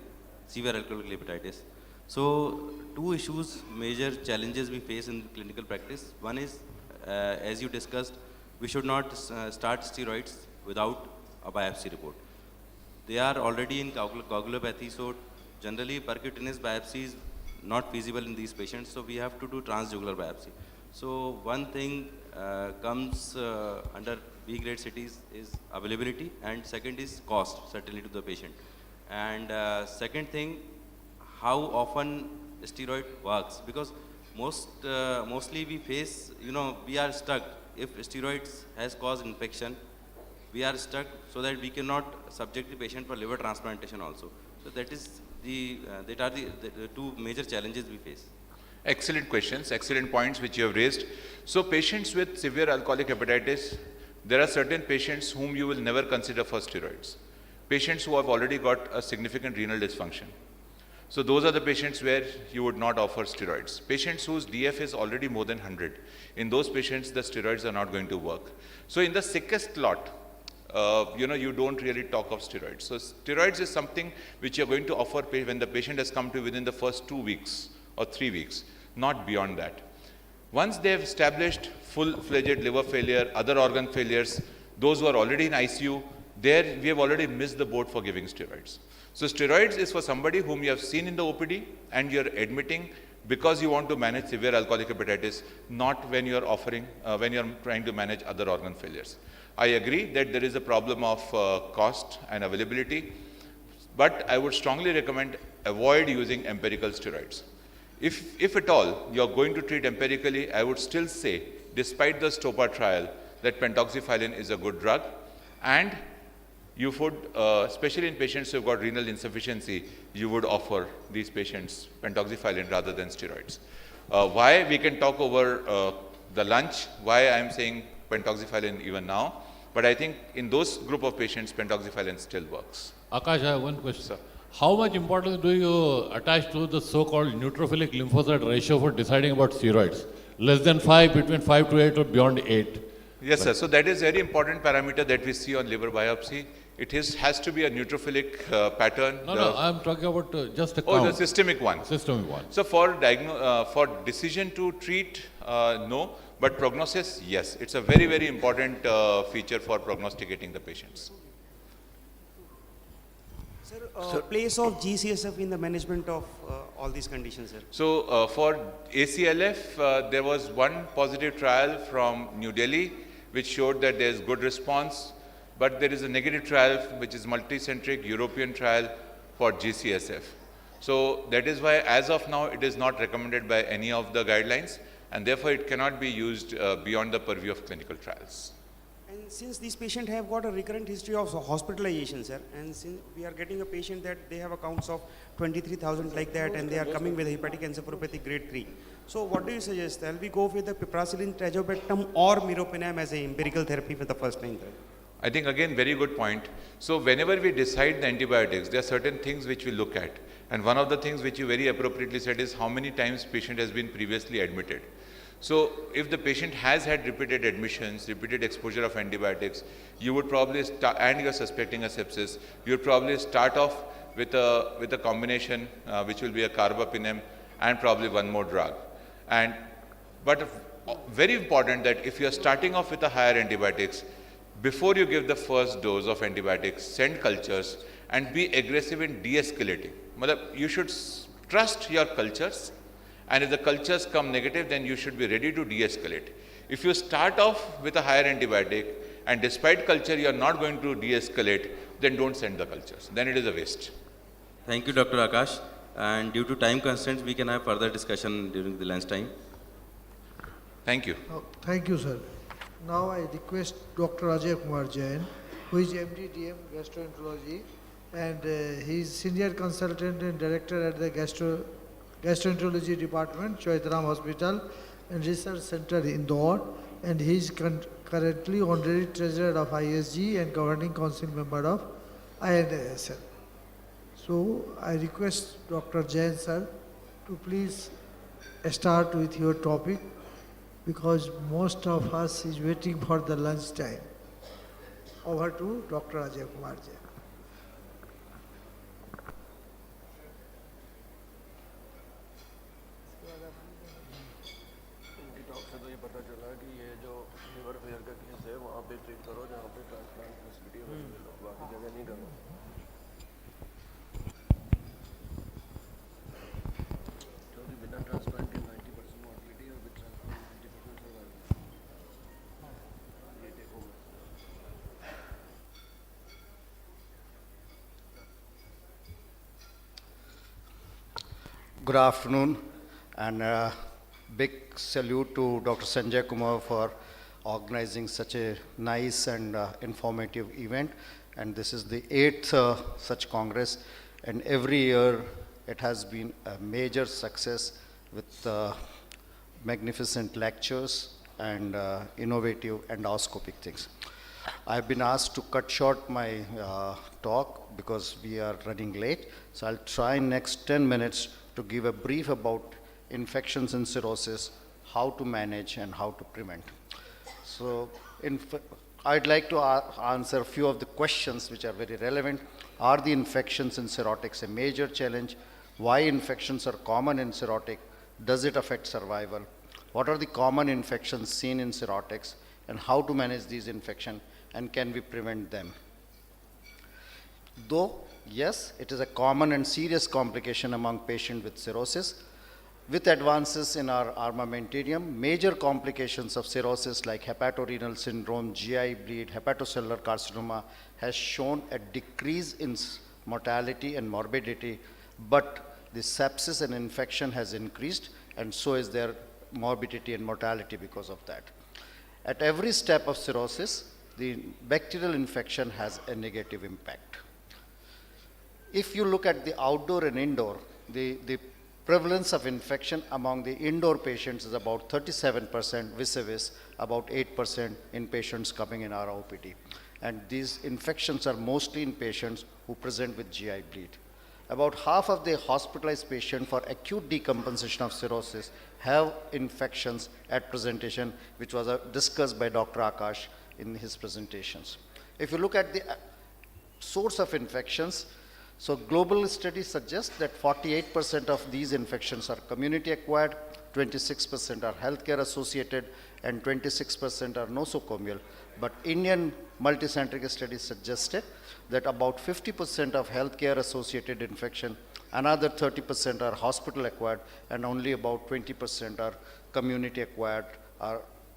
severe alcoholic hepatitis. So, two issues, major challenges we face in clinical practice. One is, as you discussed, we should not start steroids without a biopsy report. They are already in coagulopathy, so generally percutaneous biopsy is not feasible in these patients, so we have to do transjugular biopsy. So one thing comes under B-grade cities is availability, and second is cost, certainly to the patient. And second thing, how often steroid works, because mostly we face, we are stuck. If steroids has caused infection, we are stuck so that we cannot subject the patient for liver transplantation also. So that is that are the two major challenges we face. Excellent questions, excellent points which you have raised. So patients with severe alcoholic hepatitis, there are certain patients whom you will never consider for steroids. Patients who have already got a significant renal dysfunction. So those are the patients where you would not offer steroids. Patients whose DF is already more than 100, in those patients the steroids are not going to work. So in the sickest lot, you don't really talk of steroids. So steroids is something which you're going to offer when the patient has come to you within the first 2 weeks or 3 weeks, not beyond that. Once they have established full-fledged liver failure, other organ failures, those who are already in ICU, there we have already missed the boat for giving steroids. So steroids is for somebody whom you have seen in the OPD and you're admitting because you want to manage severe alcoholic hepatitis, not when you're when you're trying to manage other organ failures. I agree that there is a problem of cost and availability, but I would strongly recommend avoid using empirical steroids. If at all you're going to treat empirically, I would still say, despite the STOPA trial, that pentoxifylline is a good drug, and you would, especially in patients who've got renal insufficiency, you would offer these patients pentoxifylline rather than steroids. Why? We can talk over the lunch, why I'm saying pentoxifylline even now, but I think in those group of patients, pentoxifylline still works. Akash, I have one question. Sir. How much importance do you attach to the so-called neutrophilic lymphocyte ratio for deciding about steroids? Less than 5, between 5 to 8, or beyond 8? Yes, sir. So that is very important parameter that we see on liver biopsy. It has to be a neutrophilic pattern. No, I'm talking about just a count. Oh, the systemic one. Systemic one. So for decision to treat, no, but prognosis, yes. It's a very, very important feature for prognosticating the patients. Sir, place of GCSF in the management of all these conditions, sir? So for ACLF, there was one positive trial from New Delhi which showed that there is good response, but there is a negative trial which is multicentric European trial for GCSF. So that is why as of now it is not recommended by any of the guidelines, and therefore it cannot be used beyond the purview of clinical trials. And since these patients have got a recurrent history of hospitalization, sir, and since we are getting a patient that they have accounts of 23,000 like that, and they are coming with hepatic encephalopathy grade 3. So what do you suggest? Shall we go with the piperacillin, trazobactam or meropenem as a empirical therapy for the first line? I think again very good point. So whenever we decide the antibiotics, there are certain things which we look at. And one of the things which you very appropriately said is how many times patient has been previously admitted. So if the patient has had repeated admissions, repeated exposure of antibiotics, you would probably start, and you're suspecting a sepsis, you would probably start off with a combination which will be a carbapinem and probably one more drug. But very important that if you're starting off with a higher antibiotics, before you give the first dose of antibiotics, send cultures and be aggressive in de-escalating. You should trust your cultures, and if the cultures come negative, then you should be ready to de-escalate. If you start off with a higher antibiotic and despite culture you are not going to de-escalate, then don't send the cultures. Then it is a waste. Thank you, Dr. Akash. And due to time constraints, we can have further discussion during the lunch time. Thank you. Thank you, sir. Now I request Dr. Ajay Kumar Jain, who is MD DM Gastroenterology, and he is Senior Consultant and Director at the Gastroenterology Department, Chaitram Hospital and Research Center, Indore, and he is currently Honorary Treasurer of ISG and Governing Council member of INASL. So I request Dr. Jain, sir, to please start with your topic, because most of us is waiting for the lunch time. Over to Dr. Ajay Kumar Jain. Good afternoon, and big salute to Dr. Sanjay Kumar for organizing such a nice and informative event. And this is the 8th such Congress, and every year it has been a major success with magnificent lectures and innovative endoscopic things. I've been asked to cut short my talk because we are running late, so I'll try next 10 minutes to give a brief about infections and cirrhosis, how to manage and how to prevent. So I'd like to answer a few of the questions which are very relevant. Are the infections in cirrhotics a major challenge? Why infections are common in cirrhotic? Does it affect survival? What are the common infections seen in cirrhotics, and how to manage these infections, and can we prevent them? Though, yes, it is a common and serious complication among patients with cirrhosis. With advances in our armamentarium, major complications of cirrhosis like hepatorenal syndrome, GI bleed, hepatocellular carcinoma has shown a decrease in mortality and morbidity, but the sepsis and infection has increased, and so is their morbidity and mortality because of that. At every step of cirrhosis, the bacterial infection has a negative impact. If you look at the outdoor and indoor, the prevalence of infection among the indoor patients is about 37% vis-a-vis about 8% in patients coming in our OPD. And these infections are mostly in patients who present with GI bleed. About half of the hospitalized patients for acute decompensation of cirrhosis have infections at presentation, which was discussed by Dr. Akash in his presentations. If you look at the source of infections, so global studies suggest that 48% of these infections are community acquired, 26% are healthcare associated, and 26% are nosocomial. But Indian multicentric studies suggested that about 50% of healthcare associated infection, another 30% are hospital acquired, and only about 20% are community acquired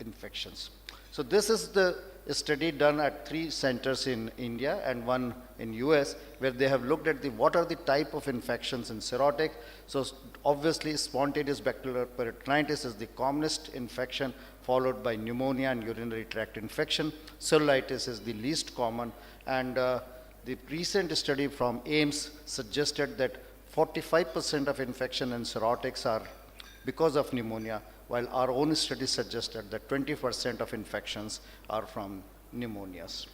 infections. So this is the study done at 3 centers in India and 1 in US, where they have looked at what are the type of infections in cirrhotic. So obviously spontaneous bacterial peritonitis is the commonest infection, followed by pneumonia and urinary tract infection. Cellulitis is the least common, and the recent study from AIMS suggested that 45% of infection in cirrhotics are because of pneumonia, while our own study suggested that 20% of infections are from pneumonias.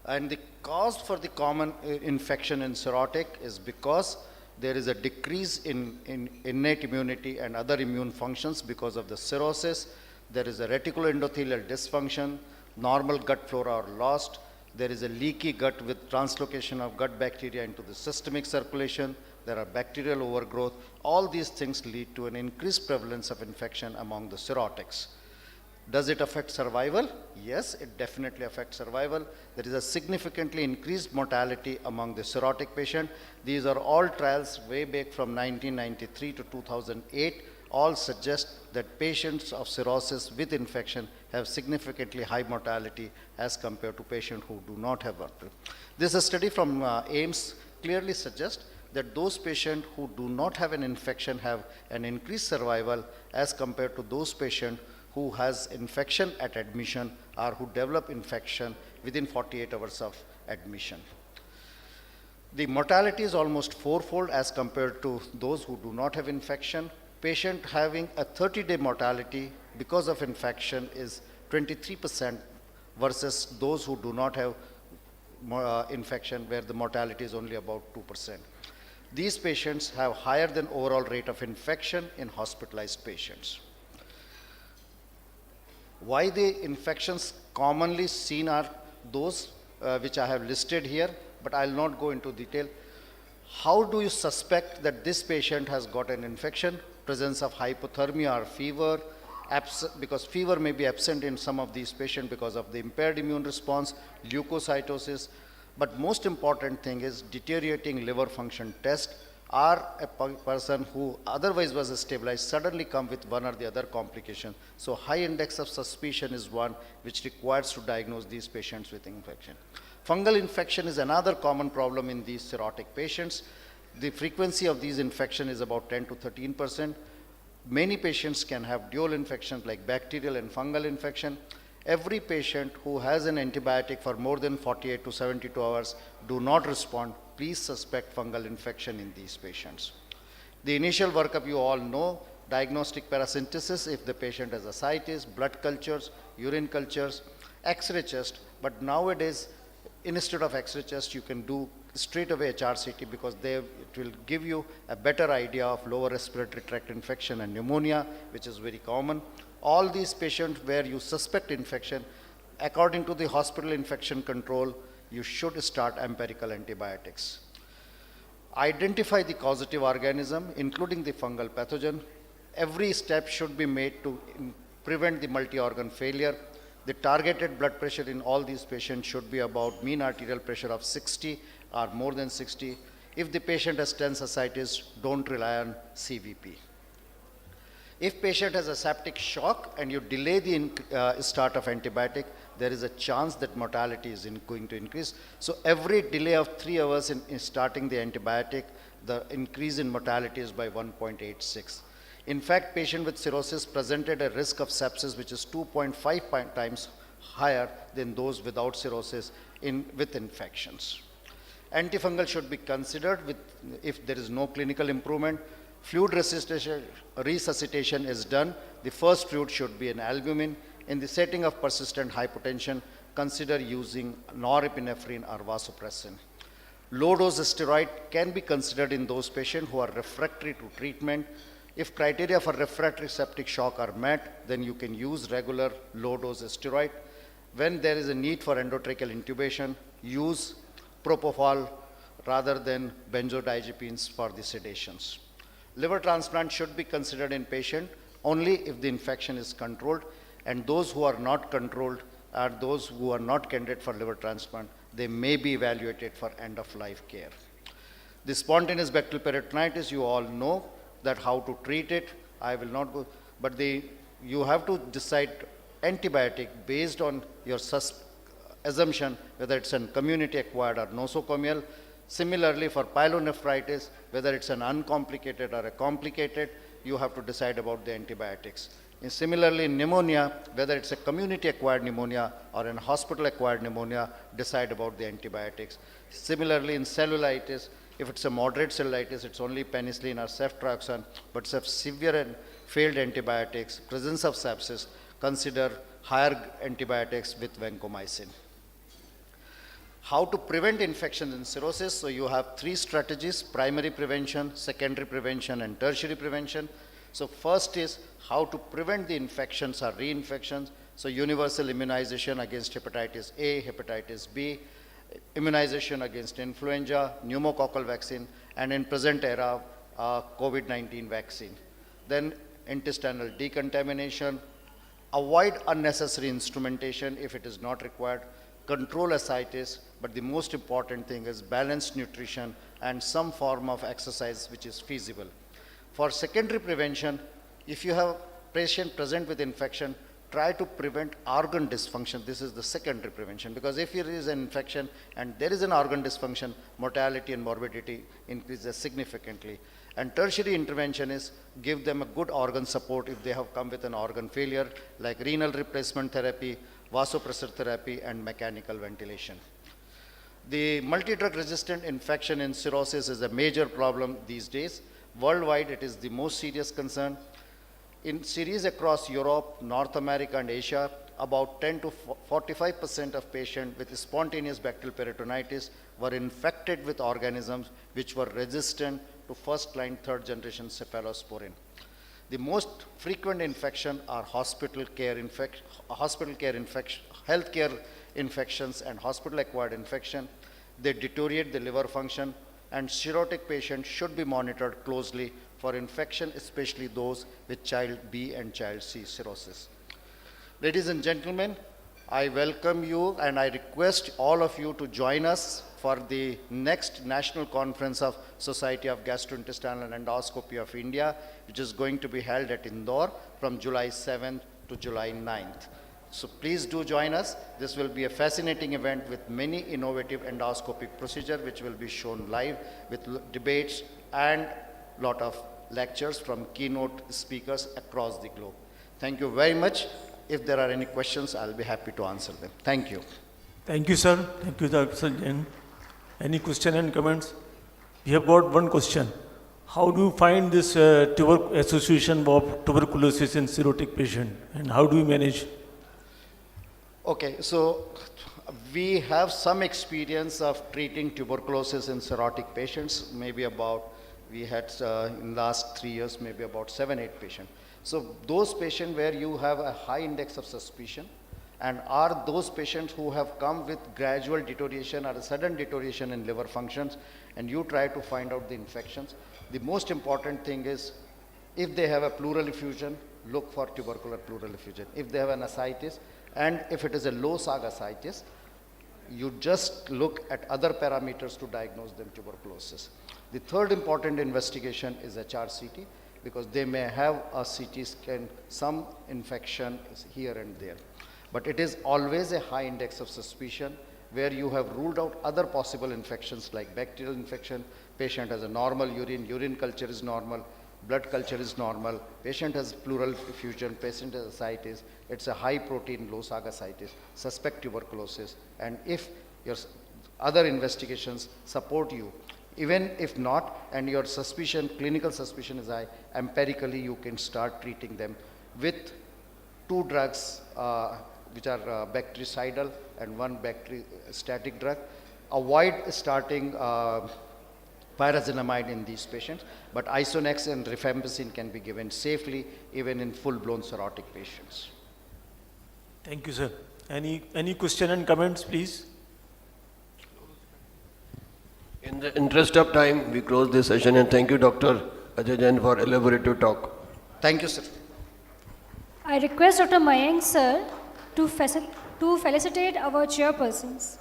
And the cause for the common infection in cirrhotic is because there is a decrease in innate immunity and other immune functions because of the cirrhosis. There is a reticuloendothelial dysfunction, normal gut flora are lost, there is a leaky gut with translocation of gut bacteria into the systemic circulation, there are bacterial overgrowth. All these things lead to an increased prevalence of infection among the cirrhotics. Does it affect survival? Yes, it definitely affects survival. There is a significantly increased mortality among the cirrhotic patient. These are all trials way back from 1993 to 2008. All suggest that patients of cirrhosis with infection have significantly high mortality as compared to patients who do not have one. This study from AIMS clearly suggests that those patients who do not have an infection have an increased survival as compared to those patients who has infection at admission or who develop infection within 48 hours of admission. The mortality is almost fourfold as compared to those who do not have infection. Patient having a 30-day mortality because of infection is 23% versus those who do not have infection, where the mortality is only about 2%. These patients have higher than overall rate of infection in hospitalized patients. Why the infections commonly seen are those which I have listed here, but I'll not go into detail. How do you suspect that this patient has got an infection? Presence of hypothermia or fever, because fever may be absent in some of these patients because of the impaired immune response, leukocytosis, but most important thing is deteriorating liver function test, or a person who otherwise was stabilized suddenly come with one or the other complication. So high index of suspicion is one which requires to diagnose these patients with infection. Fungal infection is another common problem in these cirrhotic patients. The frequency of these infections is about 10 to 13%. Many patients can have dual infections like bacterial and fungal infection. Every patient who has an antibiotic for more than 48 to 72 hours do not respond, please suspect fungal infection in these patients. The initial workup you all know, diagnostic paracentesis if the patient has ascites, blood cultures, urine cultures, X-ray chest, but nowadays instead of X-ray chest you can do straight away HRCT because it will give you a better idea of lower respiratory tract infection and pneumonia, which is very common. All these patients where you suspect infection, according to the hospital infection control, you should start empirical antibiotics. Identify the causative organism, including the fungal pathogen. Every step should be made to prevent the multi-organ failure. The targeted blood pressure in all these patients should be about mean arterial pressure of 60 or more than 60. If the patient has tense ascites, don't rely on CVP. If patient has a septic shock and you delay the start of antibiotic, there is a chance that mortality is going to increase. So every delay of 3 hours in starting the antibiotic, the increase in mortality is by 1.86. In fact, patient with cirrhosis presented a risk of sepsis which is 2.5 times higher than those without cirrhosis with infections. Antifungal should be considered if there is no clinical improvement. Fluid resuscitation is done. The first fluid should be an albumin. In the setting of persistent hypotension, consider using norepinephrine or vasopressin. Low-dose steroid can be considered in those patients who are refractory to treatment. If criteria for refractory septic shock are met, then you can use regular low-dose steroid. When there is a need for endotracheal intubation, use propofol rather than benzodiazepines for the sedations. Liver transplant should be considered in patient only if the infection is controlled, and those who are not controlled are those who are not candidate for liver transplant. They may be evaluated for end-of-life care. The spontaneous bacterial peritonitis, you all know that how to treat it. I will not go, but you have to decide antibiotic based on your assumption whether it's a community acquired or nosocomial. Similarly, for pyelonephritis, whether it's an uncomplicated or a complicated, you have to decide about the antibiotics. And similarly, in pneumonia, whether it's a community acquired pneumonia or a hospital acquired pneumonia, decide about the antibiotics. Similarly, in cellulitis, if it's a moderate cellulitis, it's only penicillin or ceftriaxone, but if severe and failed antibiotics, presence of sepsis, consider higher antibiotics with vancomycin. How to prevent infections in cirrhosis? So you have 3 strategies: primary prevention, secondary prevention, and tertiary prevention. So first is how to prevent the infections or reinfections. So universal immunization against hepatitis A, hepatitis B, immunization against influenza, pneumococcal vaccine, and in present era, COVID-19 vaccine. Then intestinal decontamination, avoid unnecessary instrumentation if it is not required, control ascites, but the most important thing is balanced nutrition and some form of exercise which is feasible. For secondary prevention, if you have patient present with infection, try to prevent organ dysfunction. This is the secondary prevention, because if there is an infection and there is an organ dysfunction, mortality and morbidity increases significantly. And tertiary intervention is give them a good organ support if they have come with an organ failure, like renal replacement therapy, vasopressor therapy, and mechanical ventilation. The multi-drug resistant infection in cirrhosis is a major problem these days. Worldwide, it is the most serious concern. In series across Europe, North America, and Asia, about 10 to 45% of patients with spontaneous bacterial peritonitis were infected with organisms which were resistant to first-line, third-generation cephalosporin. The most frequent infection are healthcare infections and hospital-acquired infection. They deteriorate the liver function, and cirrhotic patients should be monitored closely for infection, especially those with child B and child C cirrhosis. Ladies and gentlemen, I welcome you and I request all of you to join us for the next National Conference of Society of Gastrointestinal Endoscopy of India, which is going to be held at Indore from July 7th to July 9th. So please do join us. This will be a fascinating event with many innovative endoscopic procedures which will be shown live with debates and lot of lectures from keynote speakers across the globe. Thank you very much. If there are any questions, I'll be happy to answer them. Thank you. Thank you, sir. Thank you, Dr. Jain. Any question and comments? We have got one question. How do you find this association of tuberculosis in cirrhotic patient, and how do you manage? Okay, so we have some experience of treating tuberculosis in cirrhotic patients, maybe about, we had in last 3 years, maybe about 7, 8 patients. So those patients where you have a high index of suspicion, and are those patients who have come with gradual deterioration or a sudden deterioration in liver functions, and you try to find out the infections. The most important thing is, if they have a pleural effusion, look for tubercular pleural effusion. If they have an ascites, and if it is a low SAG ascites, you just look at other parameters to diagnose them tuberculosis. The third important investigation is HRCT, because they may have a CT scan, some infection is here and there. But it is always a high index of suspicion where you have ruled out other possible infections like bacterial infection, patient has a normal urine culture is normal, blood culture is normal, patient has pleural effusion, patient has ascites, it's a high protein low-sag ascites, suspect tuberculosis, and if your other investigations support you, even if not, and your suspicion, clinical suspicion is high, empirically you can start treating them with 2 drugs which are bactericidal and 1 bacteriostatic drug. Avoid starting pyrazinamide in these patients, but Isonex and rifampicin can be given safely even in full-blown cirrhotic patients. Thank you, sir. Any question and comments, please? In the interest of time, we close this session and thank you, Dr. Ajay Jain, for elaborative talk. Thank you, sir. I request Dr. Mayank sir to felicitate our chairpersons.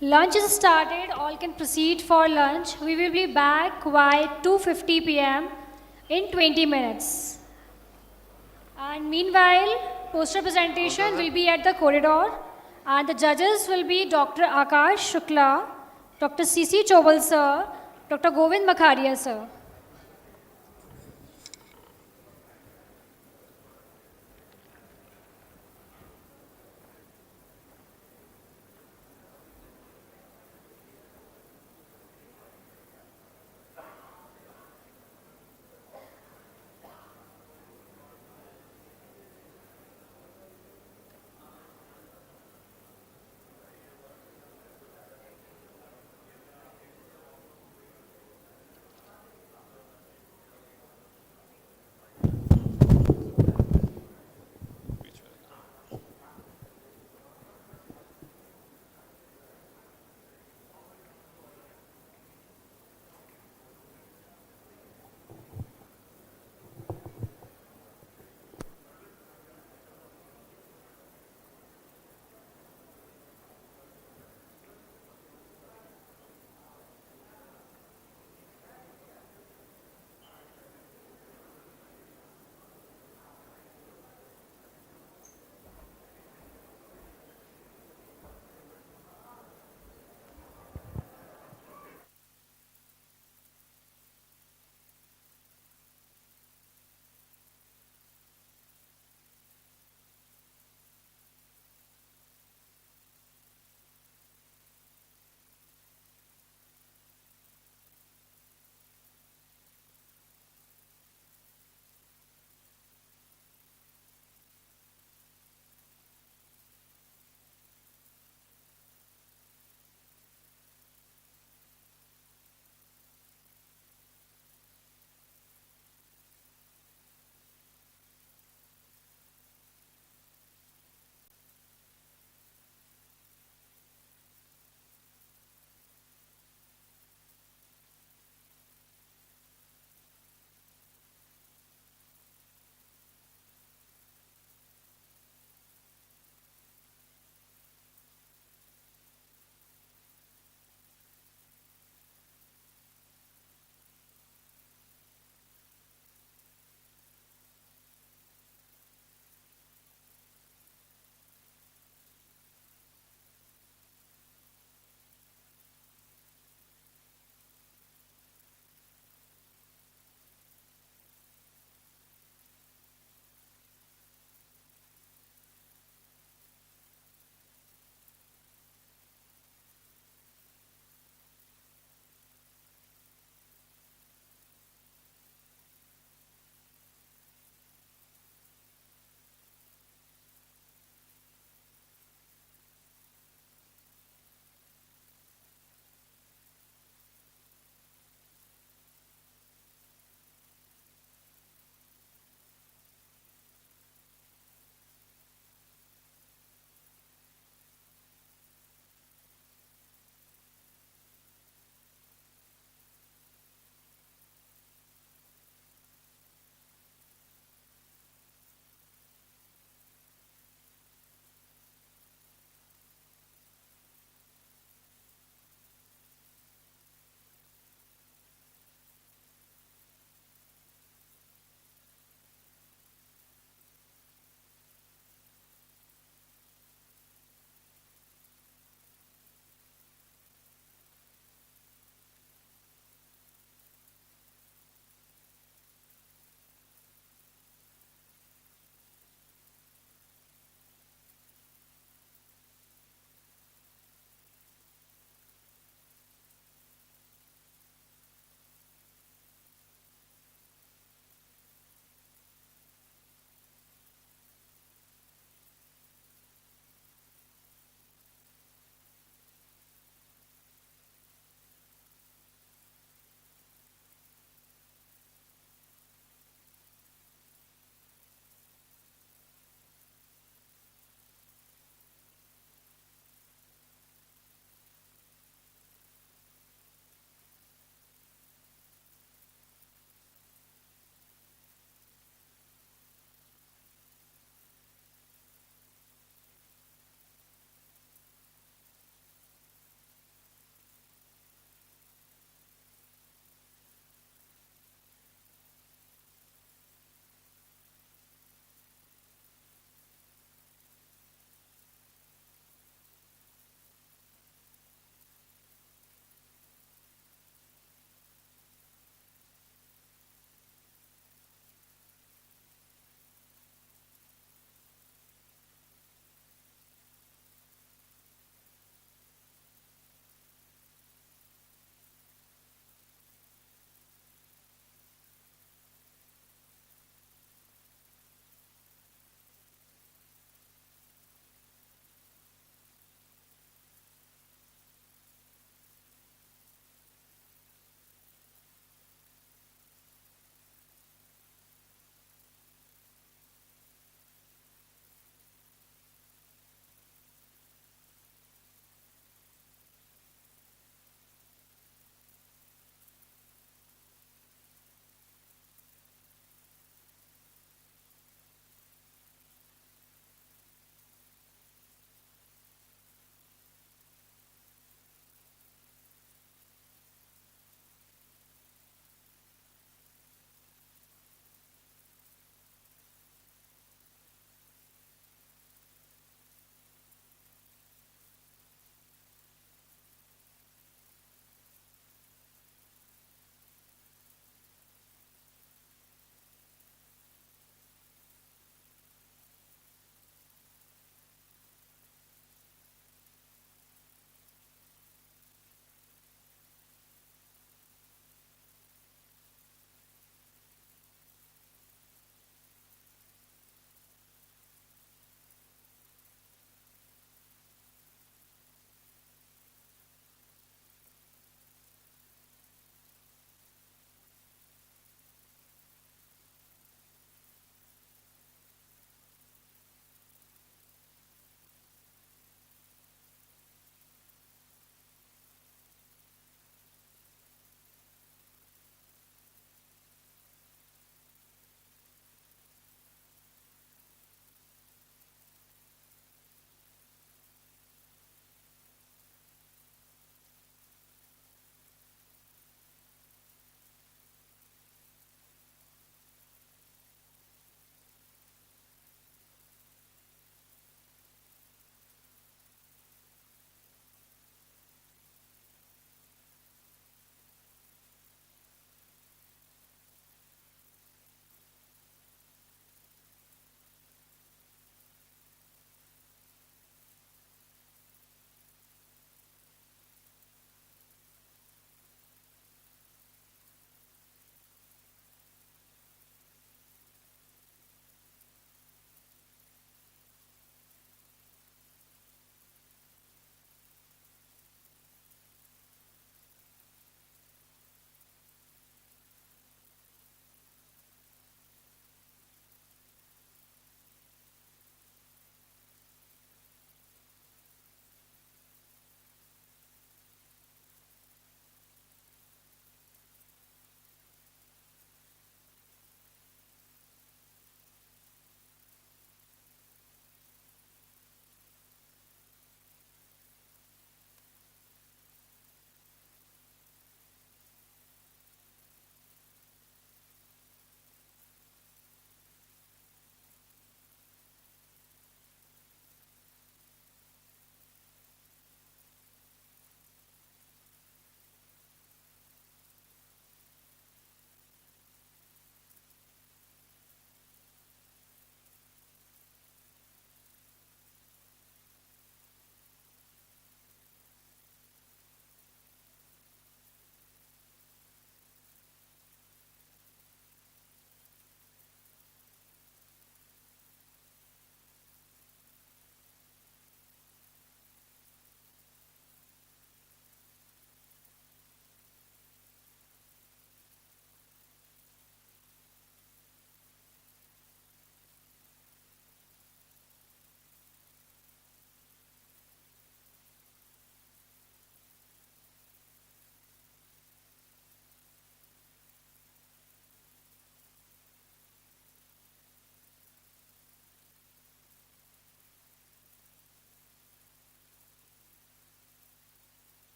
Lunch is started, all can proceed for lunch. We will be back by 2:50 p.m. in 20 minutes. And meanwhile, poster presentation will be at the corridor and the judges will be Dr. Akash Shukla, Dr. C.C. Chobal sir, Dr. Govind Makharia sir.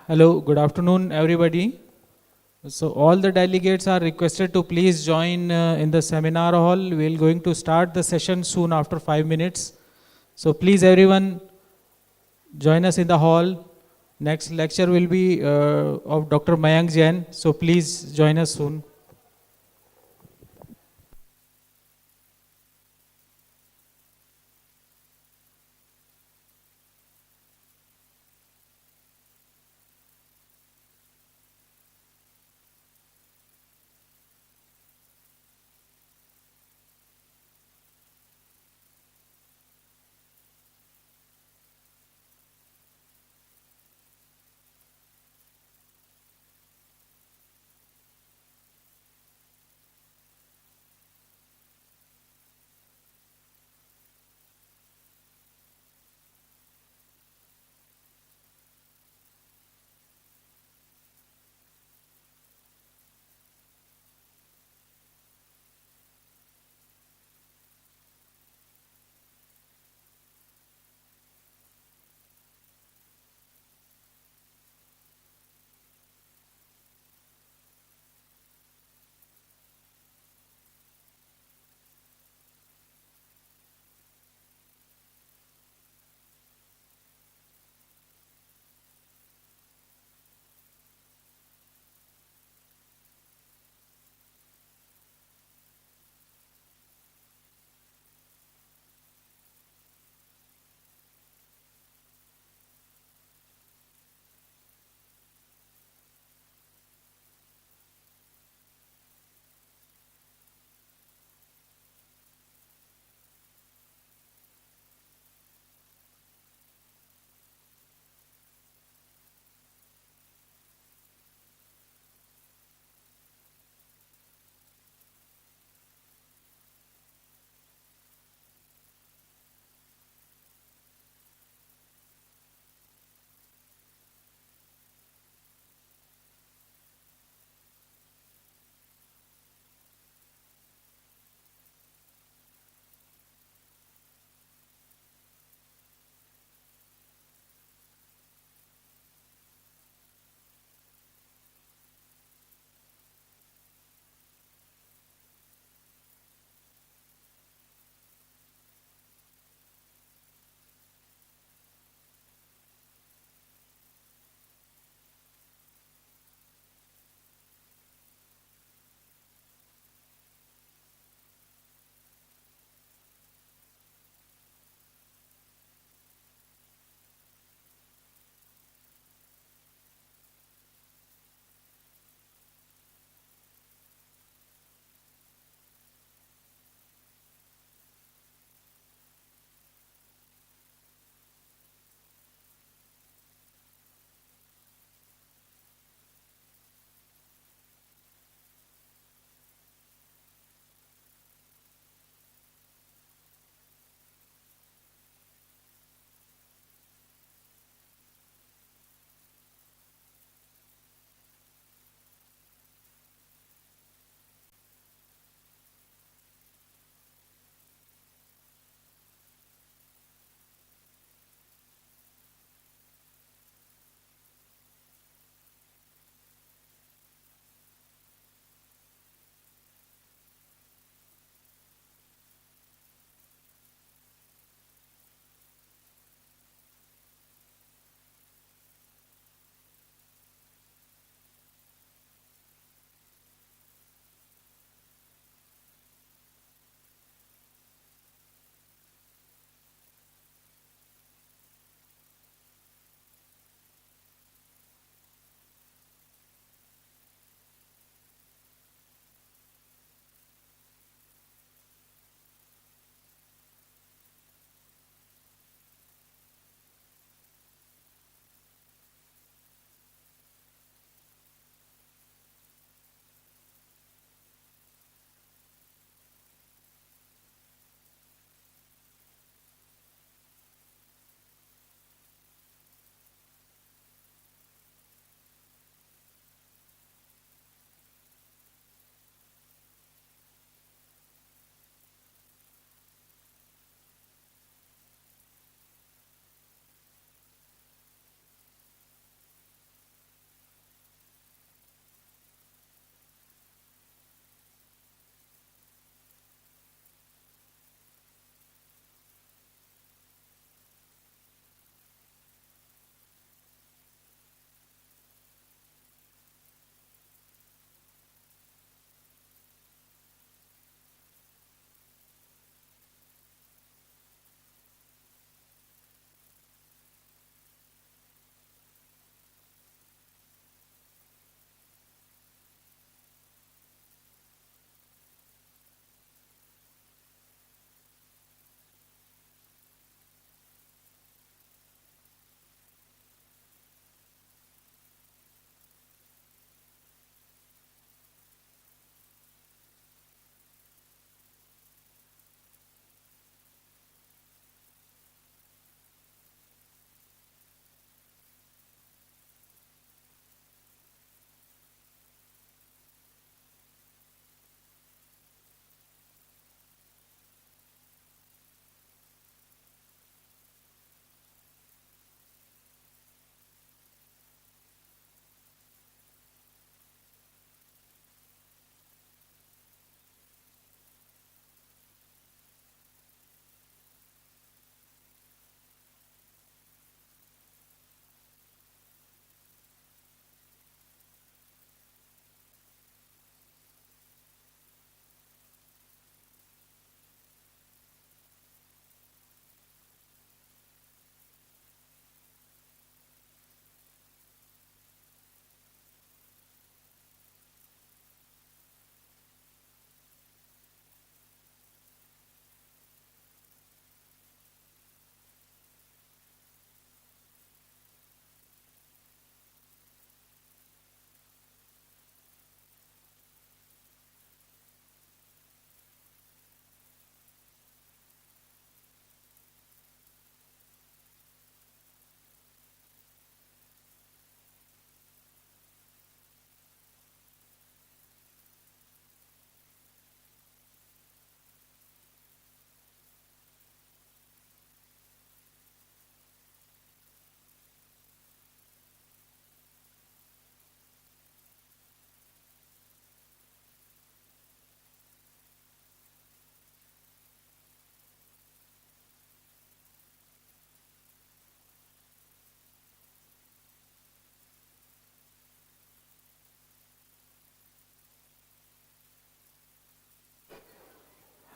Hello, good afternoon, everybody. So all the delegates are requested to please join in the seminar hall. We're going to start the session soon after 5 minutes. So please everyone join us in the hall. Next lecture will be of Dr. Mayank Jain. So please join us soon.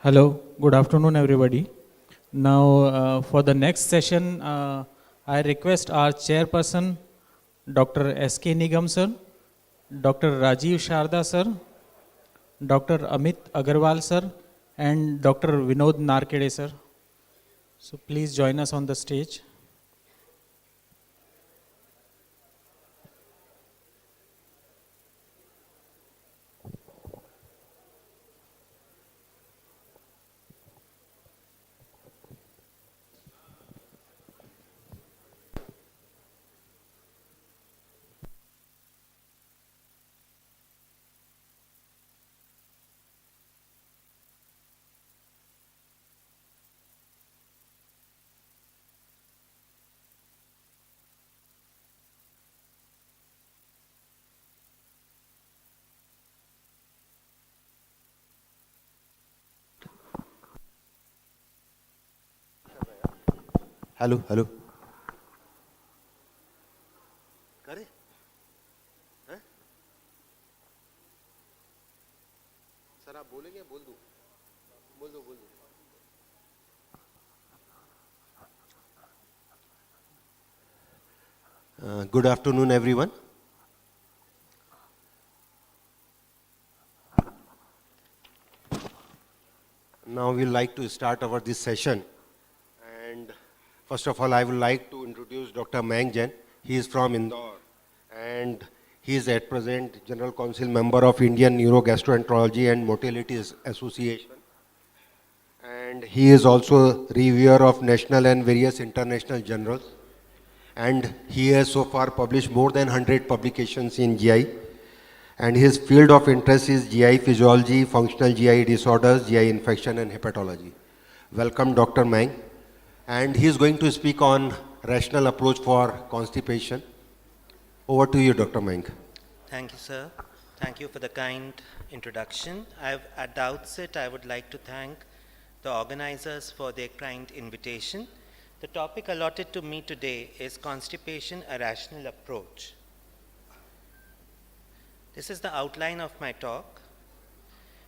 Hello, good afternoon, everybody. Now, for the next session, I request our chairperson, Dr. S.K. Nigam sir, Dr. Rajiv Sharda sir, Dr. Amit Agarwal sir, and Dr. Vinod Narkede sir. So please join us on the stage. Hello hello करे हैं sir आप बोलेंगे बोल दो बोल दो बोल दो Good afternoon everyone. Now we would like to start our this session, and first of all I would like to introduce Dr. Mayank Jain. He is from Indore and he is at present General Council member of Indian Gastroenterology and Motility Association, and he is also reviewer of national and various international journals, and he has so far published more than 100 publications in GI, and his field of interest is GI physiology, functional GI disorders, GI infection and hepatology. Welcome Dr. Mayank, and he is going to speak on rational approach for constipation. Over to you Dr. Mayank. Thank you sir. Thank you for the kind introduction. At the outset I would like to thank the organizers for their kind invitation. The topic allotted to me today is constipation, a rational approach. This is the outline of my talk.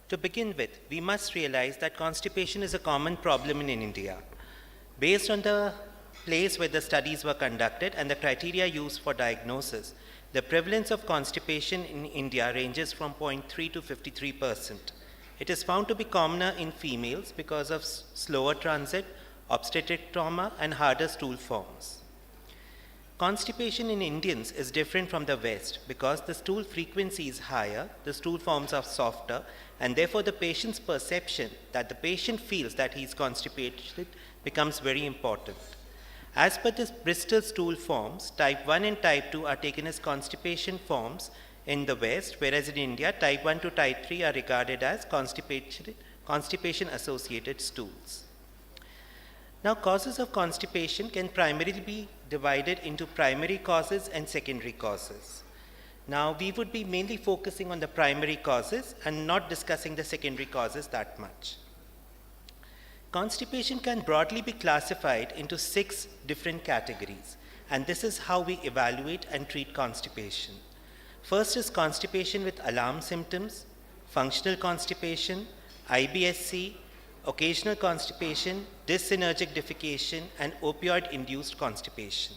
To begin with, we must realize that constipation is a common problem in India. Based on the place where the studies were conducted and the criteria used for diagnosis, the prevalence of constipation in India ranges from 0.3 to 53%. It is found to be commoner in females because of slower transit, obstetric trauma, and harder stool forms. Constipation in Indians is different from the West because the stool frequency is higher, the stool forms are softer, and therefore the patient's perception that the patient feels that he is constipated becomes very important. As per the Bristol stool forms, type 1 and type 2 are taken as constipation forms in the West, whereas in India, type 1 to type 3 are regarded as constipation-associated stools. Now, causes of constipation can primarily be divided into primary causes and secondary causes. Now, we would be mainly focusing on the primary causes and not discussing the secondary causes that much. Constipation can broadly be classified into 6 different categories, and this is how we evaluate and treat constipation. First is constipation with alarm symptoms, functional constipation, IBSC, occasional constipation, dyssynergic defecation, and opioid-induced constipation.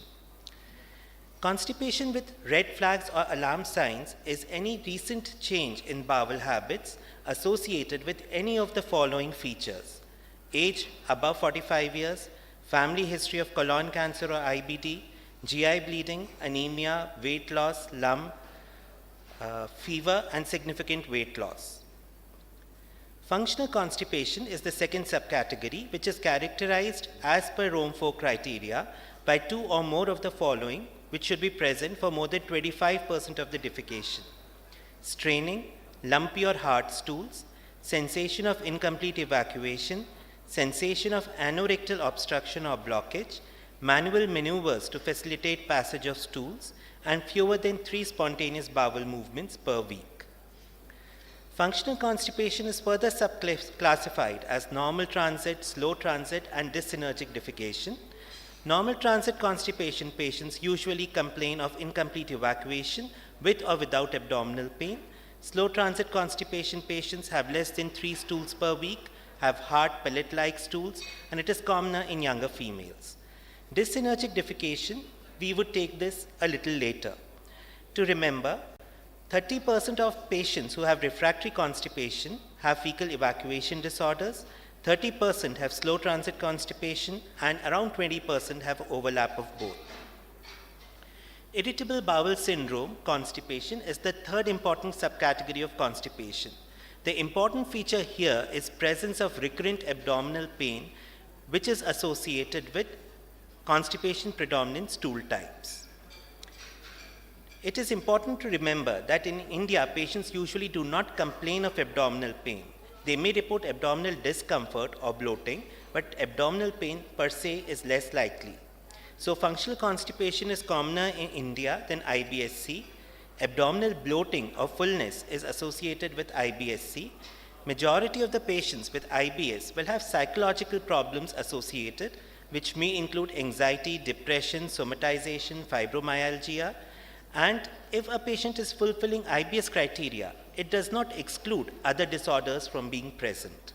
Constipation with red flags or alarm signs is any recent change in bowel habits associated with any of the following features: age above 45 years, family history of colon cancer or IBD, GI bleeding, anemia, weight loss, lump, fever, and significant weight loss. Functional constipation is the second subcategory, which is characterized as per Rome 4 criteria by 2 or more of the following, which should be present for more than 25% of the defecation: straining, lumpy or hard stools, sensation of incomplete evacuation, sensation of anorectal obstruction or blockage, manual maneuvers to facilitate passage of stools, and fewer than 3 spontaneous bowel movements per week. Functional constipation is further subclassified as normal transit, slow transit, and dyssynergic defecation. Normal transit constipation patients usually complain of incomplete evacuation with or without abdominal pain. Slow transit constipation patients have less than 3 stools per week, have hard pellet-like stools, and it is commoner in younger females. Dyssynergic defecation, we would take this a little later. To remember, 30% of patients who have refractory constipation have fecal evacuation disorders, 30% have slow transit constipation, and around 20% have overlap of both. Irritable bowel syndrome, constipation, is the third important subcategory of constipation. The important feature here is presence of recurrent abdominal pain, which is associated with constipation predominant stool types. It is important to remember that in India, patients usually do not complain of abdominal pain. They may report abdominal discomfort or bloating, but abdominal pain per se is less likely. So functional constipation is commoner in India than IBS-C. Abdominal bloating or fullness is associated with IBS-C. Majority of the patients with IBS will have psychological problems associated, which may include anxiety, depression, somatization, fibromyalgia. And if a patient is fulfilling IBS criteria, it does not exclude other disorders from being present.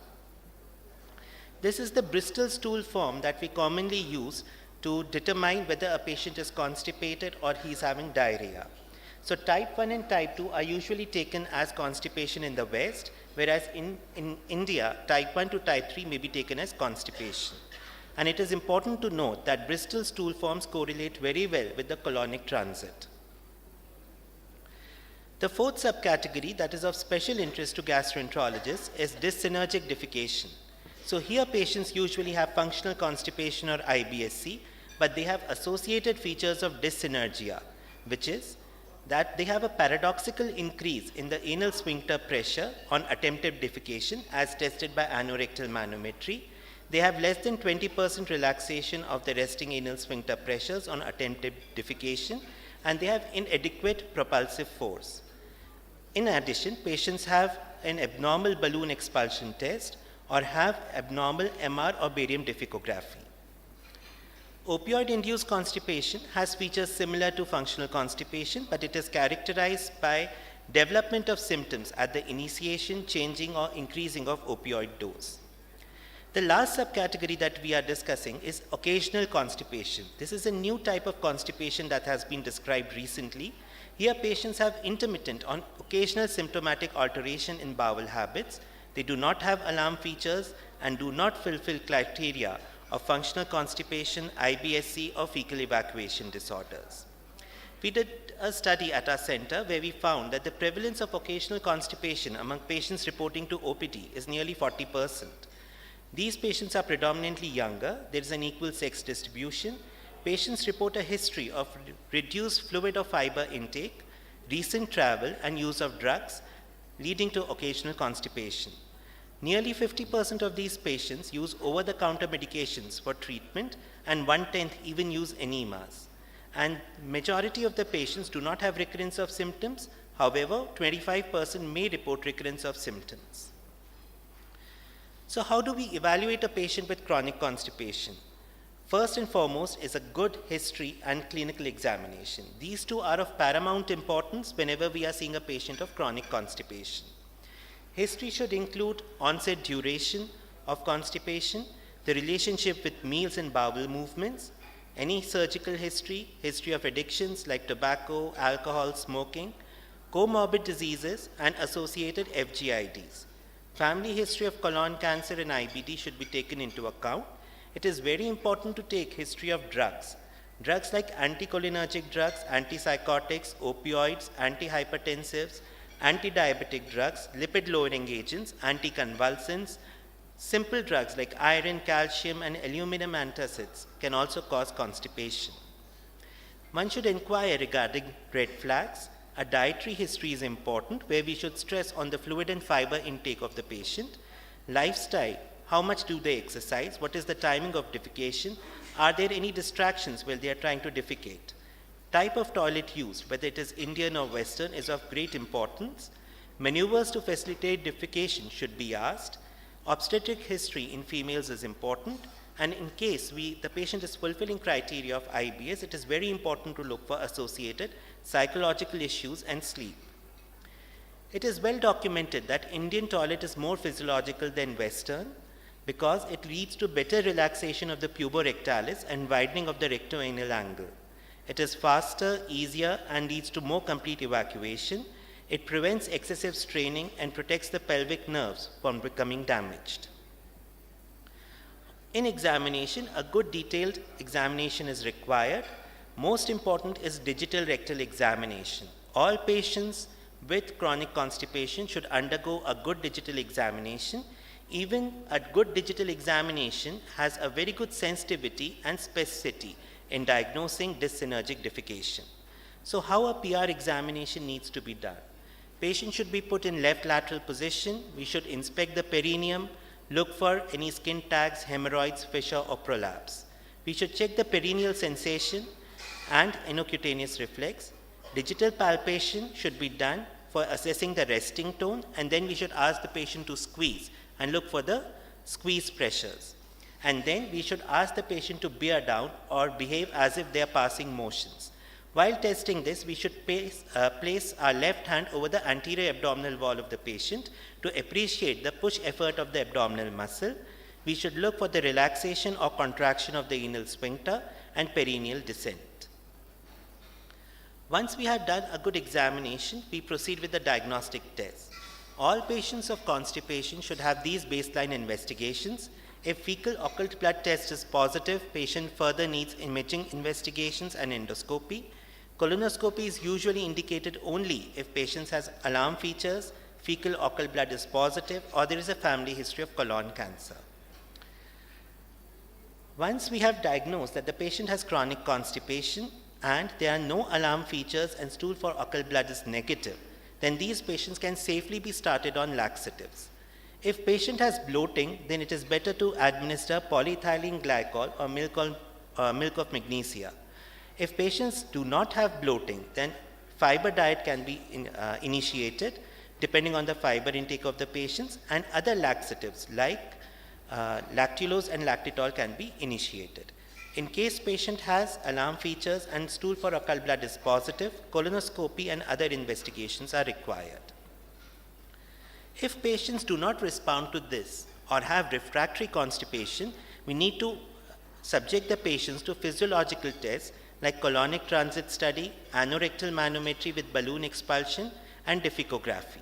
This is the Bristol stool form that we commonly use to determine whether a patient is constipated or he is having diarrhea. So type 1 and type 2 are usually taken as constipation in the West, whereas in India, type 1 to type 3 may be taken as constipation. And it is important to note that Bristol stool forms correlate very well with the colonic transit. The fourth subcategory that is of special interest to gastroenterologists is dyssynergic defecation. So here patients usually have functional constipation or IBS-C, but they have associated features of dyssynergia, which is that they have a paradoxical increase in the anal sphincter pressure on attempted defecation as tested by anorectal manometry. They have less than 20% relaxation of the resting anal sphincter pressures on attempted defecation, and they have inadequate propulsive force. In addition, patients have an abnormal balloon expulsion test or have abnormal MR or barium defecography. Opioid-induced constipation has features similar to functional constipation, but it is characterized by development of symptoms at the initiation, changing or increasing of opioid dose. The last subcategory that we are discussing is occasional constipation. This is a new type of constipation that has been described recently. Here patients have intermittent or occasional symptomatic alteration in bowel habits. They do not have alarm features and do not fulfill criteria of functional constipation, IBS-C or fecal evacuation disorders. We did a study at our center where we found that the prevalence of occasional constipation among patients reporting to OPD is nearly 40%. These patients are predominantly younger. There is an equal sex distribution. Patients report a history of reduced fluid or fiber intake, recent travel and use of drugs, leading to occasional constipation. Nearly 50% of these patients use over-the-counter medications for treatment, and 1/10 even use enemas. And majority of the patients do not have recurrence of symptoms. However, 25% may report recurrence of symptoms. So how do we evaluate a patient with chronic constipation? First and foremost is a good history and clinical examination. These two are of paramount importance whenever we are seeing a patient of chronic constipation. History should include onset duration of constipation, the relationship with meals and bowel movements, any surgical history, history of addictions like tobacco, alcohol, smoking, comorbid diseases, and associated FGIDs. Family history of colon cancer and IBD should be taken into account. It is very important to take history of drugs. Drugs like anticholinergic drugs, antipsychotics, opioids, antihypertensives, anti-diabetic drugs, lipid-lowering agents, anticonvulsants, simple drugs like iron, calcium, and aluminum antacids can also cause constipation. One should inquire regarding red flags. A dietary history is important, where we should stress on the fluid and fiber intake of the patient. Lifestyle, how much do they exercise? What is the timing of defecation? Are there any distractions while they are trying to defecate? Type of toilet used, whether it is Indian or Western, is of great importance. Maneuvers to facilitate defecation should be asked. Obstetric history in females is important. And in case the patient is fulfilling criteria of IBS, it is very important to look for associated psychological issues and sleep. It is well documented that Indian toilet is more physiological than Western. because it leads to better relaxation of the puborectalis and widening of the rectoanal angle. It is faster, easier, and leads to more complete evacuation. It prevents excessive straining and protects the pelvic nerves from becoming damaged. In examination, a good detailed examination is required. Most important is digital rectal examination. All patients with chronic constipation should undergo a good digital examination. Even a good digital examination has a very good sensitivity and specificity in diagnosing dyssynergic defecation. So how a PR examination needs to be done? Patient should be put in left lateral position. We should inspect the perineum, look for any skin tags, hemorrhoids, fissure, or prolapse. We should check the perineal sensation and inocutaneous reflex. Digital palpation should be done for assessing the resting tone, and then we should ask the patient to squeeze and look for the squeeze pressures. And then we should ask the patient to bear down or behave as if they are passing motions. While testing this, we should place our left hand over the anterior abdominal wall of the patient to appreciate the push effort of the abdominal muscle. We should look for the relaxation or contraction of the anal sphincter and perineal descent. Once we have done a good examination, we proceed with the diagnostic test. All patients of constipation should have these baseline investigations. If fecal occult blood test is positive, patient further needs imaging investigations and endoscopy. Colonoscopy is usually indicated only if patient has alarm features, fecal occult blood is positive, or there is a family history of colon cancer. Once we have diagnosed that the patient has chronic constipation and there are no alarm features and stool for occult blood is negative, then these patients can safely be started on laxatives. If patient has bloating, then it is better to administer polyethylene glycol or milk of magnesia. If patients do not have bloating, then fiber diet can be initiated depending on the fiber intake of the patients, and other laxatives like lactulose and lactitol can be initiated. In case patient has alarm features and stool for occult blood is positive, colonoscopy and other investigations are required. If patients do not respond to this or have refractory constipation, we need to subject the patients to physiological tests like colonic transit study, anorectal manometry with balloon expulsion, and difficography.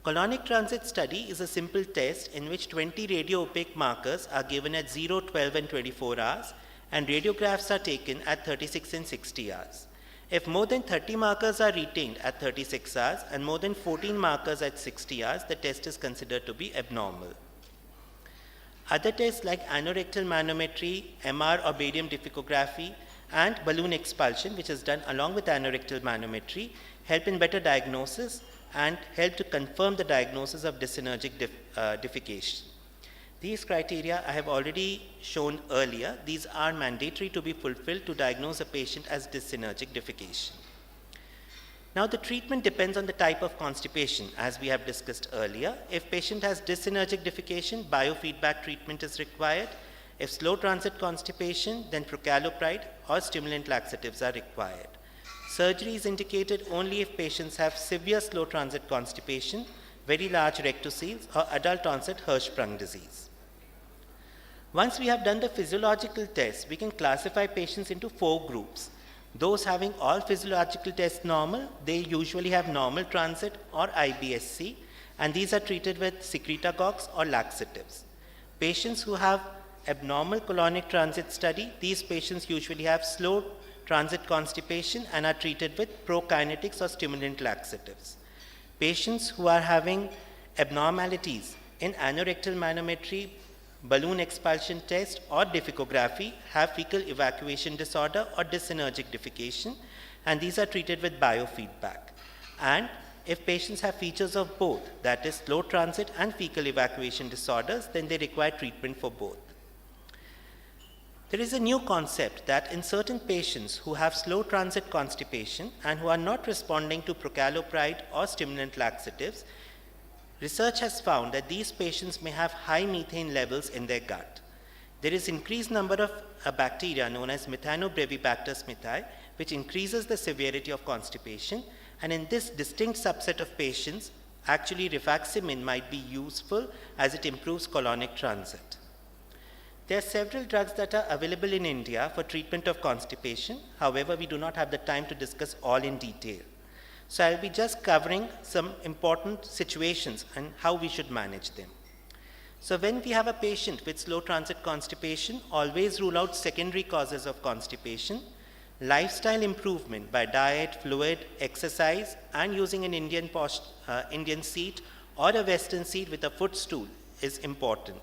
Colonic transit study is a simple test in which 20 radio-opaque markers are given at 0, 12, and 24 hours, and radiographs are taken at 36 and 60 hours. If more than 30 markers are retained at 36 hours and more than 14 markers at 60 hours, the test is considered to be abnormal. Other tests like anorectal manometry, MR or barium difficography, and balloon expulsion, which is done along with anorectal manometry, help in better diagnosis and help to confirm the diagnosis of dyssynergic defecation. These criteria I have already shown earlier. These are mandatory to be fulfilled to diagnose a patient as dyssynergic defecation. Now the treatment depends on the type of constipation, as we have discussed earlier. If patient has dyssynergic defecation, biofeedback treatment is required. If slow transit constipation, then prucalopride or stimulant laxatives are required. Surgery is indicated only if patients have severe slow transit constipation, very large rectoceles, or adult onset Hirschsprung disease. Once we have done the physiological tests, we can classify patients into 4 groups. Those having all physiological tests normal, they usually have normal transit or IBSC, and these are treated with secretagogues or laxatives. Patients who have abnormal colonic transit study, these patients usually have slow transit constipation and are treated with prokinetics or stimulant laxatives. Patients who are having abnormalities in anorectal manometry, balloon expulsion test, or difficography have fecal evacuation disorder or dyssynergic defecation, and these are treated with biofeedback. And if patients have features of both, that is slow transit and fecal evacuation disorders, then they require treatment for both. There is a new concept that in certain patients who have slow transit constipation and who are not responding to prucalopride or stimulant laxatives, research has found that these patients may have high methane levels in their gut. There is increased number of a bacteria known as Methanobrevibacter smithii, which increases the severity of constipation, and in this distinct subset of patients, Actually, rifaximin might be useful as it improves colonic transit. There are several drugs that are available in India for treatment of constipation. However, we do not have the time to discuss all in detail. So I'll be just covering some important situations and how we should manage them. So when we have a patient with slow transit constipation, always rule out secondary causes of constipation. Lifestyle improvement by diet, fluid, exercise, and using an Indian seat or a Western seat with a footstool is important.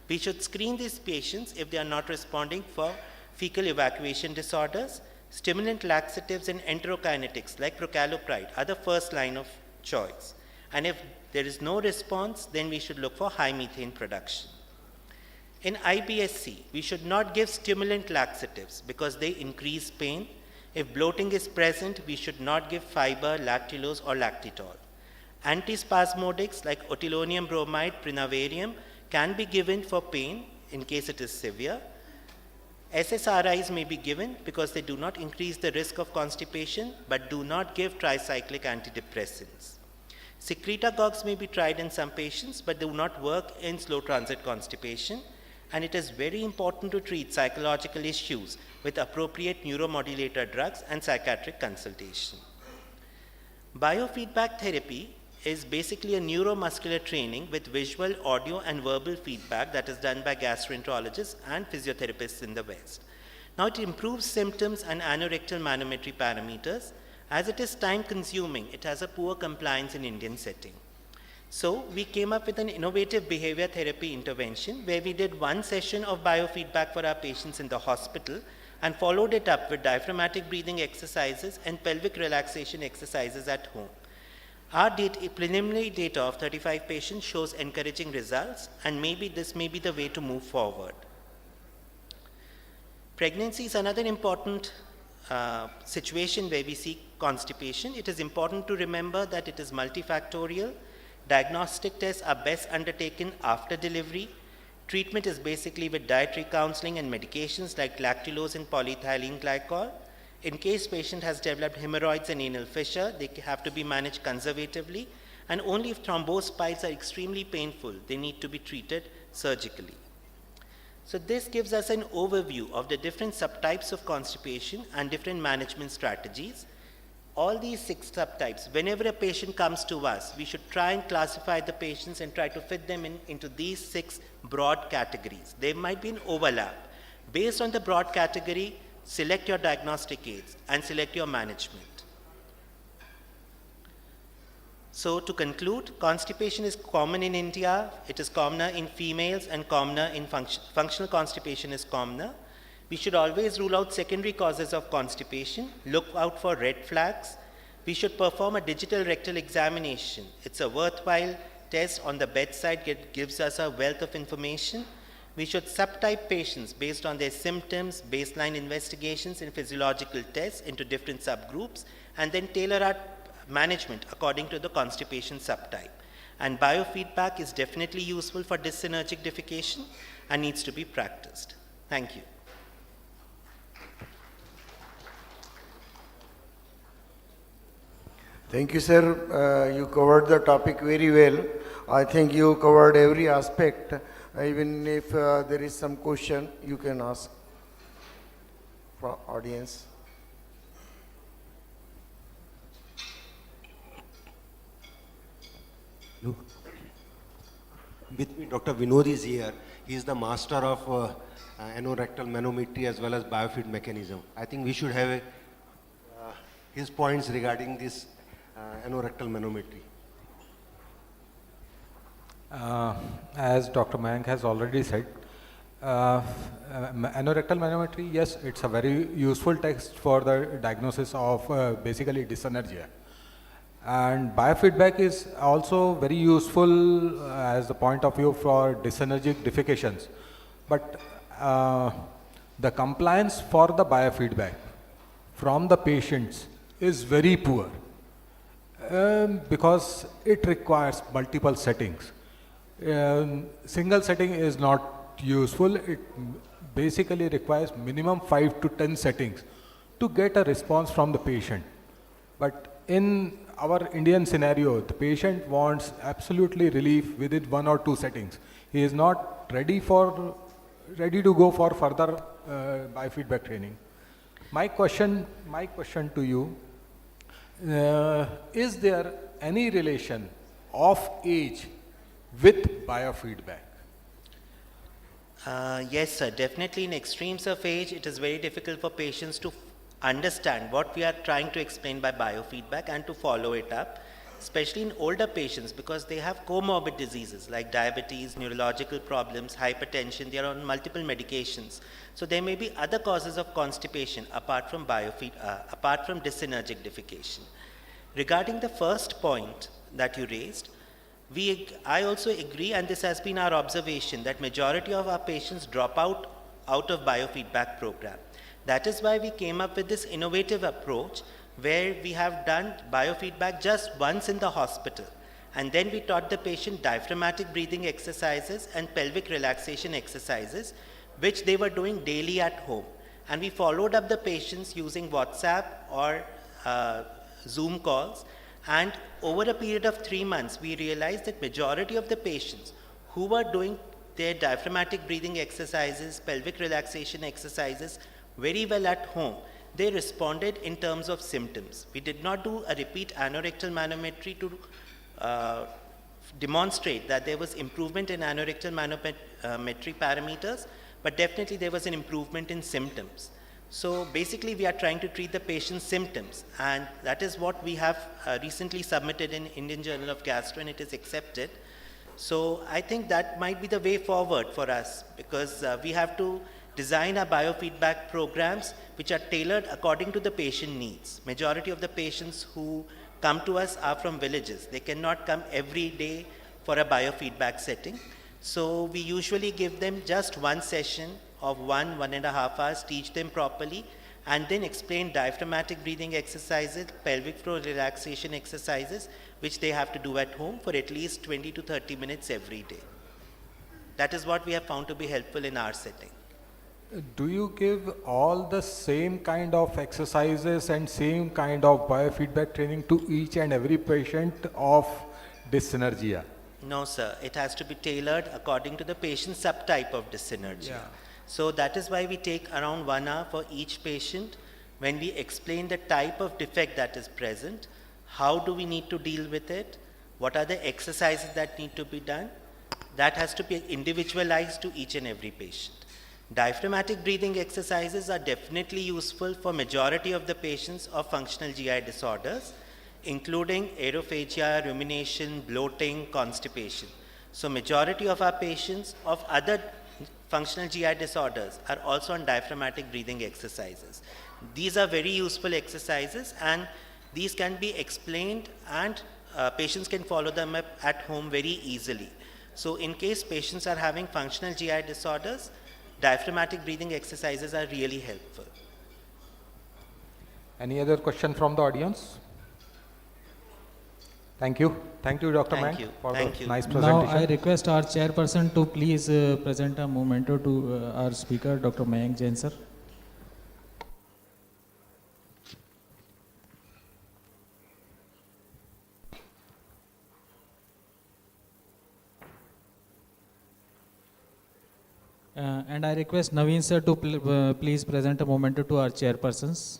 We should screen these patients if they are not responding for fecal evacuation disorders. Stimulant laxatives and enterokinetics like procalcipride are the first line of choice. And if there is no response, then we should look for high methane production. In IBS-C, we should not give stimulant laxatives because they increase pain. If bloating is present, we should not give fiber, lactulose, or lactitol. Antispasmodics like otilonium bromide, prinavarium can be given for pain in case it is severe. SSRIs may be given because they do not increase the risk of constipation but do not give tricyclic antidepressants. Secretagogues may be tried in some patients but do not work in slow transit constipation, and it is very important to treat psychological issues with appropriate neuromodulator drugs and psychiatric consultation. Biofeedback therapy is basically a neuromuscular training with visual, audio, and verbal feedback that is done by gastroenterologists and physiotherapists in the West. Now, it improves symptoms and anorectal manometry parameters. As it is time consuming, it has a poor compliance in Indian setting. So, we came up with an innovative behavior therapy intervention where we did one session of biofeedback for our patients in the hospital and followed it up with diaphragmatic breathing exercises and pelvic relaxation exercises at home. Our preliminary data of 35 patients shows encouraging results, and maybe this may be the way to move forward. Pregnancy is another important situation where we see constipation. It is important to remember that it is multifactorial. Diagnostic tests are best undertaken after delivery. Treatment is basically with dietary counseling and medications like lactulose and polyethylene glycol. In case patient has developed hemorrhoids and anal fissure, they have to be managed conservatively, and only if thrombosed pipes are extremely painful, they need to be treated surgically. So this gives us an overview of the different subtypes of constipation and different management strategies. All these 6 subtypes, whenever a patient comes to us, we should try and classify the patients and try to fit them into these 6 broad categories. There might be an overlap. Based on the broad category, select your diagnostic aids and select your management. So to conclude, constipation is common in India. It is commoner in females and commoner in functional constipation is commoner. We should always rule out secondary causes of constipation. Look out for red flags. We should perform a digital rectal examination. It's a worthwhile test on the bedside. It gives us a wealth of information. We should subtype patients based on their symptoms, baseline investigations, and physiological tests into different subgroups, and then tailor our management according to the constipation subtype. And biofeedback is definitely useful for dyssynergic defecation and needs to be practiced. Thank you. Thank you, sir. You covered the topic very well. I think you covered every aspect. Even if there is some question, you can ask for audience. Look. With me, Dr. Vinod is here. He is the master of anorectal manometry as well as biofeed mechanism. I think we should have his points regarding this anorectal manometry. As Dr. Mayank has already said, anorectal manometry, yes, it's a very useful test for the diagnosis of basically dyssynergia. And biofeedback is also very useful as the point of view for dyssynergic defecations. But the compliance for the biofeedback from the patients is very poor because it requires multiple settings. Single setting is not useful. It basically requires minimum 5 to 10 settings to get a response from the patient. But in our Indian scenario, the patient wants absolutely relief within 1 or 2 settings. He is not ready to go for further biofeedback training. My question to you, is there any relation of age with biofeedback? Yes, sir. Definitely in extremes of age, it is very difficult for patients to understand what we are trying to explain by biofeedback and to follow it up, especially in older patients because they have comorbid diseases like diabetes, neurological problems, hypertension. They are on multiple medications. So there may be other causes of constipation apart from dysenergic defecation. Regarding the first point that you raised, I also agree, and this has been our observation, that majority of our patients drop out of biofeedback program. That is why we came up with this innovative approach where we have done biofeedback just once in the hospital. And then we taught the patient diaphragmatic breathing exercises and pelvic relaxation exercises, which they were doing daily at home. And we followed up the patients using WhatsApp or Zoom calls. And over a period of 3 months, we realized that majority of the patients who were doing their diaphragmatic breathing exercises, pelvic relaxation exercises very well at home, they responded in terms of symptoms. We did not do a repeat anorectal manometry to demonstrate that there was improvement in anorectal manometry parameters, but definitely there was an improvement in symptoms. So basically we are trying to treat the patient's symptoms, and that is what we have recently submitted in Indian Journal of Gastro, and it is accepted. So I think that might be the way forward for us, because we have to design our biofeedback programs which are tailored according to the patient needs. Majority of the patients who come to us are from villages. They cannot come every day for a biofeedback setting. So we usually give them just one session of 1.5 hours, teach them properly, and then explain diaphragmatic breathing exercises, pelvic floor relaxation exercises, which they have to do at home for at least 20 to 30 minutes every day. That is what we have found to be helpful in our setting. Do you give all the same kind of exercises and same kind of biofeedback training to each and every patient of dyssynergia? No, sir. It has to be tailored according to the patient's subtype of dyssynergia. Yeah. So that is why we take around 1 hour for each patient when we explain the type of defect that is present, how do we need to deal with it, what are the exercises that need to be done. That has to be individualized to each and every patient. Diaphragmatic breathing exercises are definitely useful for majority of the patients of functional GI disorders, including aerophagia, rumination, bloating, constipation. So majority of our patients of other functional GI disorders are also on diaphragmatic breathing exercises. These are very useful exercises, and these can be explained, and patients can follow them up at home very easily. So in case patients are having functional GI disorders, diaphragmatic breathing exercises are really helpful. Any other question from the audience? Thank you. Thank you, Dr. Mang, for the nice presentation. Now I request our chairperson to please present a memento to our speaker, Dr. Mayank Jain sir. And I request Naveen sir to please present a memento to our chairpersons.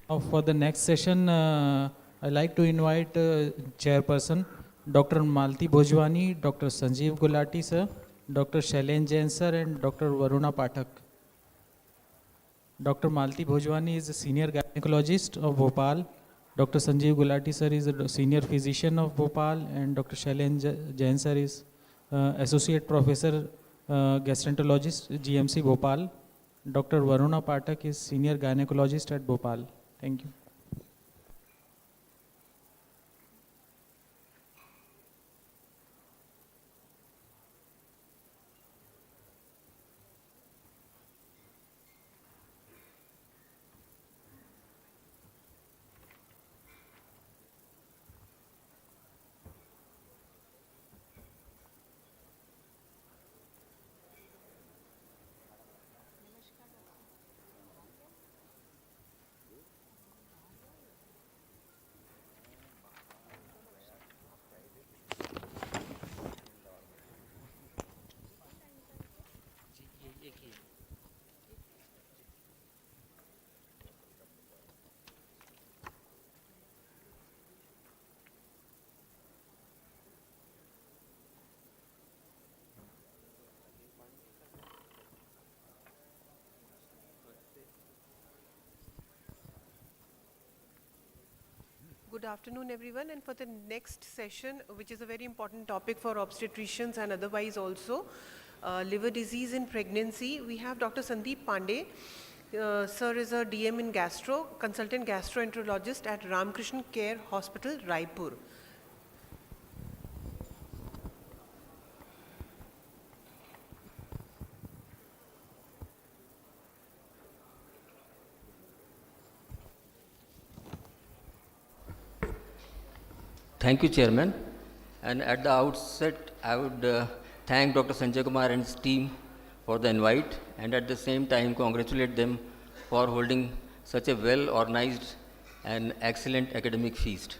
Now for the next session, I'd like to invite Chairperson Dr. Malti Bhojwani, Dr. Sanjeev Gulati sir, Dr. Shailen Jain sir, and Dr. Varuna Pathak. Dr. Malti Bhojwani is a senior gynecologist of Bhopal. Dr. Sanjeev Gulati sir is a senior physician of Bhopal, and Dr. Shailen Jain sir is associate professor gastroenterologist GMC Bhopal. Dr. Varuna Pathak is senior gynecologist at Bhopal. Thank you. Good afternoon, everyone. And for the next session, which is a very important topic for obstetricians and otherwise also, liver disease in pregnancy, we have Dr. Sandeep Pandey. Sir is a DM in Gastro, consultant gastroenterologist at Ramakrishna Care Hospital, Raipur. Thank you, Chairman. And at the outset, I would thank Dr. Sanjay Kumar and his team for the invite, and at the same time congratulate them for holding such a well-organized and excellent academic feast.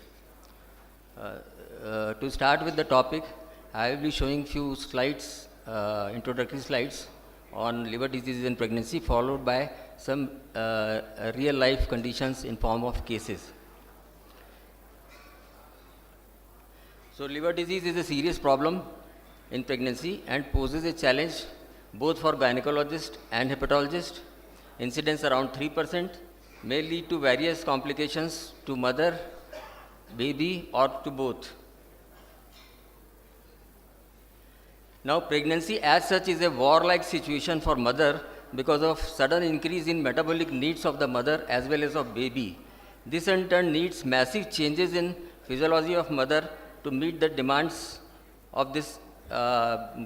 To start with the topic, I will be showing few slides, introductory slides on liver diseases in pregnancy, followed by some real-life conditions in form of cases. So liver disease is a serious problem in pregnancy and poses a challenge both for gynecologists and hepatologists. Incidence around 3% may lead to various complications to mother, baby, or to both. Now pregnancy as such is a warlike situation for mother because of sudden increase in metabolic needs of the mother as well as of baby. This in turn needs massive changes in physiology of mother to meet the demands of this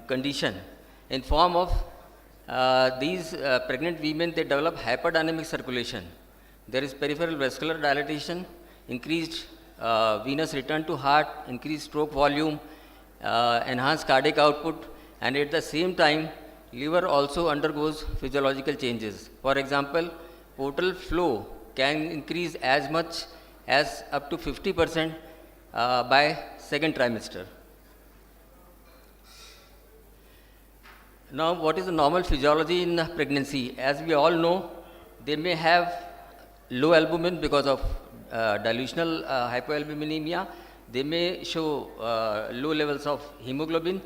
condition. In form of these pregnant women, they develop hyperdynamic circulation. There is peripheral vascular dilatation, increased venous return to heart, increased stroke volume, enhanced cardiac output, and at the same time, liver also undergoes physiological changes. For example, portal flow can increase as much as up to 50% by second trimester. Now, what is the normal physiology in pregnancy? As we all know, they may have low albumin because of dilutional hypoalbuminemia. They may show low levels of hemoglobin.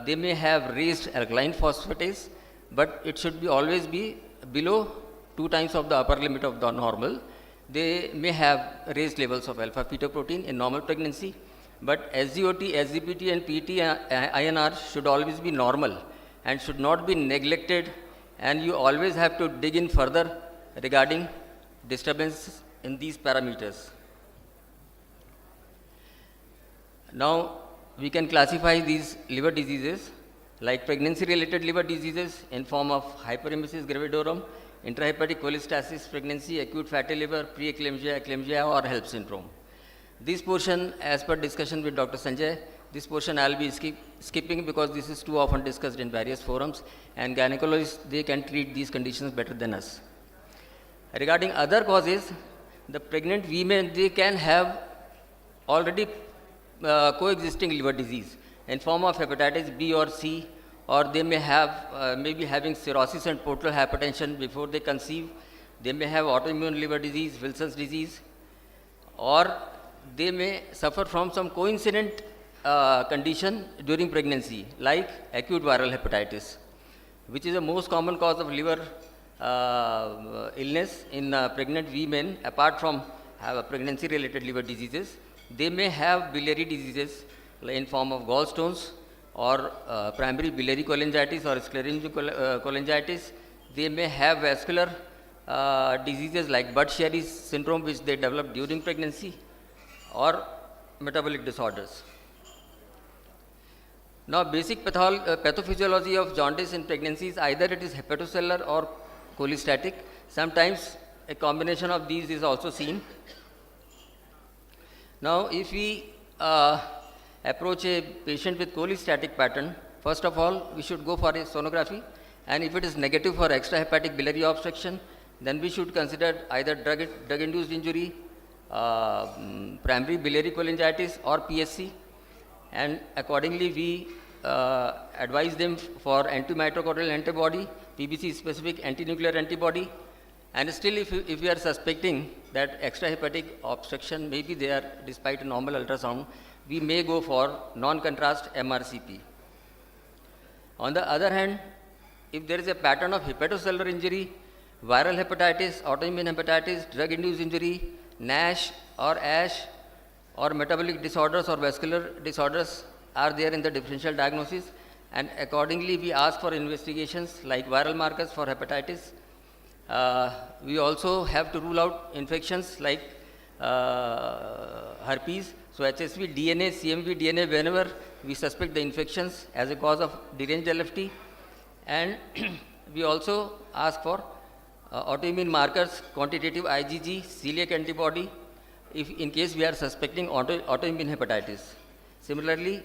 They may have raised alkaline phosphatase, but it should be always be below 2 times of the upper limit of the normal. They may have raised levels of alpha fetoprotein in normal pregnancy, but SGOT, SGPT and PT-INR should always be normal and should not be neglected, and you always have to dig in further regarding disturbance in these parameters. Now, we can classify these liver diseases like pregnancy-related liver diseases in form of hyperemesis gravidorum, intrahepatic cholestasis, pregnancy, acute fatty liver, preeclampsia, eclampsia, or HELP syndrome. This portion, as per discussion with Dr. Sanjay, this portion I will be skipping because this is too often discussed in various forums, and gynecologists, they can treat these conditions better than us. Regarding other causes, the pregnant women, they can have already coexisting liver disease in form of hepatitis B or C, or they may have, maybe having cirrhosis and portal hypertension before they conceive. They may have autoimmune liver disease, Wilson's disease, or they may suffer from some coincident condition during pregnancy, like acute viral hepatitis, which is the most common cause of liver illness in pregnant women. Apart from pregnancy-related liver diseases, they may have biliary diseases in form of gallstones or primary biliary cholangitis or sclerotic cholangitis. They may have vascular diseases like Budd-Chiari syndrome, which they develop during pregnancy, or metabolic disorders. Now, basic pathophysiology of jaundice in pregnancy is either it is hepatocellular or cholestatic. Sometimes a combination of these is also seen. Now, if we approach a patient with cholestatic pattern, first of all, we should go for a sonography, and if it is negative for extrahepatic biliary obstruction, then we should consider either drug-induced injury, primary biliary cholangitis, or PSC, and accordingly we advise them for antimitochondrial antibody, PBC-specific antinuclear antibody, and still if we are suspecting that extrahepatic obstruction may be there despite a normal ultrasound, we may go for non-contrast MRCP. On the other hand, if there is a pattern of hepatocellular injury, viral hepatitis, autoimmune hepatitis, drug-induced injury, NASH or ASH, or metabolic disorders or vascular disorders are there in the differential diagnosis, and accordingly we ask for investigations like viral markers for hepatitis. We also have to rule out infections like herpes. So HSV DNA, CMV DNA, whenever we suspect the infections as a cause of deranged LFT. And we also ask for autoimmune markers, quantitative IgG, celiac antibody, if in case we are suspecting autoimmune hepatitis. Similarly,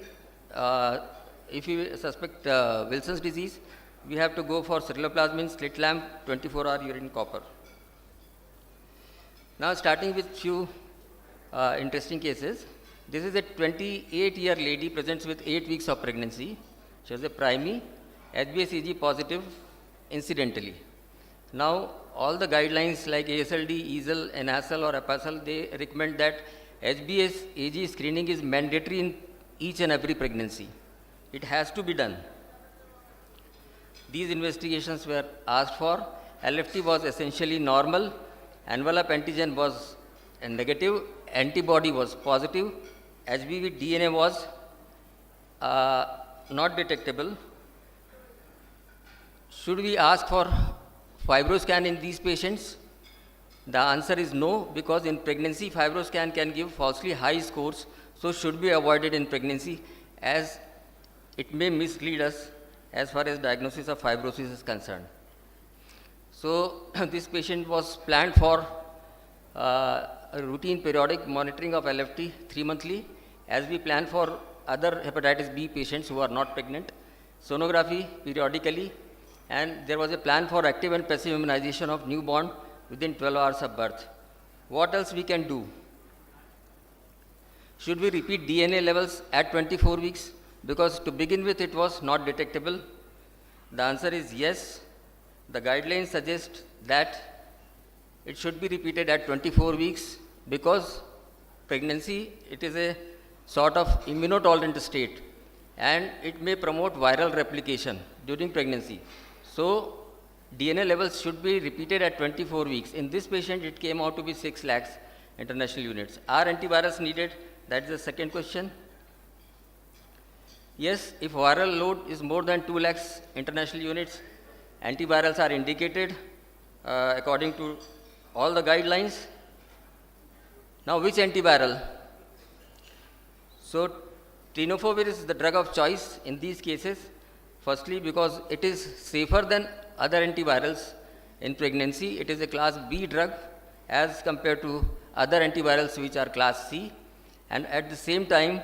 if we suspect Wilson's disease, we have to go for ceruloplasmin, slit lamp, 24-hour urine copper. Now starting with few interesting cases. This is a 28-year lady presents with 8 weeks of pregnancy. She has a primary HbS-AG positive incidentally. Now all the guidelines like ASLD, EASL, NASL or APASL, they recommend that HbS-AG screening is mandatory in each and every pregnancy. It has to be done. These investigations were asked for. LFT was essentially normal. Envelope antigen was negative. Antibody was positive. HBV DNA was not detectable. Should we ask for fibroscan in these patients? The answer is no, because in pregnancy fibroscan can give falsely high scores, so should be avoided in pregnancy as it may mislead us as far as diagnosis of fibrosis is concerned. So this patient was planned for a routine periodic monitoring of LFT 3 monthly, as we plan for other hepatitis B patients who are not pregnant, sonography periodically, and there was a plan for active and passive immunization of newborn within 12 hours of birth. What else we can do? Should we repeat DNA levels at 24 weeks? Because to begin with it was not detectable. The answer is yes. The guidelines suggest that it should be repeated at 24 weeks because pregnancy, it is a sort of immunotolerant state and it may promote viral replication during pregnancy. So DNA levels should be repeated at 24 weeks. In this patient, it came out to be 6 lakhs international units. Are antivirals needed? That is the second question. Yes, if viral load is more than 2 lakhs international units, antivirals are indicated according to all the guidelines. Now, which antiviral? So, tenofovir is the drug of choice in these cases. Firstly, because it is safer than other antivirals in pregnancy. It is a class B drug as compared to other antivirals which are class C. And at the same time,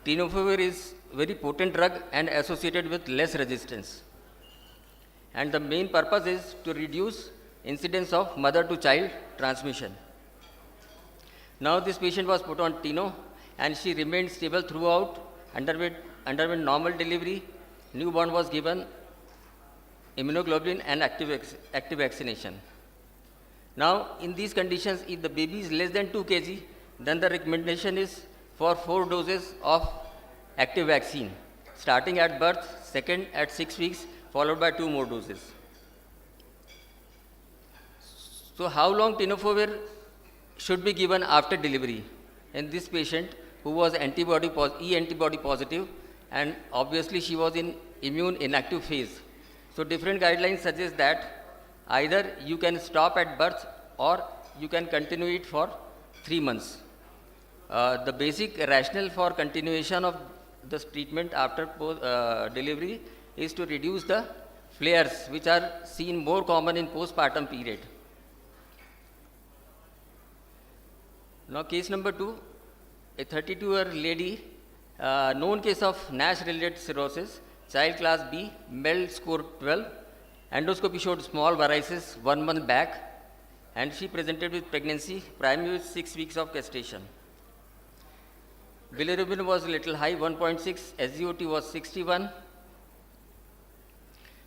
tenofovir is very potent drug and associated with less resistance. And the main purpose is to reduce incidence of mother to child transmission. Now this patient was put on Teno and she remained stable throughout, underwent normal delivery. Newborn was given immunoglobulin and active vaccination. Now in these conditions, if the baby is less than 2 kg, then the recommendation is for 4 doses of active vaccine, starting at birth, second at 6 weeks, followed by 2 more doses. So how long tenofovir should be given after delivery in this patient who was E antibody positive, and obviously she was in immune inactive phase. So different guidelines suggest that either you can stop at birth or you can continue it for 3 months. The basic rationale for continuation of this treatment after delivery is to reduce the flares which are seen more common in postpartum period. Now case number 2, a 32-year lady, known case of NASH-related cirrhosis, child class B, MELD score 12, endoscopy showed small varices 1 month back, and she presented with pregnancy, primary with 6 weeks of gestation. Bilirubin was a little high, 1.6, SGOT was 61.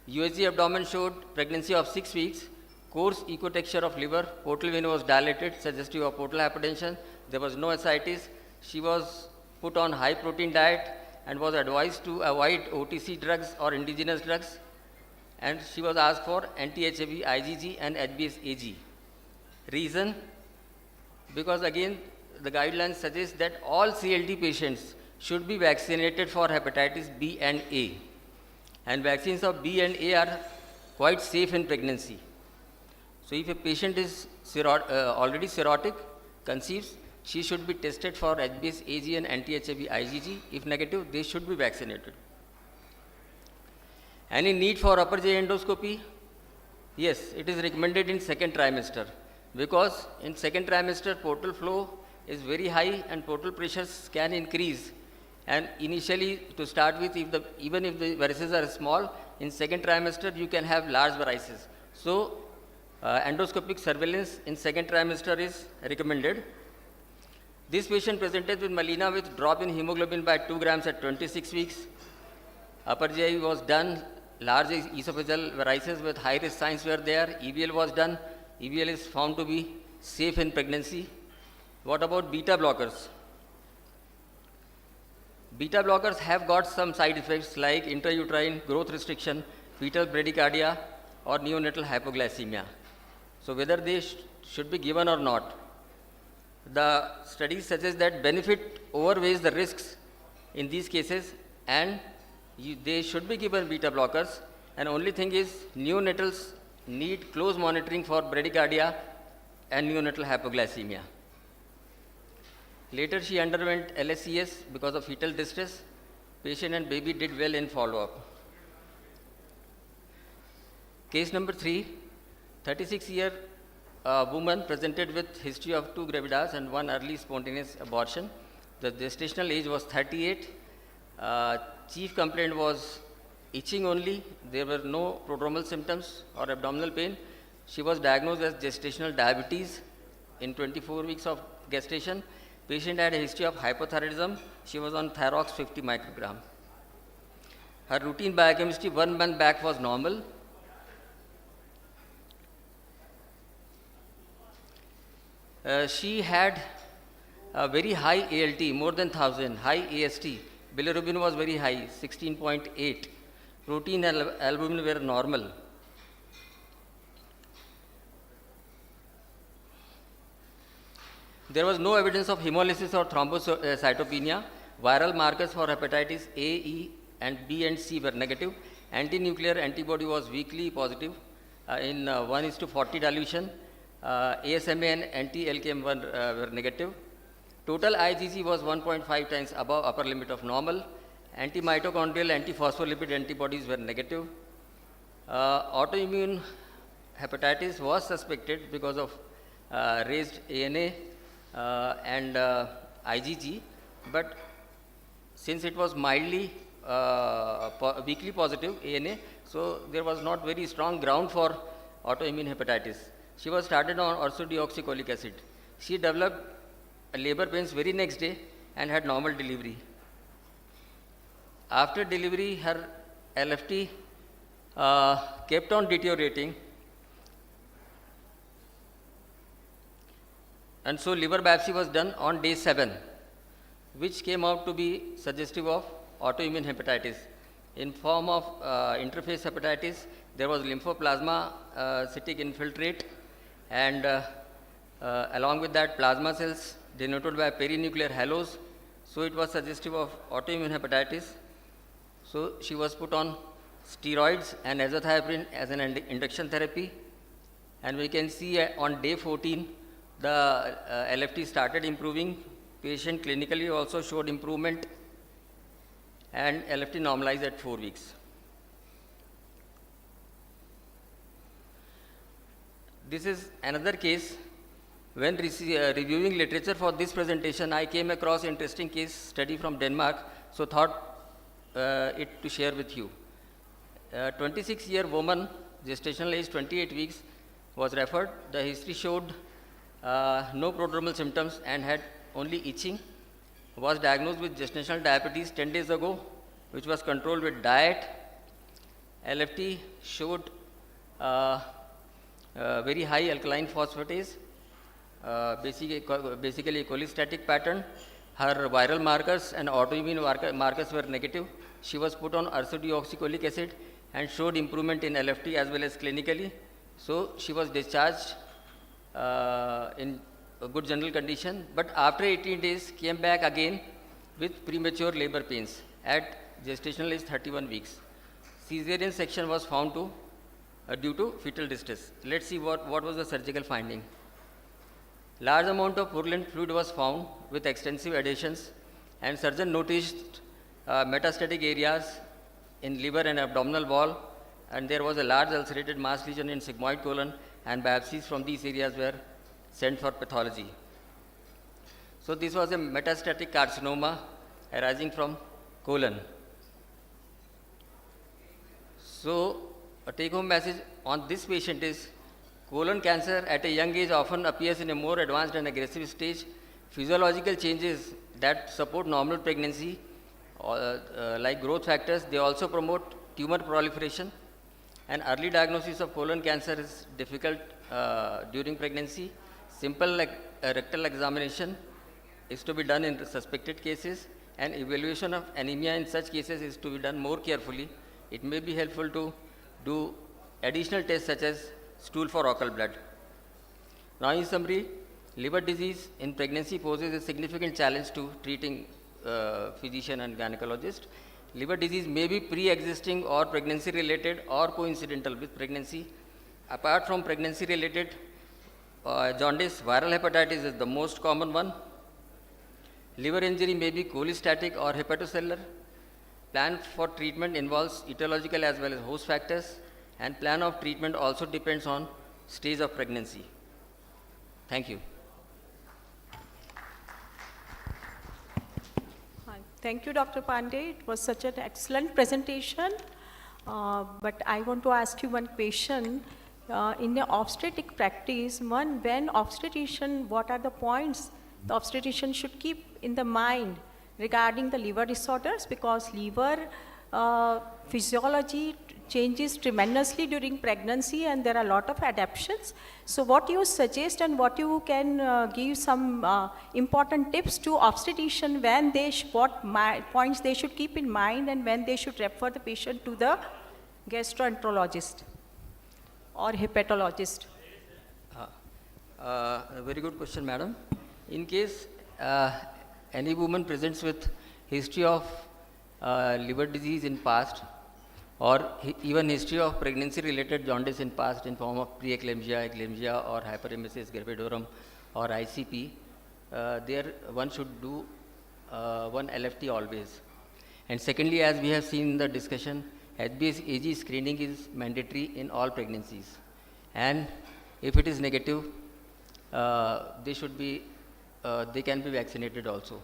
USG abdomen showed pregnancy of 6 weeks, coarse ecotexture of liver, portal vein was dilated, suggestive of portal hypertension. There was no ascites. She was put on high protein diet and was advised to avoid OTC drugs or indigenous drugs. And she was asked for anti-HIV, IgG and HbS-AG. Reason? Because again, the guidelines suggest that all CLD patients should be vaccinated for hepatitis B and A. And vaccines of B and A are quite safe in pregnancy. So if a patient is already cirrhotic, conceives, she should be tested for HBs, AG and anti-HIV IgG. If negative, they should be vaccinated. Any need for upper GI endoscopy? Yes, it is recommended in second trimester because in second trimester portal flow is very high and portal pressures can increase. And initially, to start with, even if the varices are small, in second trimester you can have large varices. So, endoscopic surveillance in second trimester is recommended. This patient presented with melena with drop in hemoglobin by 2 grams at 26 weeks. Upper GI was done, large esophageal varices with high risk signs were there. EVL was done. EVL is found to be safe in pregnancy. What about beta blockers? Beta blockers have got some side effects like intrauterine growth restriction, fetal bradycardia, or neonatal hypoglycemia. So whether they should be given or not, the studies suggest that benefit outweighs the risks in these cases, and they should be given beta blockers. And only thing is neonatals need close monitoring for bradycardia and neonatal hypoglycemia. Later she underwent LSCS because of fetal distress. Patient and baby did well in follow-up. Case number 3, 36-year woman presented with history of 2 gravidas and 1 early spontaneous abortion. The gestational age was 38. Chief complaint was itching only. There were no prodromal symptoms or abdominal pain. She was diagnosed as gestational diabetes in 24 weeks of gestation. Patient had a history of hypothyroidism. She was on Thyrox 50 microgram. Her routine biochemistry 1 month back was normal. She had a very high ALT, more than 1000, high AST. Bilirubin was very high, 16.8. Protein and albumin were normal. There was no evidence of hemolysis or thrombocytopenia. Viral markers for hepatitis A, E, and B and C were negative. Anti-nuclear antibody was weakly positive in 1:40 dilution. ASMA and anti-LKM1 were negative. Total IgG was 1.5 times above upper limit of normal. Anti-mitochondrial, anti-phospholipid antibodies were negative. Autoimmune hepatitis was suspected because of raised ANA and IgG, but since it was mildly weakly positive ANA, so there was not very strong ground for autoimmune hepatitis. She was started on ursodeoxycholic acid. She developed labor pains very next day and had normal delivery. After delivery, her LFT kept on deteriorating, and so liver biopsy was done on day 7, which came out to be suggestive of autoimmune hepatitis. In form of interface hepatitis, there was lymphoplasma cytic infiltrate, and along with that plasma cells denoted by perinuclear halos, so it was suggestive of autoimmune hepatitis. So she was put on steroids and azathioprine as an induction therapy, and we can see on day 14 the LFT started improving. Patient clinically also showed improvement, and LFT normalized at 4 weeks. This is another case. When reviewing literature for this presentation, I came across interesting case study from Denmark, so thought it to share with you. 26-year woman, gestational age 28 weeks, was referred. The history showed no prodromal symptoms and had only itching. Was diagnosed with gestational diabetes 10 days ago, which was controlled with diet. LFT showed very high alkaline phosphatase, basically a cholestatic pattern. Her viral markers and autoimmune markers were negative. She was put on ursodeoxycholic acid and showed improvement in LFT as well as clinically. So she was discharged in a good general condition, but after 18 days came back again with premature labor pains at gestational age 31 weeks. Caesarean section was found due to fetal distress. Let's see what was the surgical finding. Large amount of purulent fluid was found with extensive adhesions, and surgeon noticed metastatic areas in liver and abdominal wall, and there was a large ulcerated mass lesion in sigmoid colon, and biopsies from these areas were sent for pathology. So this was a metastatic carcinoma arising from colon. So a take-home message on this patient is colon cancer at a young age often appears in a more advanced and aggressive stage. Physiological changes that support normal pregnancy, like growth factors, they also promote tumor proliferation. And early diagnosis of colon cancer is difficult during pregnancy. Simple rectal examination is to be done in suspected cases, and evaluation of anemia in such cases is to be done more carefully. It may be helpful to do additional tests such as stool for occult blood. Now in summary, liver disease in pregnancy poses a significant challenge to treating physician and gynecologist. Liver disease may be pre-existing or pregnancy related or coincidental with pregnancy. Apart from pregnancy related jaundice, viral hepatitis is the most common one. Liver injury may be cholestatic or hepatocellular. Plan for treatment involves etiological as well as host factors, and plan of treatment also depends on stage of pregnancy. Thank you. Hi. Thank you, Dr. Pandey. It was such an excellent presentation. But I want to ask you one question. In the obstetric practice, when obstetrician, what are the points the obstetrician should keep in the mind regarding the liver disorders? Because liver physiology changes tremendously during pregnancy, and there are a lot of adaptations. So what you suggest and what you can give some important tips to obstetrician when they points they should keep in mind, and when they should refer the patient to the gastroenterologist or hepatologist? A very good question, madam. In case any woman presents with history of liver disease in past, or even history of pregnancy related jaundice in past in form of preeclampsia, eclampsia or hyperemesis gravidorum or ICP, there one should do one LFT always. And secondly, as we have seen in the discussion, HbAg screening is mandatory in all pregnancies, and if it is negative, they can be vaccinated also.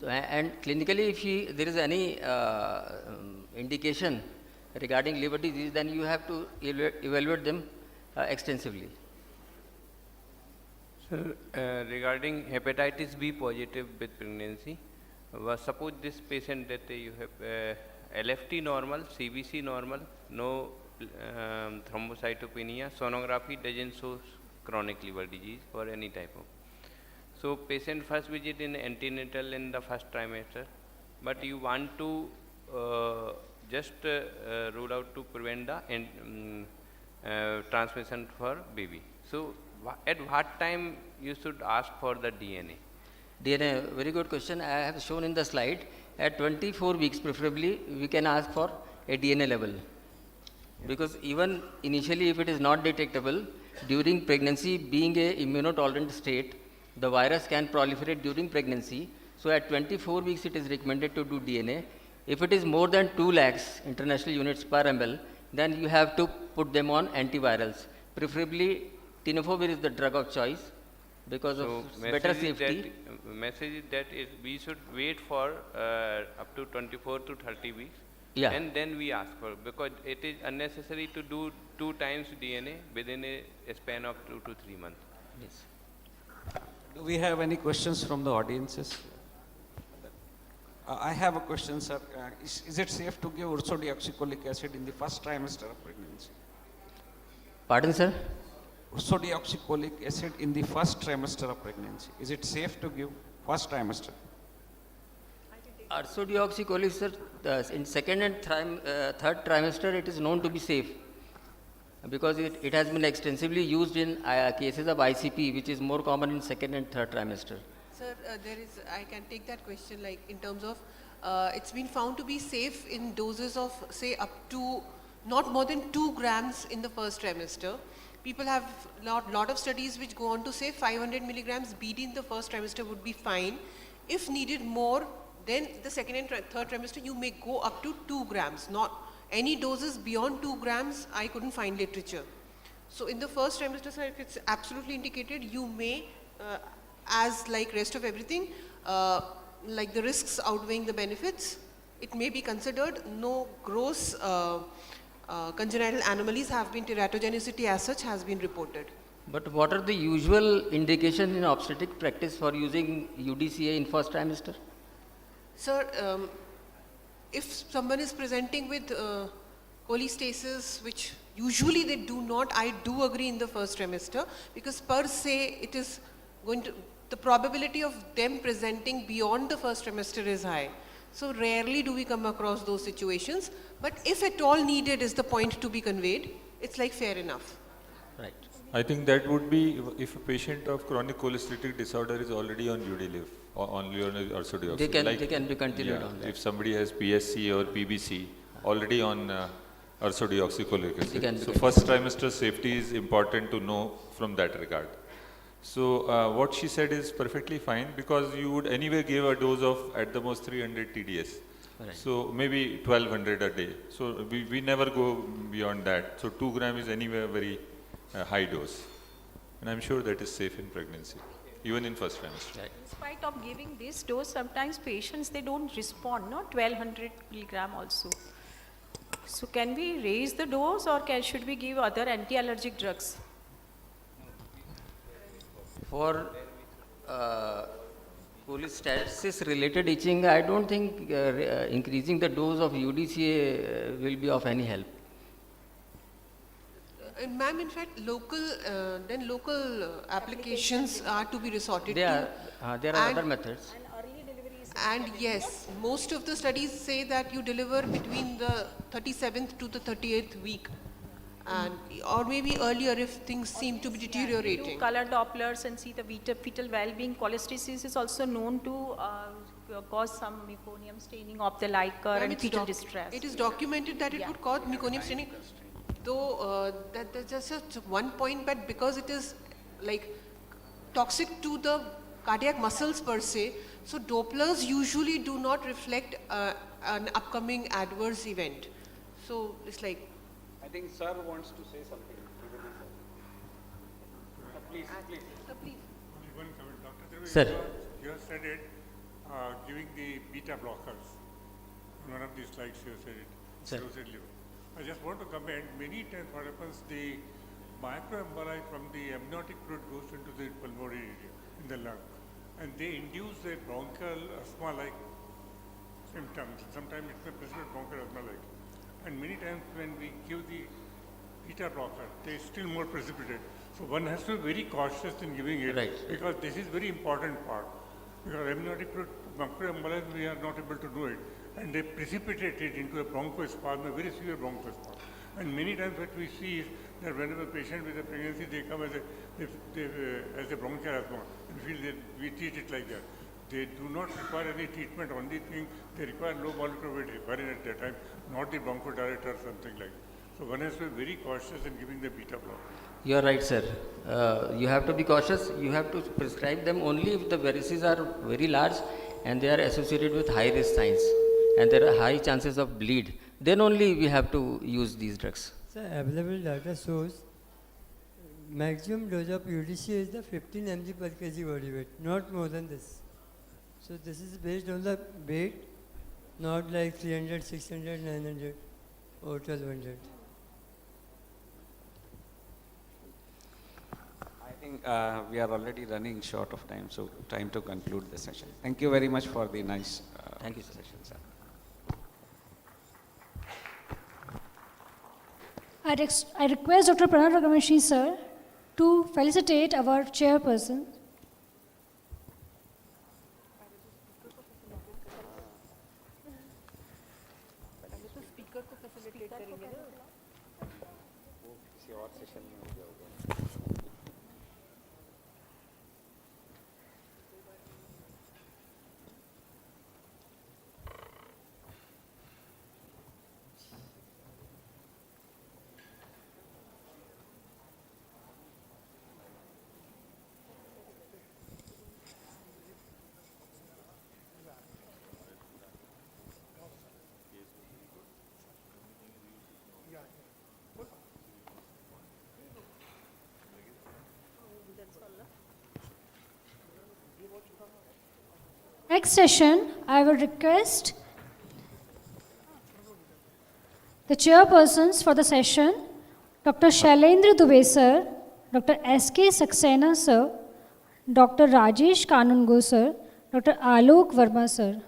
And clinically, if there is any indication regarding liver disease, then you have to evaluate them extensively. Sir, regarding hepatitis B positive with pregnancy, suppose this patient that you have LFT normal, CBC normal, no thrombocytopenia, sonography doesn't show chronic liver disease or any type of. So patient first visit in antenatal in the first trimester, but you want to just rule out to prevent the transmission for baby. So at what time you should ask for the DNA? DNA, very good question. I have shown in the slide. At 24 weeks preferably, we can ask for a DNA level. Because even initially, if it is not detectable, during pregnancy, being a immunotolerant state, the virus can proliferate during pregnancy. So at 24 weeks, it is recommended to do DNA. If it is more than 2 lakhs international units per ml, then you have to put them on antivirals. Preferably, tenofovir is the drug of choice because of better safety. Message is that we should wait for up to 24 to 30 weeks. Yeah. And then we ask for, because it is unnecessary to do 2 times DNA within a span of 2 to 3 months. Yes. Do we have any questions from the audiences? I have a question, sir. Is it safe to give ursodeoxycholic acid in the first trimester of pregnancy? Pardon, sir? Ursodeoxycholic acid in the first trimester of pregnancy. Is it safe to give first trimester? Ursodeoxycholic, sir, in second and third trimester, it is known to be safe. because it has been extensively used in cases of ICP, which is more common in second and third trimester. Sir, I can take that question like in terms of, it's been found to be safe in doses of say up to not more than 2 grams in the first trimester. People have lot of studies which go on to say 500 milligrams BD in the first trimester would be fine. If needed more, then the second and third trimester you may go up to 2 grams. Not any doses beyond 2 grams, I couldn't find literature. So in the first trimester, sir, if it's absolutely indicated, you may, as like rest of everything, like the risks outweighing the benefits, it may be considered. No gross congenital anomalies have been, teratogenicity as such has been reported. But what are the usual indications in obstetric practice for using UDCA in first trimester? Sir, if someone is presenting with cholestasis, which usually they do not, I do agree in the first trimester, because per se it is going to, the probability of them presenting beyond the first trimester is high. So rarely do we come across those situations, but if at all needed is the point to be conveyed, it's like fair enough. Right. I think that would be if a patient of chronic cholestatic disorder is already on UDLIV or on ursodeoxy. They can be continued on that. If somebody has PSC or PBC already on ursodeoxycholic acid. So first trimester safety is important to know from that regard. So what she said is perfectly fine, because you would anyway give a dose of at the most 300 TDS. Right. So maybe 1200 a day. So we never go beyond that. So 2 grams is anyway a very high dose. And I'm sure that is safe in pregnancy, even in first trimester. Right. In spite of giving this dose, sometimes patients, they don't respond, no? 1200 milligram also. So can we raise the dose, or should we give other anti-allergic drugs? For cholestasis related itching, I don't think increasing the dose of UDCA will be of any help. Ma'am, in fact, local applications are to be resorted There to. are other methods. And yes, most of the studies say that you deliver between the 37th to the 38th week, and or maybe earlier if things seem to be deteriorating. Do color Dopplers and see the fetal well-being. Cholestasis is also known to cause some meconium staining of the liquor and fetal distress. It is documented that it would cause meconium staining, though that's just one point, but because it is like toxic to the cardiac muscles per se, so Dopplers usually do not reflect an upcoming adverse event. So it's like, I think sir wants to say something. Please. Please. One comment, Dr. Sir. You have said it, giving the beta blockers. On one of these slides you have said it. Sir. I just want to comment, many times what happens, the microemboli from the amniotic fluid goes into the pulmonary area, in the lung, and they induce a bronchial asthma-like symptoms. Sometimes it's a prescribed bronchial asthma-like. And many times when we give the beta blocker, they still more precipitate. So one has to be very cautious in giving it, Right. because this is very important part. Because amniotic fluid microemboli, we are not able to do it, and they precipitate it into a bronchospasm, a very severe bronchospasm. And many times what we see is that whenever a patient with a pregnancy, they come as a bronchial asthma, and feel that we treat it like that. They do not require any treatment. Only thing they require low molecular weight heparin at that time, not the bronchodilator or something like that. So one has to be very cautious in giving the beta blocker. You are right, sir. You have to be cautious. You have to prescribe them only if the varices are very large and they are associated with high risk signs and there are high chances of bleed. Then only we have to use these drugs. Sir, available data shows maximum dose of UDCA is the 15 mg per kg body weight, not more than this. So this is based on the weight, not like 300, 600, 900 or 1200. I think we are already running short of time, so time to conclude the session. Thank you very much for the nice Thank you, sir. session, sir. I request Dr. Pranab Raghuvanshi sir to felicitate our chairperson. Speaker को facilitate करेंगे ना। next session, I would request the chairpersons for the session, Dr. Shailendra Dubey sir, Dr. S.K. Saxena sir, Dr. Rajesh Kanungo sir, Dr. Alok Verma sir.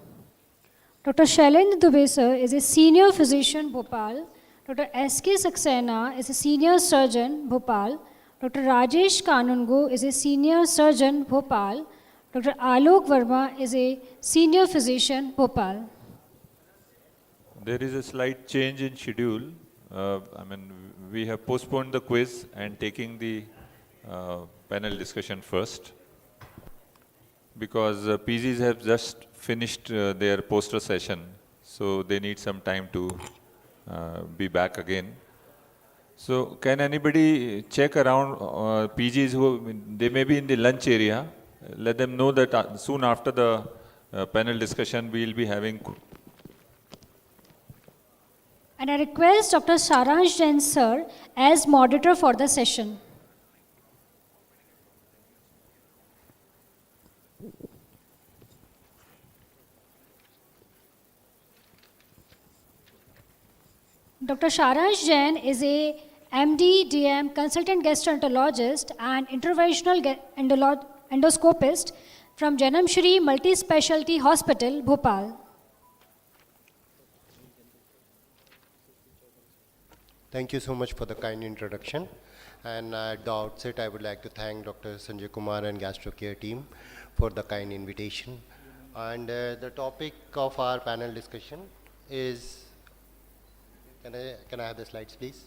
Dr. Shailendra Dubey sir is a senior physician, Bhopal. Dr. S.K. Saxena is a senior surgeon, Bhopal. Dr. Rajesh Kanungo is a senior surgeon, Bhopal. Dr. Alok Verma is a senior physician, Bhopal. There is a slight change in schedule. We have postponed the quiz and taking the panel discussion first because PGs have just finished their poster session, so they need some time to be back again. So can anybody check around PGs who, they may be in the lunch area, let them know that soon after the panel discussion we will be having. And I request Dr. Saransh Jain sir as moderator for the session. Dr. Saransh Jain is a MD, DM, consultant gastroenterologist and interventional endoscopist from Janam Shri Multi-Specialty Hospital, Bhopal. Thank you so much for the kind introduction. And at the outset, I would like to thank Dr. Sanjay Kumar and GastroCare team for the kind invitation. And the topic of our panel discussion is, can I have the slides, please?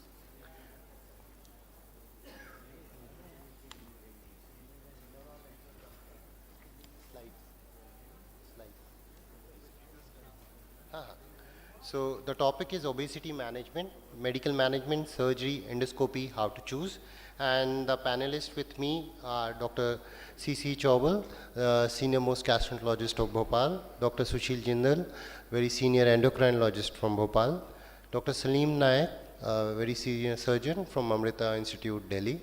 So the topic is obesity management, medical management, surgery, endoscopy, how to choose. And the panelists with me are Dr. C.C. Chaubal, senior most gastroenterologist of Bhopal, Dr. Sushil Jindal, very senior endocrinologist from Bhopal, Dr. Salim Nayak, very senior surgeon from Amrita Institute, Delhi.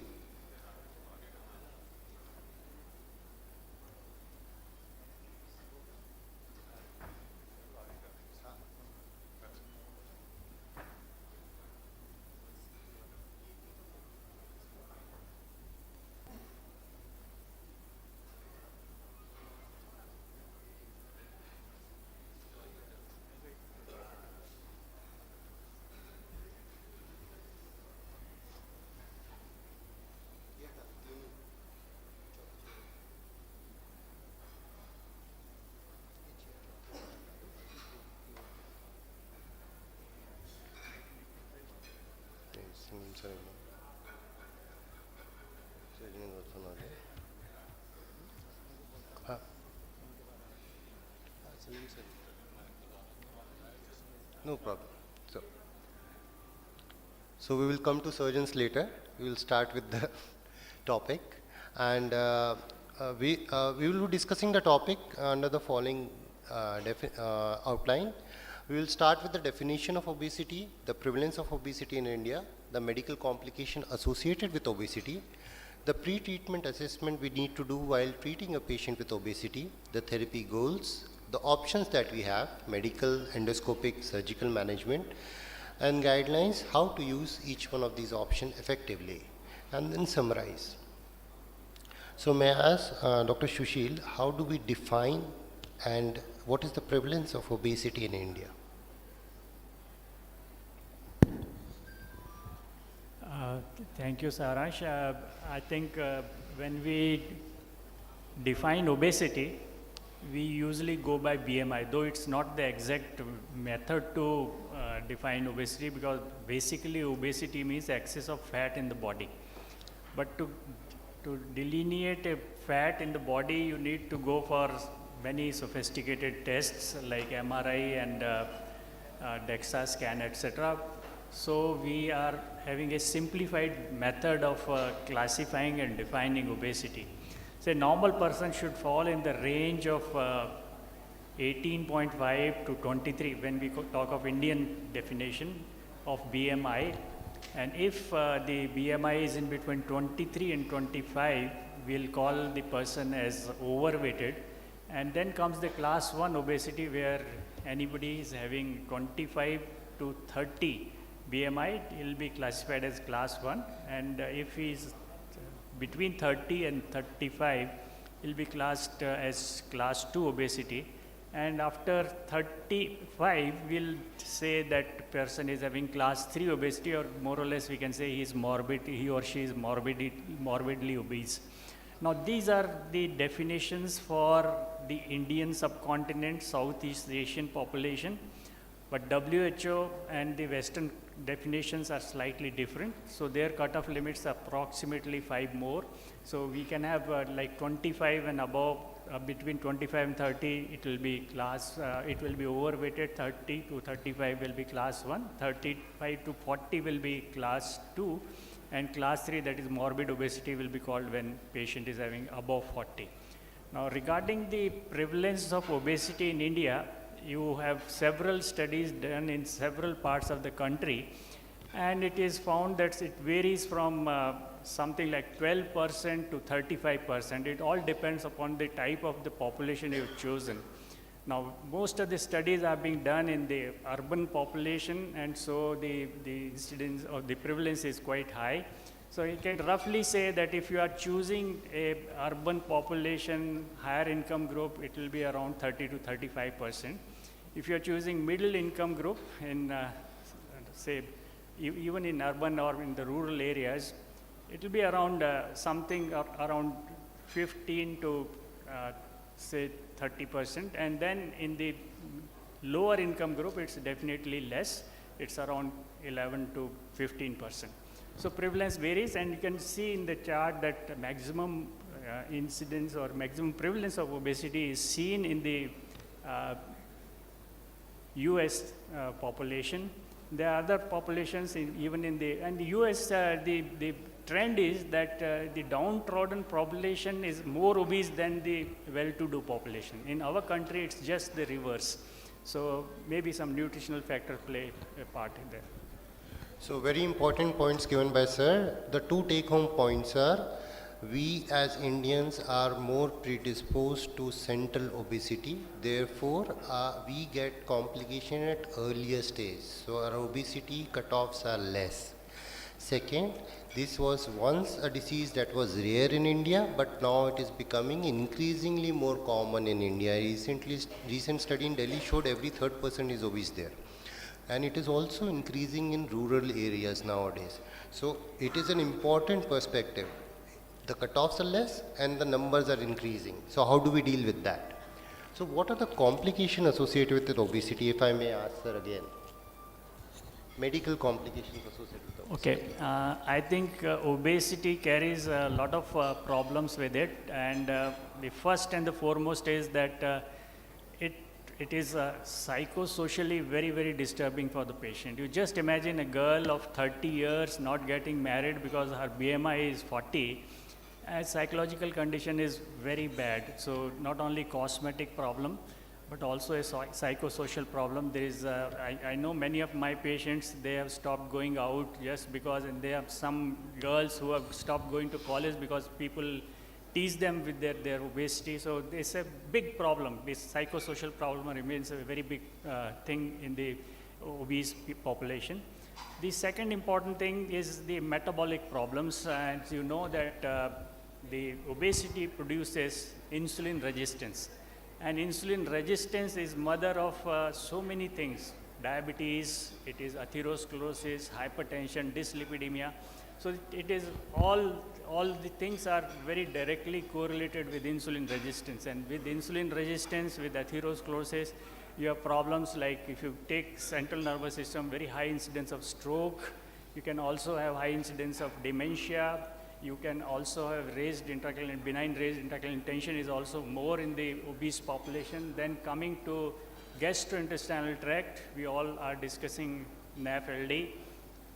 No problem. So we will come to surgeons later. We will start with the topic, and we will be discussing the topic under the following outline. We will start with the definition of obesity, the prevalence of obesity in India, the medical complication associated with obesity, the pre-treatment assessment we need to do while treating a patient with obesity, the therapy goals, the options that we have, medical, endoscopic, surgical management, and guidelines how to use each one of these options effectively, and then summarize. So may I ask Dr. Sushil, how do we define and what is the prevalence of obesity in India? Thank you, Saransh. I think when we define obesity, we usually go by BMI, though it's not the exact method to define obesity, because basically obesity means excess of fat in the body. But to delineate a fat in the body, you need to go for many sophisticated tests like MRI and DEXA scan, etc. So we are having a simplified method of classifying and defining obesity. So a normal person should fall in the range of 18.5 to 23 when we talk of Indian definition of BMI. And if the BMI is in between 23 and 25, we'll call the person as overweighted. And then comes the class 1 obesity, where anybody is having 25 to 30 BMI, he'll be classified as class 1. And if he's between 30 and 35, he'll be classed as class 2 obesity. And after 35, we'll say that person is having class 3 obesity, or more or less we can say he or she is morbidly obese. Now, these are the definitions for the Indian subcontinent, Southeast Asian population, but WHO and the Western definitions are slightly different. So their cutoff limits are approximately 5 more. So we can have like 25 and above, between 25 and 30, it will be overweighted. 30 to 35 will be class 1, 35 to 40 will be class 2, and class 3, that is morbid obesity, will be called when patient is having above 40. Now, regarding the prevalence of obesity in India, you have several studies done in several parts of the country, and it is found that it varies from something like 12% to 35%. It all depends upon the type of the population you've chosen. Now, most of the studies are being done in the urban population, and so the incidence or the prevalence is quite high. So you can roughly say that if you are choosing a urban population, higher income group, it will be around 30 to 35%. If you are choosing middle income group in, say, even in urban or in the rural areas, it will be around something around 15 to say 30%. And then in the lower income group, it's definitely less. It's around 11 to 15%. So prevalence varies, and you can see in the chart that maximum incidence or maximum prevalence of obesity is seen in the US population. There are other populations even in the US, the trend is that the downtrodden population is more obese than the well-to-do population. In our country, it's just the reverse. So maybe some nutritional factors play a part in there. So very important points given by sir. The two take-home points are, we as Indians are more predisposed to central obesity. Therefore, we get complication at earlier stage. So our obesity cutoffs are less. Second, this was once a disease that was rare in India, but now it is becoming increasingly more common in India. Recent study in Delhi showed every third person is obese there. And it is also increasing in rural areas nowadays. So it is an important perspective. The cutoffs are less and the numbers are increasing. So how do we deal with that? So what are the complications associated with obesity, if I may ask sir again? Medical complications associated with obesity. Okay, I think obesity carries a lot of problems with it, and the first and the foremost is that it is psychosocially very, very disturbing for the patient. You just imagine a girl of 30 years not getting married because her BMI is 40. Psychological condition is very bad. So not only cosmetic problem, but also a psychosocial problem. There is, I know many of my patients, they have stopped going out just because, and there are some girls who have stopped going to college because people tease them with their obesity. So it's a big problem. This psychosocial problem remains a very big thing in the obese population. The second important thing is the metabolic problems. And you know that the obesity produces insulin resistance. And insulin resistance is mother of so many things. Diabetes, it is atherosclerosis, hypertension, dyslipidemia. So it is all the things are very directly correlated with insulin resistance. And with insulin resistance, with atherosclerosis, you have problems like, if you take central nervous system, very high incidence of stroke. You can also have high incidence of dementia. You can also have benign raised intracranial tension is also more in the obese population. Then coming to gastrointestinal tract, we all are discussing NAFLD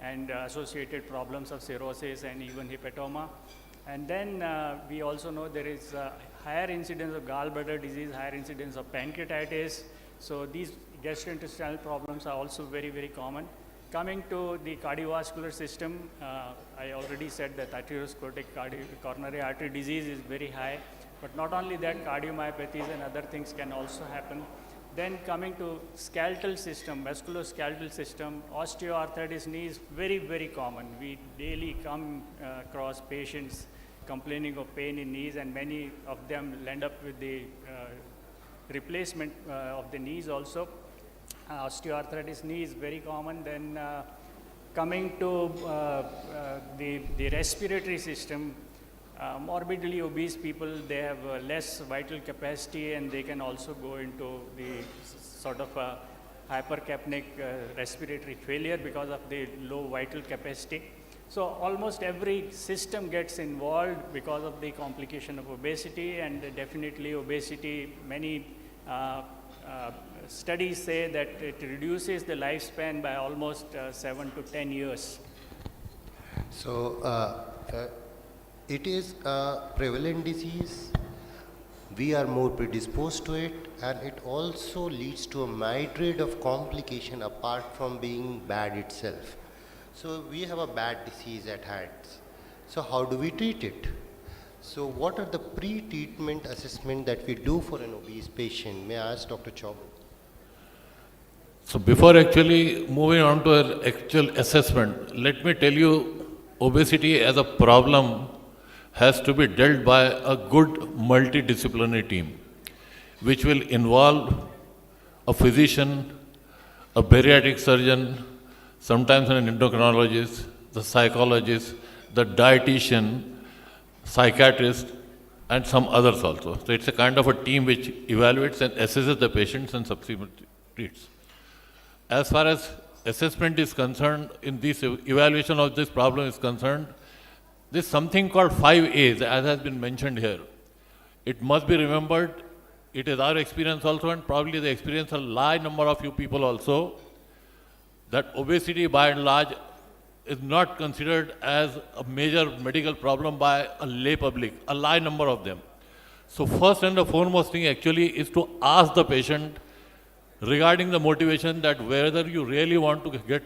and associated problems of cirrhosis and even hepatoma. And then we also know there is higher incidence of gallbladder disease, higher incidence of pancreatitis. So these gastrointestinal problems are also very, very common. Coming to the cardiovascular system, I already said that atherosclerotic coronary artery disease is very high. But not only that, cardiomyopathies and other things can also happen. Then coming to skeletal system, musculoskeletal system, osteoarthritis knee is very, very common. We daily come across patients complaining of pain in knees, and many of them end up with the replacement of the knees also. Osteoarthritis knee is very common. Then coming to the respiratory system, morbidly obese people, they have less vital capacity, and they can also go into the sort of hypercapnic respiratory failure because of the low vital capacity. So almost every system gets involved because of the complication of obesity, and definitely obesity, many studies say that it reduces the lifespan by almost 7 to 10 years. So, it is a prevalent disease. We are more predisposed to it, and it also leads to a myriad of complication apart from being bad itself. So we have a bad disease at hand. So how do we treat it? So what are the pre-treatment assessment that we do for an obese patient? May I ask Dr. Chaubal? So before actually moving on to an actual assessment, let me tell you, obesity as a problem has to be dealt by a good multidisciplinary team, which will involve a physician, a bariatric surgeon, sometimes an endocrinologist, the psychologist, the dietitian, psychiatrist, and some others also. So it's a kind of a team which evaluates and assesses the patients and subsequently treats. As far as assessment is concerned, in this evaluation of this problem is concerned, there's something called 5 A's, as has been mentioned here. It must be remembered, it is our experience also, and probably the experience of a large number of you people also, that obesity by and large is not considered as a major medical problem by a lay public, a large number of them. So first and the foremost thing actually is to ask the patient regarding the motivation that whether you really want to get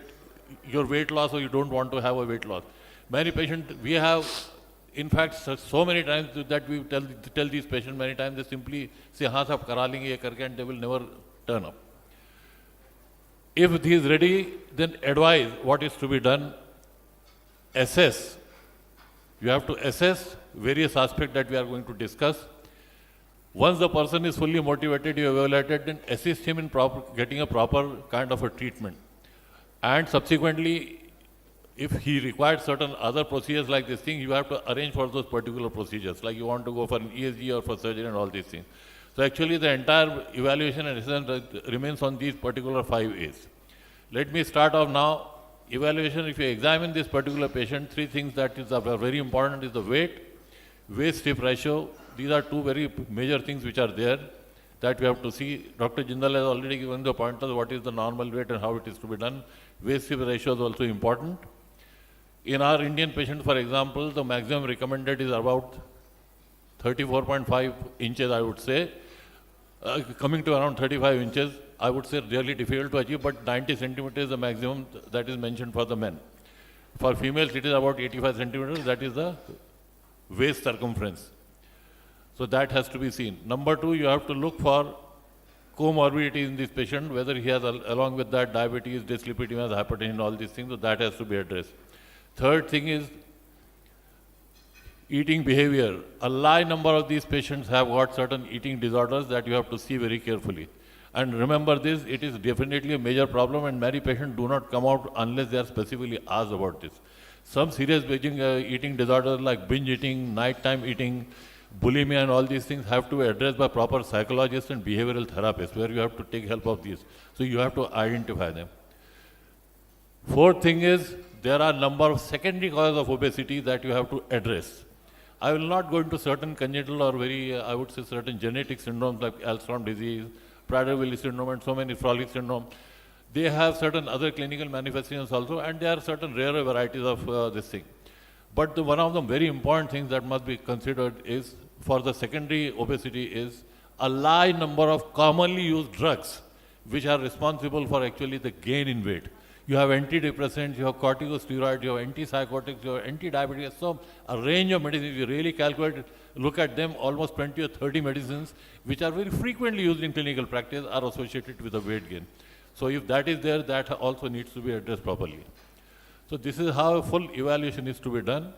your weight loss or you don't want to have a weight loss. Many patients, we have, in fact, so many times that we tell these patients many times, they simply say, हाँ साहब करा लेंगे ये करके, and they will never turn up. If he is ready, then advise what is to be done. Assess. You have to assess various aspects that we are going to discuss. Once the person is fully motivated, you evaluated, then assist him in getting a proper kind of a treatment. And subsequently, if he requires certain other procedures like this thing, you have to arrange for those particular procedures, like you want to go for an ESG or for surgery and all these things. So actually the entire evaluation and assessment remains on these particular 5 A's. Let me start off now. Evaluation, if you examine this particular patient, 3 things that is very important is the weight, waist-hip ratio. These are 2 very major things which are there that we have to see. Dr. Jindal has already given the pointers what is the normal weight and how it is to be done. Waist-hip ratio is also important. In our Indian patients, for example, the maximum recommended is about 34.5 inches, I would say. Coming to around 35 inches, I would say really difficult to achieve, but 90 centimeters is the maximum that is mentioned for the men. For females, it is about 85 centimeters, that is the waist circumference. So that has to be seen. Number 2, you have to look for comorbidity in this patient, whether he has, along with that, diabetes, dyslipidemia, hypertension, all these things, so that has to be addressed. Third thing is eating behavior. A large number of these patients have got certain eating disorders that you have to see very carefully. And remember this, it is definitely a major problem, and many patients do not come out unless they are specifically asked about this. Some serious eating disorders like binge eating, nighttime eating, bulimia and all these things have to be addressed by proper psychologists and behavioral therapists, where you have to take help of these. So you have to identify them. Fourth thing is, there are a number of secondary causes of obesity that you have to address. I will not go into certain congenital or I would say certain genetic syndromes like Alzheimer's disease, Prader-Willi syndrome and so many Froelich syndrome. They have certain other clinical manifestations also, and there are certain rarer varieties of this thing. But one of the very important things that must be considered is, for the secondary obesity, is a large number of commonly used drugs which are responsible for actually the gain in weight. You have antidepressants, you have corticosteroids, you have antipsychotics, you have anti-diabetes, so a range of medicines. You really calculate, look at them, almost 20 or 30 medicines, which are very frequently used in clinical practice, are associated with the weight gain. So if that is there, that also needs to be addressed properly. So this is how a full evaluation is to be done.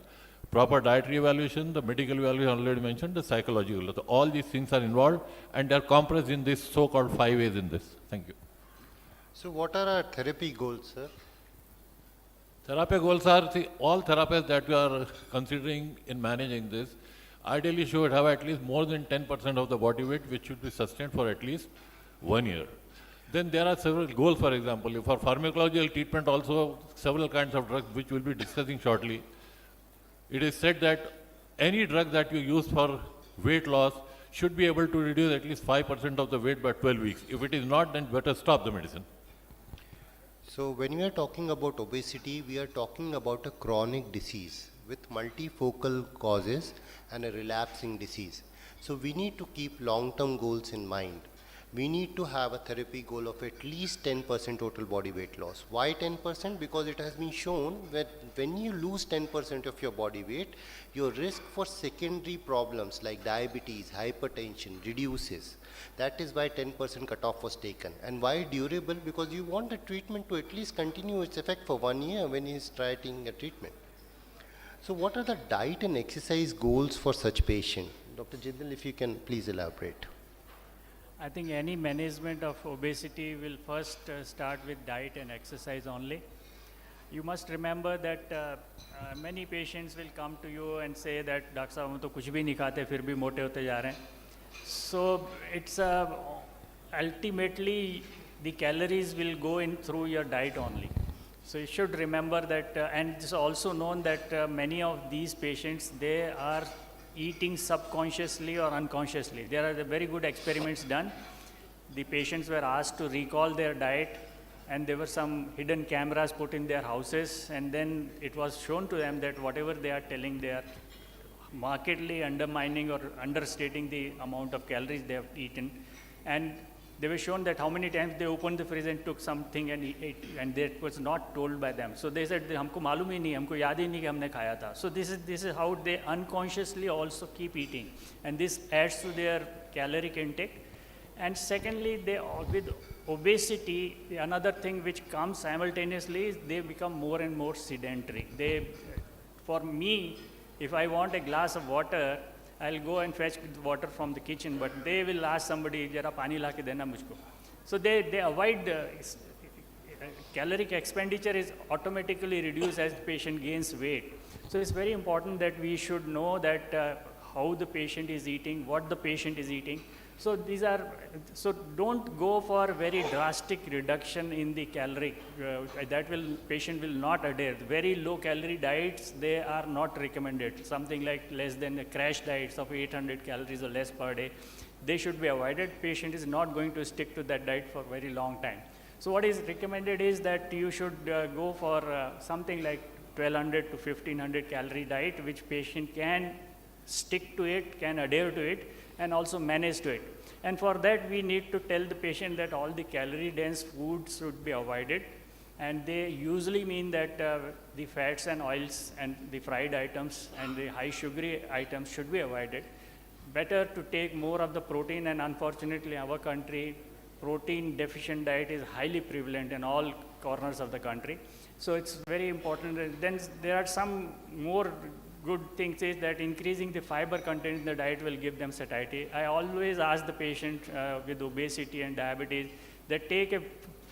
Proper dietary evaluation, the medical evaluation already mentioned, the psychological. So all these things are involved and they are compressed in this so-called 5 A's in this. Thank you. So what are our therapy goals, sir? Therapy goals are, see, all therapies that we are considering in managing this, ideally should have at least more than 10% of the body weight, which should be sustained for at least 1 year. Then there are several goals, for example, for pharmacological treatment also several kinds of drugs which we'll be discussing shortly. It is said that any drug that you use for weight loss should be able to reduce at least 5% of the weight by 12 weeks. If it is not, then better stop the medicine. So when we are talking about obesity, we are talking about a chronic disease with multifocal causes and a relapsing disease. So we need to keep long-term goals in mind. We need to have a therapy goal of at least 10% total body weight loss. Why 10%? Because it has been shown that when you lose 10% of your body weight, your risk for secondary problems like diabetes, hypertension reduces. That is why 10% cutoff was taken. And why durable? Because you want the treatment to at least continue its effect for 1 year when he is starting a treatment. So what are the diet and exercise goals for such patient? Dr. Jindal, if you can please elaborate. I think any management of obesity will first start with diet and exercise only. You must remember that many patients will come to you and say that Dr. Sahab, hum to kuch bhi nahi khate, fir bhi mote hote ja rahe hain. So it's ultimately the calories will go in through your diet only. So you should remember that, and it's also known that many of these patients, they are eating subconsciously or unconsciously. There are very good experiments done. The patients were asked to recall their diet, and there were some hidden cameras put in their houses, and then it was shown to them that whatever they are telling, they are markedly undermining or understating the amount of calories they have eaten. And they were shown that how many times they opened the fridge and took something and ate, and that was not told by them. So they said, हमको मालूम ही नहीं, हमको याद ही नहीं कि हमने खाया था. So this is how they unconsciously also keep eating, and this adds to their caloric intake. And secondly, they, with obesity, another thing which comes simultaneously is they become more and more sedentary. For me, if I want a glass of water, I'll go and fetch water from the kitchen, but they will ask somebody, "Jara pani la ke dena mujhko." So they avoid caloric expenditure is automatically reduced as the patient gains weight. So it's very important that we should know that how the patient is eating, what the patient is eating. So so don't go for very drastic reduction in the calorie. Patient will not adhere. Very low calorie diets, they are not recommended. Something like less than a crash diets of 800 calories or less per day, they should be avoided. Patient is not going to stick to that diet for a very long time. So what is recommended is that you should go for something like 1200 to 1500 calorie diet, which patient can stick to it, can adhere to it, and also manage to it. And for that, we need to tell the patient that all the calorie-dense foods should be avoided. And they usually mean that the fats and oils and the fried items and the high sugary items should be avoided. Better to take more of the protein, and unfortunately in our country, protein deficient diet is highly prevalent in all corners of the country. So it's very important. And then there are some more good things is that increasing the fiber content in the diet will give them satiety. I always ask the patient with obesity and diabetes that take a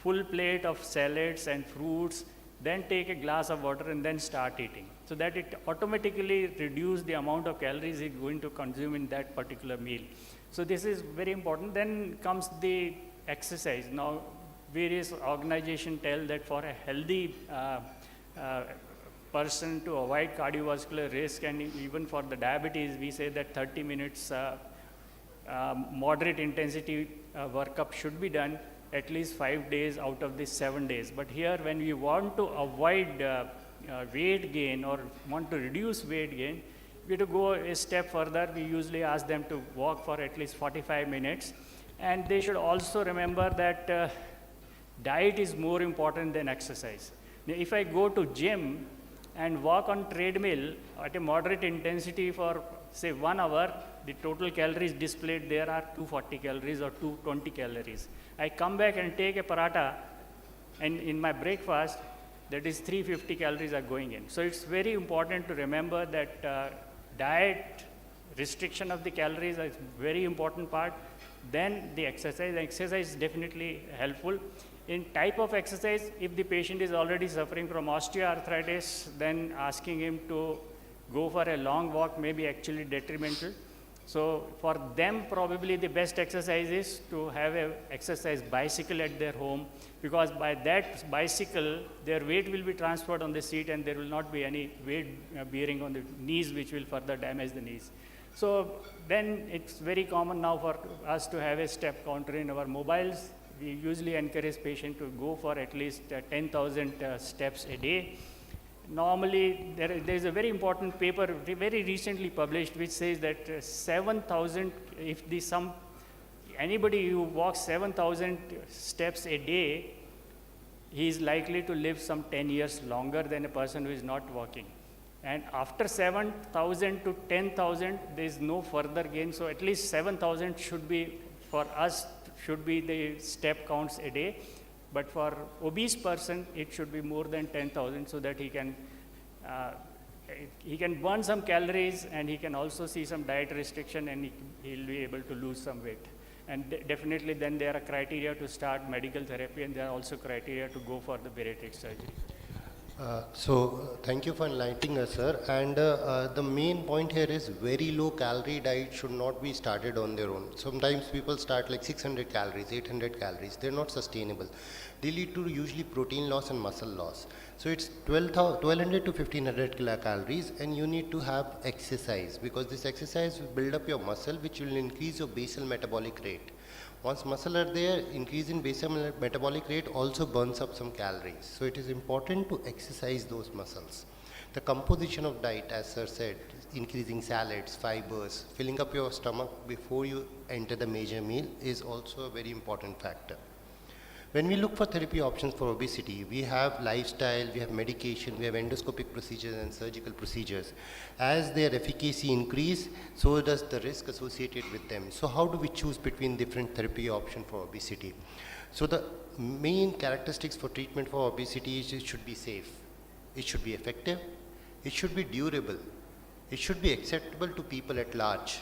full plate of salads and fruits, then take a glass of water and then start eating. So that it automatically reduces the amount of calories it's going to consume in that particular meal. So this is very important. Then comes the exercise. Now, various organizations tell that for a healthy person to avoid cardiovascular risk, and even for the diabetes, we say that 30 minutes moderate intensity workup should be done at least 5 days out of these 7 days. But here, when we want to avoid weight gain or want to reduce weight gain, we have to go a step further. We usually ask them to walk for at least 45 minutes. And they should also remember that diet is more important than exercise. Now, if I go to gym and walk on treadmill at a moderate intensity for say 1 hour, the total calories displayed there are 240 calories or 220 calories. I come back and take a paratha, and in my breakfast, that is 350 calories are going in. So it's very important to remember that diet, restriction of the calories is very important part. Then the exercise is definitely helpful. In type of exercise, if the patient is already suffering from osteoarthritis, then asking him to go for a long walk may be actually detrimental. So for them, probably the best exercise is to have an exercise bicycle at their home, because by that bicycle, their weight will be transferred on the seat and there will not be any weight bearing on the knees, which will further damage the knees. So then it's very common now for us to have a step counter in our mobiles. We usually encourage patient to go for at least 10,000 steps a day. Normally, there is a very important paper very recently published which says that 7,000, if anybody who walks 7,000 steps a day, he is likely to live some 10 years longer than a person who is not walking. And after 7,000 to 10,000, there is no further gain. So at least 7,000 should be, for us, should be the step counts a day. But for obese person, it should be more than 10,000 so that he can burn some calories and he can also see some diet restriction and he'll be able to lose some weight. And definitely then there are criteria to start medical therapy, and there are also criteria to go for the bariatric surgery. Thank you for enlightening us, sir. And the main point here is very low calorie diet should not be started on their own. Sometimes people start like 600 calories, 800 calories. They're not sustainable. They lead to usually protein loss and muscle loss. So it's 1200 to 1500 calories, and you need to have exercise, because this exercise will build up your muscle, which will increase your basal metabolic rate. Once muscle are there, increase in basal metabolic rate also burns up some calories. So it is important to exercise those muscles. The composition of diet, as sir said, increasing salads, fibers, filling up your stomach before you enter the major meal is also a very important factor. When we look for therapy options for obesity, we have lifestyle, we have medication, we have endoscopic procedures and surgical procedures. As their efficacy increase, so does the risk associated with them. So how do we choose between different therapy options for obesity? So the main characteristics for treatment for obesity is it should be safe, it should be effective, it should be durable, it should be acceptable to people at large,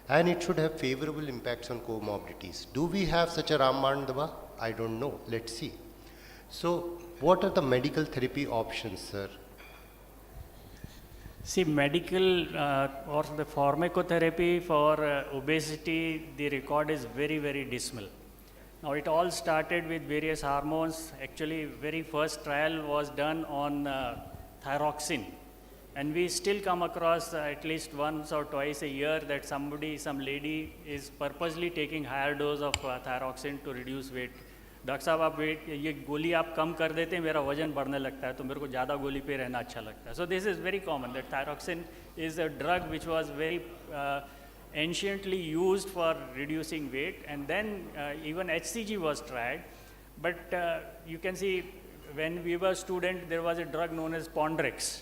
and it should have favorable impacts on comorbidities. Do we have such a Ramban Dava? I don't know. Let's see. So, what are the medical therapy options, sir? See, medical or the pharmacotherapy for obesity, the record is very, very dismal. Now, it all started with various hormones. Actually, very first trial was done on thyroxine. And we still come across at least once or twice a year that some lady is purposely taking higher dose of thyroxine to reduce weight. Doctor साहब आप wait ये गोली आप कम कर देते हैं, मेरा वजन बढ़ने लगता है, तो मेरे को ज़्यादा गोली पे रहना अच्छा लगता है. So this is very common, that thyroxine is a drug which was very anciently used for reducing weight, and then even HCG was tried. But you can see when we were students, there was a drug known as Pondrex.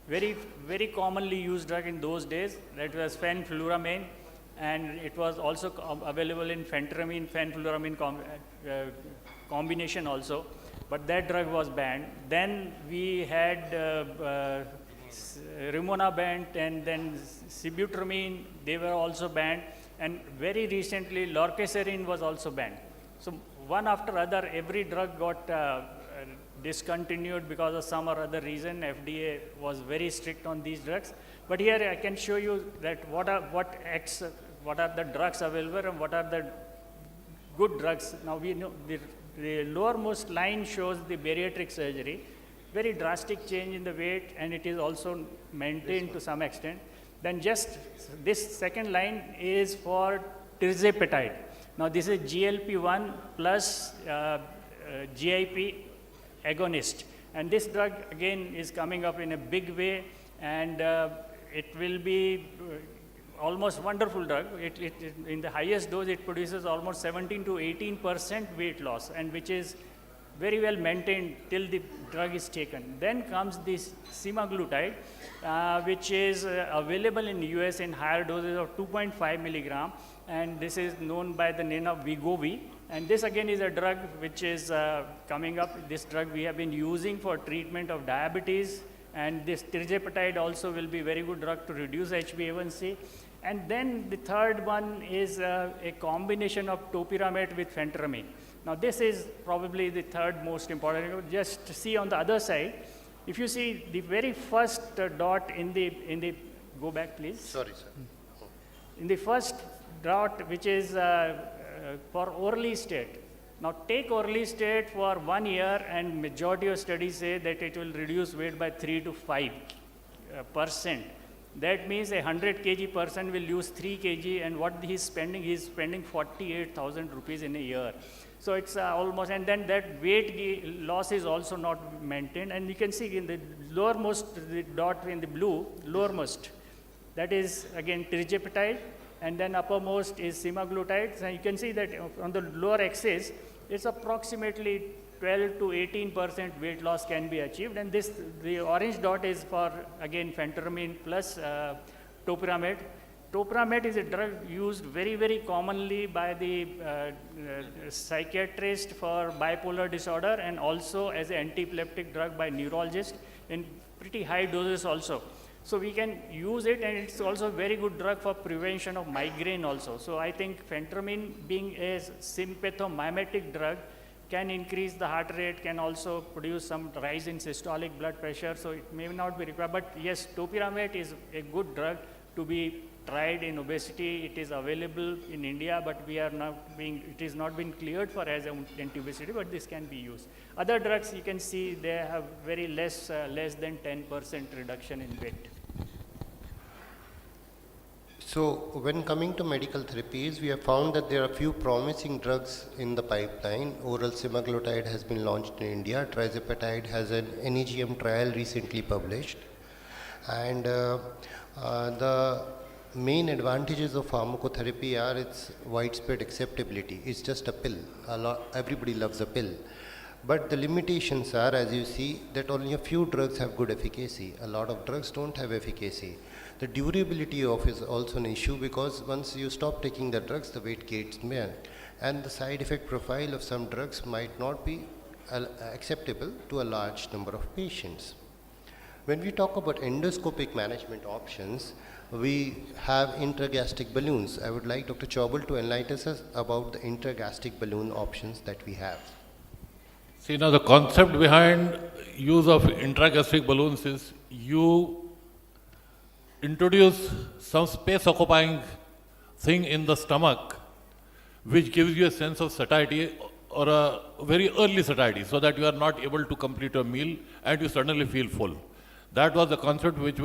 Very, very commonly used drug in those days. That was fenfluramine, and it was also available in phentermine, fenfluramine combination also. But that drug was banned. Then we had rimonabant and then sibutramine. They were also banned. And very recently, lorcaserin was also banned. So one after other, every drug got discontinued because of some or other reason. FDA was very strict on these drugs. But here I can show you that what are the drugs available and what are the good drugs. Now we know the lowermost line shows the bariatric surgery, very drastic change in the weight, and it is also maintained to some extent. Then just this second line is for tirzepatide. Now this is GLP-1 plus GIP agonist, and this drug again is coming up in a big way, and it will be almost wonderful drug. In the highest dose it produces almost 17 to 18% weight loss, and which is very well maintained till the drug is taken. Then comes this semaglutide, which is available in US in higher doses of 2.5 milligram, and this is known by the name of Wegovy. And this again is a drug which is coming up. This drug we have been using for treatment of diabetes, and this tirzepatide also will be very good drug to reduce HbA1c. And then the third one is a combination of topiramate with phentermine. Now this is probably the third most important. Just see on the other side, if you see the very first dot in the, go back please. Sorry, sir. In the first dot, which is for Orlistat. Now take Orlistat for 1 year, and majority of studies say that it will reduce weight by 3 to 5%. That means a 100 kg person will lose 3 kg, and what he's spending 48,000 rupees in a year. So it's almost, and then that weight loss is also not maintained. And you can see in the lowermost, the dot in the blue, lowermost, that is again tirzepatide, and then uppermost is semaglutide. And you can see that on the lower axis, it's approximately 12 to 18% weight loss can be achieved. And this, the orange dot is for again phentermine plus topiramate. Topiramate is a drug used very, very commonly by the psychiatrist for bipolar disorder, and also as an anti-epileptic drug by neurologist in pretty high doses also. So we can use it, and it's also a very good drug for prevention of migraine also. So I think phentermine, being a sympathomimetic drug, can increase the heart rate, can also produce some rise in systolic blood pressure. So it may not be required, but yes, topiramate is a good drug to be tried in obesity. It is available in India, but it is not been cleared for as anti-obesity, but this can be used. Other drugs, you can see they have very less than 10% reduction in weight. So when coming to medical therapies, we have found that there are few promising drugs in the pipeline. Oral semaglutide has been launched in India. Tirzepatide has an NEGM trial recently published. And the main advantages of pharmacotherapy are its widespread acceptability. It's just a pill. Everybody loves a pill. But the limitations are, as you see, that only a few drugs have good efficacy. A lot of drugs don't have efficacy. The durability of is also an issue, because once you stop taking the drugs, the weight gets more. And the side effect profile of some drugs might not be acceptable to a large number of patients. When we talk about endoscopic management options, we have intragastric balloons. I would like Dr. Chaubal to enlighten us about the intragastric balloon options that we have. See, now the concept behind use of intragastric balloons is you introduce some space occupying thing in the stomach which gives you a sense of satiety, or a very early satiety, so that you are not able to complete a meal and you suddenly feel full. That was the concept which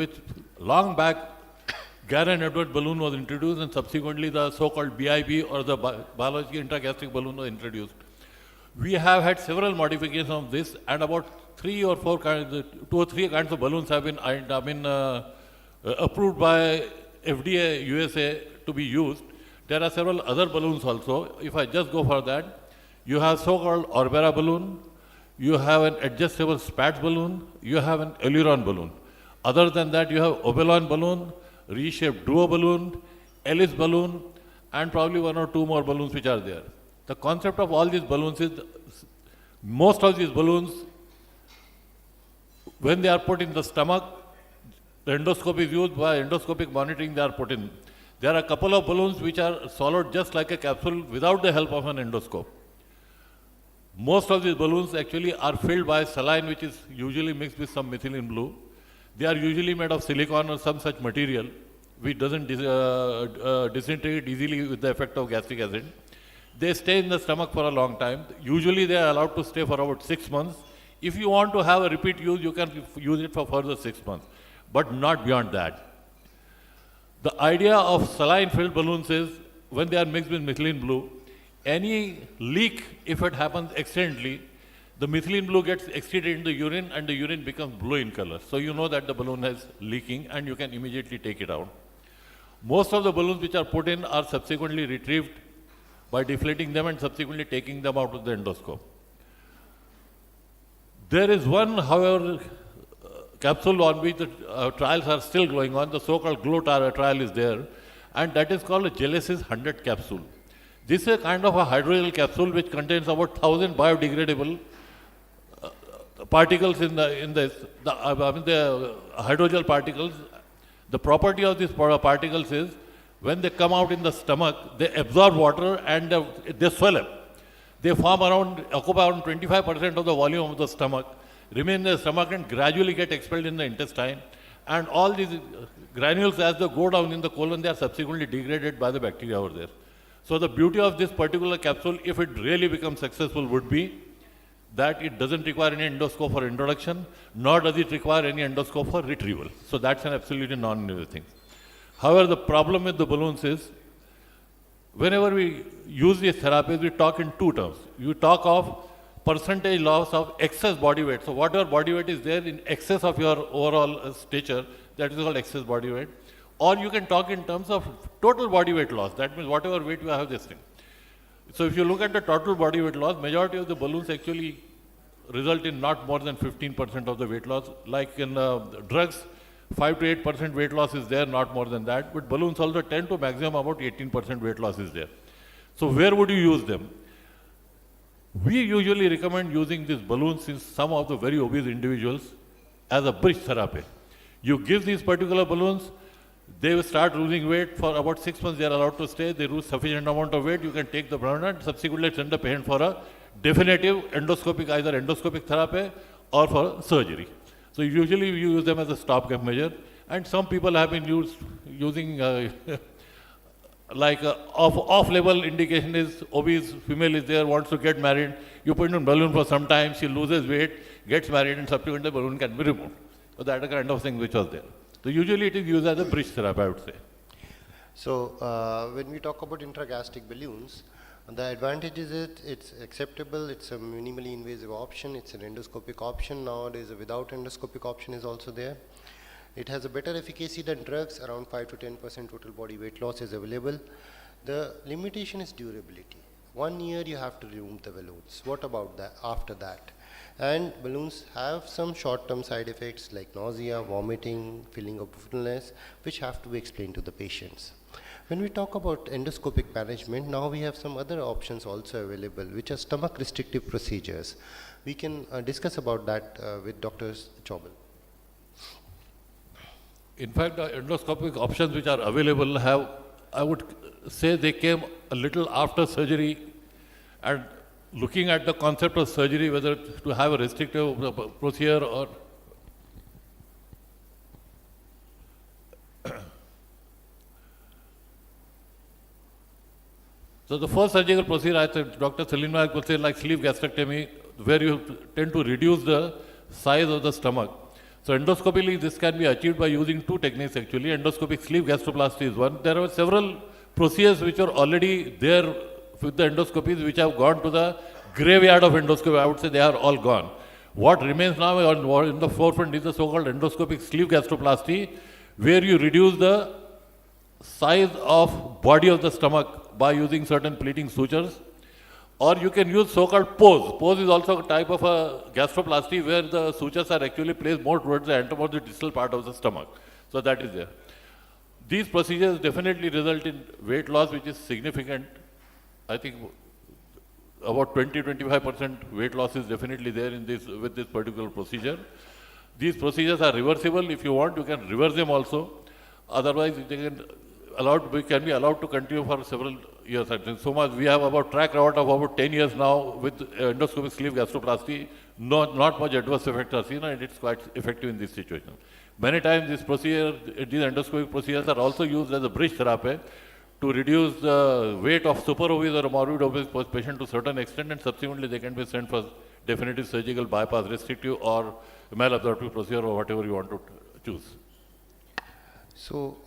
long back Gare and Edward balloon was introduced, and subsequently the so-called BIB, or the biological intragastric balloon, was introduced. We have had several modifications of this, and about 2 or 3 kinds of balloons have been approved by FDA USA to be used. There are several other balloons also. If I just go for that, you have so-called Orbera balloon, you have an adjustable Spatz balloon, you have an aileron balloon. Other than that, you have Oberon balloon, reshaped duo balloon, Ellis balloon, and probably 1 or 2 more balloons which are there. The concept of all these balloons is, most of these balloons, when they are put in the stomach, the endoscope is used. By endoscopic monitoring, they are put in. There are a couple of balloons which are swallowed just like a capsule without the help of an endoscope. Most of these balloons actually are filled by saline, which is usually mixed with some methylene blue. They are usually made of silicon or some such material which doesn't disintegrate easily with the effect of gastric acid. They stay in the stomach for a long time. Usually they are allowed to stay for about 6 months. If you want to have a repeat use, you can use it for further 6 months, but not beyond that. The idea of saline-filled balloons is, when they are mixed with methylene blue, any leak, if it happens accidentally, the methylene blue gets excreted in the urine, and the urine becomes blue in color. So you know that the balloon is leaking, and you can immediately take it out. Most of the balloons which are put in are subsequently retrieved by deflating them and subsequently taking them out of the endoscope. There is one, however, capsule on which the trials are still going on, the so-called GLOW trial is there, and that is called a Genesis 100 capsule. This is a kind of a hydrogel capsule which contains about 1,000 biodegradable particles in the hydrogel particles. The property of these particles is when they come out in the stomach, they absorb water and they swell up. They occupy around 25% of the volume of the stomach, remain in the stomach and gradually get expelled in the intestine. And all these granules, as they go down in the colon, they are subsequently degraded by the bacteria over there. So the beauty of this particular capsule, if it really becomes successful, would be that it doesn't require any endoscope for introduction, nor does it require any endoscope for retrieval. So that's an absolutely non-invasive thing. However, the problem with the balloons is, whenever we use these therapies, we talk in two terms. You talk of percentage loss of excess body weight. So whatever body weight is there in excess of your overall stature, that is called excess body weight. Or you can talk in terms of total body weight loss. That means whatever weight you have, this thing. So if you look at the total body weight loss, majority of the balloons actually result in not more than 15% of the weight loss. Like in drugs, 5 to 8% weight loss is there, not more than that. But balloons also tend to maximum about 18% weight loss is there. So where would you use them? We usually recommend using these balloons in some of the very obese individuals as a bridge therapy. You give these particular balloons, they will start losing weight. For about 6 months, they are allowed to stay. They lose sufficient amount of weight. You can take the balloon and subsequently send the patient for a definitive endoscopic, either endoscopic therapy or for surgery. So usually we use them as a stopgap measure. And some people have been using like off-label indication is obese female is there, wants to get married. You put in a balloon for some time, she loses weight, gets married, and subsequently the balloon can be removed. So that is the kind of thing which was there. So usually it is used as a bridge therapy, I would say. So when we talk about intragastric balloons, the advantage is it's acceptable, it's a minimally invasive option, it's an endoscopic option. Nowadays a without endoscopic option is also there. It has a better efficacy than drugs, around 5 to 10% total body weight loss is available. The limitation is durability. 1 year you have to remove the balloons. What about that after that? And balloons have some short-term side effects like nausea, vomiting, feeling of fullness, which have to be explained to the patients. When we talk about endoscopic management, now we have some other options also available, which are stomach restrictive procedures. We can discuss about that with Dr. Chaubal. In fact, the endoscopic options which are available have, I would say they came a little after surgery, and looking at the concept of surgery, whether to have a restrictive procedure or so the first surgical procedure, I think Dr. Selina could say, like sleeve gastrectomy, where you tend to reduce the size of the stomach. So endoscopically, this can be achieved by using two techniques actually. Endoscopic sleeve gastroplasty is one. There are several procedures which are already there with the endoscopies which have gone to the graveyard of endoscopy. I would say they are all gone. What remains now in the forefront is the so-called endoscopic sleeve gastroplasty, where you reduce the size of body of the stomach by using certain pleating sutures. Or you can use so-called pose. Pose is also a type of a gastroplasty where the sutures are actually placed more towards the anteromost distal part of the stomach. So that is there. These procedures definitely result in weight loss, which is significant. I think about 20-25% weight loss is definitely there in this with this particular procedure. These procedures are reversible. If you want, you can reverse them also. Otherwise, they can be allowed to continue for several years. So much we have about track record of about 10 years now with endoscopic sleeve gastroplasty. Not much adverse effects are seen, and it's quite effective in this situation. Many times these endoscopic procedures are also used as a bridge therapy to reduce the weight of super obese or morbid obese patient to a certain extent, and subsequently they can be sent for definitive surgical bypass, restrictive or malabsorptive procedure or whatever you want to choose. So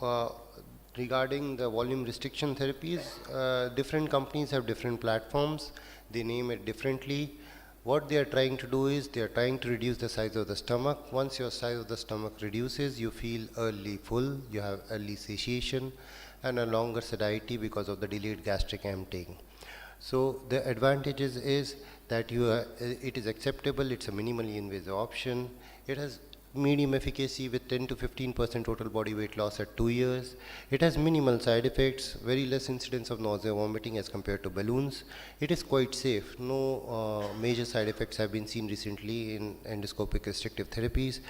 regarding the volume restriction therapies, different companies have different platforms. They name it differently. What they are trying to do is they are trying to reduce the size of the stomach. Once your size of the stomach reduces, you feel early full, you have early satiation and a longer satiety because of the delayed gastric emptying. So the advantages is that it is acceptable, it's a minimally invasive option, it has medium efficacy with 10 to 15% total body weight loss at 2 years. It has minimal side effects, very less incidence of nausea, vomiting as compared to balloons. It is quite safe. No major side effects have been seen recently in endoscopic restrictive therapies.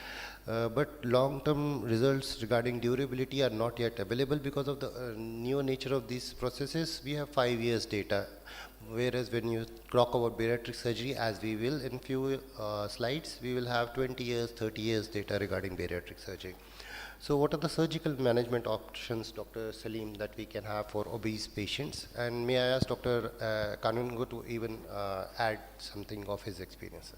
But long-term results regarding durability are not yet available because of the new nature of these processes. We have 5 years data. Whereas when you talk about bariatric surgery, as we will in few slides, we will have 20 years, 30 years data regarding bariatric surgery. So what are the surgical management options, Dr. Salim, that we can have for obese patients? And may I ask Dr. Kanungo to even add something of his experience?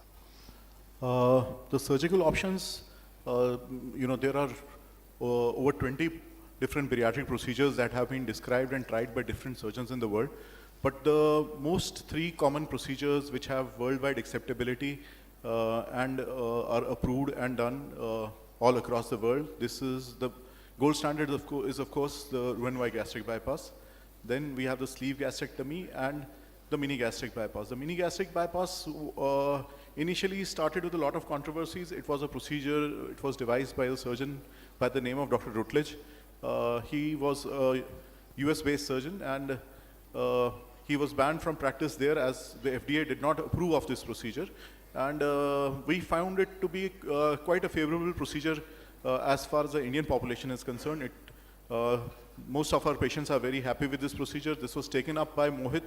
The surgical options, there are over 20 different bariatric procedures that have been described and tried by different surgeons in the world. But the most 3 common procedures which have worldwide acceptability and are approved and done all across the world. This is the gold standard is of course the Roux-en-Y gastric bypass. Then we have the sleeve gastrectomy and the mini gastric bypass. The mini gastric bypass initially started with a lot of controversies. It was a procedure, it was devised by a surgeon by the name of Dr. Rutledge. He was a US-based surgeon, and he was banned from practice there as the FDA did not approve of this procedure. And we found it to be quite a favorable procedure as far as the Indian population is concerned. Most of our patients are very happy with this procedure. This was taken up by Mohit,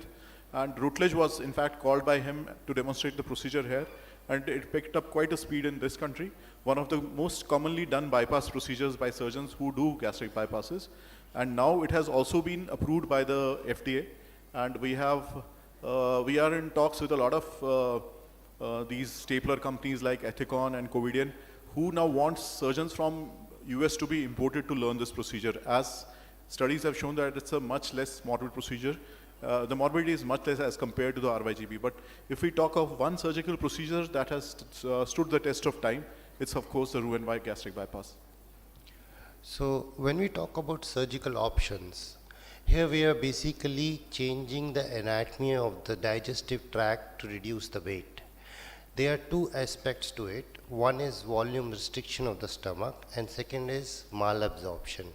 and Rutledge was in fact called by him to demonstrate the procedure here, and it picked up quite a speed in this country. One of the most commonly done bypass procedures by surgeons who do gastric bypasses. And now it has also been approved by the FDA, and we are in talks with a lot of these stapler companies like Ethicon and Covidian, who now want surgeons from US to be imported to learn this procedure, as studies have shown that it's a much less morbid procedure. The morbidity is much less as compared to the RYGB. But if we talk of one surgical procedure that has stood the test of time, it's of course the Roux-en-Y gastric bypass. So when we talk about surgical options, here we are basically changing the anatomy of the digestive tract to reduce the weight. There are 2 aspects to it. One is volume restriction of the stomach, and second is malabsorption.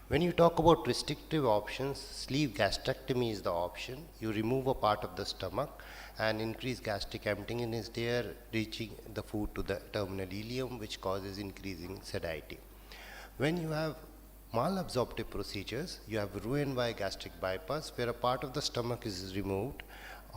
When you talk about restrictive options, sleeve gastrectomy is the option. You remove a part of the stomach and increase gastric emptying is there, reaching the food to the terminal ileum, which causes increasing satiety. When you have malabsorptive procedures, you have Roux-en-Y gastric bypass, where a part of the stomach is removed.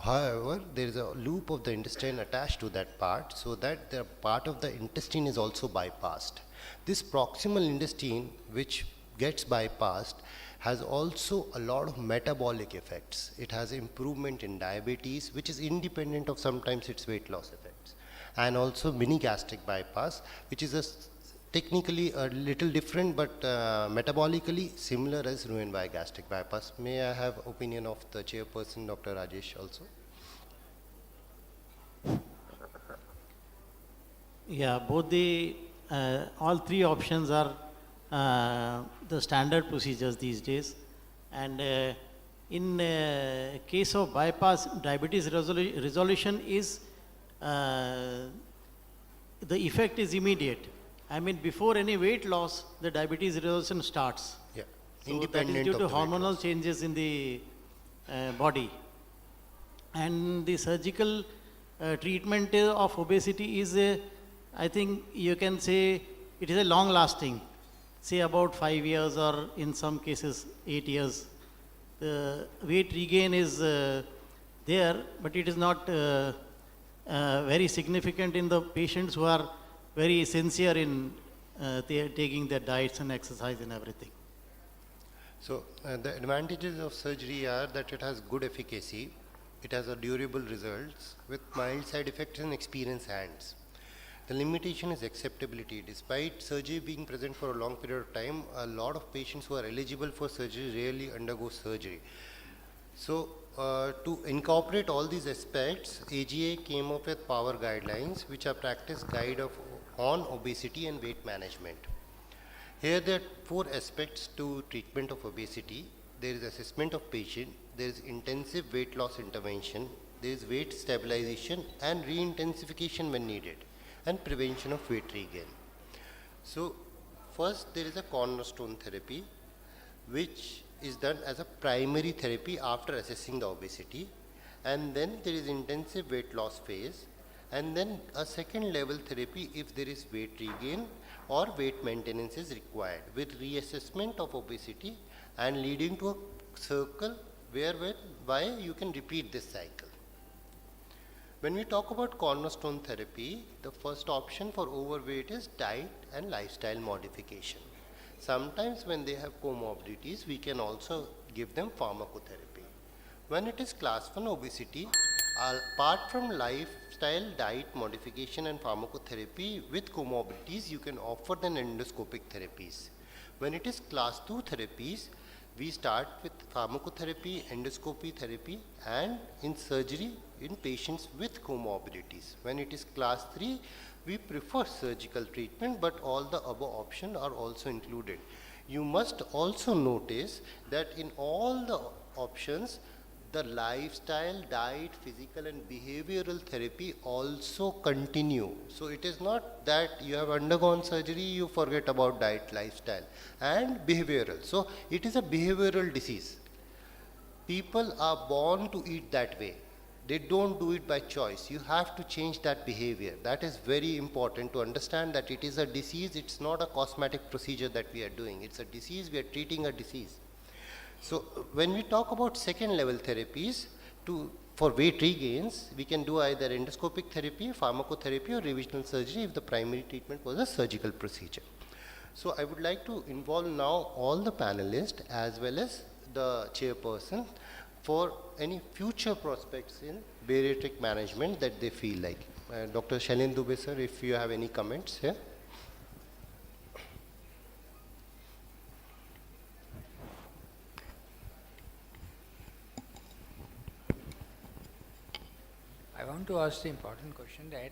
However, there is a loop of the intestine attached to that part, so that the part of the intestine is also bypassed. This proximal intestine, which gets bypassed, has also a lot of metabolic effects. It has improvement in diabetes, which is independent of sometimes its weight loss effects. And also mini gastric bypass, which is technically a little different, but metabolically similar as Roux-en-Y gastric bypass. May I have opinion of the chairperson, Dr. Rajesh, also? Yeah, both all 3 options are the standard procedures these days. And in case of bypass, diabetes resolution is, the effect is immediate. I mean, before any weight loss, the diabetes resolution starts. Yeah, so independent that is due of to the weight hormonal loss. changes in the body. And the surgical treatment of obesity is, I think you can say, it is a long lasting, say about 5 years or in some cases 8 years. The weight regain is there, but it is not very significant in the patients who are very sincere in taking their diets and exercise and everything. So the advantages of surgery are that it has good efficacy, it has a durable results with mild side effects in experienced hands. The limitation is acceptability. Despite surgery being present for a long period of time, a lot of patients who are eligible for surgery rarely undergo surgery. So to incorporate all these aspects, AGA came up with power guidelines, which are practice guide on obesity and weight management. Here there are 4 aspects to treatment of obesity. There is assessment of patient, there is intensive weight loss intervention, there is weight stabilization and re-intensification when needed, and prevention of weight regain. So first there is a cornerstone therapy, which is done as a primary therapy after assessing the obesity, and then there is intensive weight loss phase, and then a second level therapy if there is weight regain or weight maintenance is required, with reassessment of obesity and leading to a circle whereby you can repeat this cycle. When we talk about cornerstone therapy, the first option for overweight is diet and lifestyle modification. Sometimes when they have comorbidities, we can also give them pharmacotherapy. When it is class 1 obesity, apart from lifestyle, diet modification and pharmacotherapy with comorbidities, you can offer them endoscopic therapies. When it is class 2 therapies, we start with pharmacotherapy, endoscopy therapy, and in surgery in patients with comorbidities. When it is class 3, we prefer surgical treatment, but all the above options are also included. You must also notice that in all the options, the lifestyle, diet, physical and behavioral therapy also continue. So it is not that you have undergone surgery, you forget about diet, lifestyle and behavioral. So it is a behavioral disease. People are born to eat that way. They don't do it by choice. You have to change that behavior. That is very important to understand that it is a disease. It's not a cosmetic procedure that we are doing. It's a disease. We are treating a disease. So when we talk about second level therapies for weight regains, we can do either endoscopic therapy, pharmacotherapy or revisional surgery if the primary treatment was a surgical procedure. So I would like to involve now all the panelists as well as the chairperson for any future prospects in bariatric management that they feel like. Dr. Shailendra Dubey sir, if you have any comments here. I want to ask the important question that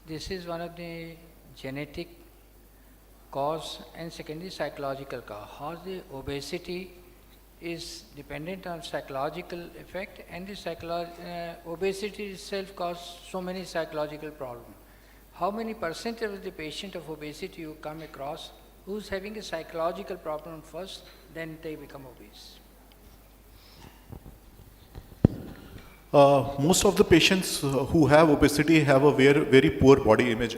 this is one of the genetic cause and secondly psychological cause. How the obesity is dependent on psychological effect, and the obesity itself causes so many psychological problems. How many percent of the patient of obesity you come across who's having a psychological problem first, then they become obese? Most of the patients who have obesity have a very, very poor body image.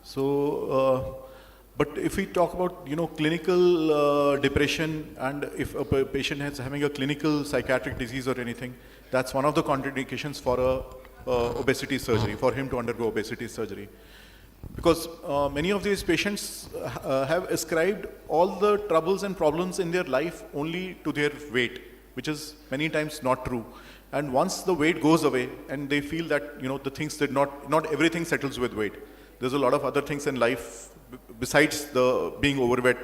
So, but if we talk about, clinical depression, and if a patient is having a clinical psychiatric disease or anything, that's one of the contraindications for obesity surgery, for him to undergo obesity surgery. Because many of these patients have ascribed all the troubles and problems in their life only to their weight, which is many times not true. And once the weight goes away and they feel that, the things did not everything settles with weight. There's a lot of other things in life besides the being overweight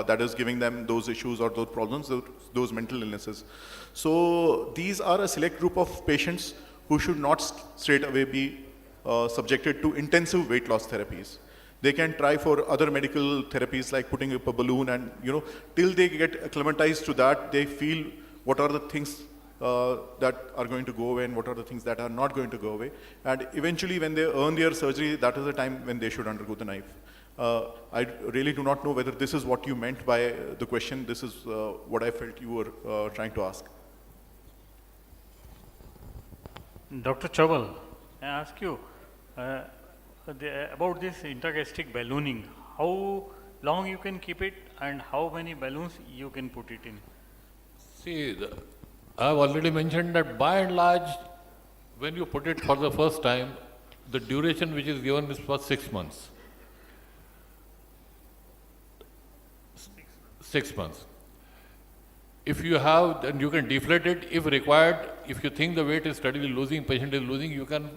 that is giving them those issues or those problems, those mental illnesses. So these are a select group of patients who should not straight away be subjected to intensive weight loss therapies. They can try for other medical therapies like putting up a balloon and, till they get acclimatized to that, they feel what are the things that are going to go away and what are the things that are not going to go away. And eventually when they earn their surgery, that is the time when they should undergo the knife. I really do not know whether this is what you meant by the question. This is what I felt you were trying to ask. Dr. Chaval, I ask you about this intragastric ballooning. How long you can keep it and how many balloons you can put it in? See, I have already mentioned that by and large, when you put it for the first time, the duration which is given is for 6 months. 6 months. If you have, then you can deflate it if required. If you think the weight is steadily losing, patient is losing, you can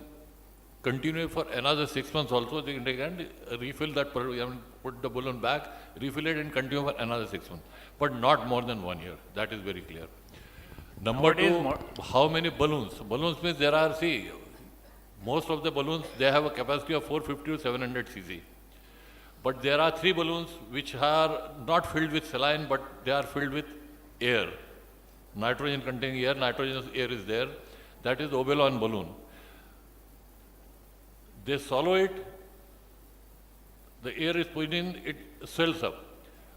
continue for another 6 months also. They can refill that, put the balloon back, refill it and continue for another 6 months. But not more than 1 year. That is very clear. Number two, how many balloons? Balloons means there are, most of the balloons, they have a capacity of 450 to 700 cc. But there are 3 balloons which are not filled with saline, but they are filled with air. Nitrogen containing air, nitrogenous air is there. That is the Oberon balloon. They swallow it, the air is put in, it swells up.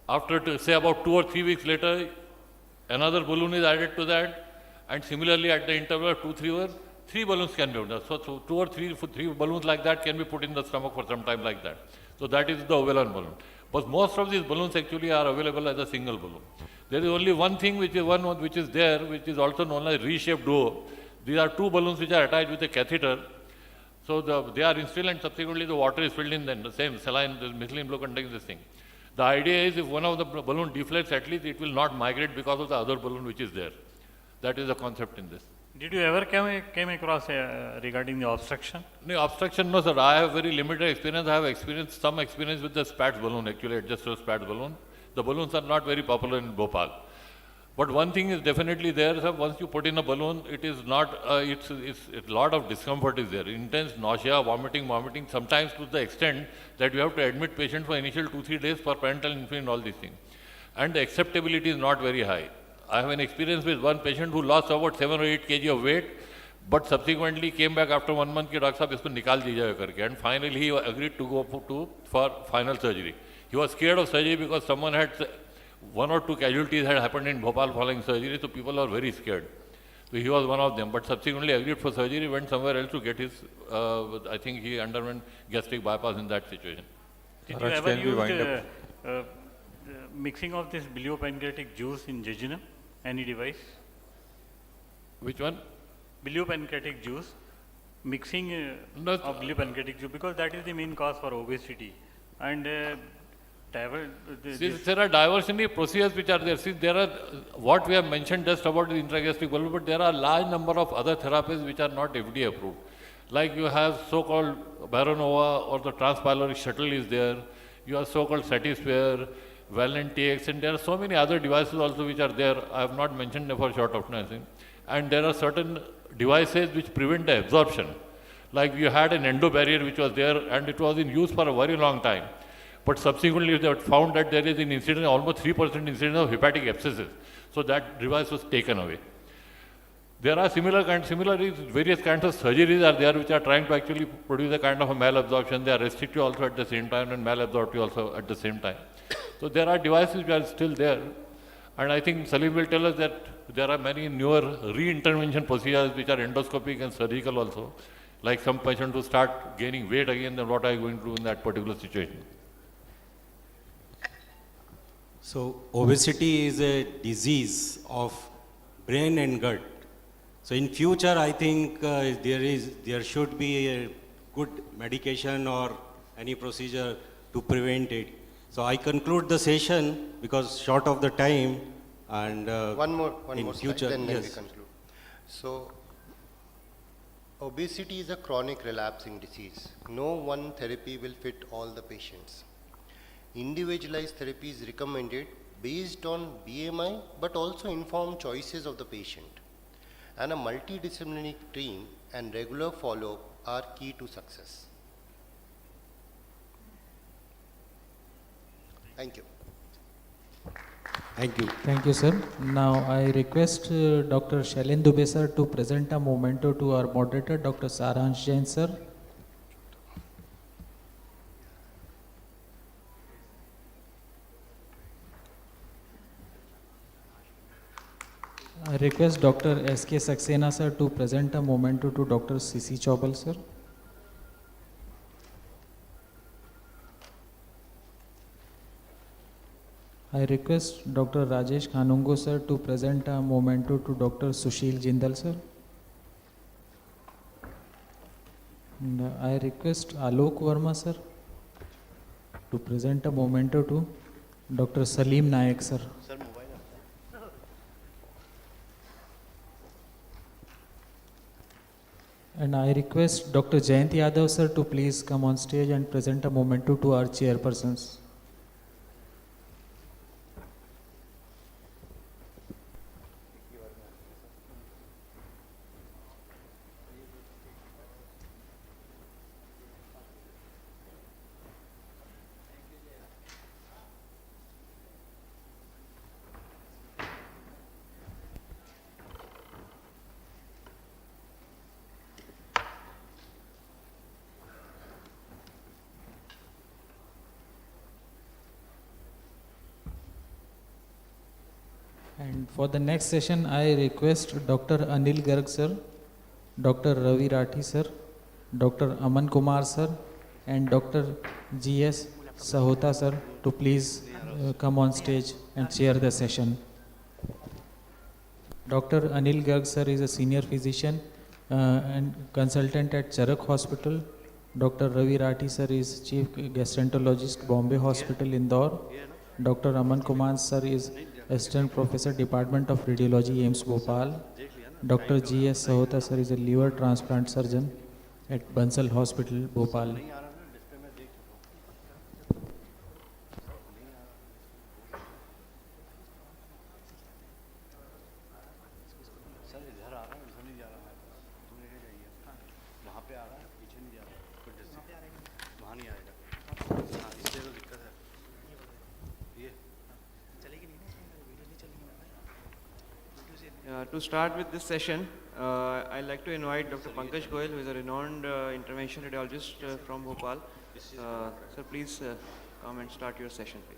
After, say, about 2 or 3 weeks later, another balloon is added to that, and similarly at the interval of 2-3 hours, 3 balloons can be done. So 2 or 3 balloons like that can be put in the stomach for some time like that. So that is the Oberon balloon. But most of these balloons actually are available as a single balloon. There is only one thing which is there, which is also known as reshaped duo. These are 2 balloons which are attached with a catheter. So they are instilled and subsequently the water is filled in then, the same saline, the methylene blue contains this thing. The idea is if one of the balloon deflates, at least it will not migrate because of the other balloon which is there. That is the concept in this. Did you ever came across regarding the obstruction? No, obstruction, no sir. I have very limited experience. I have some experience with the SPATS balloon, actually adjustable SPATS balloon. The balloons are not very popular in Bhopal. But one thing is definitely there, sir. Once you put in a balloon, it is not, it's a lot of discomfort is there. Intense nausea, vomiting, sometimes to the extent that you have to admit patient for initial 2-3 days for parental infant, all these things. And the acceptability is not very high. I have an experience with one patient who lost about 7 or 8 kg of weight, but subsequently came back after 1 month, कि doctor साहब इसको निकाल दीजिएगा करके, and finally he agreed to go for final surgery. He was scared of surgery because someone had 1 or 2 casualties had happened in Bhopal following surgery, so people are very scared. So he was one of them, but subsequently agreed for surgery, went somewhere else to get his, I think he underwent gastric bypass in that situation. Did you ever use mixing of this biliopancreatic juice in jejunum? Any device? Which one? Biliopancreatic juice. Mixing of biliopancreatic juice, because that is the main cause for obesity. And there are diversionary procedures which are there. See, there are what we have mentioned just about the intragastric balloon, but there are large number of other therapies which are not FDA approved. Like you have so-called Baronova or the transpyloric shuttle is there. You have so-called Satisphere, Valent TX, and there are so many other devices also which are there. I have not mentioned them for short of nothing. And there are certain devices which prevent the absorption. Like you had an endo barrier which was there and it was in use for a very long time. But subsequently they found that there is an incidence, almost 3% incidence of hepatic abscesses. So that device was taken away. There are similarly various kinds of surgeries are there which are trying to actually produce a kind of a malabsorption. They are restrictive also at the same time and malabsorptive also at the same time. So there are devices which are still there. And I think Salim will tell us that there are many newer re-intervention procedures which are endoscopic and surgical also. Like some patient who start gaining weight again, then what are you going to do in that particular situation? So obesity is a disease of brain and gut. So in future, I think there should be a good medication or any procedure to prevent it. So I conclude the session because short of the time and one more future, slide, then yes. we conclude. So obesity is a chronic relapsing disease. No one therapy will fit all the patients. Individualized therapy is recommended based on BMI but also informed choices of the patient. And a multidisciplinary team and regular follow-up are key to success. Thank you. Thank you. Thank you, sir. Now I request Dr. Shailendra Dubey sir to present a memento to our moderator, Dr. Saransh Jain sir. I request Dr. S.K. Saxena sir to present a memento to Dr. C.C. Chaubal sir. I request Dr. Rajesh Khanungo sir to present a memento to Dr. Sushil Jindal sir. And I request Alok Verma sir to present a memento to Dr. Salim Nayak sir. And I request Dr. Jayant Yadav sir to please come on stage and present a memento to our chairpersons. And for the next session, I request Dr. Anil Garg sir, Dr. Ravi Rathi sir, Dr. Aman Kumar sir, and Dr. G.S. Sahota sir to please come on stage and chair the session. Dr. Anil Garg sir is a senior physician and consultant at Charak Hospital. Dr. Ravi Rathi sir is chief gastroenterologist, Bombay Hospital, Indore. Dr. Aman Kumar sir is assistant professor, Department of Radiology, AIMS Bhopal. Dr. G.S. Sahota sir is a liver transplant surgeon at Bansal Hospital, Bhopal. To start with this session, I'd like to invite Dr. Pankaj Goyal, who is a renowned intervention radiologist from Bhopal. Sir, please come and start your session, please.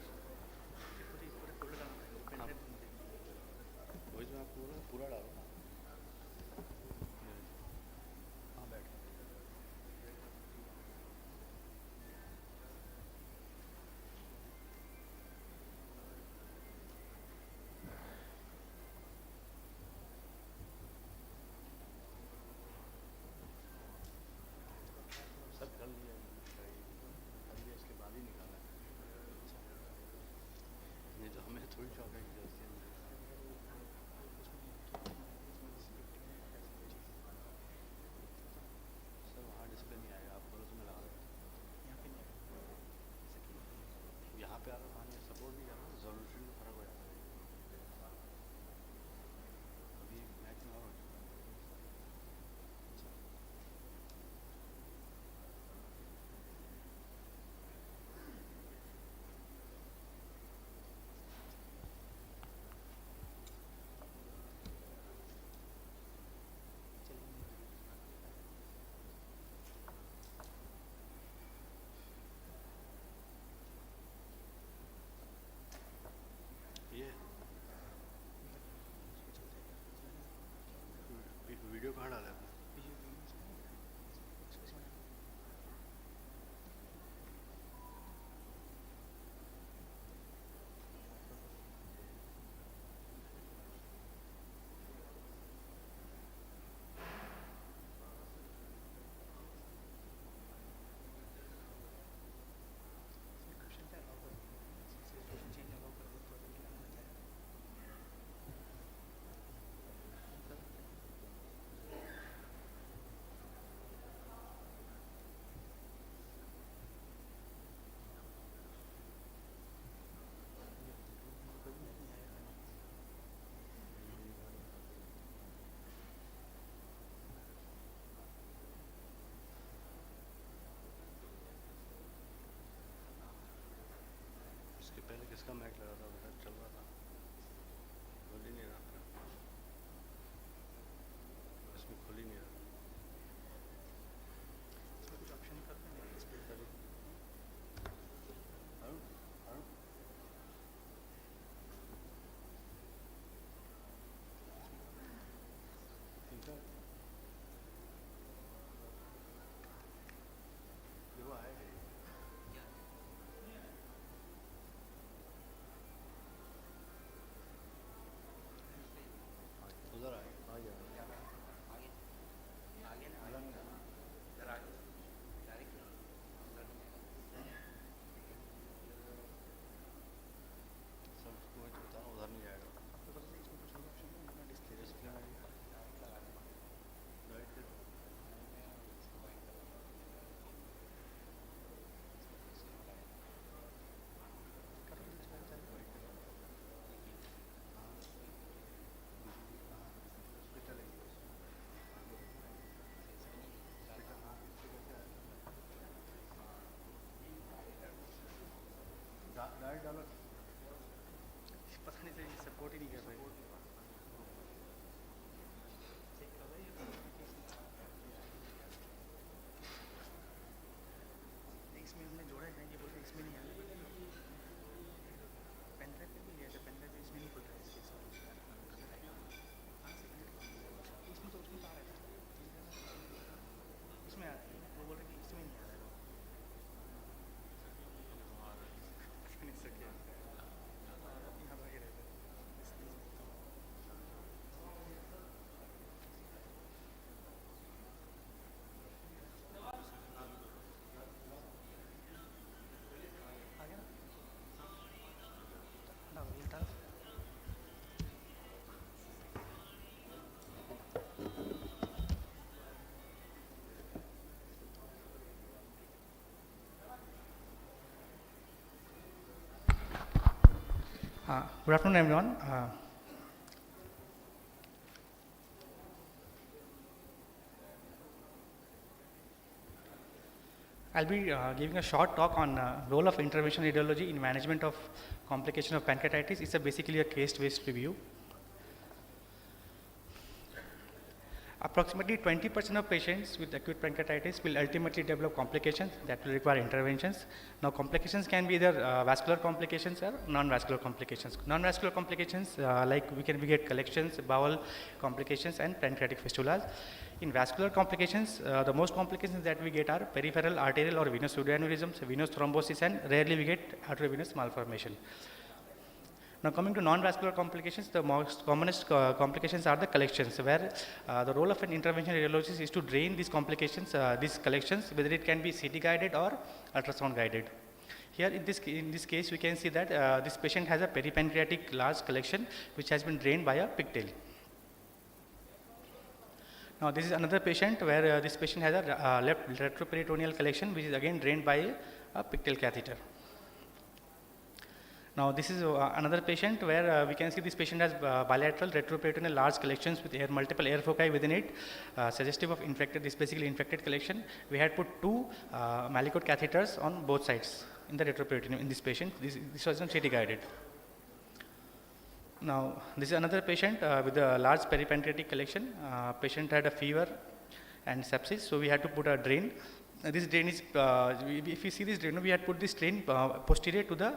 Good afternoon, everyone. I'll be giving a short talk on role of intervention radiology in management of complication of pancreatitis. It's basically a case-based review. Approximately 20% of patients with acute pancreatitis will ultimately develop complications that will require interventions. Now, complications can be either vascular complications or non-vascular complications. Non-vascular complications like we get collections, bowel complications, and pancreatic fistulas. In vascular complications, the most complications that we get are peripheral arterial or venous pseudoaneurysms, venous thrombosis, and rarely we get arteriovenous malformation. Now, coming to non-vascular complications, the most commonest complications are the collections, where the role of an intervention radiologist is to drain these complications, these collections, whether it can be CT guided or ultrasound guided. Here in this case, we can see that this patient has a peripancreatic large collection which has been drained by a pigtail. Now, this is another patient where this patient has a left retroperitoneal collection which is again drained by a pigtail catheter. Now, this is another patient where we can see this patient has bilateral retroperitoneal large collections with multiple air foci within it, suggestive of basically infected collection. We had put 2 Malicot catheters on both sides in the retroperitoneum in this patient. This was not CT guided. Now, this is another patient with a large peripancreatic collection. Patient had a fever and sepsis, so we had to put a drain. This drain is, if you see this drain, we had put this drain posterior to the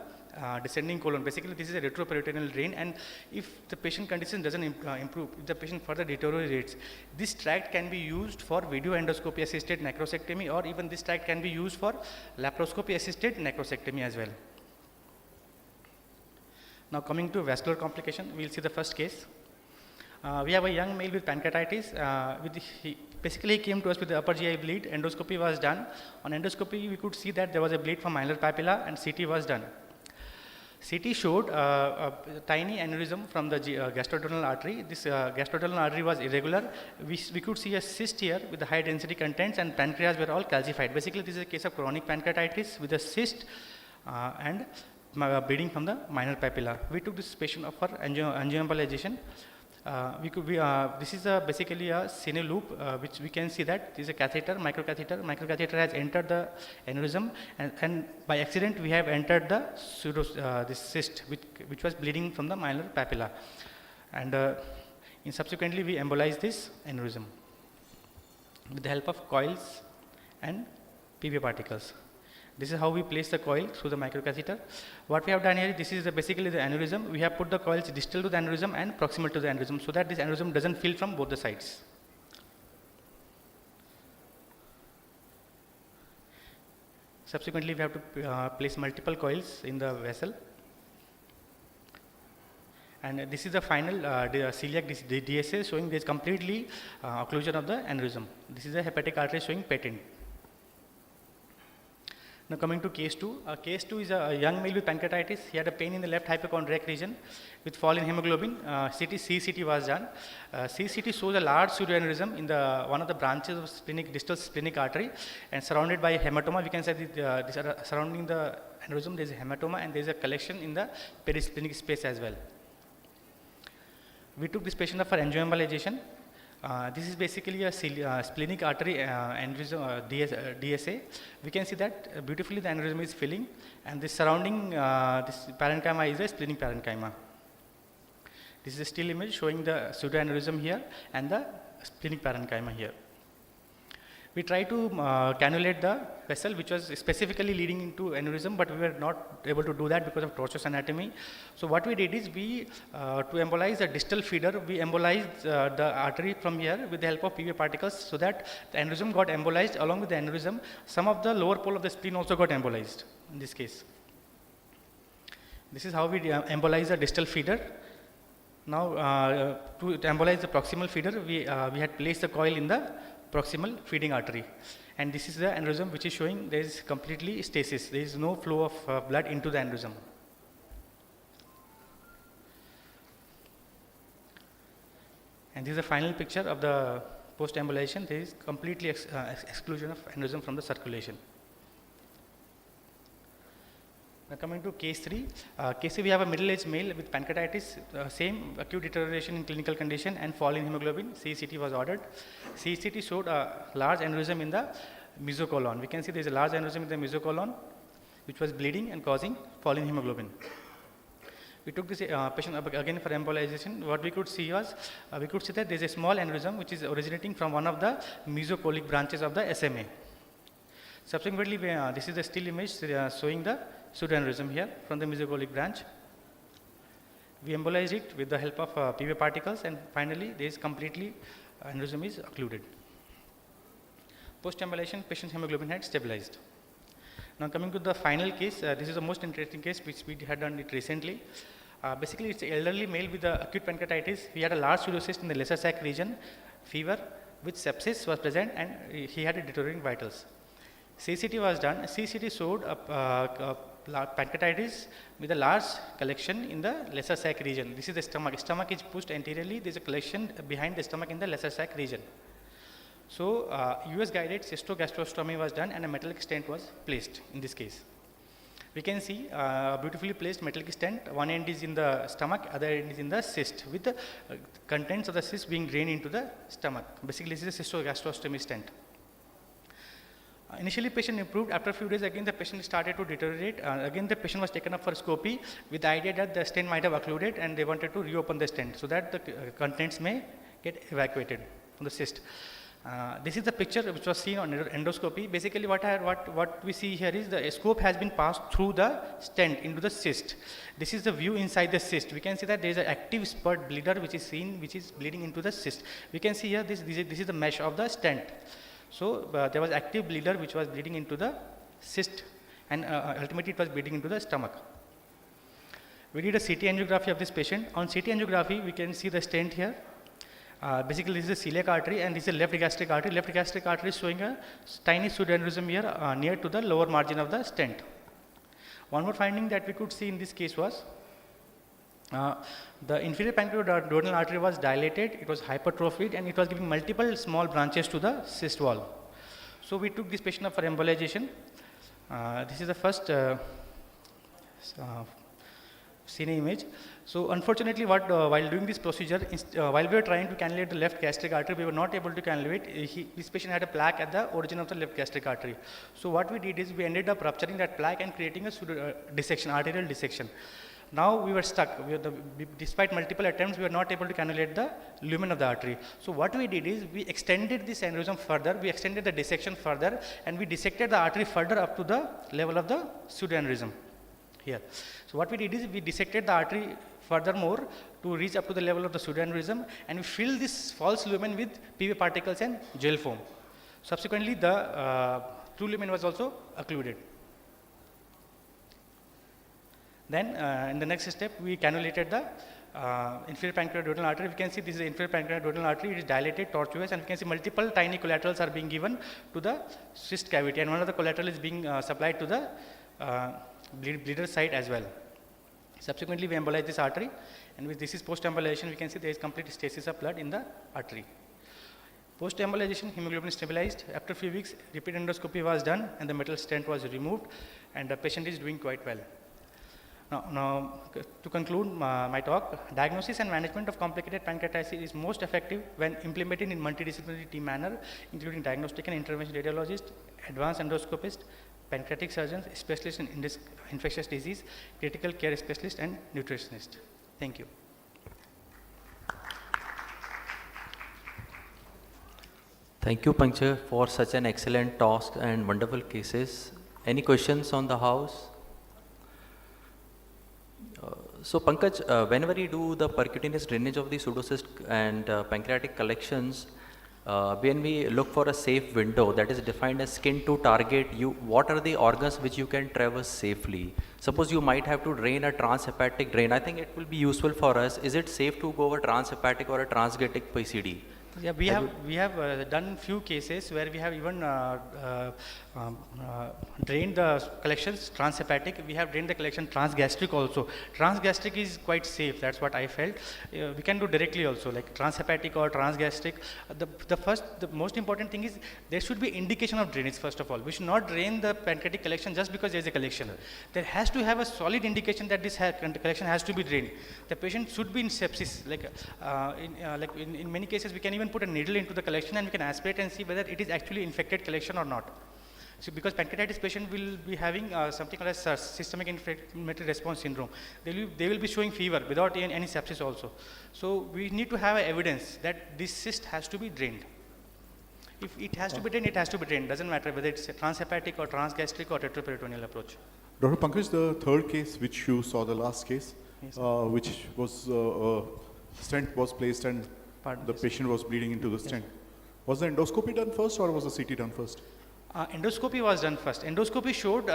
descending colon. Basically, this is a retroperitoneal drain, and if the patient condition doesn't improve, if the patient further deteriorates, this tract can be used for video endoscopy assisted necrosectomy, or even this tract can be used for laparoscopy assisted necrosectomy as well. Now, coming to vascular complication, we will see the first case. We have a young male with pancreatitis. Basically, he came to us with the upper GI bleed. Endoscopy was done. On endoscopy, we could see that there was a bleed from malar papilla, and CT was done. CT showed a tiny aneurysm from the gastroduodenal artery. This gastroduodenal artery was irregular. We could see a cyst here with the high density contents, and pancreas were all calcified. Basically, this is a case of chronic pancreatitis with a cyst and bleeding from the minor papilla. We took this patient for angioembolization. This is basically a cine loop, which we can see that this is a catheter, microcatheter. Microcatheter has entered the aneurysm, and by accident we have entered the this cyst, which was bleeding from the minor papilla, and subsequently we embolized this aneurysm with the help of coils and PV particles. This is how we place the coil through the microcatheter. What we have done here, this is basically the aneurysm. We have put the coils distal to the aneurysm and proximal to the aneurysm, so that this aneurysm doesn't fill from both the sides. Subsequently, we have to place multiple coils in the vessel. And this is the final celiac DSA showing there is completely occlusion of the aneurysm. This is a hepatic artery showing patent. Now, coming to case 2. Case 2 is a young male with pancreatitis. He had a pain in the left hypochondriac region with fall in hemoglobin. CCT was done. CCT shows a large pseudoaneurysm in one of the branches of distal splenic artery, and surrounded by hematoma. We can say that surrounding the aneurysm there is a hematoma, and there is a collection in the perisplenic space as well. We took this patient up for angioembolization. This is basically a splenic artery aneurysm DSA. We can see that beautifully the aneurysm is filling, and this surrounding this parenchyma is a splenic parenchyma. This is a still image showing the pseudoaneurysm here and the splenic parenchyma here. We tried to cannulate the vessel, which was specifically leading into aneurysm, but we were not able to do that because of tortuous anatomy. So what we did is to embolize the distal feeder, we embolized the artery from here with the help of PV particles, so that the aneurysm got embolized. Along with the aneurysm, some of the lower pole of the spleen also got embolized in this case. This is how we embolize the distal feeder. Now, to embolize the proximal feeder, we had placed the coil in the proximal feeding artery, and this is the aneurysm which is showing there is completely stasis. There is no flow of blood into the aneurysm. And this is the final picture of the post embolization. There is completely exclusion of aneurysm from the circulation. Now coming to case 3, case 3 we have a middle-aged male with pancreatitis, same acute deterioration in clinical condition and fall in hemoglobin. CCT was ordered. CCT showed a large aneurysm in the mesocolon. We can see there is a large aneurysm in the mesocolon which was bleeding and causing fall in hemoglobin. We took this patient up again for embolization. What we could see was, we could see that there is a small aneurysm which is originating from one of the mesocolic branches of the SMA. Subsequently, this is the still image showing the pseudoaneurysm here from the mesocolic branch. We embolized it with the help of PV particles, and finally there is completely aneurysm is occluded. Post-embolization, patient's hemoglobin had stabilized. Now coming to the final case, this is the most interesting case which we had done it recently. Basically, it's an elderly male with acute pancreatitis. He had a large pseudocyst in the lesser sac region, fever with sepsis was present, and he had a deteriorating vitals. CCT was done. CCT showed a pancreatitis with a large collection in the lesser sac region. This is the stomach. Stomach is pushed anteriorly. There is a collection behind the stomach in the lesser sac region. So, US guided cystogastrostomy was done and a metallic stent was placed in this case. We can see beautifully placed metallic stent. One end is in the stomach, other end is in the cyst, with the contents of the cyst being drained into the stomach. Basically, this is a cystogastrostomy stent. Initially, patient improved. After a few days, again the patient started to deteriorate. Again, the patient was taken up for scopy with the idea that the stent might have occluded, and they wanted to reopen the stent so that the contents may get evacuated from the cyst. This is the picture which was seen on endoscopy. Basically, what we see here is the scope has been passed through the stent into the cyst. This is the view inside the cyst. We can see that there is an active spurt bleeder which is seen, which is bleeding into the cyst. We can see here this is the mesh of the stent. So there was active bleeder which was bleeding into the cyst, and ultimately it was bleeding into the stomach. We did a CT angiography of this patient. On CT angiography, we can see the stent here. Basically, this is a celiac artery, and this is a left gastric artery. Left gastric artery is showing a tiny pseudoaneurysm here near to the lower margin of the stent. One more finding that we could see in this case was the inferior pancreatic artery was dilated, it was hypertrophied, and it was giving multiple small branches to the cyst wall. So we took this patient up for embolization. This is the first seen image. So unfortunately, while doing this procedure, while we were trying to cannulate the left gastric artery, we were not able to cannulate. This patient had a plaque at the origin of the left gastric artery. So what we did is we ended up rupturing that plaque and creating a dissection, arterial dissection. Now we were stuck. Despite multiple attempts, we were not able to cannulate the lumen of the artery. So what we did is we extended this aneurysm further, we extended the dissection further, and we dissected the artery further up to the level of the pseudoaneurysm here. So what we did is we dissected the artery furthermore to reach up to the level of the pseudoaneurysm, and we filled this false lumen with PV particles and gel foam. Subsequently, the true lumen was also occluded. Then in the next step, we cannulated the inferior pancreatic artery. We can see this is the inferior pancreatic artery. It is dilated, tortuous, and we can see multiple tiny collaterals are being given to the cyst cavity, and one of the collateral is being supplied to the bleeder site as well. Subsequently, we embolized this artery, and with this is post-embolization. We can see there is complete stasis of blood in the artery. Post-embolization, hemoglobin stabilized. After a few weeks, repeat endoscopy was done, and the metal stent was removed, and the patient is doing quite well. Now, to conclude my talk, diagnosis and management of complicated pancreatitis is most effective when implemented in multidisciplinary team manner, including diagnostic and intervention radiologist, advanced endoscopist, pancreatic surgeons, specialists in infectious disease, critical care specialist, and nutritionist. Thank you. Thank you, Pankaj, for such an excellent talk and wonderful cases. Any questions on the house? So Pankaj, whenever you do the percutaneous drainage of the pseudocyst and pancreatic collections, when we look for a safe window that is defined as skin to target, what are the organs which you can traverse safely? Suppose you might have to drain a transhepatic drain. I think it will be useful for us. Is it safe to go over transhepatic or a transgastric PCD? Yeah, we have done few cases where we have even drained the collections transhepatic. We have drained the collection transgastric also. Transgastric is quite safe. That's what I felt. We can do directly also, like transhepatic or transgastric. The most important thing is there should be indication of drainage. First of all, we should not drain the pancreatic collection just because there is a collection. There has to have a solid indication that this collection has to be drained. The patient should be in sepsis. In many cases, we can even put a needle into the collection and we can aspirate and see whether it is actually infected collection or not. So because pancreatitis patient will be having something called as systemic inflammatory response syndrome. They will be showing fever without any sepsis also. So we need to have evidence that this cyst has to be drained. If it has to be drained, it has to be drained. Doesn't matter whether it's a transhepatic or transgastric or retroperitoneal approach. Dr. Pankaj, the third case which you saw, the last case, yes, which was stent was placed and the patient was bleeding into the stent. Was the endoscopy done first or was the CT done first? Endoscopy was done first. Endoscopy showed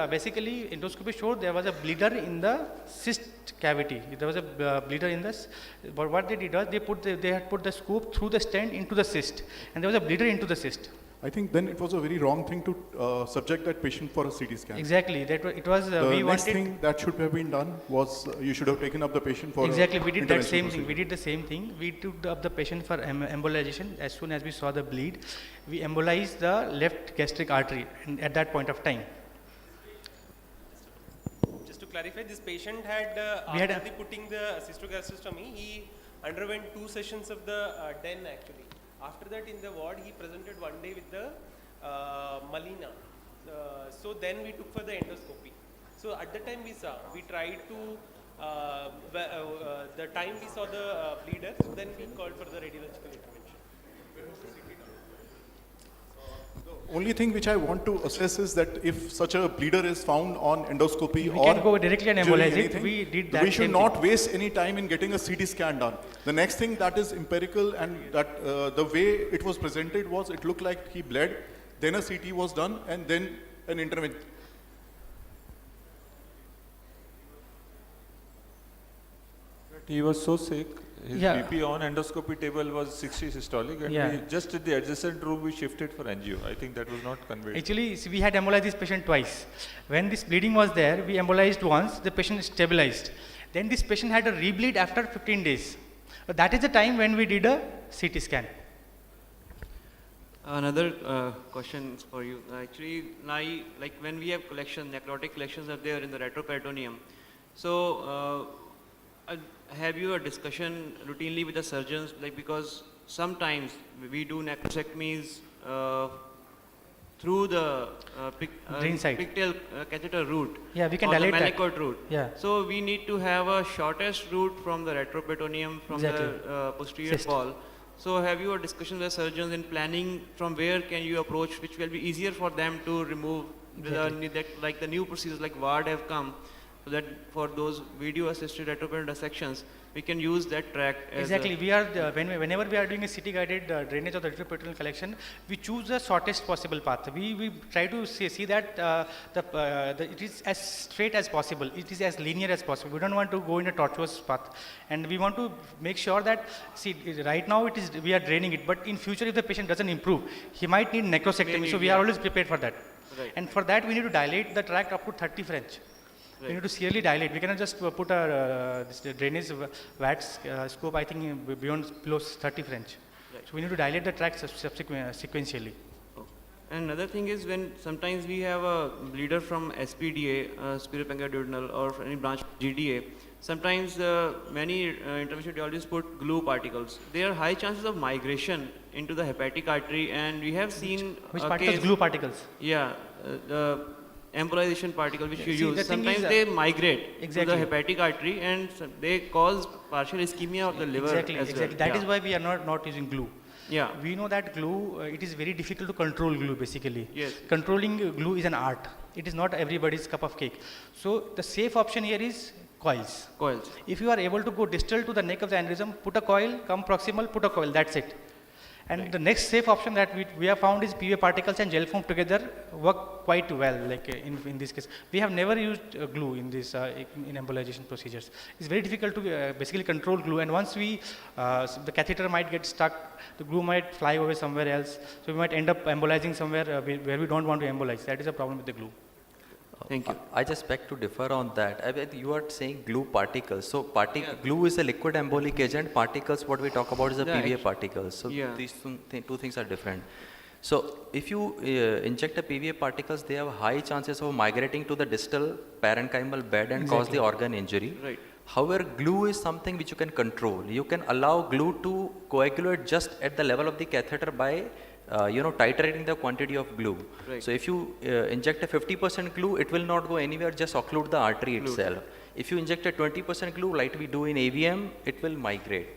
there was a bleeder in the cyst cavity. There was a bleeder in this. But what they did was they had put the scope through the stent into the cyst, and there was a bleeder into the cyst. I think then it was a very wrong thing to subject that patient for a CT scan. Exactly. It was. The next thing that should have been done was you should have taken up the patient for exactly. We did that same thing. We did the same thing. We took up the patient for embolization. As soon as we saw the bleed, we embolized the left gastric artery, and at that point of time. Just to clarify, this patient had after putting the cystogastrectomy, he underwent 2 sessions of the DEN actually. After that, in the ward, he presented one day with the melena. So then we took for the endoscopy. So at the time we tried to, the time we saw the bleeder, so then we called for the radiological intervention. The only thing which I want to assess is that if such a bleeder is found on endoscopy we can go directly and embolize it. We did that. We should not waste any time in getting a CT scan done. The next thing that is empirical and that the way it was presented was it looked like he bled, then a CT was done and then an intervention. He was so sick, his Yeah. BP on endoscopy table was 60 systolic, and Yeah. we just in the adjacent room we shifted for angio. I think that was not conveyed. Actually, we had embolized this patient twice. When this bleeding was there, we embolized once, the patient stabilized. Then this patient had a rebleed after 15 days. That is the time when we did a CT scan. Another question is for you. Actually, like when we have collection, necrotic collections are there in the retroperitoneum. So, have you a discussion routinely with the surgeons? Like, because sometimes we do necrosectomies through the Drain side. pigtail catheter route. Yeah, we can or the dilate that. manicoid route. Yeah. So we need to have a shortest route from the retroperitoneum from Exactly. the posterior Cyst. wall. So have you a discussion with surgeons in planning from where can you approach, which will be easier for them to remove like the new procedures like VARD have come, so that for those video assisted retroperitoneal dissections, we can use that track as Exactly. We are whenever we are doing a CT guided drainage of the retroperitoneal collection, we choose the shortest possible path. We try to see that it is as straight as possible. It is as linear as possible. We don't want to go in a tortuous path, and we want to make sure that right now we are draining it, but in future if the patient doesn't improve, he might need necrosectomy. So we are always prepared for that. Right. And for that we need to dilate the tract up to 30 French. We need to serially dilate. We cannot just put a this drainage VATS scope, I think, below 30 French. Right. So we need to dilate the tract sequentially. And another thing is when sometimes we have a bleeder from SPDA, spiropancreaduodenal, or any branch GDA, sometimes many interventional radiologists put glue particles. There are high chances of migration into the hepatic artery, and we have seen Which a particles? case- Glue particles? Yeah, the embolization particle which you See, the use, thing sometimes is, they migrate to exactly. the hepatic artery and they cause partial ischemia of the liver Exactly. as Exactly. well. That is why we are not using glue. Yeah. We know that glue, it is very difficult to control glue basically. Yes. Controlling glue is an art. It is not everybody's cup of cake. So the safe option here is coils. Coils. If you are able to go distal to the neck of the aneurysm, put a coil, come proximal, put a coil, that's it. And the next safe option that we have found is PVA particles and gel foam together work quite well, like in this case. We have never used glue in this in embolization procedures. It's very difficult to basically control glue, and once the catheter might get stuck, the glue might fly away somewhere else, so we might end up embolizing somewhere where we don't want to embolize. That is a problem with the glue. Thank you. I just beg to differ on that. You are saying glue particles. So glue is a liquid embolic agent. Particles, what we talk about is a PVA particles. So these two things are different. So if you inject a PVA particles, they have high chances of migrating to the distal parenchymal bed and cause the organ injury. Right. However, glue is something which you can control. You can allow glue to coagulate just at the level of the catheter by titrating the quantity of glue. Right. So if you inject a 50% glue, it will not go anywhere, just occlude the artery itself. If you inject a 20% glue, like we do in AVM, it will migrate.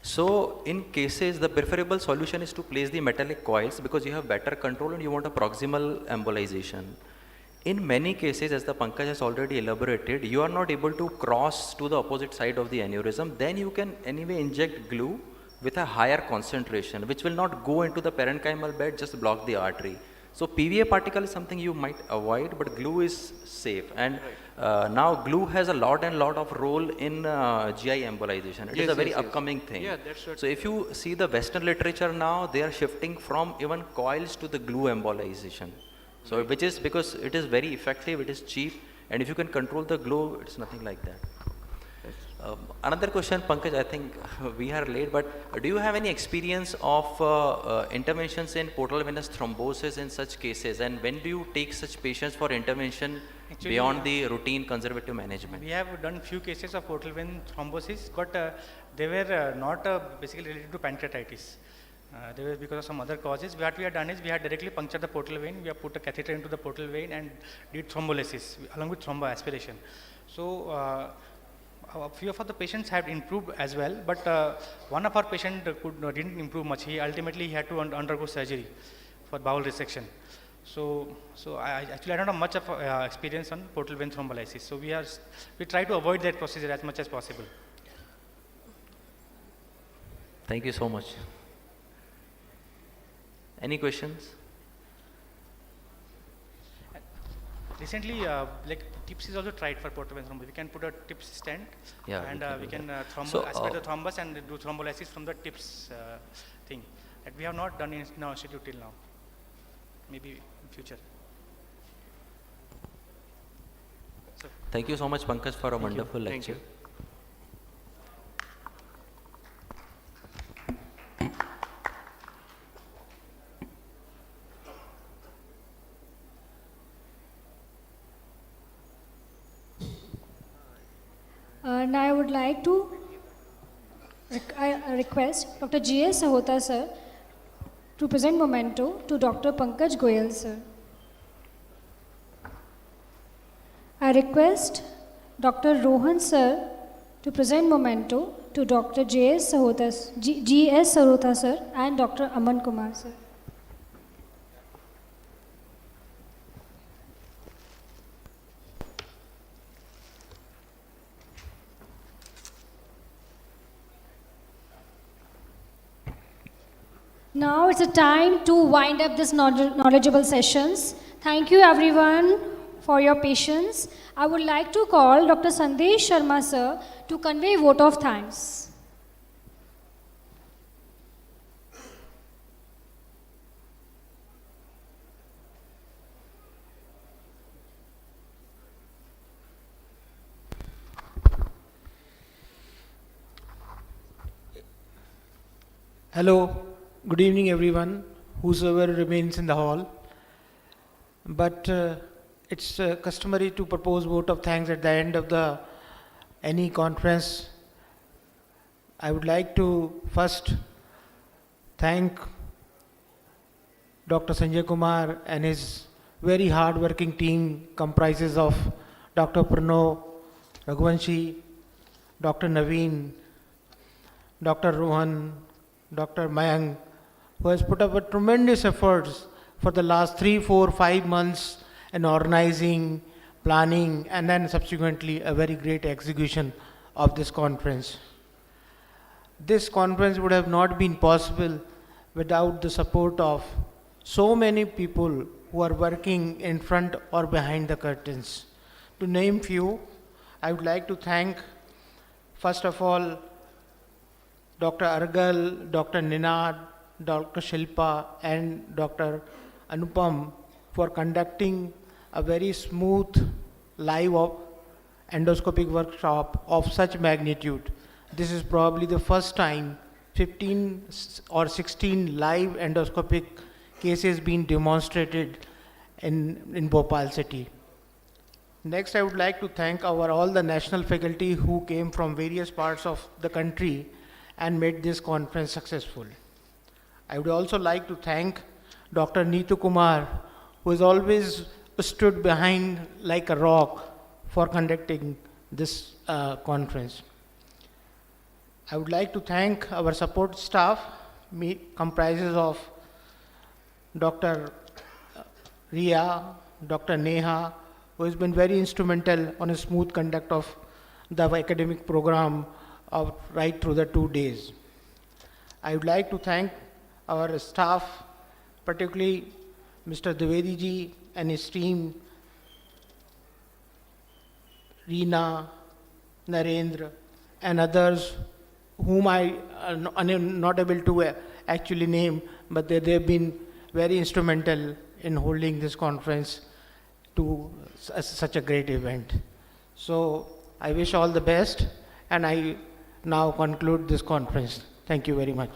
So in cases, the preferable solution is to place the metallic coils because you have better control and you want a proximal embolization. In many cases, as the Pankaj has already elaborated, you are not able to cross to the opposite side of the aneurysm. Then you can anyway inject glue with a higher concentration, which will not go into the parenchymal bed, just block the artery. So PVA particle is something you might avoid, but glue is safe. And now glue has a lot of role in GI embolization. It is a very upcoming thing. Yeah, that's right. So if you see the Western literature now, they are shifting from even coils to the glue embolization. So which is because it is very effective, it is cheap, and if you can control the glue, it's nothing like that. Another question, Pankaj, I think we are late, but do you have any experience of interventions in portal venous thrombosis in such cases? And when do you take such patients for intervention beyond the routine conservative management? We have done few cases of portal vein thrombosis, but they were not basically related to pancreatitis. They were because of some other causes. What we have done is we have directly punctured the portal vein, we have put a catheter into the portal vein and did thrombolysis along with thromboaspiration. So a few of the patients have improved as well, but one of our patients didn't improve much. He ultimately had to undergo surgery for bowel resection. So I don't have much of experience on portal vein thrombolysis. So we try to avoid that procedure as much as possible. Thank you so much. Any questions? Recently, like TIPS is also tried for portal vein thrombosis. We can put a TIPS stent, and we can aspirate the thrombus and do thrombolysis from the TIPS thing. That we have not done in our institute till now. Maybe in future. So, thank you so much, Pankaj, for a wonderful lecture. Now I would like to request Dr. G.S. Sahota sir to present memento to Dr. Pankaj Goyal sir. I request Dr. Rohan sir to present memento to Dr. G.S. Sahota sir and Dr. Aman Kumar sir. Now it's a time to wind up this knowledgeable sessions. Thank you everyone for your patience. I would like to call Dr. Sandesh Sharma sir to convey vote of thanks. Hello. Good evening, everyone, whosoever remains in the hall. But it's customary to propose vote of thanks at the end of any conference. I would like to first thank Dr. Sanjay Kumar and his very hard-working team comprises of Dr. Pranav Raghuvanshi, Dr. Naveen, Dr. Rohan, Dr. Mayank, who has put up a tremendous efforts for the last 3, 4, 5 months in organizing, planning, and then subsequently a very great execution of this conference. This conference would have not been possible without the support of so many people who are working in front or behind the curtains. To name few, I would like to thank, first of all, Dr. Argal, Dr. Ninad, Dr. Shilpa, and Dr. Anupam for conducting a very smooth live endoscopic workshop of such magnitude. This is probably the first time 15 or 16 live endoscopic cases being demonstrated in Bhopal city. Next, I would like to thank all the national faculty who came from various parts of the country and made this conference successful. I would also like to thank Dr. Neetu Kumar, who has always stood behind like a rock for conducting this conference. I would like to thank our support staff, comprises of Dr. Ria, Dr. Neha, who has been very instrumental on a smooth conduct of the academic program right through the 2 days. I would like to thank our staff, particularly Mr. Dwivedi ji and his team, Reena, Narendra, and others whom I am not able to actually name, but they've been very instrumental in holding this conference to such a great event. So I wish all the best, and I now conclude this conference. Thank you very much.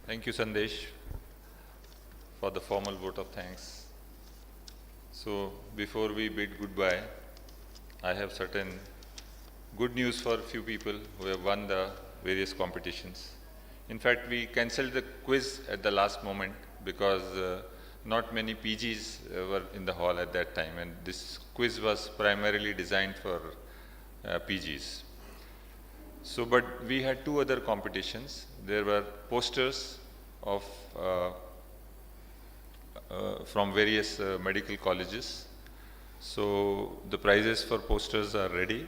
Thank you, Sandesh, for the formal vote of thanks. So before we bid goodbye, I have certain good news for a few people who have won the various competitions. In fact, we cancelled the quiz at the last moment because not many PGs were in the hall at that time, and this quiz was primarily designed for PGs. So, but we had two other competitions. There were posters of from various medical colleges. So the prizes for posters are ready.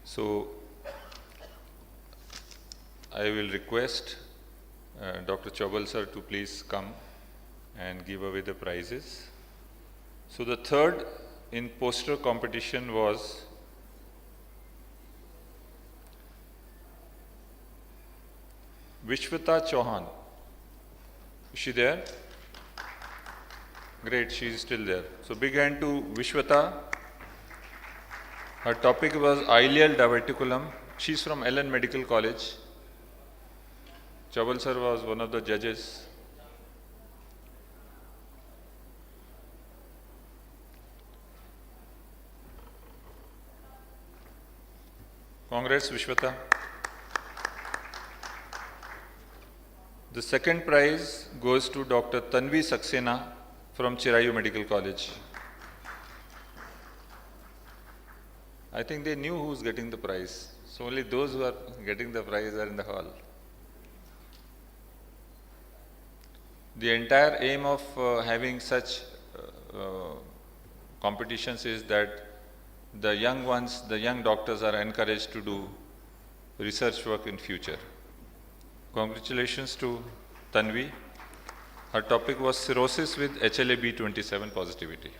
So I will request Dr. Chaubal sir to please come and give away the prizes. So the third in poster competition was Vishwata Chauhan. Is she there? Great, she is still there. So big hand to Vishwata. Her topic was ileal diverticulum. She's from Ellen Medical College. Chaubal sir was one of the judges. Congrats, Vishwata. The second prize goes to Dr. Tanvi Saxena from Chirayu Medical College. I think they knew who's getting the prize. So only those who are getting the prize are in the hall. The entire aim of having such competitions is that the young ones, the young doctors are encouraged to do research work in future. Congratulations to Tanvi. Her topic was cirrhosis with HLA-B27 positivity.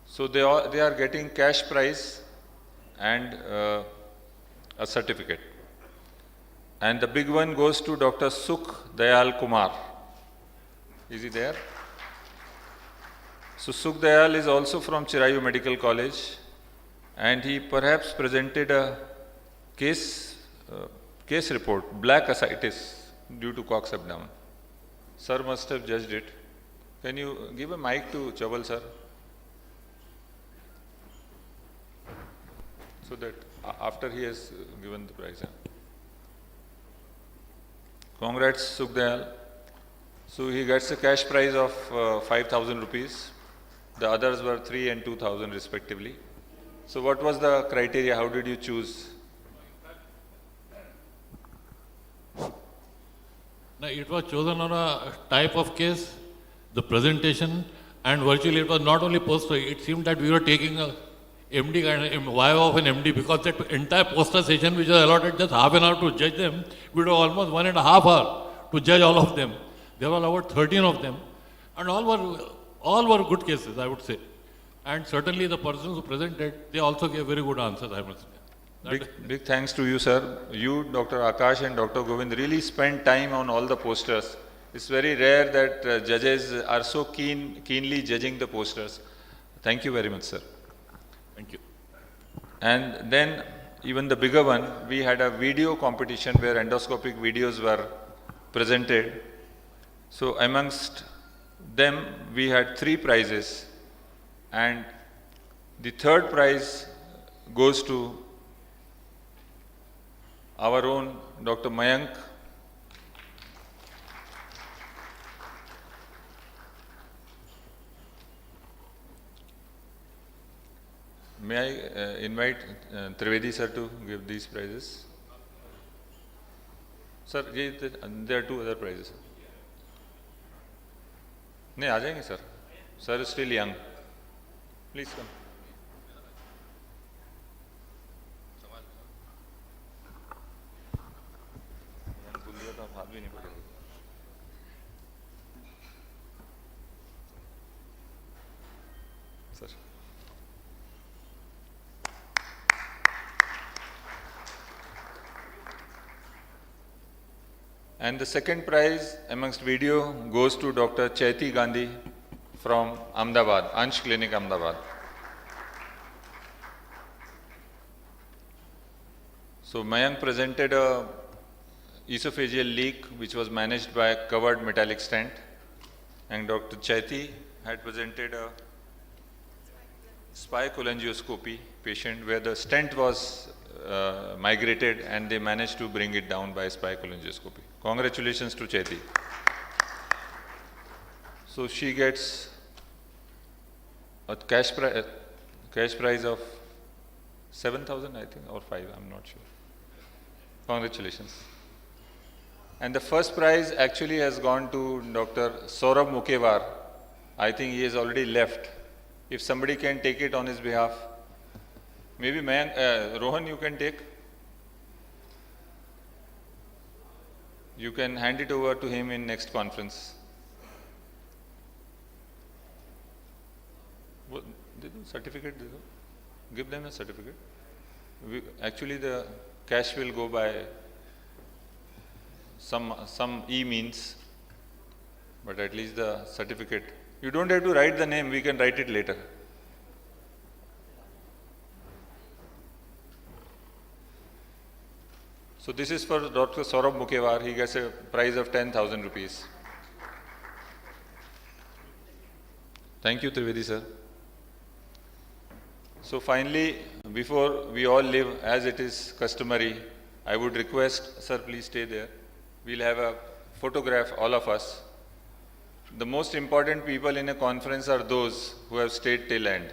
So they are getting cash prize and a certificate. And the big one goes to Dr. Sukh Dayal Kumar. Is he there? So Sukh Dayal is also from Chirayu Medical College, and he perhaps presented a case report, black ascites due to Cox abdomen. Sir must have judged it. Can you give a mic to Chaubal sir? So that after he has given the prize. Congrats, Sukh Dayal. So he gets a cash prize of 5,000 rupees. The others were 3 and 2,000 respectively. So what was the criteria? How did you choose? Now, it was chosen on a type of case, the presentation, And virtually it was not only poster, it seemed that we were taking a MD kind of vibe of an MD, because that entire poster session which was allotted just half an hour to judge them, we were almost 1.5 hours to judge all of them. There were about 13 of them, and all were good cases, I would say. And certainly the persons who presented, they also gave very good answers, I must say. Big thanks to you, sir. You, Dr. Akash and Dr. Govind really spent time on all the posters. It's very rare that judges are so keenly judging the posters. Thank you very much, sir. Thank you. And then even the bigger one, we had a video competition where endoscopic videos were presented. So amongst them, we had 3 prizes. And the third prize goes to our own Dr. Mayank. May I invite Trivedi sir to give these prizes? Sir, there are 2 other prizes. No, आ जाएंगे sir. Sir is still young. Please come. Sir. And the second prize amongst video goes to Dr. Chaiti Gandhi from Ahmedabad, Ansh Clinic, Ahmedabad. So Mayank presented a esophageal leak which was managed by a covered metallic stent, and Dr. Chaiti had presented a spirocholangioscopy patient where the stent was migrated and they managed to bring it down by spirocholangioscopy. Congratulations to Chaiti. So she gets a cash prize of 7,000, I think, or 5, I'm not sure. Congratulations. And the first prize actually has gone to Dr. Saurabh Mukewar. I think he has already left. If somebody can take it on his behalf, maybe Rohan, you can take. You can hand it over to him in next conference. What, certificate? Give them a certificate. Actually, the cash will go by some e-means, but at least the certificate. You don't have to write the name, we can write it later. So this is for Dr. Saurabh Mukewar. He gets a prize of 10,000 rupees. Thank you, Trivedi sir. So finally, before we all leave, as it is customary, I would request, sir, please stay there. We'll have a photograph, all of us. The most important people in a conference are those who have stayed till end.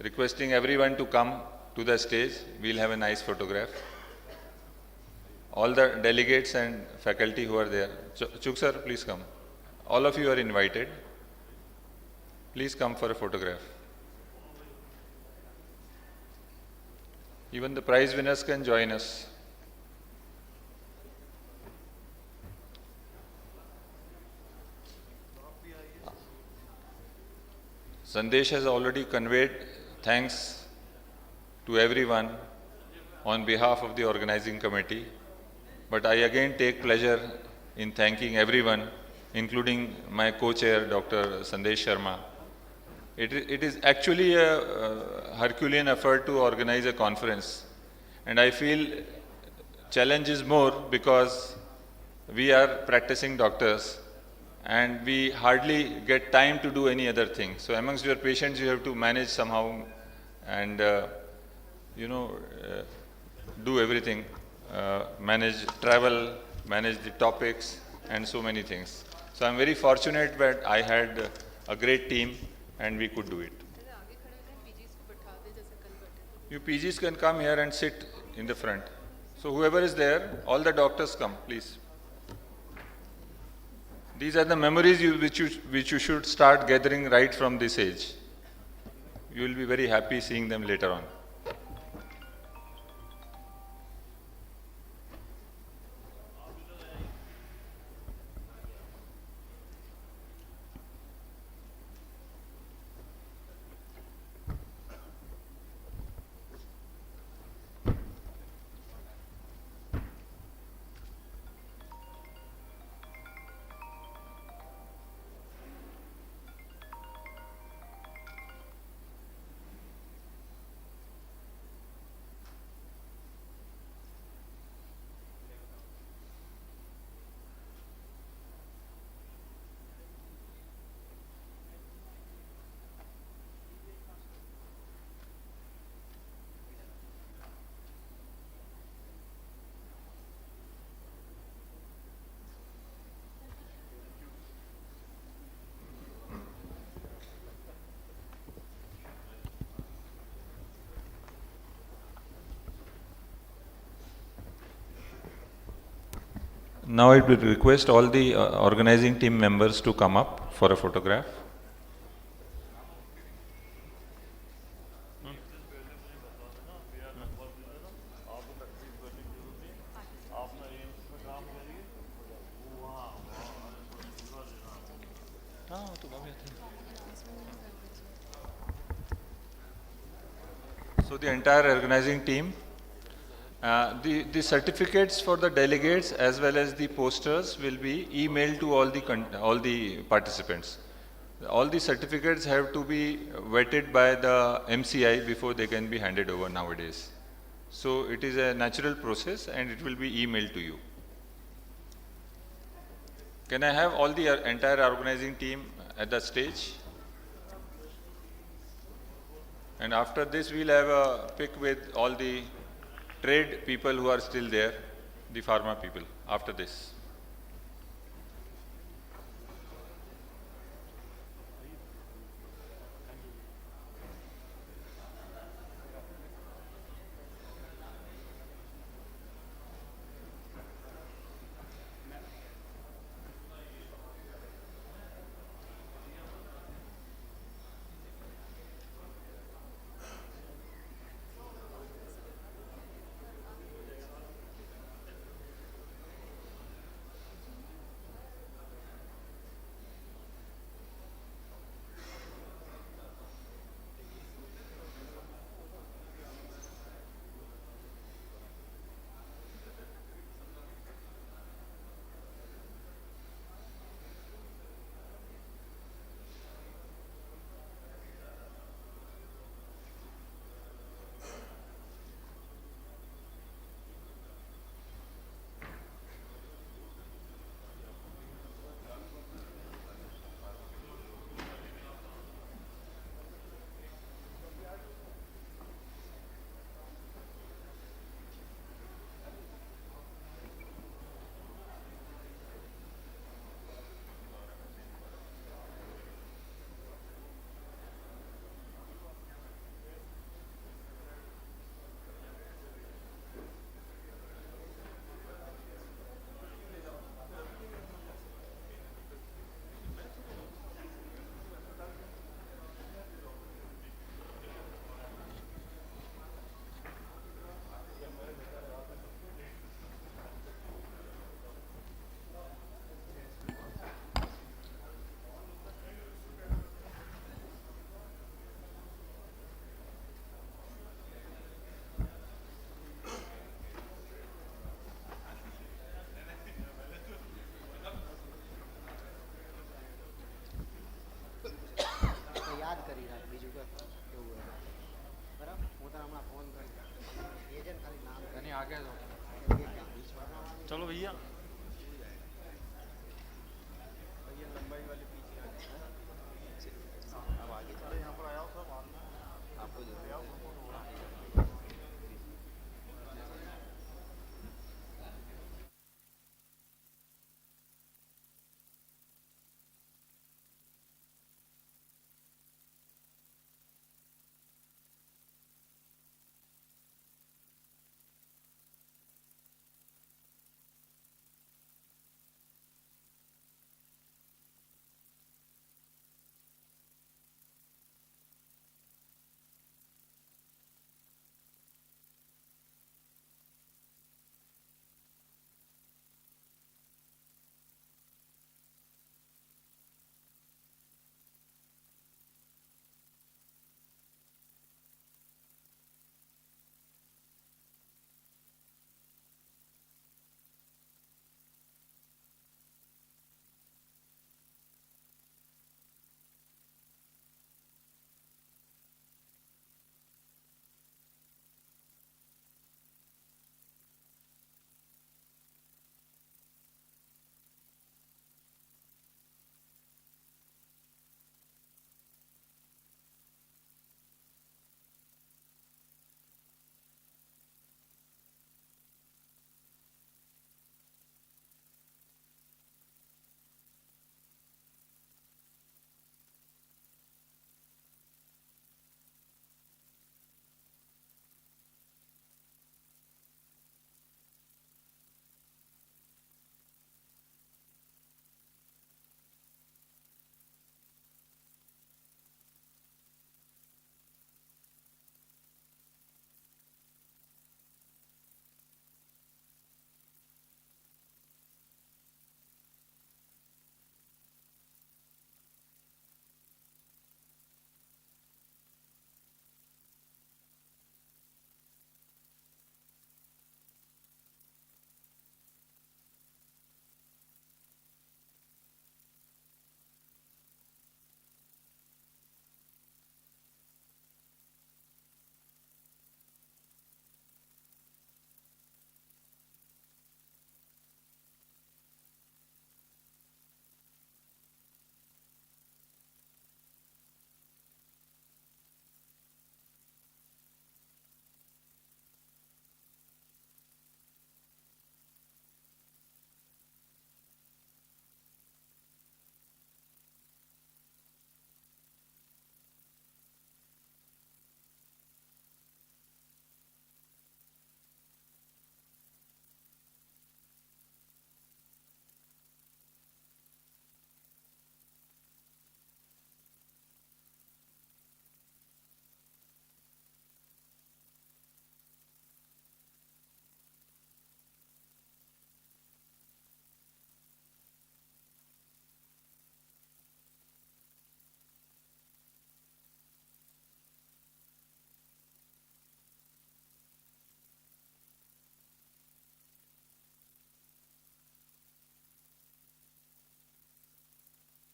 Requesting everyone to come to the stage. We'll have a nice photograph. All the delegates and faculty who are there. Chuk sir, please come. All of you are invited. Please come for a photograph. Even the prize winners can join us. Sandesh has already conveyed thanks to everyone on behalf of the organizing committee. But I again take pleasure in thanking everyone, including my co-chair, Dr. Sandesh Sharma. It is actually a Herculean effort to organize a conference. And I feel challenge is more because we are practicing doctors and we hardly get time to do any other thing. So amongst your patients, you have to manage somehow and, do everything. Manage travel, manage the topics, and so many things. So I'm very fortunate that I had a great team and we could do it. You PGs can come here and sit in the front. So whoever is there, all the doctors come, please. These are the memories which you should start gathering right from this age. You will be very happy seeing them later on. Now I will request all the organizing team members to come up for a photograph. So the entire organizing team, the certificates for the delegates as well as the posters will be emailed to all the participants. All the certificates have to be vetted by the MCI before they can be handed over nowadays. So it is a natural process and it will be emailed to you. Can I have all the entire organizing team at the stage? And after this, we'll have a pic with all the trade people who are still there, the pharma people, after this. चलो भैया